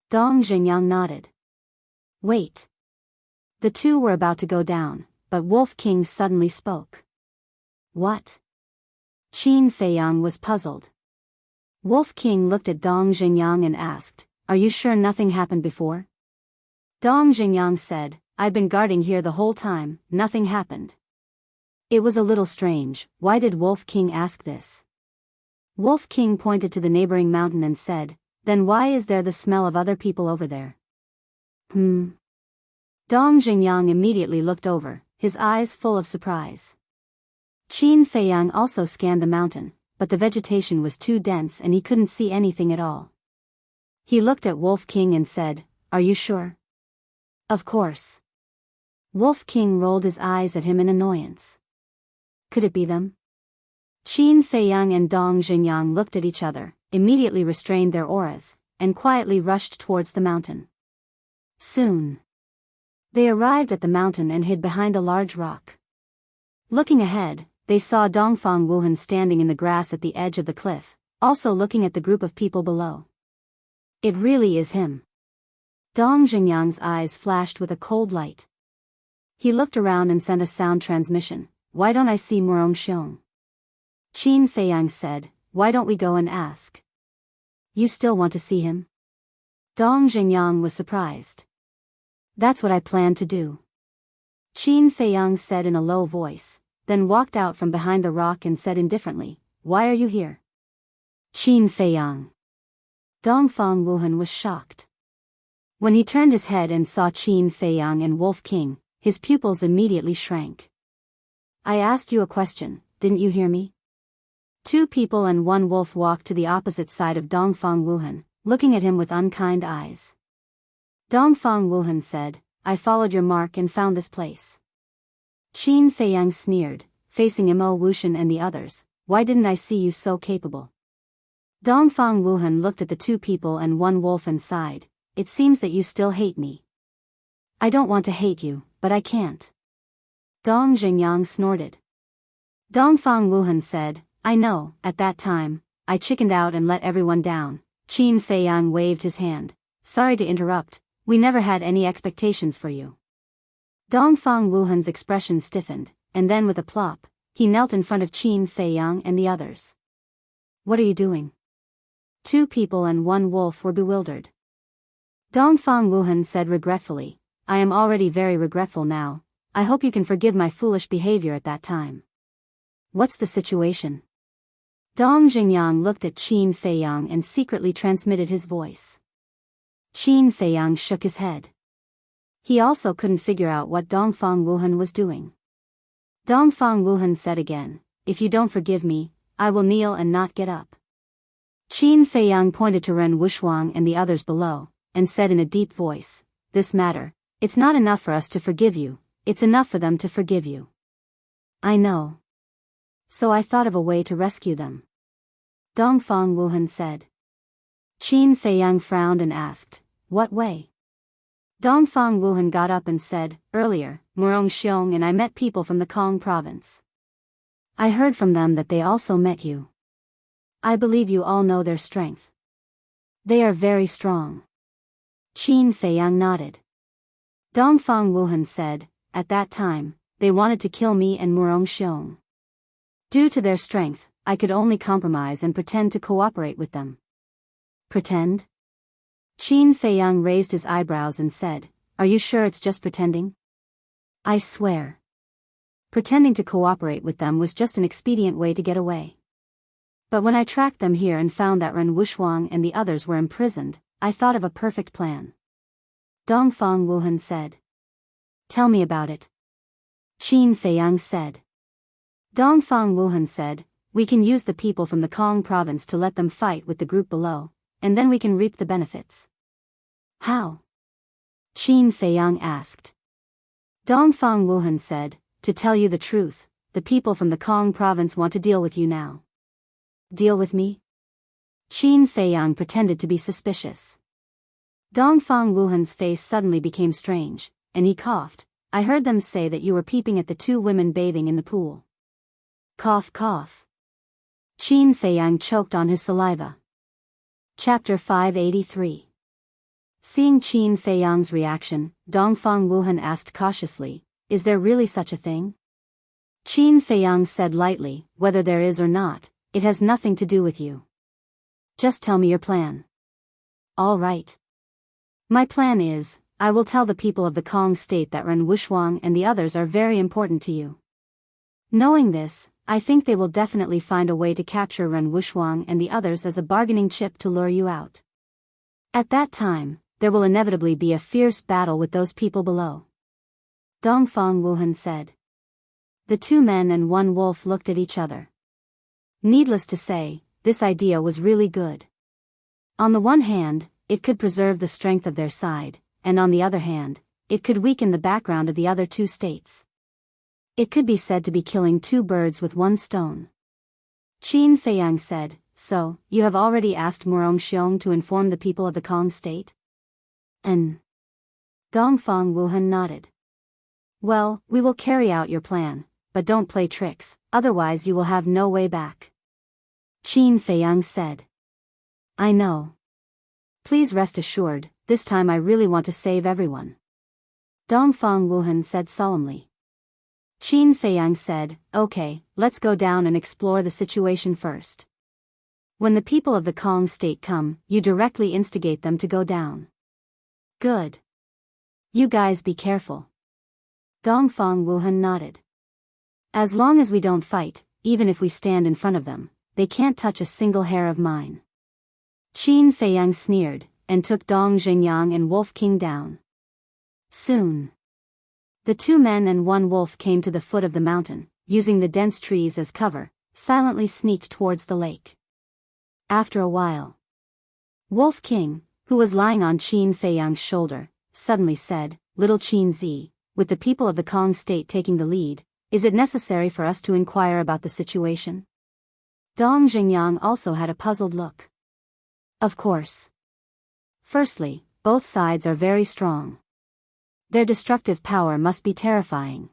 Dong Jingyang nodded. Wait. The two were about to go down, but Wolf King suddenly spoke. What? Qin Feiyang was puzzled. Wolf King looked at Dong Jingyang and asked, are you sure nothing happened before? Dong Jingyang said, I've been guarding here the whole time, nothing happened. It was a little strange, why did Wolf King ask this? Wolf King pointed to the neighboring mountain and said, then why is there the smell of other people over there? Dong Jingyang immediately looked over, his eyes full of surprise. Qin Feiyang also scanned the mountain, but the vegetation was too dense and he couldn't see anything at all. He looked at Wolf King and said, are you sure? Of course. Wolf King rolled his eyes at him in annoyance. Could it be them? Qin Feiyang and Dong Jingyang looked at each other, immediately restrained their auras, and quietly rushed towards the mountain. Soon. They arrived at the mountain and hid behind a large rock. Looking ahead, they saw Dongfang Wuhan standing in the grass at the edge of the cliff, also looking at the group of people below. It really is him. Dong Jingyang's eyes flashed with a cold light. He looked around and sent a sound transmission. Why don't I see Murong Xiong? Qin Feiyang said, why don't we go and ask? You still want to see him? Dong Jingyang was surprised. That's what I plan to do. Qin Feiyang said in a low voice, then walked out from behind the rock and said indifferently, why are you here? Qin Feiyang. Dongfang Wuhan was shocked. When he turned his head and saw Qin Feiyang and Wolf King, his pupils immediately shrank. I asked you a question, didn't you hear me? Two people and one wolf walked to the opposite side of Dongfang Wuhan, looking at him with unkind eyes. Dongfang Wuhan said, I followed your mark and found this place. Qin Feiyang sneered, facing Mo Wuxian and the others, why didn't I see you so capable? Dongfang Wuhan looked at the two people and one wolf and sighed, it seems that you still hate me. I don't want to hate you, but I can't. Dong Jingyang snorted. Dongfang Wuhan said, I know, at that time, I chickened out and let everyone down. Qin Feiyang waved his hand. Sorry to interrupt, we never had any expectations for you. Dongfang Wuhan's expression stiffened, and then with a plop, he knelt in front of Qin Feiyang and the others. What are you doing? Two people and one wolf were bewildered. Dongfang Wuhan said regretfully, I am already very regretful now, I hope you can forgive my foolish behavior at that time. What's the situation? Dong Jingyang looked at Qin Feiyang and secretly transmitted his voice. Qin Feiyang shook his head. He also couldn't figure out what Dongfang Wuhan was doing. Dongfang Wuhan said again, if you don't forgive me, I will kneel and not get up. Qin Feiyang pointed to Ren Wushwang and the others below, and said in a deep voice, this matter, it's not enough for us to forgive you, it's enough for them to forgive you. I know. So I thought of a way to rescue them. Dongfang Wuhan said. Qin Feiyang frowned and asked, what way? Dongfang Wuhan got up and said, earlier, Murong Xiong and I met people from the Kong province. I heard from them that they also met you. I believe you all know their strength. They are very strong. Qin Feiyang nodded. Dongfang Wuhan said, at that time, they wanted to kill me and Murong Xiong. Due to their strength, I could only compromise and pretend to cooperate with them. Pretend? Qin Feiyang raised his eyebrows and said, are you sure it's just pretending? I swear. Pretending to cooperate with them was just an expedient way to get away. But when I tracked them here and found that Ren Wushwang and the others were imprisoned, I thought of a perfect plan. Dongfang Wuhan said. Tell me about it. Qin Feiyang said. Dongfang Wuhan said, we can use the people from the Kong province to let them fight with the group below, and then we can reap the benefits. How? Qin Feiyang asked. Dongfang Wuhan said, to tell you the truth, the people from the Kong province want to deal with you now. Deal with me? Qin Feiyang pretended to be suspicious. Dongfang Wuhan's face suddenly became strange, and he coughed. I heard them say that you were peeping at the two women bathing in the pool. Cough cough. Qin Feiyang choked on his saliva. Chapter 583. Seeing Qin Feiyang's reaction, Dongfang Wuhan asked cautiously, is there really such a thing? Qin Feiyang said lightly, whether there is or not, it has nothing to do with you. Just tell me your plan. All right. My plan is, I will tell the people of the Kong state that Ren Wuxuang and the others are very important to you. Knowing this, I think they will definitely find a way to capture Ren Wuxuang and the others as a bargaining chip to lure you out. At that time, there will inevitably be a fierce battle with those people below. Dongfang Wuhan said. The two men and one wolf looked at each other. Needless to say, this idea was really good. On the one hand, it could preserve the strength of their side, and on the other hand, it could weaken the background of the other two states. It could be said to be killing two birds with one stone. Qin Feiyang said, so, you have already asked Murong Xiong to inform the people of the Kong state? Dongfang Wuhan nodded. Well, we will carry out your plan, but don't play tricks, otherwise you will have no way back. Qin Feiyang said. I know. Please rest assured, this time I really want to save everyone. Dongfang Wuhan said solemnly. Qin Feiyang said, okay, let's go down and explore the situation first. When the people of the Kong state come, you directly instigate them to go down. Good. You guys be careful. Dongfang Wuhan nodded. As long as we don't fight, even if we stand in front of them, they can't touch a single hair of mine. Qin Feiyang sneered, and took Dong Xingyang and Wolf King down. Soon. The two men and one wolf came to the foot of the mountain, using the dense trees as cover, silently sneaked towards the lake. After a while, Wolf King, who was lying on Qin Feiyang's shoulder, suddenly said, Little Qin Zi, with the people of the Kong state taking the lead, is it necessary for us to inquire about the situation? Dong Xingyang also had a puzzled look. Of course. Firstly, both sides are very strong. Their destructive power must be terrifying.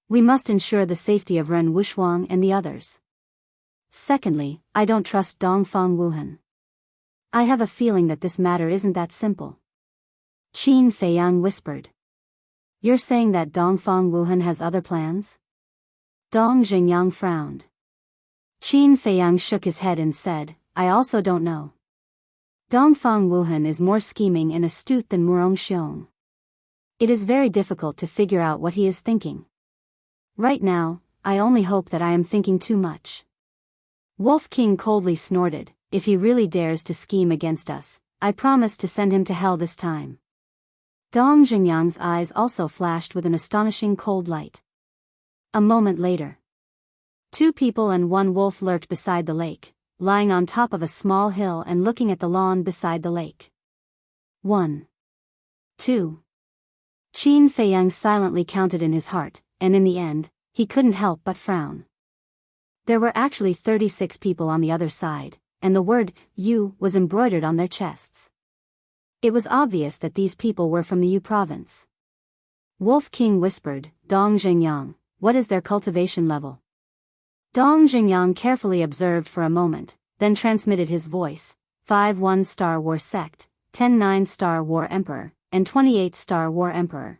We must ensure the safety of Ren Wuxuang and the others. Secondly, I don't trust Dongfang Wuhan. I have a feeling that this matter isn't that simple. Qin Feiyang whispered. You're saying that Dongfang Wuhan has other plans? Dong Xingyang frowned. Qin Feiyang shook his head and said, I also don't know. Dongfang Wuhan is more scheming and astute than Murong Xiong. It is very difficult to figure out what he is thinking. Right now, I only hope that I am thinking too much. Wolf King coldly snorted, if he really dares to scheme against us, I promise to send him to hell this time. Dong Xingyang's eyes also flashed with an astonishing cold light. A moment later, two people and one wolf lurked beside the lake, lying on top of a small hill and looking at the lawn beside the lake. 1. 2. Qin Feiyang silently counted in his heart, and in the end, he couldn't help but frown. There were actually 36 people on the other side, and the word, Yu, was embroidered on their chests. It was obvious that these people were from the Yu province. Wolf King whispered, Dong Xingyang, what is their cultivation level? Dong Xingyang carefully observed for a moment, then transmitted his voice, 5 1-star War Sect, 10 9-star War Emperor, and 28-star War Emperor.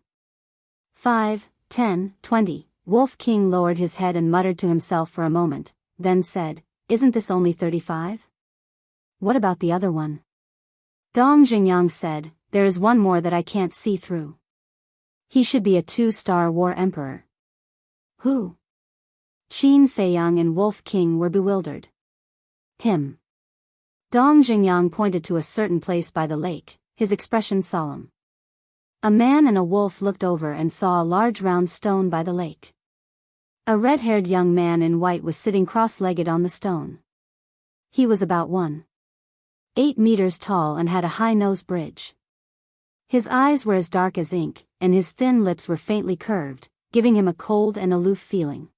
5, 10, 20. Wolf King lowered his head and muttered to himself for a moment, then said, isn't this only 35? What about the other one? Dong Xingyang said, there is one more that I can't see through. He should be a 2-star War Emperor. Who? Qin Feiyang and Wolf King were bewildered. Him. Dong Xingyang pointed to a certain place by the lake, his expression solemn. A man and a wolf looked over and saw a large round stone by the lake. A red-haired young man in white was sitting cross-legged on the stone. He was about 1.8 meters tall and had a high nose bridge. His eyes were as dark as ink, and his thin lips were faintly curved, giving him a cold and aloof feeling.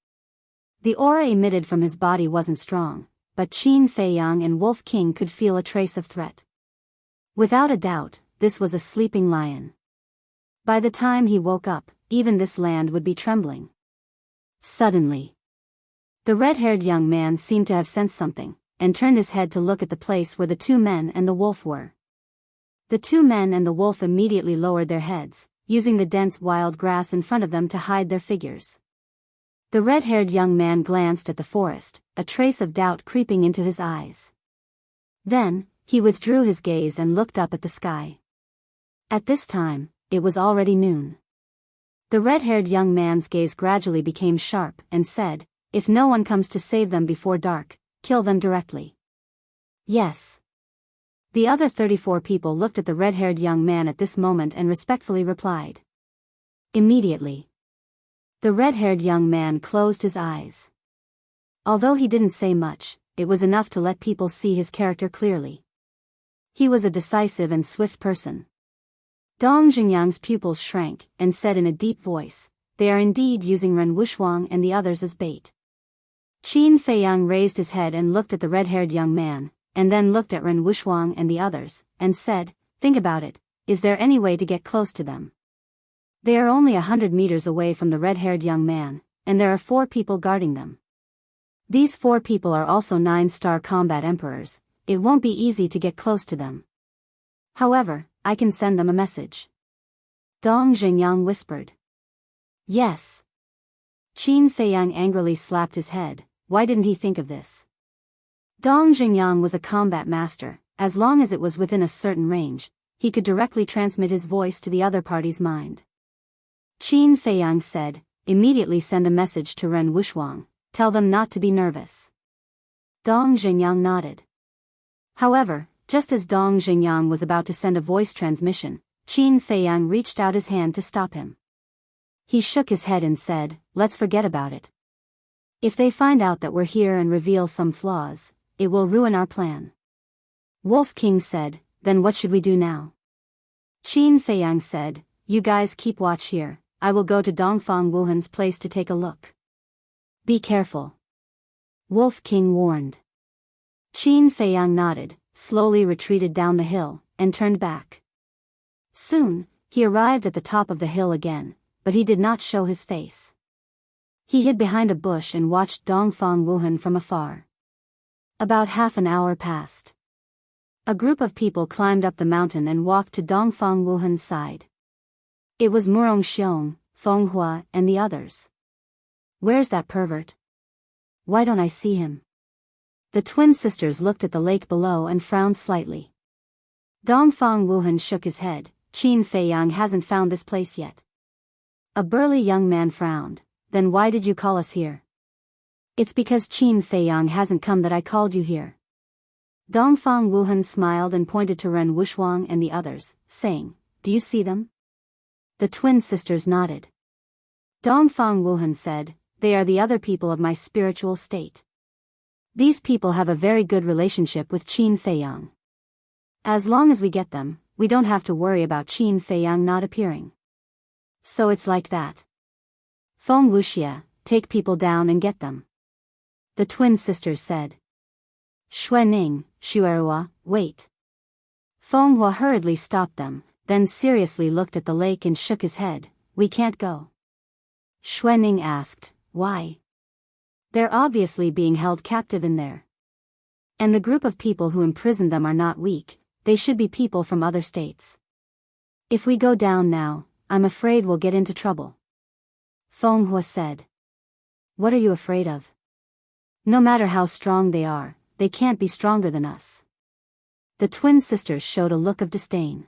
The aura emitted from his body wasn't strong, but Qin Feiyang and Wolf King could feel a trace of threat. Without a doubt, this was a sleeping lion. By the time he woke up, even this land would be trembling. Suddenly, the red-haired young man seemed to have sensed something, and turned his head to look at the place where the two men and the wolf were. The two men and the wolf immediately lowered their heads, using the dense wild grass in front of them to hide their figures. The red-haired young man glanced at the forest, a trace of doubt creeping into his eyes. Then, he withdrew his gaze and looked up at the sky. At this time, it was already noon. The red-haired young man's gaze gradually became sharp and said, "If no one comes to save them before dark, kill them directly." "Yes." The other 34 people looked at the red-haired young man at this moment and respectfully replied. Immediately, the red-haired young man closed his eyes. Although he didn't say much, it was enough to let people see his character clearly. He was a decisive and swift person. Dong Xingyang's pupils shrank, and said in a deep voice, "They are indeed using Ren Wuxuang and the others as bait." Qin Feiyang raised his head and looked at the red-haired young man, and then looked at Ren Wuxuang and the others, and said, "Think about it, is there any way to get close to them? They are only 100 meters away from the red-haired young man, and there are 4 people guarding them. These 4 people are also 9-star combat emperors, it won't be easy to get close to them. However, I can send them a message." Dong Xingyang whispered. "Yes." Qin Feiyang angrily slapped his head. Why didn't he think of this? Dong Xingyang was a combat master. As long as it was within a certain range, he could directly transmit his voice to the other party's mind. Qin Feiyang said, "Immediately send a message to Ren Wuxuang, tell them not to be nervous." Dong Xingyang nodded. However, just as Dong Xingyang was about to send a voice transmission, Qin Feiyang reached out his hand to stop him. He shook his head and said, "Let's forget about it. If they find out that we're here and reveal some flaws, it will ruin our plan." Wolf King said, "Then what should we do now?" Qin Feiyang said, "You guys keep watch here, I will go to Dongfang Wuhan's place to take a look." "Be careful," Wolf King warned. Qin Feiyang nodded, slowly retreated down the hill, and turned back. Soon, he arrived at the top of the hill again, but he did not show his face. He hid behind a bush and watched Dongfang Wuhan from afar. About half an hour passed. A group of people climbed up the mountain and walked to Dongfang Wuhan's side. It was Murong Xiong, Feng Hua, and the others. "Where's that pervert? Why don't I see him?" The twin sisters looked at the lake below and frowned slightly. Dongfang Wuhan shook his head. "Qin Feiyang hasn't found this place yet." A burly young man frowned. "Then why did you call us here?" "It's because Qin Feiyang hasn't come that I called you here." Dongfang Wuhan smiled and pointed to Ren Wuxuang and the others, saying, "Do you see them?" The twin sisters nodded. Dongfang Wuhan said, "They are the other people of my spiritual state. These people have a very good relationship with Qin Feiyang. As long as we get them, we don't have to worry about Qin Feiyang not appearing. So it's like that. Feng Wuxia, take people down and get them." The twin sisters said. "Xuening, Xuerhua, wait." Feng Hua hurriedly stopped them, then seriously looked at the lake and shook his head. "We can't go." Xuening asked, "Why?" "They're obviously being held captive in there. And the group of people who imprisoned them are not weak, they should be people from other states. If we go down now, I'm afraid we'll get into trouble." Feng Hua said. "What are you afraid of? No matter how strong they are, they can't be stronger than us." The twin sisters showed a look of disdain.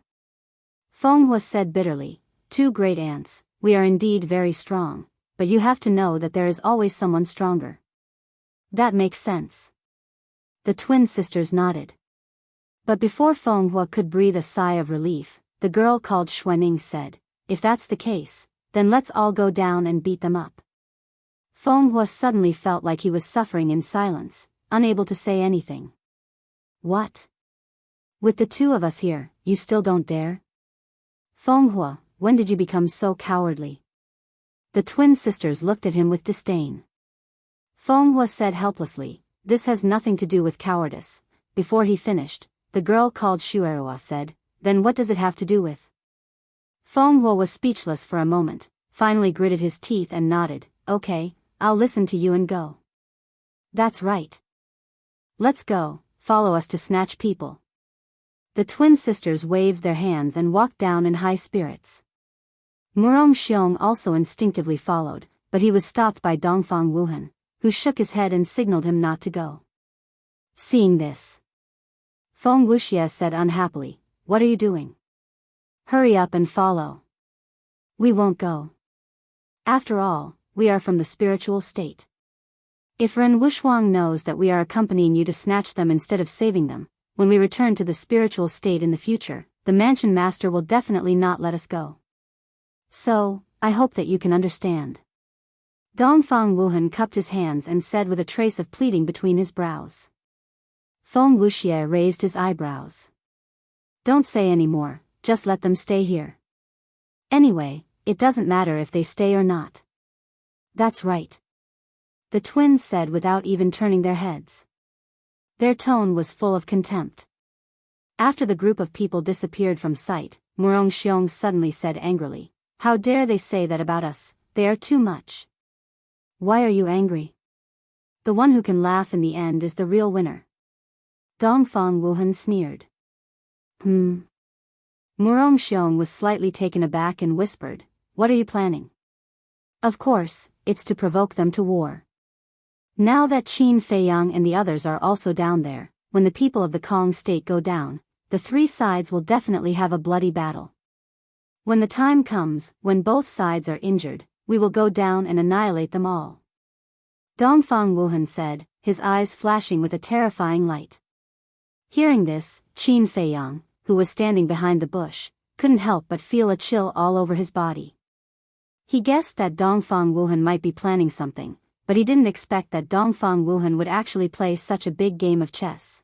Feng Hua said bitterly, "Two great aunts, we are indeed very strong, but you have to know that there is always someone stronger." "That makes sense." The twin sisters nodded. But before Feng Hua could breathe a sigh of relief, the girl called Xuening said, "If that's the case, then let's all go down and beat them up." Feng Hua suddenly felt like he was suffering in silence, unable to say anything. "What? With the two of us here, you still don't dare? Feng Hua, when did you become so cowardly?" The twin sisters looked at him with disdain. Feng Hua said helplessly, "This has nothing to do with cowardice." Before he finished, the girl called Shuerua said, "Then what does it have to do with?" Feng Hua was speechless for a moment, finally gritted his teeth and nodded, "Okay, I'll listen to you and go." "That's right. Let's go, follow us to snatch people." The twin sisters waved their hands and walked down in high spirits. Murong Xiong also instinctively followed, but he was stopped by Dongfang Wuhan, who shook his head and signaled him not to go. Seeing this, Feng Wuxia said unhappily, "What are you doing? Hurry up and follow." "We won't go. After all, we are from the spiritual state. If Ren Wushuang knows that we are accompanying you to snatch them instead of saving them, when we return to the spiritual state in the future, the mansion master will definitely not let us go. So, I hope that you can understand." Dongfang Wuhan cupped his hands and said with a trace of pleading between his brows. Feng Wuxia raised his eyebrows. "Don't say any more, just let them stay here. Anyway, it doesn't matter if they stay or not." "That's right," the twins said without even turning their heads. Their tone was full of contempt. After the group of people disappeared from sight, Murong Xiong suddenly said angrily, "How dare they say that about us? They are too much." "Why are you angry? The one who can laugh in the end is the real winner." Dongfang Wuhan sneered. Murong Xiong was slightly taken aback and whispered, "What are you planning?" "Of course, it's to provoke them to war. Now that Qin Feiyang and the others are also down there, when the people of the Kong state go down, the three sides will definitely have a bloody battle. When the time comes, when both sides are injured, we will go down and annihilate them all." Dongfang Wuhan said, his eyes flashing with a terrifying light. Hearing this, Qin Feiyang, who was standing behind the bush, couldn't help but feel a chill all over his body. He guessed that Dongfang Wuhan might be planning something, but he didn't expect that Dongfang Wuhan would actually play such a big game of chess.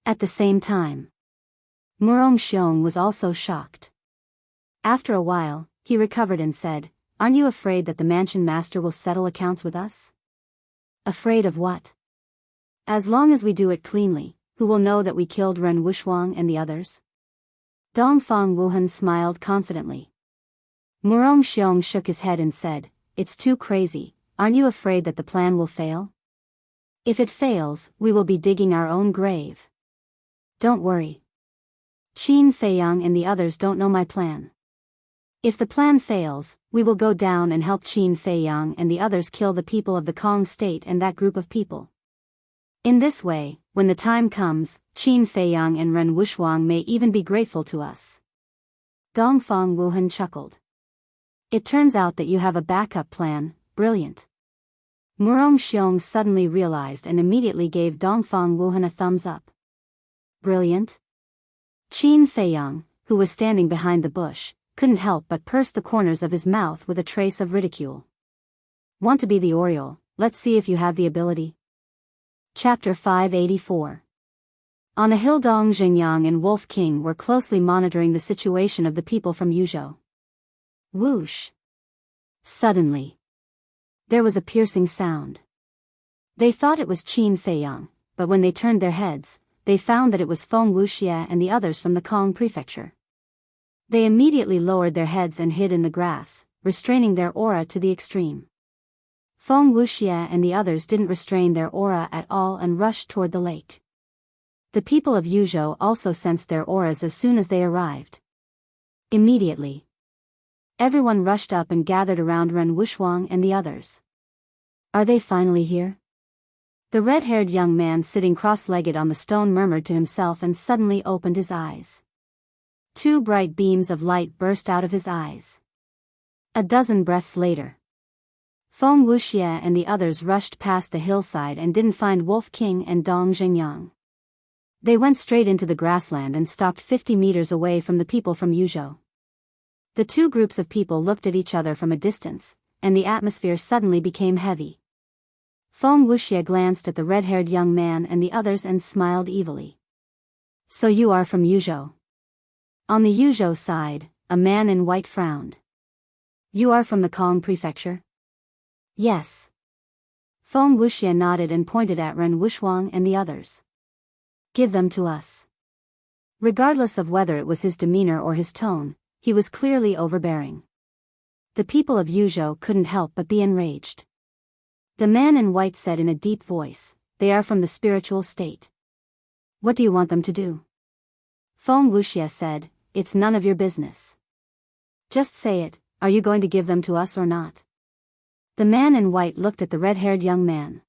At the same time, Murong Xiong was also shocked. After a while, he recovered and said, "Aren't you afraid that the mansion master will settle accounts with us?" "Afraid of what?" "As long as we do it cleanly, who will know that we killed Ren Wushuang and the others?" Dongfang Wuhan smiled confidently. Murong Xiong shook his head and said, "It's too crazy. Aren't you afraid that the plan will fail? If it fails, we will be digging our own grave." "Don't worry. Qin Feiyang and the others don't know my plan. If the plan fails, we will go down and help Qin Feiyang and the others kill the people of the Kong state and that group of people. In this way, when the time comes, Qin Feiyang and Ren Wushuang may even be grateful to us." Dongfang Wuhan chuckled. "It turns out that you have a backup plan. Brilliant." Murong Xiong suddenly realized and immediately gave Dongfang Wuhan a thumbs up. "Brilliant?" Qin Feiyang, who was standing behind the bush, couldn't help but purse the corners of his mouth with a trace of ridicule. "Want to be the Oriole? Let's see if you have the ability." Chapter 584. On a hill, Dong Xingyang and Wolf King were closely monitoring the situation of the people from Yuzhou. Whoosh! Suddenly, there was a piercing sound. They thought it was Qin Feiyang, but when they turned their heads, they found that it was Feng Wuxia and the others from the Kong prefecture. They immediately lowered their heads and hid in the grass, restraining their aura to the extreme. Feng Wuxia and the others didn't restrain their aura at all and rushed toward the lake. The people of Yuzhou also sensed their auras as soon as they arrived. Immediately, everyone rushed up and gathered around Ren Wushuang and the others. "Are they finally here?" The red-haired young man sitting cross-legged on the stone murmured to himself and suddenly opened his eyes. Two bright beams of light burst out of his eyes. A dozen breaths later, Feng Wuxia and the others rushed past the hillside and didn't find Wolf King and Dong Xingyang. They went straight into the grassland and stopped 50 meters away from the people from Yuzhou. The two groups of people looked at each other from a distance, and the atmosphere suddenly became heavy. Feng Wuxia glanced at the red-haired young man and the others and smiled evilly. "So you are from Yuzhou?" On the Yuzhou side, a man in white frowned. You are from the Kong Prefecture? Yes. Feng Wuxia nodded and pointed at Ren Wuxuang and the others. Give them to us. Regardless of whether it was his demeanor or his tone, he was clearly overbearing. The people of Yuzhou couldn't help but be enraged. The man in white said in a deep voice, they are from the spiritual state. What do you want them to do? Feng Wuxia said, it's none of your business. Just say it, are you going to give them to us or not? The man in white looked at the red-haired young man.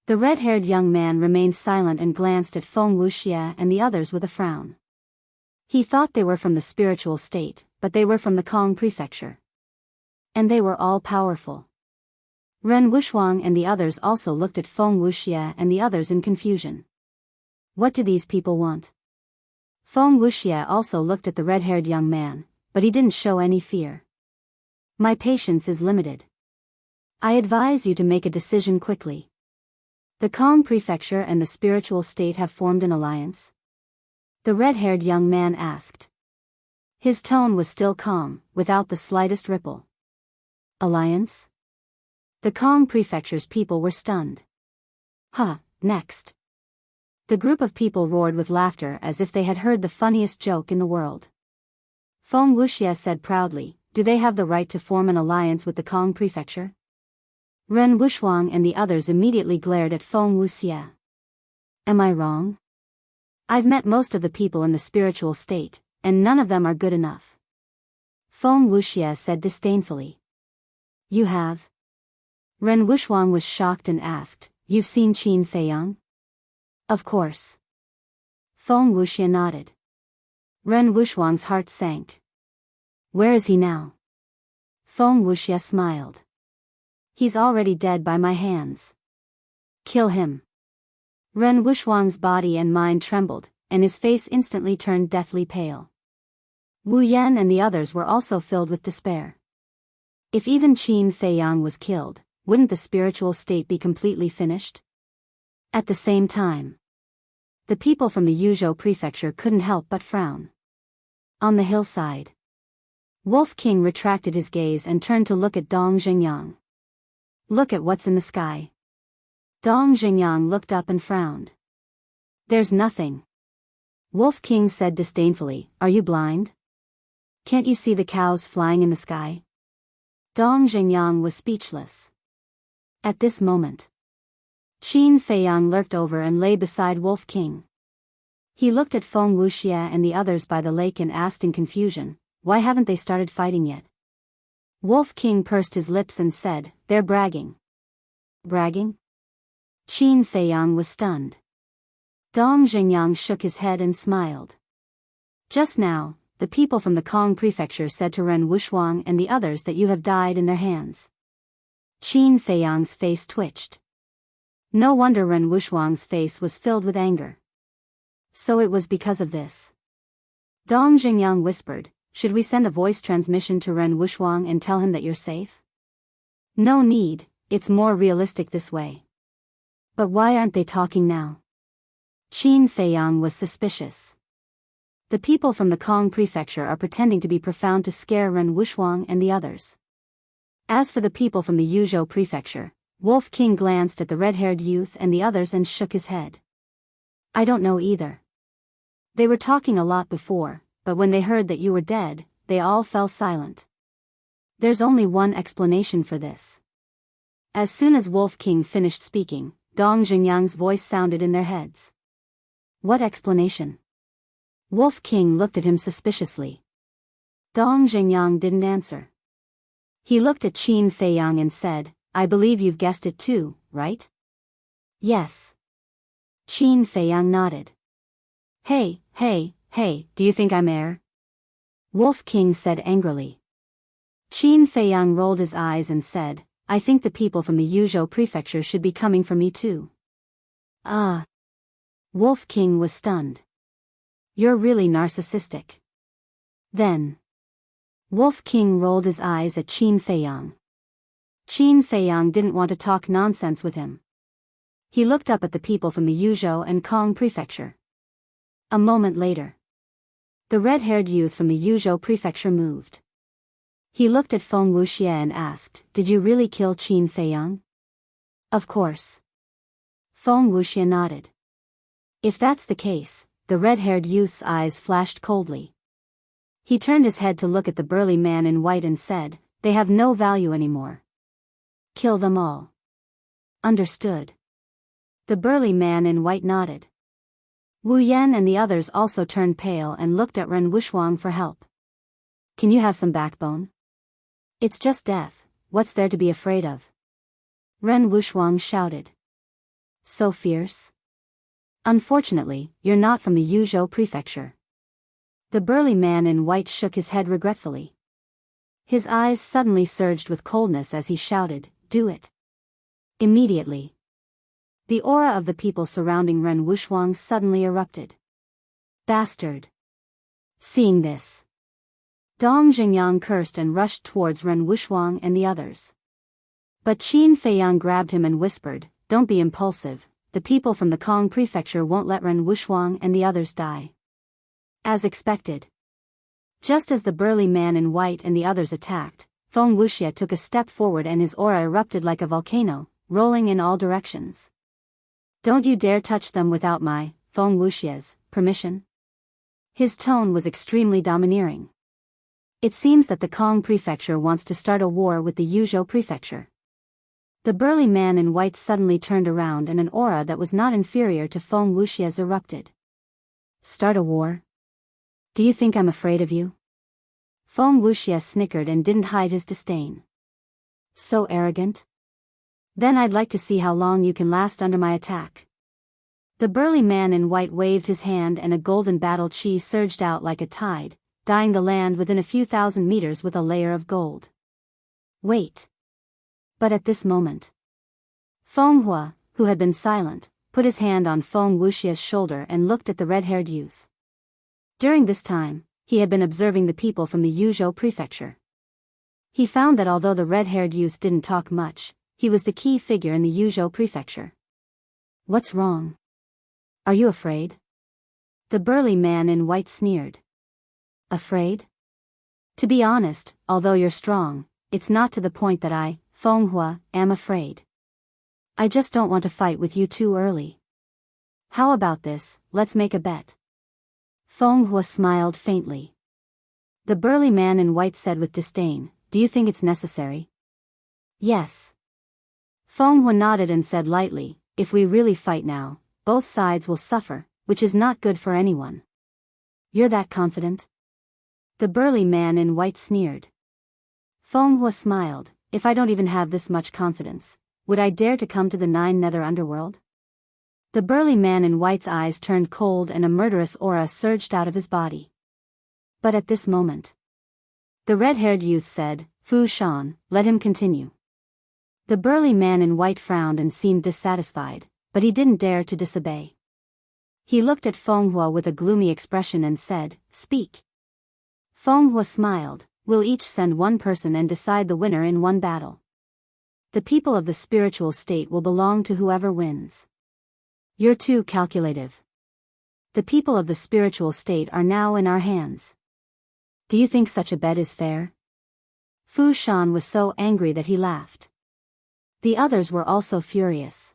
The red-haired young man remained silent and glanced at Feng Wuxia and the others with a frown. He thought they were from the spiritual state, but they were from the Kong Prefecture. And they were all powerful. Ren Wuxuang and the others also looked at Feng Wuxia and the others in confusion. What do these people want? Feng Wuxia also looked at the red-haired young man, but he didn't show any fear. My patience is limited. I advise you to make a decision quickly. The Kong Prefecture and the spiritual state have formed an alliance? The red-haired young man asked. His tone was still calm, without the slightest ripple. Alliance? The Kong Prefecture's people were stunned. Next. The group of people roared with laughter as if they had heard the funniest joke in the world. Feng Wuxia said proudly, do they have the right to form an alliance with the Kong Prefecture? Ren Wuxuang and the others immediately glared at Feng Wuxia. Am I wrong? I've met most of the people in the spiritual state, and none of them are good enough. Feng Wuxia said disdainfully. You have? Ren Wuxuang was shocked and asked, you've seen Qin Feiyang? Of course. Feng Wuxia nodded. Ren Wuxuang's heart sank. Where is he now? Feng Wuxia smiled. He's already dead by my hands. Kill him. Ren Wuxuang's body and mind trembled, and his face instantly turned deathly pale. Wu Yan and the others were also filled with despair. If even Qin Feiyang was killed, wouldn't the spiritual state be completely finished? At the same time, the people from the Yuzhou prefecture couldn't help but frown. On the hillside, Wolf King retracted his gaze and turned to look at Dong Xingyang. Look at what's in the sky. Dong Xingyang looked up and frowned. There's nothing. Wolf King said disdainfully, are you blind? Can't you see the cows flying in the sky? Dong Xingyang was speechless. At this moment, Qin Feiyang lurked over and lay beside Wolf King. He looked at Feng Wuxia and the others by the lake and asked in confusion, why haven't they started fighting yet? Wolf King pursed his lips and said, they're bragging. Bragging? Qin Feiyang was stunned. Dong Xingyang shook his head and smiled. Just now, the people from the Kong Prefecture said to Ren Wuxuang and the others that you have died in their hands. Qin Feiyang's face twitched. No wonder Ren Wuxuang's face was filled with anger. So it was because of this. Dong Xingyang whispered, should we send a voice transmission to Ren Wuxuang and tell him that you're safe? No need, it's more realistic this way. But why aren't they talking now? Qin Feiyang was suspicious. The people from the Kong Prefecture are pretending to be profound to scare Ren Wuxuang and the others. As for the people from the Yuzhou Prefecture, Wolf King glanced at the red-haired youth and the others and shook his head. I don't know either. They were talking a lot before, but when they heard that you were dead, they all fell silent. There's only one explanation for this. As soon as Wolf King finished speaking, Dong Xingyang's voice sounded in their heads. What explanation? Wolf King looked at him suspiciously. Dong Xingyang didn't answer. He looked at Qin Feiyang and said, I believe you've guessed it too, right? Yes. Qin Feiyang nodded. Hey, do you think I'm heir? Wolf King said angrily. Qin Feiyang rolled his eyes and said, I think the people from the Yuzhou prefecture should be coming for me too. Ah. Wolf King was stunned. You're really narcissistic. Then. Wolf King rolled his eyes at Qin Feiyang. Qin Feiyang didn't want to talk nonsense with him. He looked up at the people from the Yuzhou and Kong prefecture. A moment later, the red-haired youth from the Yuzhou prefecture moved. He looked at Feng Wuxie and asked, "Did you really kill Qin Feiyang?" "Of course." Feng Wuxie nodded. If that's the case, the red-haired youth's eyes flashed coldly. He turned his head to look at the burly man in white and said, "They have no value anymore. Kill them all." "Understood." The burly man in white nodded. Wu Yan and the others also turned pale and looked at Ren Wuxuang for help. "Can you have some backbone? It's just death, what's there to be afraid of?" Ren Wuxuang shouted. "So fierce? Unfortunately, you're not from the Yuzhou prefecture." The burly man in white shook his head regretfully. His eyes suddenly surged with coldness as he shouted, "Do it." Immediately, the aura of the people surrounding Ren Wuxuang suddenly erupted. "Bastard!" Seeing this, Dong Jingyang cursed and rushed towards Ren Wuxuang and the others. But Qin Feiyang grabbed him and whispered, "Don't be impulsive, the people from the Kong prefecture won't let Ren Wuxuang and the others die." As expected, just as the burly man in white and the others attacked, Feng Wuxie took a step forward and his aura erupted like a volcano, rolling in all directions. "Don't you dare touch them without my, Feng Wuxie's, permission." His tone was extremely domineering. It seems that the Kong prefecture wants to start a war with the Yuzhou prefecture. The burly man in white suddenly turned around and an aura that was not inferior to Feng Wuxie's erupted. "Start a war? Do you think I'm afraid of you?" Feng Wuxie snickered and didn't hide his disdain. "So arrogant? Then I'd like to see how long you can last under my attack." The burly man in white waved his hand and a golden battle chi surged out like a tide, dyeing the land within a few thousand meters with a layer of gold. "Wait." But at this moment, Feng Hua, who had been silent, put his hand on Feng Wuxie's shoulder and looked at the red-haired youth. During this time, he had been observing the people from the Yuzhou prefecture. He found that although the red-haired youth didn't talk much, he was the key figure in the Yuzhou prefecture. "What's wrong? Are you afraid?" The burly man in white sneered. "Afraid? To be honest, although you're strong, it's not to the point that I, Feng Hua, am afraid. I just don't want to fight with you too early. How about this, let's make a bet." Feng Hua smiled faintly. The burly man in white said with disdain, "Do you think it's necessary?" "Yes." Feng Hua nodded and said lightly, "If we really fight now, both sides will suffer, which is not good for anyone." "You're that confident?" The burly man in white sneered. Feng Hua smiled, "If I don't even have this much confidence, would I dare to come to the Nine Nether Underworld?" The burly man in white's eyes turned cold and a murderous aura surged out of his body. But at this moment, the red-haired youth said, "Fu Shan, let him continue." The burly man in white frowned and seemed dissatisfied, but he didn't dare to disobey. He looked at Feng Hua with a gloomy expression and said, "Speak." Feng Hua smiled, "We'll each send one person and decide the winner in one battle. The people of the spiritual state will belong to whoever wins." "You're too calculative. The people of the spiritual state are now in our hands. Do you think such a bet is fair?" Fu Shan was so angry that he laughed. The others were also furious.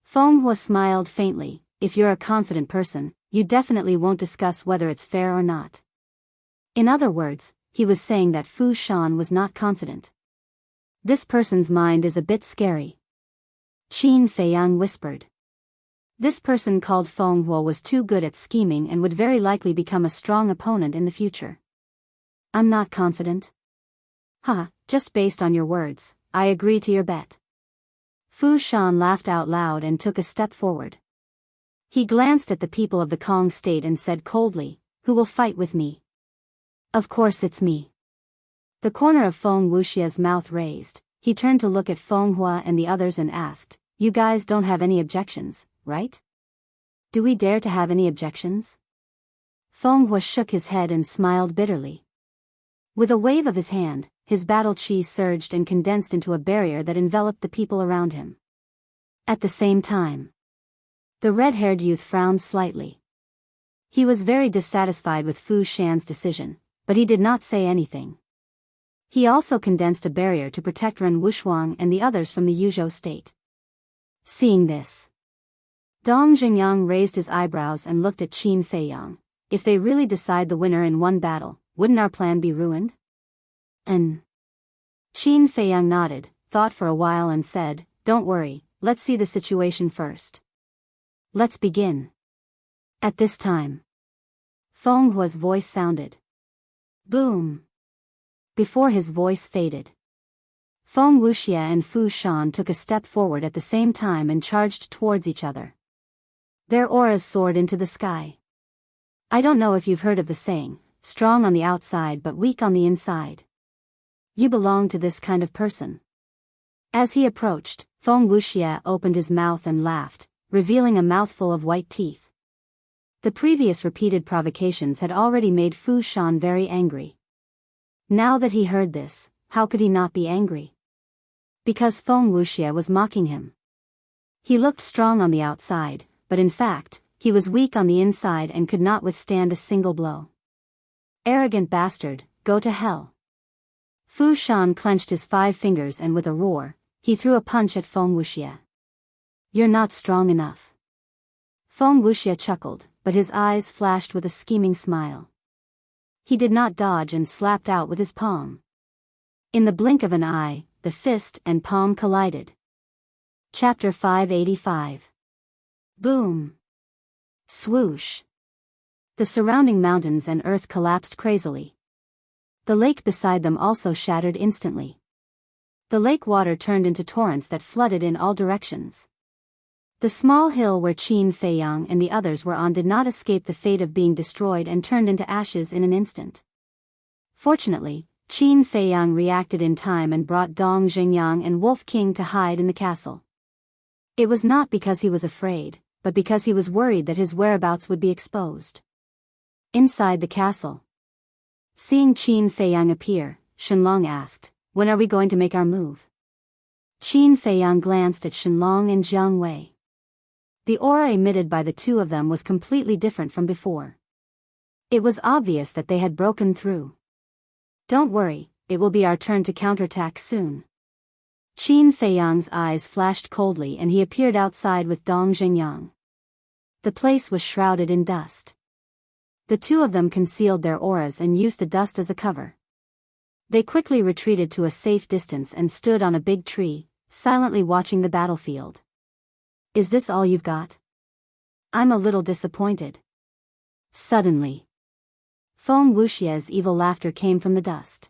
Feng Hua smiled faintly, "If you're a confident person, you definitely won't discuss whether it's fair or not." In other words, he was saying that Fu Shan was not confident. "This person's mind is a bit scary," Qin Feiyang whispered. This person called Feng Hua was too good at scheming and would very likely become a strong opponent in the future. "I'm not confident." Just based on your words, I agree to your bet." Fu Shan laughed out loud and took a step forward. He glanced at the people of the Kong state and said coldly, "Who will fight with me?" "Of course it's me." The corner of Feng Wuxie's mouth raised. He turned to look at Feng Hua and the others and asked, "You guys don't have any objections, right? Do we dare to have any objections?" Feng Hua shook his head and smiled bitterly. With a wave of his hand, his battle chi surged and condensed into a barrier that enveloped the people around him. At the same time, the red-haired youth frowned slightly. He was very dissatisfied with Fu Shan's decision, but he did not say anything. He also condensed a barrier to protect Ren Wuxuang and the others from the Yuzhou state. Seeing this, Dong Jingyang raised his eyebrows and looked at Qin Feiyang. If they really decide the winner in one battle, wouldn't our plan be ruined? Qin Feiyang nodded, thought for a while and said, "Don't worry, let's see the situation first. Let's begin." At this time, Feng Hua's voice sounded. Boom! Before his voice faded, Feng Wuxia and Fu Shan took a step forward at the same time and charged towards each other. Their auras soared into the sky. I don't know if you've heard of the saying, strong on the outside but weak on the inside. You belong to this kind of person. As he approached, Feng Wuxia opened his mouth and laughed, revealing a mouthful of white teeth. The previous repeated provocations had already made Fu Shan very angry. Now that he heard this, how could he not be angry? Because Feng Wuxia was mocking him. He looked strong on the outside, but in fact, he was weak on the inside and could not withstand a single blow. Arrogant bastard, go to hell. Fu Shan clenched his 5 fingers and with a roar, he threw a punch at Feng Wuxia. You're not strong enough. Feng Wuxia chuckled, but his eyes flashed with a scheming smile. He did not dodge and slapped out with his palm. In the blink of an eye, the fist and palm collided. Chapter 585. Boom! Swoosh! The surrounding mountains and earth collapsed crazily. The lake beside them also shattered instantly. The lake water turned into torrents that flooded in all directions. The small hill where Qin Feiyang and the others were on did not escape the fate of being destroyed and turned into ashes in an instant. Fortunately, Qin Feiyang reacted in time and brought Dong Jingyang and Wolf King to hide in the castle. It was not because he was afraid, but because he was worried that his whereabouts would be exposed. Inside the castle, seeing Qin Feiyang appear, Shenlong asked, "When are we going to make our move?" Qin Feiyang glanced at Shenlong and Jiang Wei. The aura emitted by the two of them was completely different from before. It was obvious that they had broken through. Don't worry, it will be our turn to counterattack soon. Qin Feiyang's eyes flashed coldly and he appeared outside with Dong Jingyang. The place was shrouded in dust. The two of them concealed their auras and used the dust as a cover. They quickly retreated to a safe distance and stood on a big tree, silently watching the battlefield. Is this all you've got? I'm a little disappointed. Suddenly, Feng Wuxia's evil laughter came from the dust.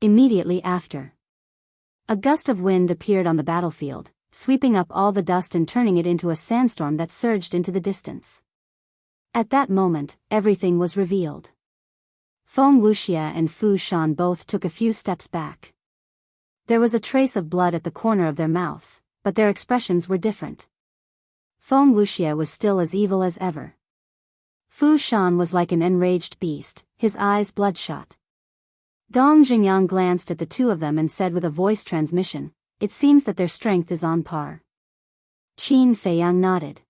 Immediately after, a gust of wind appeared on the battlefield, sweeping up all the dust and turning it into a sandstorm that surged into the distance. At that moment, everything was revealed. Feng Wuxia and Fu Shan both took a few steps back. There was a trace of blood at the corner of their mouths, but their expressions were different. Feng Wuxia was still as evil as ever. Fu Shan was like an enraged beast, his eyes bloodshot. Dong Jingyang glanced at the two of them and said with a voice transmission, "It seems that their strength is on par." Qin Feiyang nodded.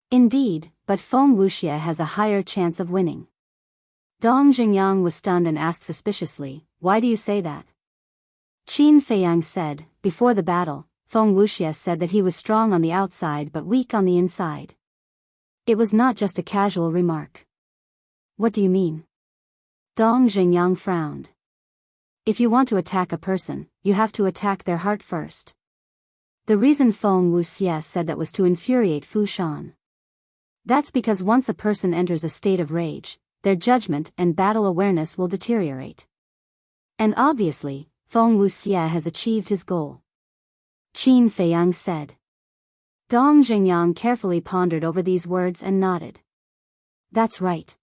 Indeed, but Feng Wuxia has a higher chance of winning. Dong Jingyang was stunned and asked suspiciously, "Why do you say that?" Qin Feiyang said, "Before the battle, Feng Wuxia said that he was strong on the outside but weak on the inside. It was not just a casual remark." "What do you mean?" Dong Jingyang frowned. "If you want to attack a person, you have to attack their heart first." The reason Feng Wuxia said that was to infuriate Fu Shan. That's because once a person enters a state of rage, their judgment and battle awareness will deteriorate. And obviously, Feng Wuxia has achieved his goal. Qin Feiyang said. Dong Jingyang carefully pondered over these words and nodded. That's right.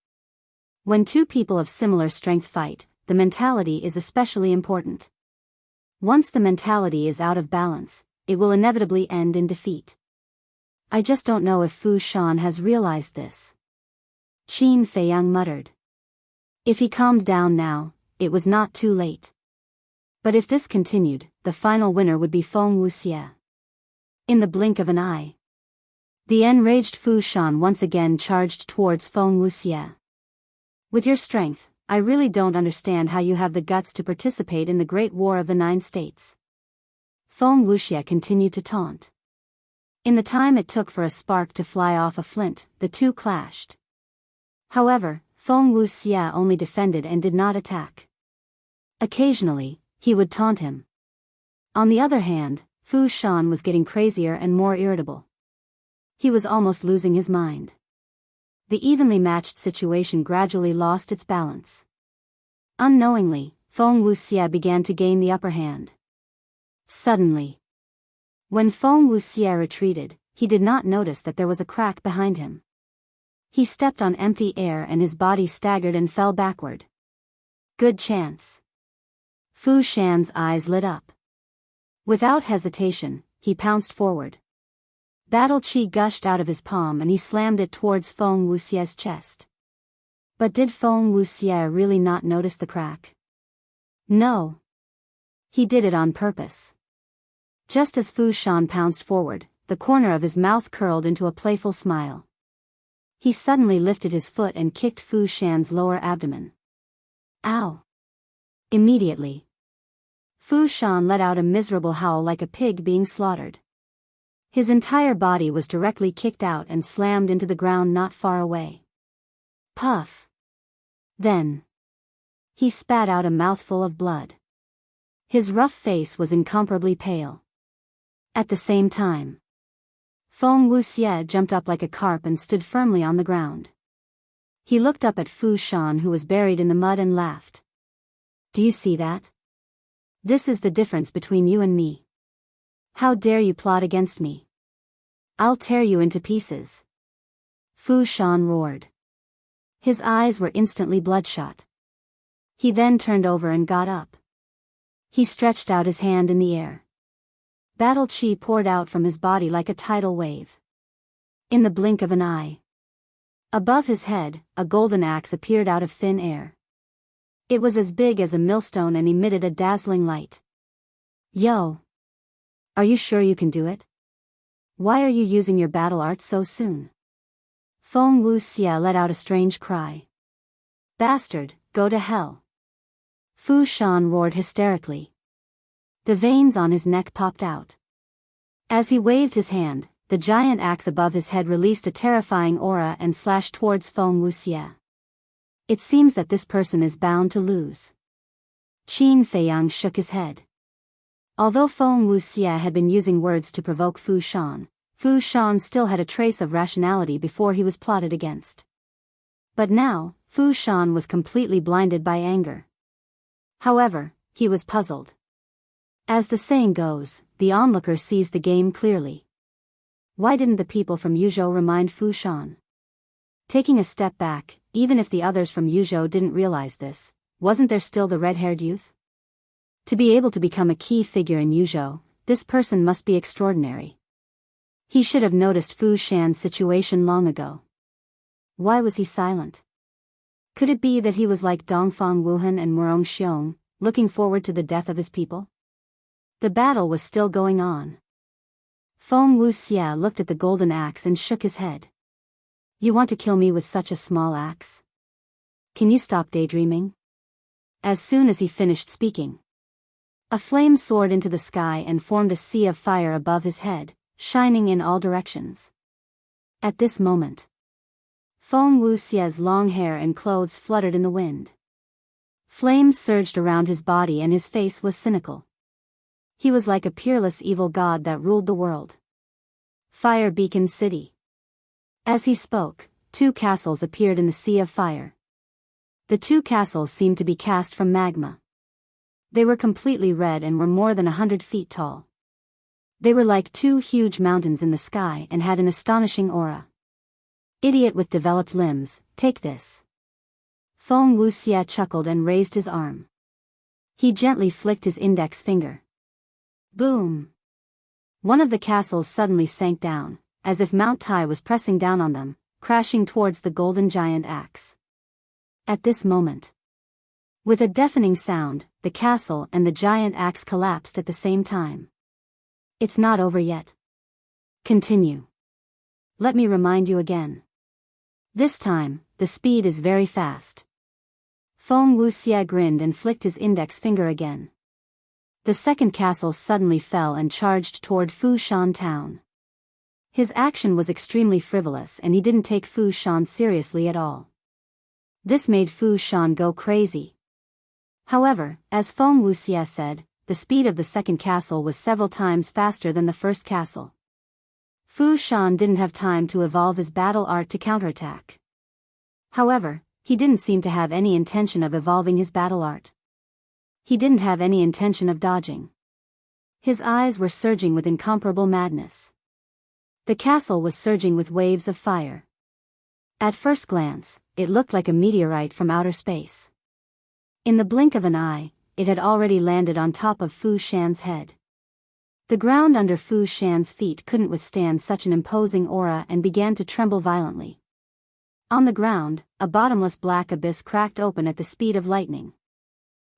When two people of similar strength fight, the mentality is especially important. Once the mentality is out of balance, it will inevitably end in defeat. I just don't know if Fu Shan has realized this. Qin Feiyang muttered. If he calmed down now, it was not too late. But if this continued, the final winner would be Feng Wuxia. In the blink of an eye, the enraged Fu Shan once again charged towards Feng Wuxia. With your strength, I really don't understand how you have the guts to participate in the Great War of the 9 States. Feng Wuxie continued to taunt. In the time it took for a spark to fly off a flint, the two clashed. However, Feng Wuxie only defended and did not attack. Occasionally, he would taunt him. On the other hand, Fu Shan was getting crazier and more irritable. He was almost losing his mind. The evenly matched situation gradually lost its balance. Unknowingly, Feng Wuxie began to gain the upper hand. Suddenly, when Feng Wuxie retreated, he did not notice that there was a crack behind him. He stepped on empty air and his body staggered and fell backward. Good chance. Fu Shan's eyes lit up. Without hesitation, he pounced forward. Battle chi gushed out of his palm and he slammed it towards Feng Wuxie's chest. But did Feng Wuxie really not notice the crack? No. He did it on purpose. Just as Fu Shan pounced forward, the corner of his mouth curled into a playful smile. He suddenly lifted his foot and kicked Fu Shan's lower abdomen. Ow! Immediately, Fu Shan let out a miserable howl like a pig being slaughtered. His entire body was directly kicked out and slammed into the ground not far away. Puff! Then, he spat out a mouthful of blood. His rough face was incomparably pale. At the same time, Feng Wuxie jumped up like a carp and stood firmly on the ground. He looked up at Fu Shan who was buried in the mud and laughed. Do you see that? This is the difference between you and me. How dare you plot against me? I'll tear you into pieces. Fu Shan roared. His eyes were instantly bloodshot. He then turned over and got up. He stretched out his hand in the air. Battle chi poured out from his body like a tidal wave. In the blink of an eye, above his head, a golden axe appeared out of thin air. It was as big as a millstone and emitted a dazzling light. Yo! Are you sure you can do it? Why are you using your battle art so soon? Feng Wuxie let out a strange cry. Bastard, go to hell! Fu Shan roared hysterically. The veins on his neck popped out. As he waved his hand, the giant axe above his head released a terrifying aura and slashed towards Feng Wuxie. It seems that this person is bound to lose. Qin Feiyang shook his head. Although Feng Wuxie had been using words to provoke Fu Shan still had a trace of rationality before he was plotted against. But now, Fu Shan was completely blinded by anger. However, he was puzzled. As the saying goes, the onlooker sees the game clearly. Why didn't the people from Yuzhou remind Fu Shan? Taking a step back, even if the others from Yuzhou didn't realize this, wasn't there still the red-haired youth? To be able to become a key figure in Yuzhou, this person must be extraordinary. He should have noticed Fu Shan's situation long ago. Why was he silent? Could it be that he was like Dongfang Wuhan and Murong Xiong, looking forward to the death of his people? The battle was still going on. Feng Wuxie looked at the golden axe and shook his head. You want to kill me with such a small axe? Can you stop daydreaming? As soon as he finished speaking, a flame soared into the sky and formed a sea of fire above his head, shining in all directions. At this moment, Feng Wuxie's long hair and clothes fluttered in the wind. Flames surged around his body and his face was cynical. He was like a peerless evil god that ruled the world. Fire Beacon City. As he spoke, 2 castles appeared in the sea of fire. The 2 castles seemed to be cast from magma. They were completely red and were more than 100 feet tall. They were like 2 huge mountains in the sky and had an astonishing aura. Idiot with developed limbs, take this. Feng Wuxie chuckled and raised his arm. He gently flicked his index finger. Boom! One of the castles suddenly sank down, as if Mount Tai was pressing down on them, crashing towards the golden giant axe. At this moment, with a deafening sound, the castle and the giant axe collapsed at the same time. It's not over yet. Continue. Let me remind you again. This time, the speed is very fast. Feng Wuxie grinned and flicked his index finger again. The second castle suddenly fell and charged toward Fushan town. His action was extremely frivolous and he didn't take Fushan seriously at all. This made Fushan go crazy. However, as Feng Wuxie said, the speed of the second castle was several times faster than the first castle. Fushan didn't have time to evolve his battle art to counterattack. However, he didn't seem to have any intention of evolving his battle art. He didn't have any intention of dodging. His eyes were surging with incomparable madness. The castle was surging with waves of fire. At first glance, it looked like a meteorite from outer space. In the blink of an eye, it had already landed on top of Fu Shan's head. The ground under Fu Shan's feet couldn't withstand such an imposing aura and began to tremble violently. On the ground, a bottomless black abyss cracked open at the speed of lightning.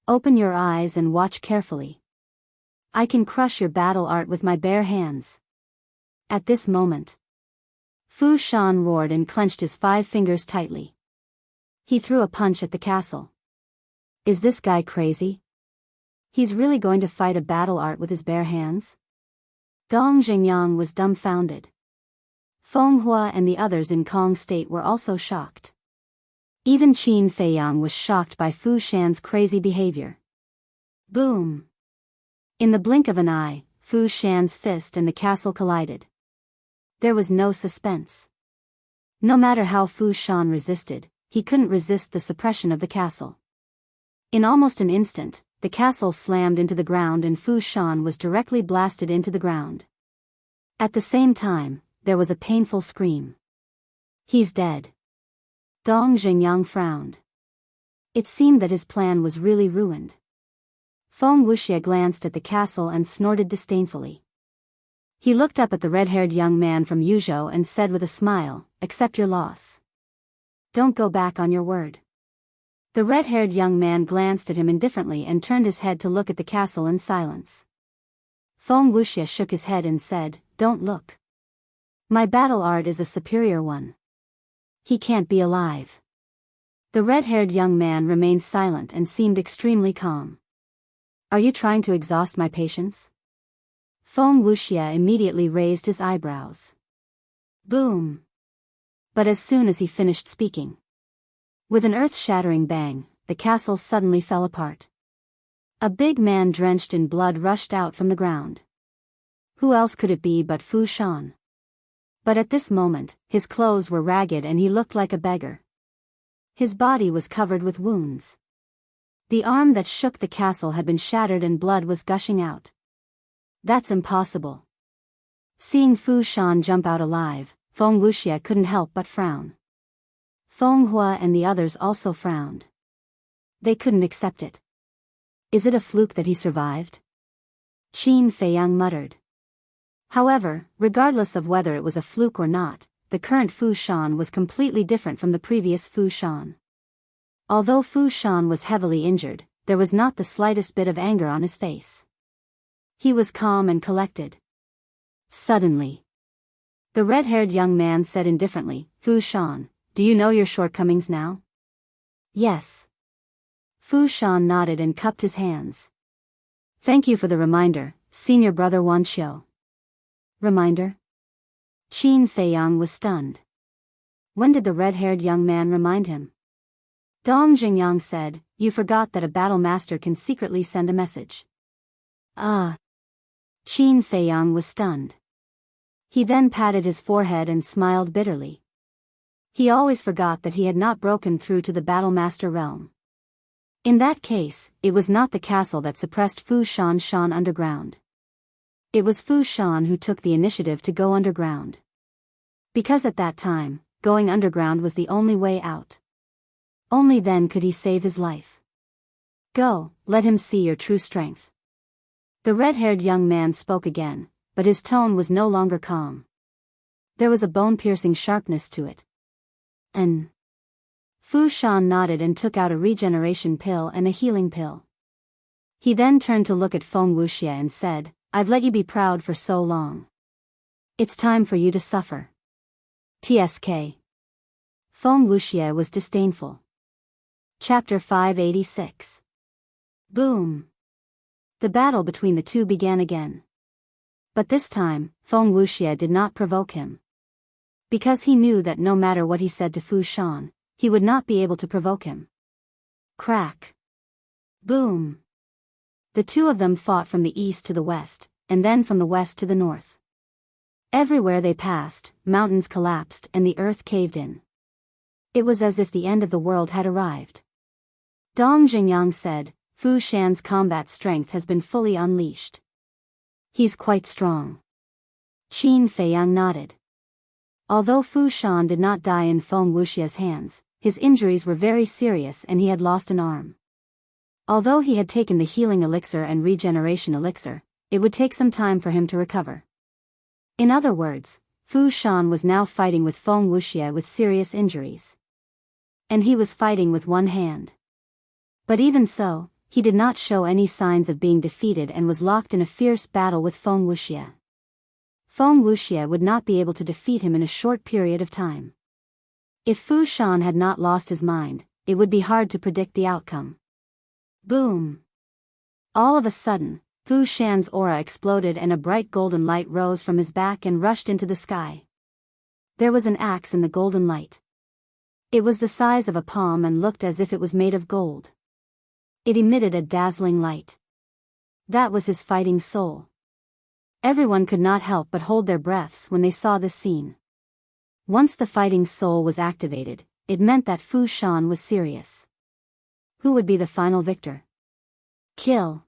Open your eyes and watch carefully. I can crush your battle art with my bare hands. At this moment, Fu Shan roared and clenched his 5 fingers tightly. He threw a punch at the castle. Is this guy crazy? He's really going to fight a battle art with his bare hands? Dong Jingyang was dumbfounded. Feng Hua and the others in Kong State were also shocked. Even Qin Feiyang was shocked by Fu Shan's crazy behavior. Boom! In the blink of an eye, Fu Shan's fist and the castle collided. There was no suspense. No matter how Fu Shan resisted, he couldn't resist the suppression of the castle. In almost an instant, the castle slammed into the ground and Fu Shan was directly blasted into the ground. At the same time, there was a painful scream. He's dead. Dong Jingyang frowned. It seemed that his plan was really ruined. Feng Wuxie glanced at the castle and snorted disdainfully. He looked up at the red-haired young man from Yuzhou and said with a smile, "Accept your loss. Don't go back on your word." The red-haired young man glanced at him indifferently and turned his head to look at the castle in silence. Feng Wuxie shook his head and said, "Don't look. My battle art is a superior one. He can't be alive." The red-haired young man remained silent and seemed extremely calm. "Are you trying to exhaust my patience?" Feng Wuxie immediately raised his eyebrows. Boom! But as soon as he finished speaking, with an earth-shattering bang, the castle suddenly fell apart. A big man drenched in blood rushed out from the ground. Who else could it be but Fu Shan? But at this moment, his clothes were ragged and he looked like a beggar. His body was covered with wounds. The arm that shook the castle had been shattered and blood was gushing out. That's impossible. Seeing Fu Shan jump out alive, Feng Wuxie couldn't help but frown. Feng Hua and the others also frowned. They couldn't accept it. Is it a fluke that he survived? Qin Feiyang muttered. However, regardless of whether it was a fluke or not, the current Fu Shan was completely different from the previous Fu Shan. Although Fu Shan was heavily injured, there was not the slightest bit of anger on his face. He was calm and collected. Suddenly, the red-haired young man said indifferently, "Fu Shan, do you know your shortcomings now?" "Yes." Fu Shan nodded and cupped his hands. "Thank you for the reminder, senior brother Wan Qiu." "Reminder?" Qin Feiyang was stunned. When did the red-haired young man remind him? Dong Jingyang said, "You forgot that a battle master can secretly send a message." Ah. Qin Feiyang was stunned. He then patted his forehead and smiled bitterly. He always forgot that he had not broken through to the battle master realm. In that case, it was not the castle that suppressed Fu Shan underground. It was Fu Shan who took the initiative to go underground. Because at that time, going underground was the only way out. Only then could he save his life. Go, let him see your true strength. The red-haired young man spoke again, but his tone was no longer calm. There was a bone-piercing sharpness to it. Fu Shan nodded and took out a regeneration pill and a healing pill. He then turned to look at Feng Wuxie and said, "I've let you be proud for so long. It's time for you to suffer." TSK. Feng Wuxie was disdainful. Chapter 586. Boom! The battle between the two began again. But this time, Feng Wuxie did not provoke him. Because he knew that no matter what he said to Fu Shan, he would not be able to provoke him. Crack! Boom! The two of them fought from the east to the west, and then from the west to the north. Everywhere they passed, mountains collapsed and the earth caved in. It was as if the end of the world had arrived. Dong Jingyang said, Fu Shan's combat strength has been fully unleashed. He's quite strong. Qin Feiyang nodded. Although Fu Shan did not die in Feng Wuxie's hands, his injuries were very serious and he had lost an arm. Although he had taken the healing elixir and regeneration elixir, it would take some time for him to recover. In other words, Fu Shan was now fighting with Feng Wuxie with serious injuries. And he was fighting with one hand. But even so, he did not show any signs of being defeated and was locked in a fierce battle with Feng Wuxie. Feng Wuxie would not be able to defeat him in a short period of time. If Fu Shan had not lost his mind, it would be hard to predict the outcome. Boom! All of a sudden, Fu Shan's aura exploded and a bright golden light rose from his back and rushed into the sky. There was an axe in the golden light. It was the size of a palm and looked as if it was made of gold. It emitted a dazzling light. That was his fighting soul. Everyone could not help but hold their breaths when they saw this scene. Once the fighting soul was activated, it meant that Fu Shan was serious. Who would be the final victor? Kill!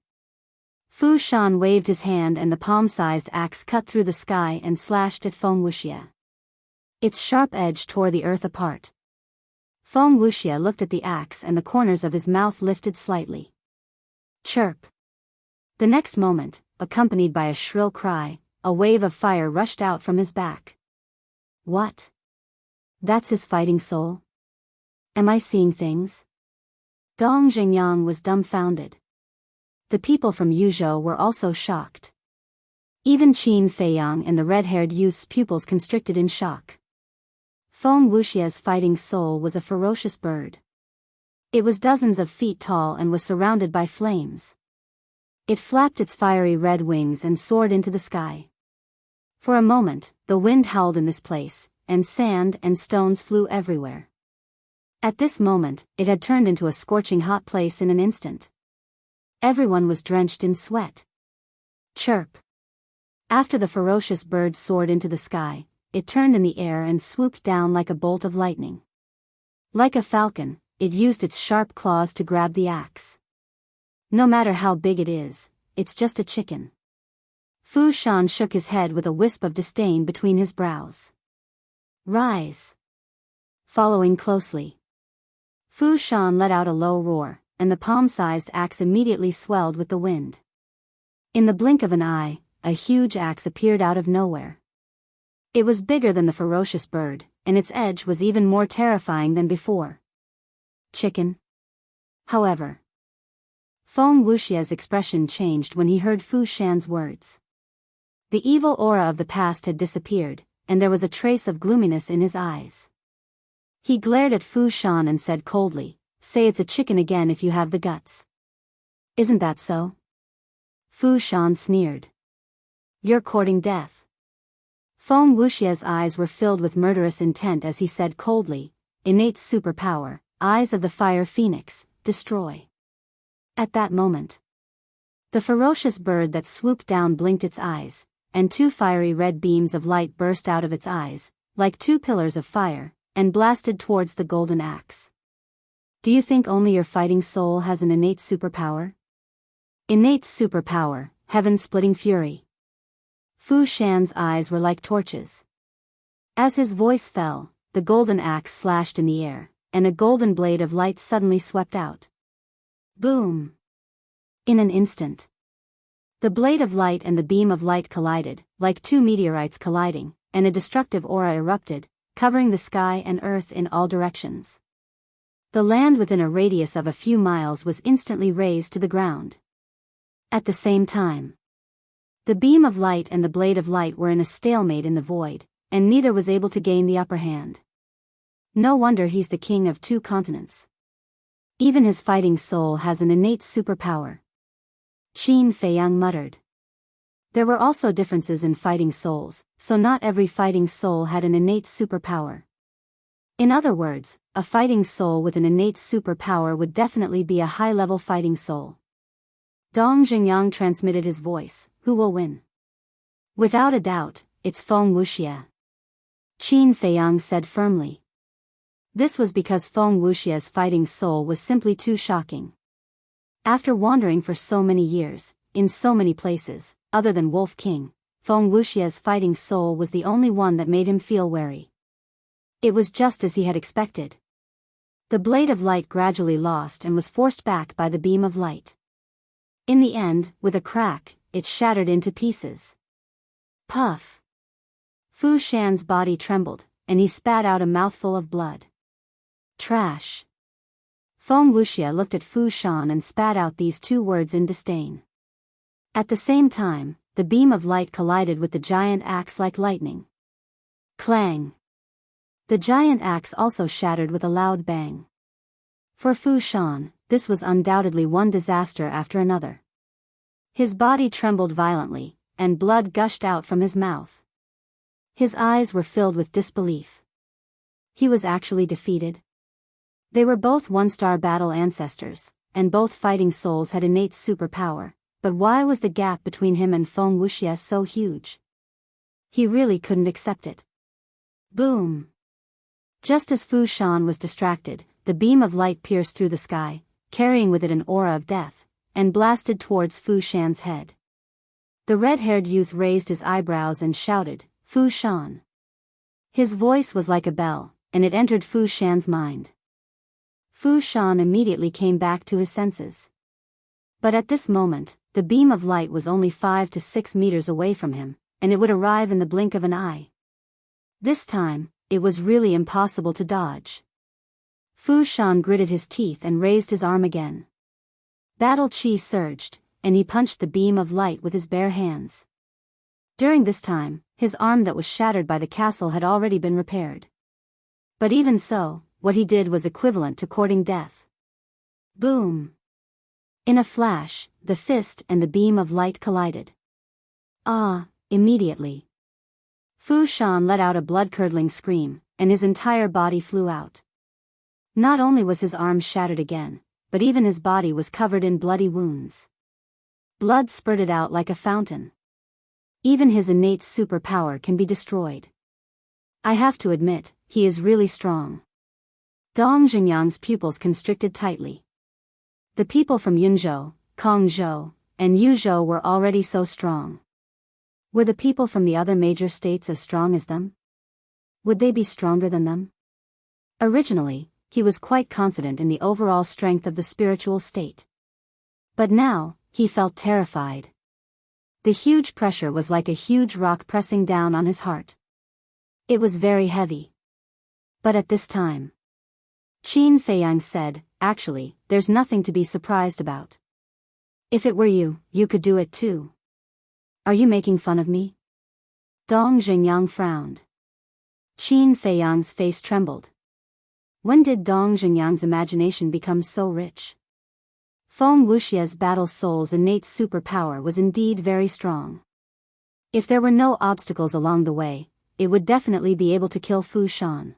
Fu Shan waved his hand and the palm-sized axe cut through the sky and slashed at Feng Wuxie. Its sharp edge tore the earth apart. Feng Wuxie looked at the axe and the corners of his mouth lifted slightly. Chirp! The next moment, accompanied by a shrill cry, a wave of fire rushed out from his back. What? That's his fighting soul? Am I seeing things? Dong Jingyang was dumbfounded. The people from Yuzhou were also shocked. Even Qin Feiyang and the red-haired youth's pupils constricted in shock. Feng Wuxie's fighting soul was a ferocious bird. It was dozens of feet tall and was surrounded by flames. It flapped its fiery red wings and soared into the sky. For a moment, the wind howled in this place, and sand and stones flew everywhere. At this moment, it had turned into a scorching hot place in an instant. Everyone was drenched in sweat. Chirp! After the ferocious bird soared into the sky, it turned in the air and swooped down like a bolt of lightning. Like a falcon, it used its sharp claws to grab the axe. No matter how big it is, it's just a chicken. Fu Shan shook his head with a wisp of disdain between his brows. Rise! Following closely. Fu Shan let out a low roar, and the palm-sized axe immediately swelled with the wind. In the blink of an eye, a huge axe appeared out of nowhere. It was bigger than the ferocious bird, and its edge was even more terrifying than before. Chicken. However, Feng Wuxie's expression changed when he heard Fu Shan's words. The evil aura of the past had disappeared, and there was a trace of gloominess in his eyes. He glared at Fu Shan and said coldly, "Say it's a chicken again if you have the guts." "Isn't that so?" Fu Shan sneered. "You're courting death." Feng Wuxie's eyes were filled with murderous intent as he said coldly, "Innate superpower, eyes of the fire phoenix, destroy." At that moment, the ferocious bird that swooped down blinked its eyes, and two fiery red beams of light burst out of its eyes, like two pillars of fire, and blasted towards the golden axe. Do you think only your fighting soul has an innate superpower? Innate superpower, heaven-splitting fury. Fu Shan's eyes were like torches. As his voice fell, the golden axe slashed in the air, and a golden blade of light suddenly swept out. Boom! In an instant, the blade of light and the beam of light collided, like two meteorites colliding, and a destructive aura erupted, covering the sky and earth in all directions. The land within a radius of a few miles was instantly razed to the ground. At the same time, the beam of light and the blade of light were in a stalemate in the void, and neither was able to gain the upper hand. No wonder he's the king of two continents. Even his fighting soul has an innate superpower. Qin Feiyang muttered. There were also differences in fighting souls, so not every fighting soul had an innate superpower. In other words, a fighting soul with an innate superpower would definitely be a high-level fighting soul. Dong Xingyang transmitted his voice. Who will win? Without a doubt, it's Feng Wuxia. Qin Feiyang said firmly. This was because Feng Wuxia's fighting soul was simply too shocking. After wandering for so many years, in so many places, other than Wolf King, Feng Wuxia's fighting soul was the only one that made him feel wary. It was just as he had expected. The blade of light gradually lost and was forced back by the beam of light. In the end, with a crack, it shattered into pieces. Puff! Fu Shan's body trembled, and he spat out a mouthful of blood. Trash! Feng Wuxia looked at Fu Shan and spat out these two words in disdain. At the same time, the beam of light collided with the giant axe like lightning. Clang! The giant axe also shattered with a loud bang. For Fu Shan, this was undoubtedly one disaster after another. His body trembled violently, and blood gushed out from his mouth. His eyes were filled with disbelief. He was actually defeated. They were both one-star battle ancestors, and both fighting souls had innate superpower, but why was the gap between him and Feng Wuxia so huge? He really couldn't accept it. Boom! Just as Fu Shan was distracted, the beam of light pierced through the sky, carrying with it an aura of death, and blasted towards Fu Shan's head. The red-haired youth raised his eyebrows and shouted, "Fu Shan!" His voice was like a bell, and it entered Fu Shan's mind. Fu Shan immediately came back to his senses. But at this moment, the beam of light was only 5 to 6 meters away from him, and it would arrive in the blink of an eye. This time, it was really impossible to dodge. Fu Shan gritted his teeth and raised his arm again. Battle chi surged, and he punched the beam of light with his bare hands. During this time, his arm that was shattered by the castle had already been repaired. But even so, what he did was equivalent to courting death. Boom! In a flash, the fist and the beam of light collided. Immediately. Fu Shan let out a blood-curdling scream, and his entire body flew out. Not only was his arm shattered again, but even his body was covered in bloody wounds. Blood spurted out like a fountain. Even his innate superpower can be destroyed. I have to admit, he is really strong. Dong Xingyang's pupils constricted tightly. The people from Yunzhou, Kongzhou, and Yuzhou were already so strong. Were the people from the other major states as strong as them? Would they be stronger than them? Originally, he was quite confident in the overall strength of the spiritual state. But now, he felt terrified. The huge pressure was like a huge rock pressing down on his heart. It was very heavy. But at this time, Qin Feiyang said, "Actually, there's nothing to be surprised about. If it were you, you could do it too." "Are you making fun of me?" Dong Xingyang frowned. Qin Feiyang's face trembled. When did Dong Xingyang's imagination become so rich? Feng Wuxia's battle soul's innate superpower was indeed very strong. If there were no obstacles along the way, it would definitely be able to kill Fu Shan.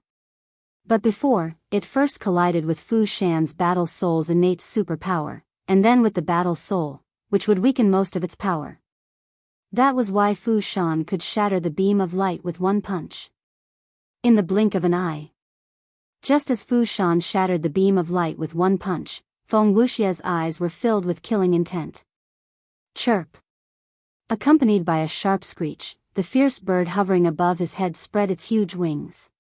But before, it first collided with Fu Shan's battle soul's innate superpower, and then with the battle soul, which would weaken most of its power. That was why Fu Shan could shatter the beam of light with one punch. In the blink of an eye. Just as Fu Shan shattered the beam of light with one punch, Feng Wuxia's eyes were filled with killing intent. Chirp! Accompanied by a sharp screech, the fierce bird hovering above his head spread its huge wings.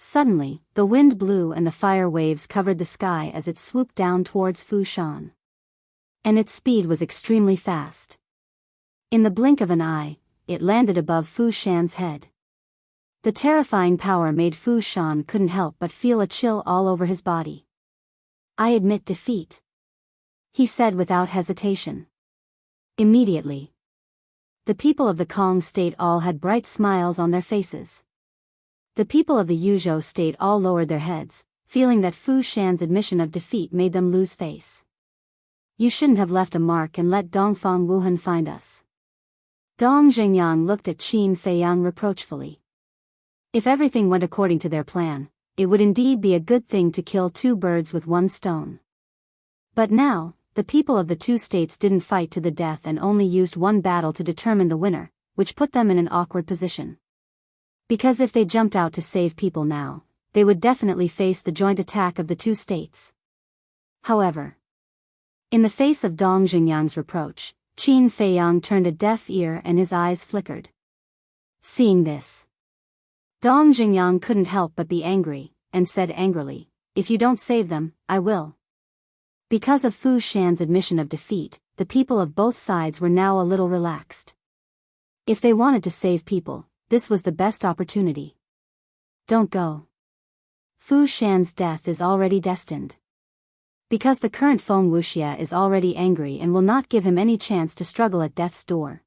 Suddenly, the wind blew and the fire waves covered the sky as it swooped down towards Fu Shan. And its speed was extremely fast. In the blink of an eye, it landed above Fu Shan's head. The terrifying power made Fu Shan couldn't help but feel a chill all over his body. "I admit defeat," he said without hesitation. Immediately, the people of the Kong state all had bright smiles on their faces. The people of the Yuzhou state all lowered their heads, feeling that Fu Shan's admission of defeat made them lose face. You shouldn't have left a mark and let Dongfang Wuhan find us. Dong Jingyang looked at Qin Feiyang reproachfully. If everything went according to their plan, it would indeed be a good thing to kill two birds with one stone. But now, the people of the two states didn't fight to the death and only used one battle to determine the winner, which put them in an awkward position. Because if they jumped out to save people now, they would definitely face the joint attack of the two states. However, in the face of Dong Jingyang's reproach, Qin Feiyang turned a deaf ear and his eyes flickered. Seeing this, Dong Jingyang couldn't help but be angry, and said angrily, "If you don't save them, I will." Because of Fu Shan's admission of defeat, the people of both sides were now a little relaxed. If they wanted to save people, this was the best opportunity. Don't go. Fu Shan's death is already destined. Because the current Feng Wuxia is already angry and will not give him any chance to struggle at death's door.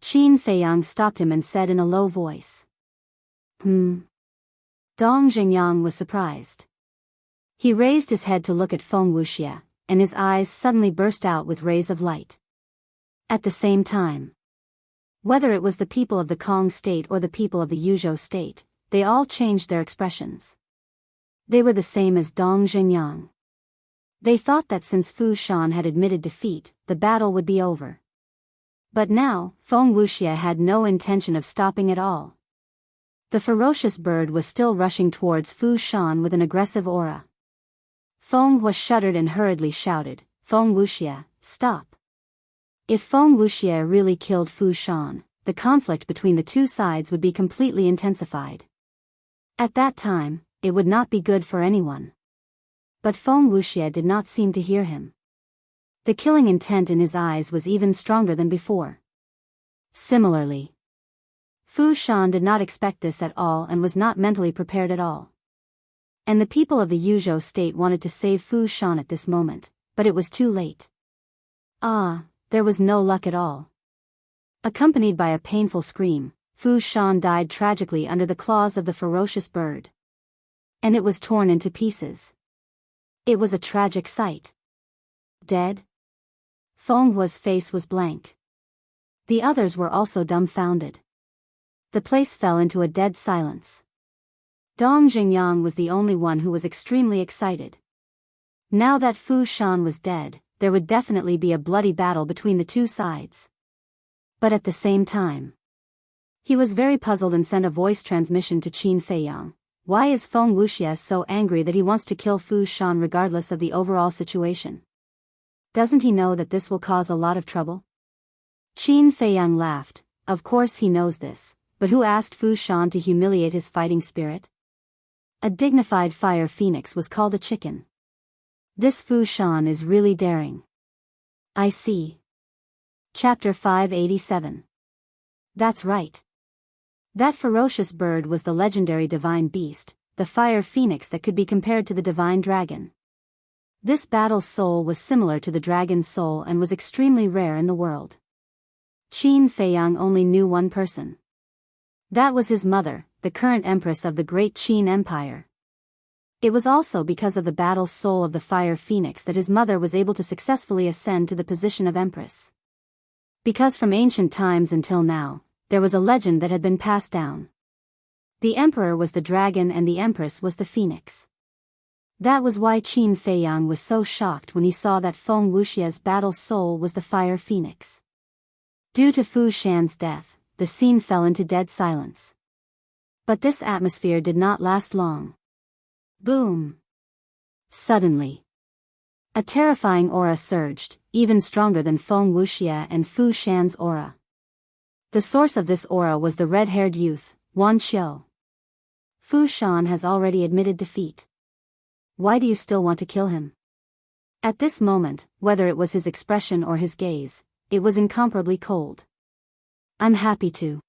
Qin Feiyang stopped him and said in a low voice. Dong Jingyang was surprised. He raised his head to look at Feng Wuxia, and his eyes suddenly burst out with rays of light. At the same time, whether it was the people of the Kong state or the people of the Yuzhou state, they all changed their expressions. They were the same as Dong Jingyang. They thought that since Fu Shan had admitted defeat, the battle would be over. But now, Feng Wuxia had no intention of stopping at all. The ferocious bird was still rushing towards Fu Shan with an aggressive aura. Feng Hua shuddered and hurriedly shouted, "Feng Wuxia, stop." If Feng Wuxia really killed Fu Shan, the conflict between the two sides would be completely intensified. At that time, it would not be good for anyone. But Feng Wuxia did not seem to hear him. The killing intent in his eyes was even stronger than before. Similarly, Fu Shan did not expect this at all and was not mentally prepared at all. And the people of the Yuzhou state wanted to save Fu Shan at this moment, but it was too late. There was no luck at all. Accompanied by a painful scream, Fu Shan died tragically under the claws of the ferocious bird. And it was torn into pieces. It was a tragic sight. Dead? Feng Hua's face was blank. The others were also dumbfounded. The place fell into a dead silence. Dong Jingyang was the only one who was extremely excited. Now that Fu Shan was dead, there would definitely be a bloody battle between the two sides. But at the same time, he was very puzzled and sent a voice transmission to Qin Feiyang. Why is Feng Wuxia so angry that he wants to kill Fu Shan regardless of the overall situation? Doesn't he know that this will cause a lot of trouble? Qin Feiyang laughed. Of course he knows this, but who asked Fu Shan to humiliate his fighting spirit? A dignified fire phoenix was called a chicken. This Fu Shan is really daring. I see. Chapter 587. That's right. That ferocious bird was the legendary divine beast, the fire phoenix that could be compared to the divine dragon. This battle's soul was similar to the dragon's soul and was extremely rare in the world. Qin Feiyang only knew one person. That was his mother, the current empress of the great Qin Empire. It was also because of the battle's soul of the fire phoenix that his mother was able to successfully ascend to the position of empress. Because from ancient times until now, there was a legend that had been passed down. The emperor was the dragon and the empress was the phoenix. That was why Qin Feiyang was so shocked when he saw that Feng Wuxia's battle soul was the fire phoenix. Due to Fu Shan's death, the scene fell into dead silence. But this atmosphere did not last long. Boom! Suddenly, a terrifying aura surged, even stronger than Feng Wuxia and Fu Shan's aura. The source of this aura was the red-haired youth, Wan Qiu. Fu Shan has already admitted defeat. Why do you still want to kill him? At this moment, whether it was his expression or his gaze, it was incomparably cold. I'm happy to.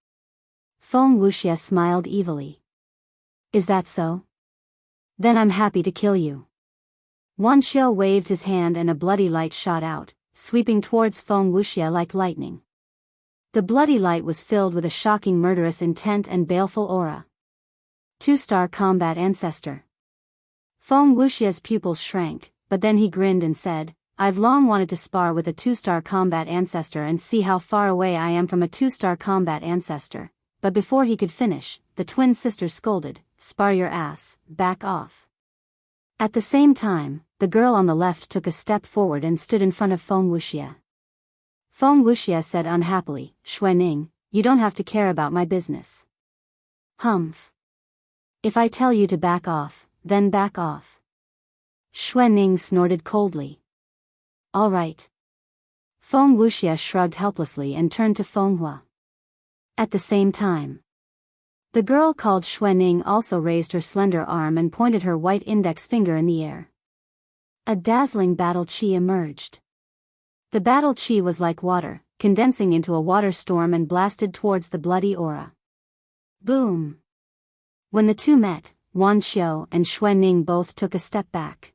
Feng Wuxia smiled evilly. Is that so? Then I'm happy to kill you. Wan Qiu waved his hand and a bloody light shot out, sweeping towards Feng Wuxia like lightning. The bloody light was filled with a shocking murderous intent and baleful aura. Two-star combat ancestor. Feng Wuxia's pupils shrank, but then he grinned and said, I've long wanted to spar with a 2-star combat ancestor and see how far away I am from a 2-star combat ancestor. But before he could finish, the twin sisters scolded, spar your ass, back off. At the same time, the girl on the left took a step forward and stood in front of Feng Wuxia. Feng Wuxia said unhappily, Xuanning, you don't have to care about my business. Humph. If I tell you to back off, then back off. Xuanning snorted coldly. All right. Feng Wuxia shrugged helplessly and turned to Feng Hua. At the same time, the girl called Xuanning also raised her slender arm and pointed her white index finger in the air. A dazzling battle chi emerged. The battle chi was like water, condensing into a water storm and blasted towards the bloody aura. Boom! When the two met, Wan Xiu and Xuanning both took a step back.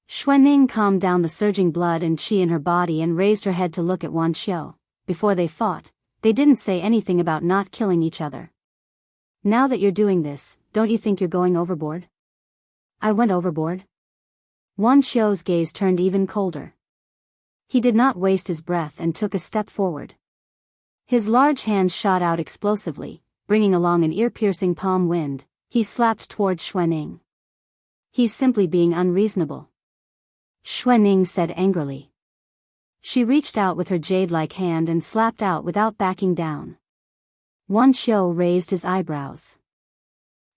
Xuanning calmed down the surging blood and chi in her body and raised her head to look at Wan Xiu. Before they fought, they didn't say anything about not killing each other. Now that you're doing this, don't you think you're going overboard? I went overboard? Wan Xiu's gaze turned even colder. He did not waste his breath and took a step forward. His large hands shot out explosively, bringing along an ear-piercing palm wind. He slapped towards Xuanning. He's simply being unreasonable. Xuanning said angrily. She reached out with her jade-like hand and slapped out without backing down. Wan Xiu raised his eyebrows.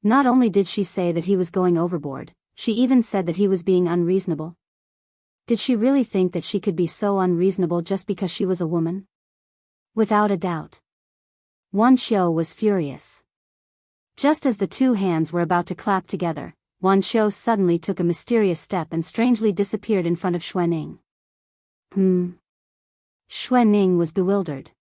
Not only did she say that he was going overboard, she even said that he was being unreasonable. Did she really think that she could be so unreasonable just because she was a woman? Without a doubt. Wan Xiu was furious. Just as the two hands were about to clap together, Wan Xiu suddenly took a mysterious step and strangely disappeared in front of Xuanning. Xuanning was bewildered.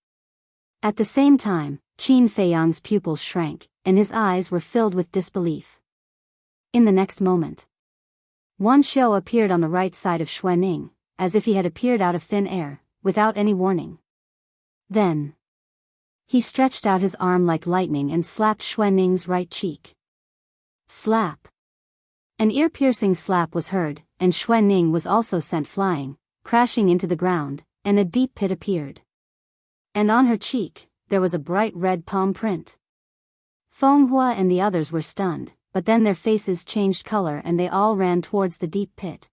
At the same time, Qin Feiyang's pupils shrank, and his eyes were filled with disbelief. In the next moment, Wan Xiu appeared on the right side of Xuanning, as if he had appeared out of thin air, without any warning. Then, he stretched out his arm like lightning and slapped Xuanning's right cheek. Slap. An ear-piercing slap was heard, and Xuanning was also sent flying, crashing into the ground, and a deep pit appeared. And on her cheek, there was a bright red palm print. Feng Hua and the others were stunned, but then their faces changed color and they all ran towards the deep pit.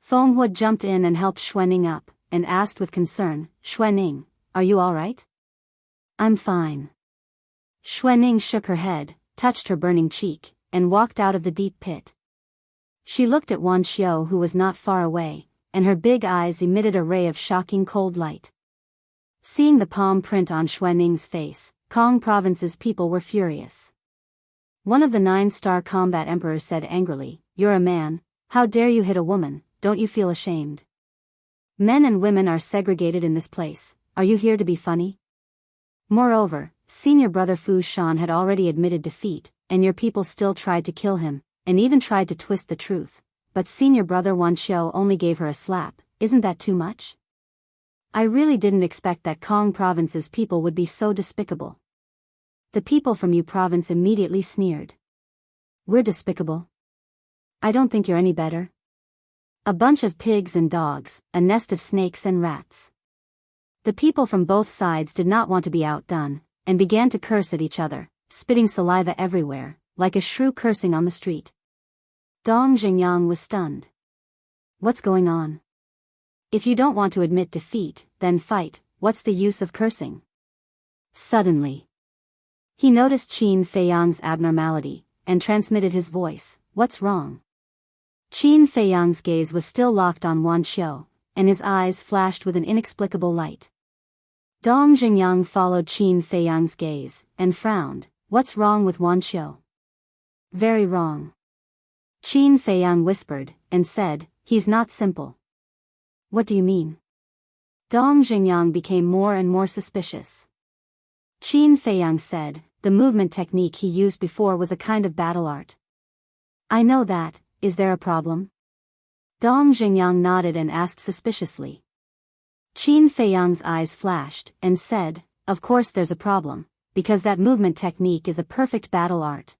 Feng Hua jumped in and helped Xuanning up, and asked with concern, Xuanning, are you all right? I'm fine. Xuanning shook her head, touched her burning cheek, and walked out of the deep pit. She looked at Wan Xiu who was not far away, and her big eyes emitted a ray of shocking cold light. Seeing the palm print on Xuanning's face, Kong Province's people were furious. One of the 9-star combat emperors said angrily, You're a man, how dare you hit a woman, don't you feel ashamed? Men and women are segregated in this place, are you here to be funny? Moreover, senior brother Fu Shan had already admitted defeat, and your people still tried to kill him, and even tried to twist the truth, but senior brother Wan Xiu only gave her a slap, isn't that too much? I really didn't expect that Kong Province's people would be so despicable. The people from Yu Province immediately sneered. We're despicable? I don't think you're any better. A bunch of pigs and dogs, a nest of snakes and rats. The people from both sides did not want to be outdone, and began to curse at each other, spitting saliva everywhere, like a shrew cursing on the street. Dong Xingyang was stunned. What's going on? If you don't want to admit defeat, then fight, what's the use of cursing? Suddenly, he noticed Qin Feiyang's abnormality, and transmitted his voice, what's wrong? Qin Feiyang's gaze was still locked on Wan Xiu, and his eyes flashed with an inexplicable light. Dong Xingyang followed Qin Feiyang's gaze, and frowned, what's wrong with Wan Xiu? Very wrong. Qin Feiyang whispered, and said, he's not simple. What do you mean? Dong Xingyang became more and more suspicious. Qin Feiyang said, the movement technique he used before was a kind of battle art. I know that, is there a problem? Dong Xingyang nodded and asked suspiciously. Qin Feiyang's eyes flashed, and said, of course there's a problem, because that movement technique is a perfect battle art.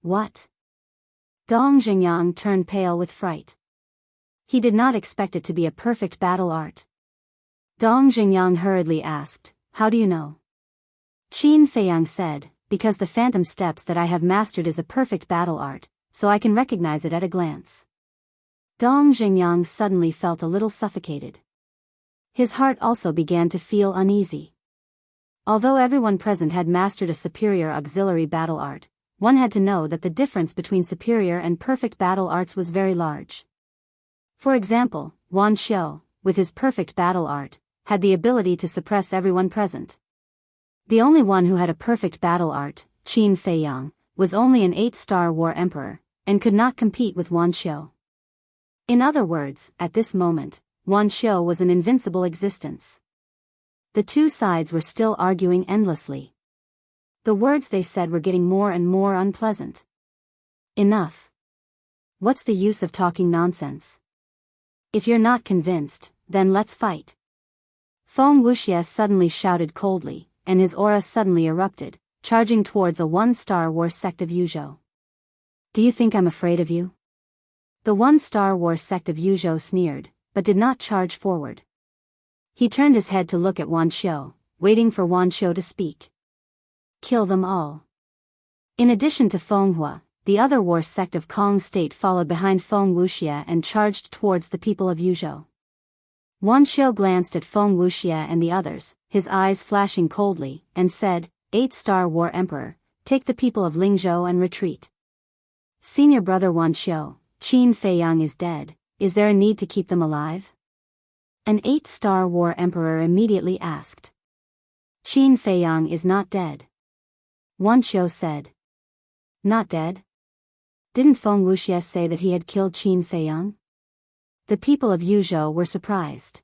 What? Dong Jingyang turned pale with fright. He did not expect it to be a perfect battle art. Dong Jingyang hurriedly asked, "How do you know?" Qin Feiyang said, "Because the phantom steps that I have mastered is a perfect battle art, so I can recognize it at a glance." Dong Jingyang suddenly felt a little suffocated. His heart also began to feel uneasy. Although everyone present had mastered a superior auxiliary battle art, one had to know that the difference between superior and perfect battle arts was very large. For example, Wan Xiu, with his perfect battle art, had the ability to suppress everyone present. The only one who had a perfect battle art, Qin Feiyang, was only an 8-star war emperor, and could not compete with Wan Xiu. In other words, at this moment, Wan Xiu was an invincible existence. The two sides were still arguing endlessly. The words they said were getting more and more unpleasant. Enough. What's the use of talking nonsense? If you're not convinced, then let's fight. Feng Wuxie suddenly shouted coldly, and his aura suddenly erupted, charging towards a 1-star war sect of Yuzhou. "Do you think I'm afraid of you?" The 1-star war sect of Yuzhou sneered, but did not charge forward. He turned his head to look at Wan Xiu, waiting for Wan Xiu to speak. "Kill them all." In addition to Fenghua, the other war sect of Kong State followed behind Feng Wuxie and charged towards the people of Yuzhou. Wan Xiu glanced at Feng Wuxie and the others, his eyes flashing coldly, and said, 8-star war emperor, take the people of Lingzhou and retreat. Senior brother Wan Xiu, Qin Feiyang is dead, is there a need to keep them alive? An 8-star war emperor immediately asked. Qin Feiyang is not dead. Wan Xiu said. Not dead? Didn't Feng Wuxie say that he had killed Qin Feiyang? The people of Yuzhou were surprised.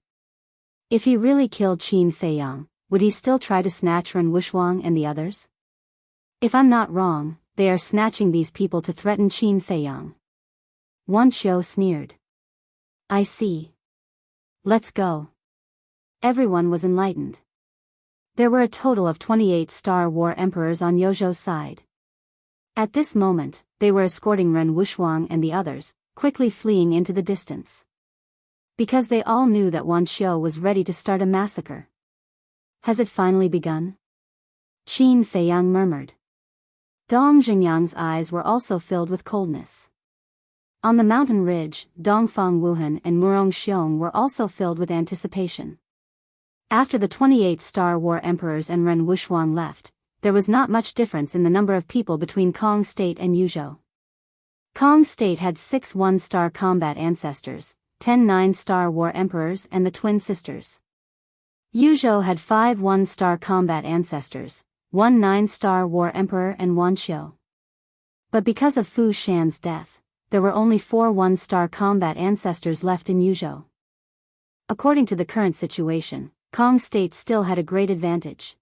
If he really killed Qin Feiyang, would he still try to snatch Ren Wushhuang and the others? If I'm not wrong, they are snatching these people to threaten Qin Feiyang. Wan Xiu sneered. I see. Let's go. Everyone was enlightened. There were a total of 28-star war emperors on Yozhou's side. At this moment, they were escorting Ren Wushhuang and the others, quickly fleeing into the distance. Because they all knew that Wan Xiu was ready to start a massacre. Has it finally begun? Qin Feiyang murmured. Dong Jingyang's eyes were also filled with coldness. On the mountain ridge, Dongfang Wuhan and Murong Xiong were also filled with anticipation. After the 28-star war emperors and Ren Wushhuang left, there was not much difference in the number of people between Kong State and Yuzhou. Kong State had 6 1-star combat ancestors, 10 9-star war emperors and the twin sisters. Yuzhou had 5 1-star combat ancestors, 1 9-star war emperor and Wan Xiu. But because of Fu Shan's death, there were only 4 1-star combat ancestors left in Yuzhou. According to the current situation, Kong State still had a great advantage.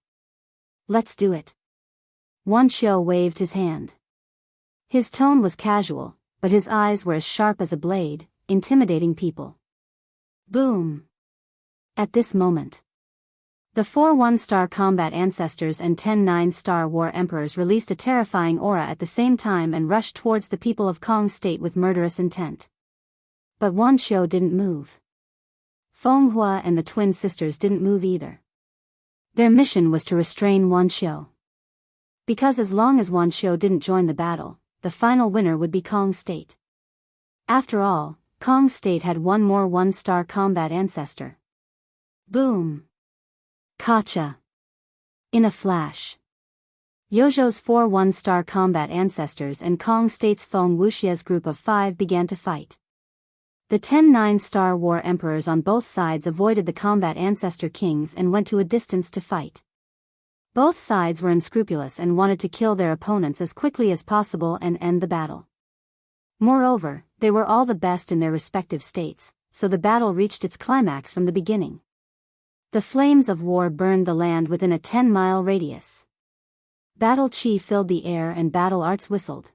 Let's do it. Wan Xiu waved his hand. His tone was casual, but his eyes were as sharp as a blade, intimidating people. Boom! At this moment, the 4 1-star combat ancestors and 10 9-star war emperors released a terrifying aura at the same time and rushed towards the people of Kong State with murderous intent. But Wan Xiu didn't move. Fenghua and the twin sisters didn't move either. Their mission was to restrain Wan Xiu. Because as long as Wan Xiu didn't join the battle, the final winner would be Kong State. After all, Kong State had one more 1-star combat ancestor. Boom! Gotcha! In a flash. Yozhou's 4 1-star combat ancestors and Kong State's Feng Wuxie's group of 5 began to fight. The 10 9-star war emperors on both sides avoided the combat ancestor kings and went to a distance to fight. Both sides were unscrupulous and wanted to kill their opponents as quickly as possible and end the battle. Moreover, they were all the best in their respective states, so the battle reached its climax from the beginning. The flames of war burned the land within a 10-mile radius. Battle chi filled the air and battle arts whistled.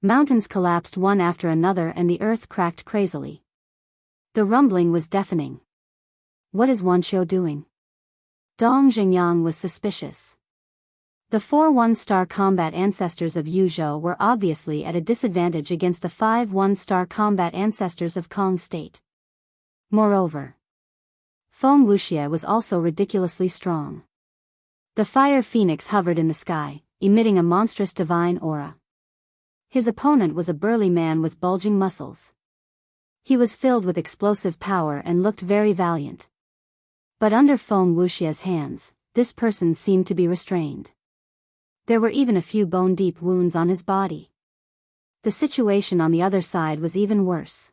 Mountains collapsed one after another and the earth cracked crazily. The rumbling was deafening. What is Wan Xiu doing? Dong Jingyang was suspicious. The 4 one-star combat ancestors of Yuzhou were obviously at a disadvantage against the 5 one-star combat ancestors of Kong State. Moreover, Feng Wuxie was also ridiculously strong. The fire phoenix hovered in the sky, emitting a monstrous divine aura. His opponent was a burly man with bulging muscles. He was filled with explosive power and looked very valiant. But under Feng Wuxie's hands, this person seemed to be restrained. There were even a few bone-deep wounds on his body. The situation on the other side was even worse.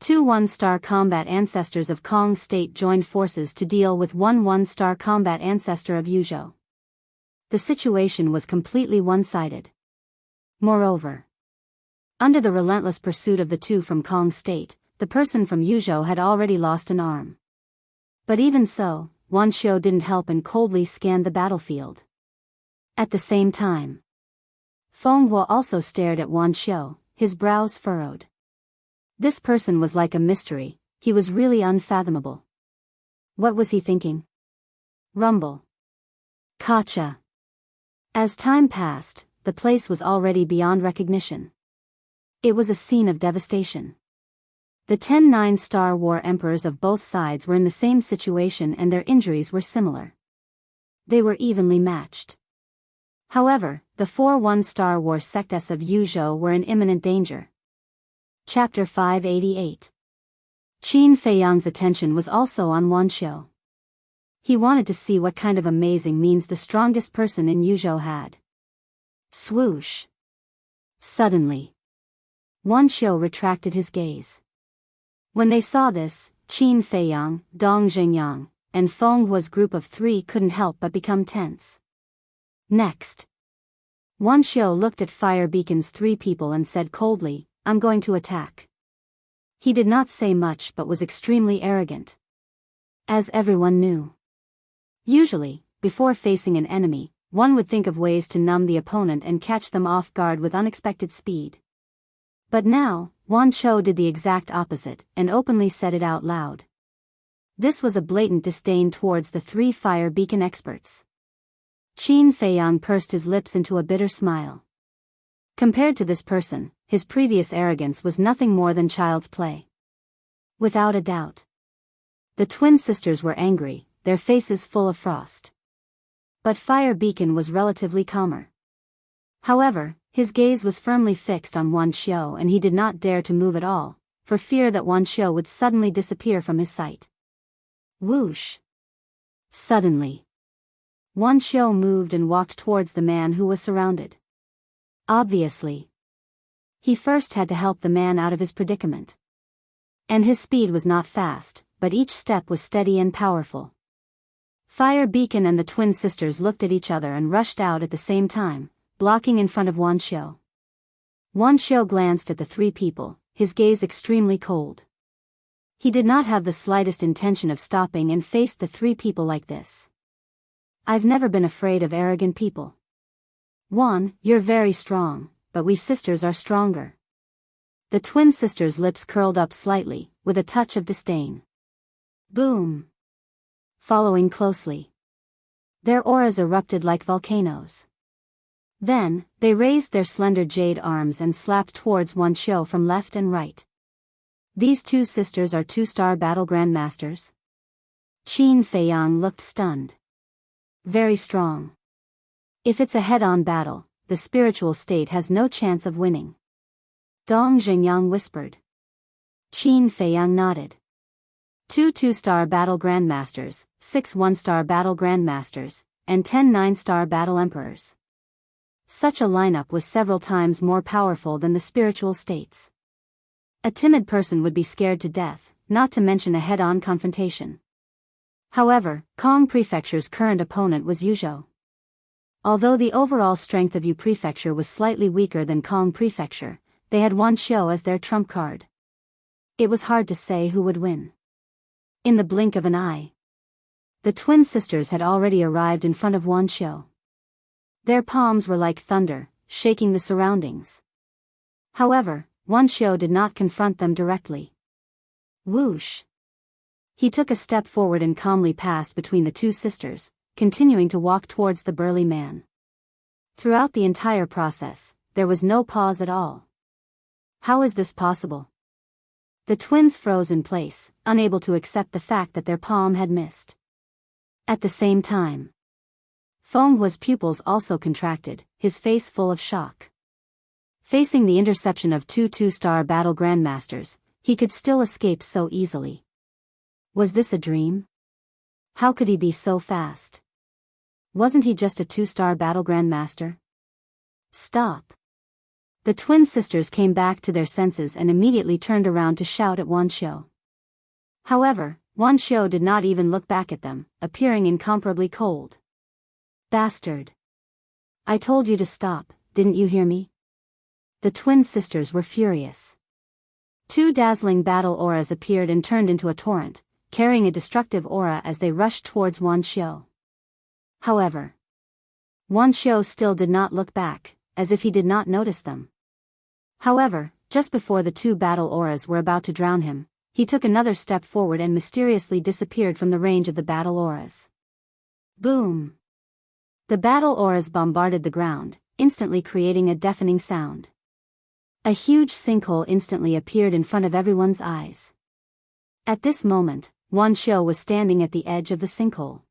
2 one-star combat ancestors of Kong State joined forces to deal with 1 one-star combat ancestor of Yuzhou. The situation was completely one-sided. Moreover, under the relentless pursuit of the 2 from Kong State, the person from Yuzhou had already lost an arm. But even so, Wan Xiu didn't help and coldly scanned the battlefield. At the same time, Feng Wu also stared at Wan Xiu, his brows furrowed. This person was like a mystery, he was really unfathomable. What was he thinking? Rumble. Kacha. As time passed, the place was already beyond recognition. It was a scene of devastation. The 10 9-star war emperors of both sides were in the same situation and their injuries were similar. They were evenly matched. However, the 4 one-star war sects of Yuzhou were in imminent danger. Chapter 588. Qin Feiyang's attention was also on Wan Xiu. He wanted to see what kind of amazing means the strongest person in Yuzhou had. Swoosh. Suddenly, Wan Xiu retracted his gaze. When they saw this, Qin Feiyang, Dong Xingyang, and Feng Wu's group of 3 couldn't help but become tense. Next, Wan Xiu looked at Fire Beacon's 3 people and said coldly, "I'm going to attack." He did not say much but was extremely arrogant. As everyone knew, usually, before facing an enemy, one would think of ways to numb the opponent and catch them off guard with unexpected speed. But now, Wan Xiu did the exact opposite and openly said it out loud. This was a blatant disdain towards the 3 Fire Beacon experts. Qin Feiyang pursed his lips into a bitter smile. Compared to this person, his previous arrogance was nothing more than child's play. Without a doubt, the twin sisters were angry, their faces full of frost. But Fire Beacon was relatively calmer. However, his gaze was firmly fixed on Wan Xiu and he did not dare to move at all, for fear that Wan Xiu would suddenly disappear from his sight. Whoosh! Suddenly, Wan Xiu moved and walked towards the man who was surrounded. Obviously, he first had to help the man out of his predicament. And his speed was not fast, but each step was steady and powerful. Fire Beacon and the twin sisters looked at each other and rushed out at the same time, blocking in front of Wan Xiu. Wan Xiu glanced at the 3 people, his gaze extremely cold. He did not have the slightest intention of stopping and faced the 3 people like this. "I've never been afraid of arrogant people. Wan, you're very strong, but we sisters are stronger." The twin sisters' lips curled up slightly, with a touch of disdain. Boom! Following closely, their auras erupted like volcanoes. Then, they raised their slender jade arms and slapped towards Wan Xiu from left and right. "These 2 sisters are 2-star battle grandmasters?" Qin Feiyang looked stunned. "Very strong. If it's a head-on battle, the spiritual state has no chance of winning." Dong Xingyang whispered. Qin Feiyang nodded. 2 2-star battle grandmasters, 6 1-star battle grandmasters, and 10 9-star battle emperors. Such a lineup was several times more powerful than the spiritual states. A timid person would be scared to death, not to mention a head-on confrontation. However, Kong Prefecture's current opponent was Yuzhou. Although the overall strength of Yu Prefecture was slightly weaker than Kong Prefecture, they had Wan Xiu as their trump card. It was hard to say who would win. In the blink of an eye, the twin sisters had already arrived in front of Wan Xiu. Their palms were like thunder, shaking the surroundings. However, Wan Xiu did not confront them directly. Whoosh! He took a step forward and calmly passed between the 2 sisters, continuing to walk towards the burly man. Throughout the entire process, there was no pause at all. How is this possible? The twins froze in place, unable to accept the fact that their palm had missed. At the same time, Fenghua's pupils also contracted, his face full of shock. Facing the interception of two two-star battle grandmasters, he could still escape so easily. Was this a dream? How could he be so fast? Wasn't he just a two-star battle grandmaster? Stop! The twin sisters came back to their senses and immediately turned around to shout at Wan Xiu. However, Wan Xiu did not even look back at them, appearing incomparably cold. Bastard! I told you to stop, didn't you hear me? The twin sisters were furious. Two dazzling battle auras appeared and turned into a torrent, carrying a destructive aura as they rushed towards Wan Xiu. However, Wan Xiu still did not look back, as if he did not notice them. However, just before the two battle auras were about to drown him, he took another step forward and mysteriously disappeared from the range of the battle auras. Boom! The battle auras bombarded the ground, instantly creating a deafening sound. A huge sinkhole instantly appeared in front of everyone's eyes. At this moment, Wan Xiu was standing at the edge of the sinkhole.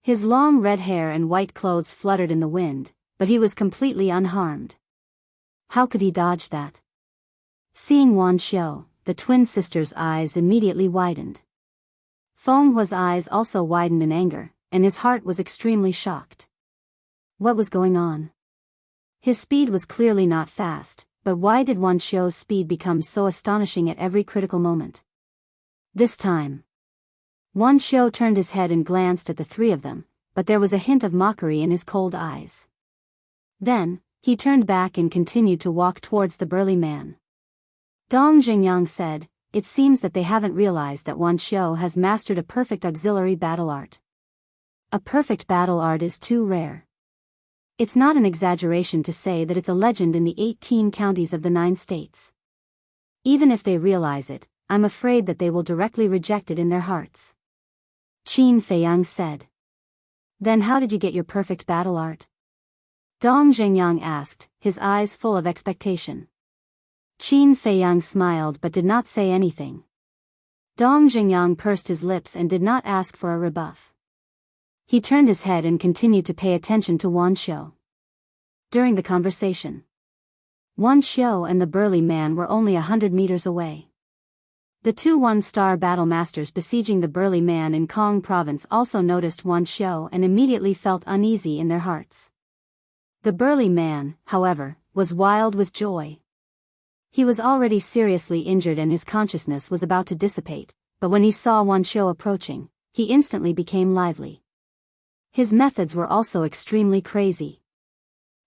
His long red hair and white clothes fluttered in the wind, but he was completely unharmed. How could he dodge that? Seeing Wan Xiu, the twin sisters' eyes immediately widened. Fenghua's eyes also widened in anger, and his heart was extremely shocked. What was going on? His speed was clearly not fast, but why did Wan Xiu's speed become so astonishing at every critical moment? This time, Wan Xiu turned his head and glanced at the three of them, but there was a hint of mockery in his cold eyes. Then, he turned back and continued to walk towards the burly man. Dong Jingyang said, "It seems that they haven't realized that Wan Xiu has mastered a perfect auxiliary battle art. A perfect battle art is too rare. It's not an exaggeration to say that it's a legend in the 18 counties of the 9 states. Even if they realize it, I'm afraid that they will directly reject it in their hearts." Qin Feiyang said. "Then how did you get your perfect battle art?" Dong Jingyang asked, his eyes full of expectation. Qin Feiyang smiled but did not say anything. Dong Jingyang pursed his lips and did not ask for a rebuff. He turned his head and continued to pay attention to Wan Xiu. During the conversation, Wan Xiu and the burly man were only 100 meters away. The two one-star battle masters besieging the burly man in Kong province also noticed Wan Xiu and immediately felt uneasy in their hearts. The burly man, however, was wild with joy. He was already seriously injured and his consciousness was about to dissipate, but when he saw Wan Xiu approaching, he instantly became lively. His methods were also extremely crazy.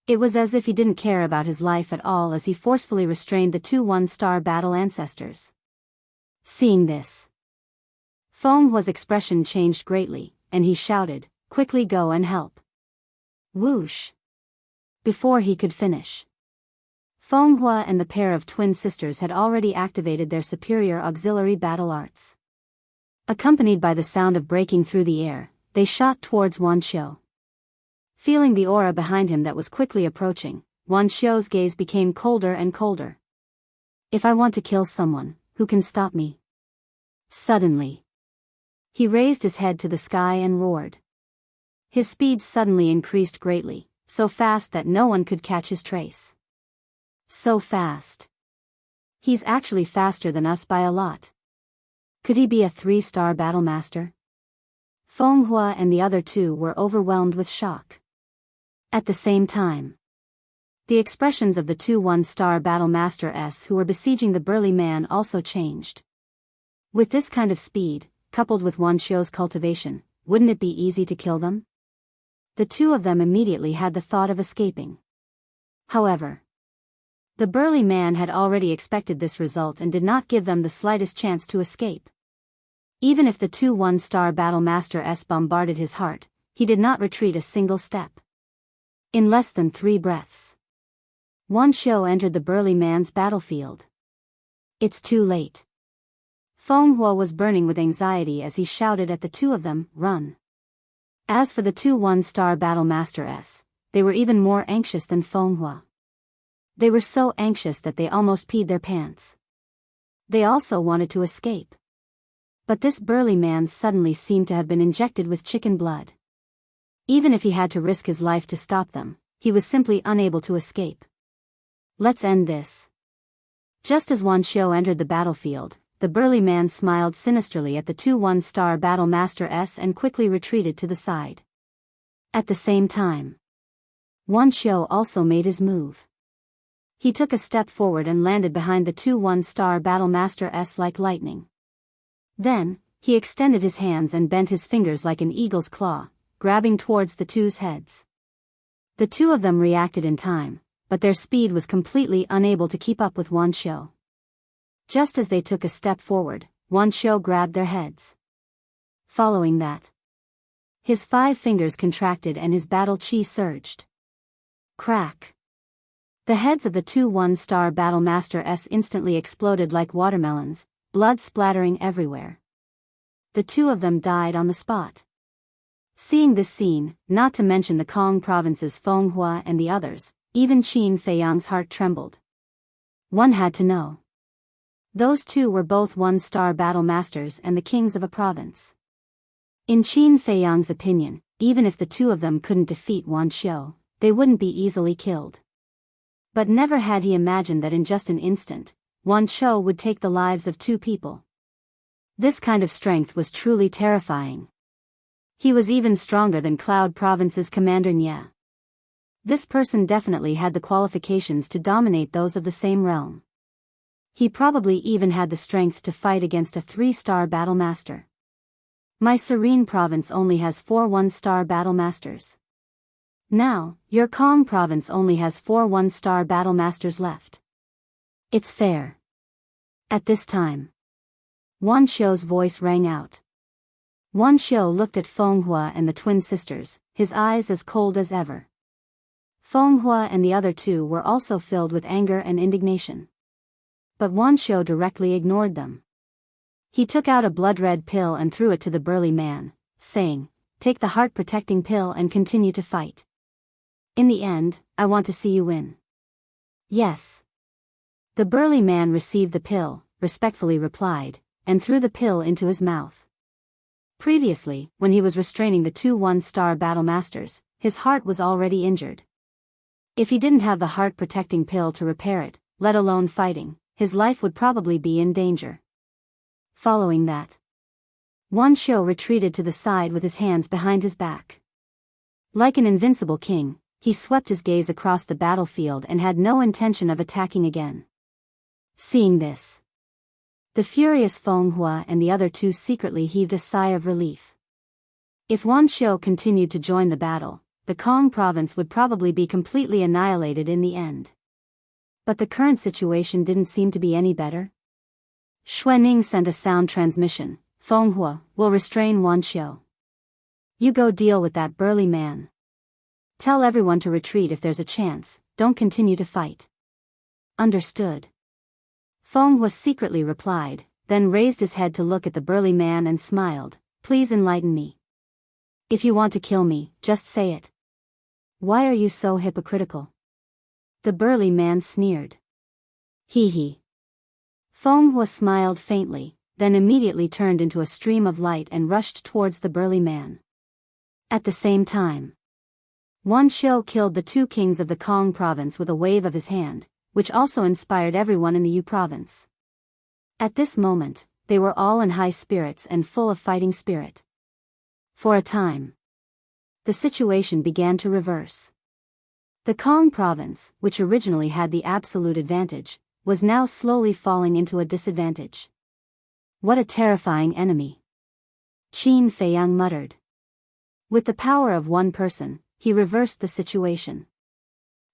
It was as if he didn't care about his life at all as he forcefully restrained the two one-star battle ancestors. Seeing this, Fenghua's expression changed greatly, and he shouted, "Quickly go and help." Whoosh! Before he could finish, Fenghua and the pair of twin sisters had already activated their superior auxiliary battle arts. Accompanied by the sound of breaking through the air, they shot towards Wan Xiu. Feeling the aura behind him that was quickly approaching, Wan Xiu's gaze became colder and colder. "If I want to kill someone, who can stop me?" Suddenly, he raised his head to the sky and roared. His speed suddenly increased greatly, so fast that no one could catch his trace. So fast. He's actually faster than us by a lot. Could he be a 3-star battle master? Fenghua and the other two were overwhelmed with shock. At the same time, the expressions of the two 1-star battle masters who were besieging the burly man also changed. With this kind of speed, coupled with Wan Xiu's cultivation, wouldn't it be easy to kill them? The two of them immediately had the thought of escaping. However, the burly man had already expected this result and did not give them the slightest chance to escape. Even if the two 1-star battle masters bombarded his heart, he did not retreat a single step. In less than 3 breaths, Wan Xiu entered the burly man's battlefield. It's too late. Fenghua was burning with anxiety as he shouted at the two of them, "Run." As for the two 1-star battle masters, they were even more anxious than Fenghua. They were so anxious that they almost peed their pants. They also wanted to escape. But this burly man suddenly seemed to have been injected with chicken blood. Even if he had to risk his life to stop them, he was simply unable to escape. Let's end this. Just as Wan Xiu entered the battlefield, the burly man smiled sinisterly at the two one-star battle masters and quickly retreated to the side. At the same time, Wan Xiu also made his move. He took a step forward and landed behind the two one-star battle masters like lightning. Then, he extended his hands and bent his fingers like an eagle's claw, grabbing towards the two's heads. The two of them reacted in time, but their speed was completely unable to keep up with Wan Xiu. Just as they took a step forward, Wan Xiu grabbed their heads. Following that, his 5 fingers contracted and his battle chi surged. Crack! The heads of the two one-star battle masters instantly exploded like watermelons, blood splattering everywhere. The two of them died on the spot. Seeing this scene, not to mention the Kong province's Fenghua and the others, even Qin Feiyang's heart trembled. One had to know. Those two were both one-star battle masters and the kings of a province. In Qin Feiyang's opinion, even if the two of them couldn't defeat Wan Xiu, they wouldn't be easily killed. But never had he imagined that in just an instant, Wan Xiu would take the lives of 2 people. This kind of strength was truly terrifying. He was even stronger than Cloud Province's commander Nye. This person definitely had the qualifications to dominate those of the same realm. He probably even had the strength to fight against a 3-star battle master. My serene province only has 4 one-star battle masters. Now, your Kong province only has 4 one-star battle masters left. It's fair. At this time, Wan Xiu's voice rang out. Wan Xiu looked at Fenghua and the twin sisters, his eyes as cold as ever. Fenghua and the other 2 were also filled with anger and indignation. But Wan Xiu directly ignored them. He took out a blood-red pill and threw it to the burly man, saying, "Take the heart-protecting pill and continue to fight. In the end, I want to see you win." "Yes." The burly man received the pill, respectfully replied, and threw the pill into his mouth. Previously, when he was restraining the two one-star battle masters, his heart was already injured. If he didn't have the heart-protecting pill to repair it, let alone fighting, his life would probably be in danger. Following that, Wan Xiu retreated to the side with his hands behind his back. Like an invincible king, he swept his gaze across the battlefield and had no intention of attacking again. Seeing this, the furious Fenghua and the other 2 secretly heaved a sigh of relief. If Wan Xiu continued to join the battle, the Kong province would probably be completely annihilated in the end. But the current situation didn't seem to be any better. Xuening sent a sound transmission. "Fenghua will restrain Wan Xiu. You go deal with that burly man. Tell everyone to retreat if there's a chance, don't continue to fight." "Understood." Fenghua secretly replied, then raised his head to look at the burly man and smiled, "Please enlighten me. If you want to kill me, just say it. Why are you so hypocritical?" The burly man sneered. "Hee hee." Fenghua smiled faintly, then immediately turned into a stream of light and rushed towards the burly man. At the same time, Wan Xiu killed the 2 kings of the Kong province with a wave of his hand, which also inspired everyone in the Yu province. At this moment, they were all in high spirits and full of fighting spirit. For a time, the situation began to reverse. The Kong province, which originally had the absolute advantage, was now slowly falling into a disadvantage. What a terrifying enemy! Qin Feiyang muttered. With the power of one person, he reversed the situation.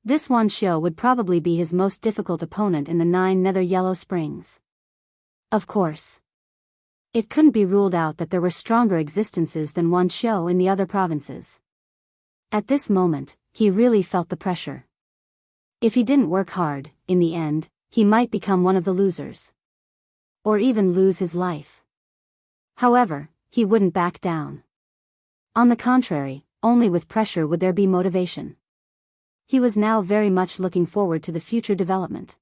This Wan Xiu would probably be his most difficult opponent in the 9 Nether Yellow Springs. Of course, it couldn't be ruled out that there were stronger existences than Wan Xiu in the other provinces. At this moment, he really felt the pressure. If he didn't work hard, in the end, he might become one of the losers. Or even lose his life. However, he wouldn't back down. On the contrary, only with pressure would there be motivation. He was now very much looking forward to the future development.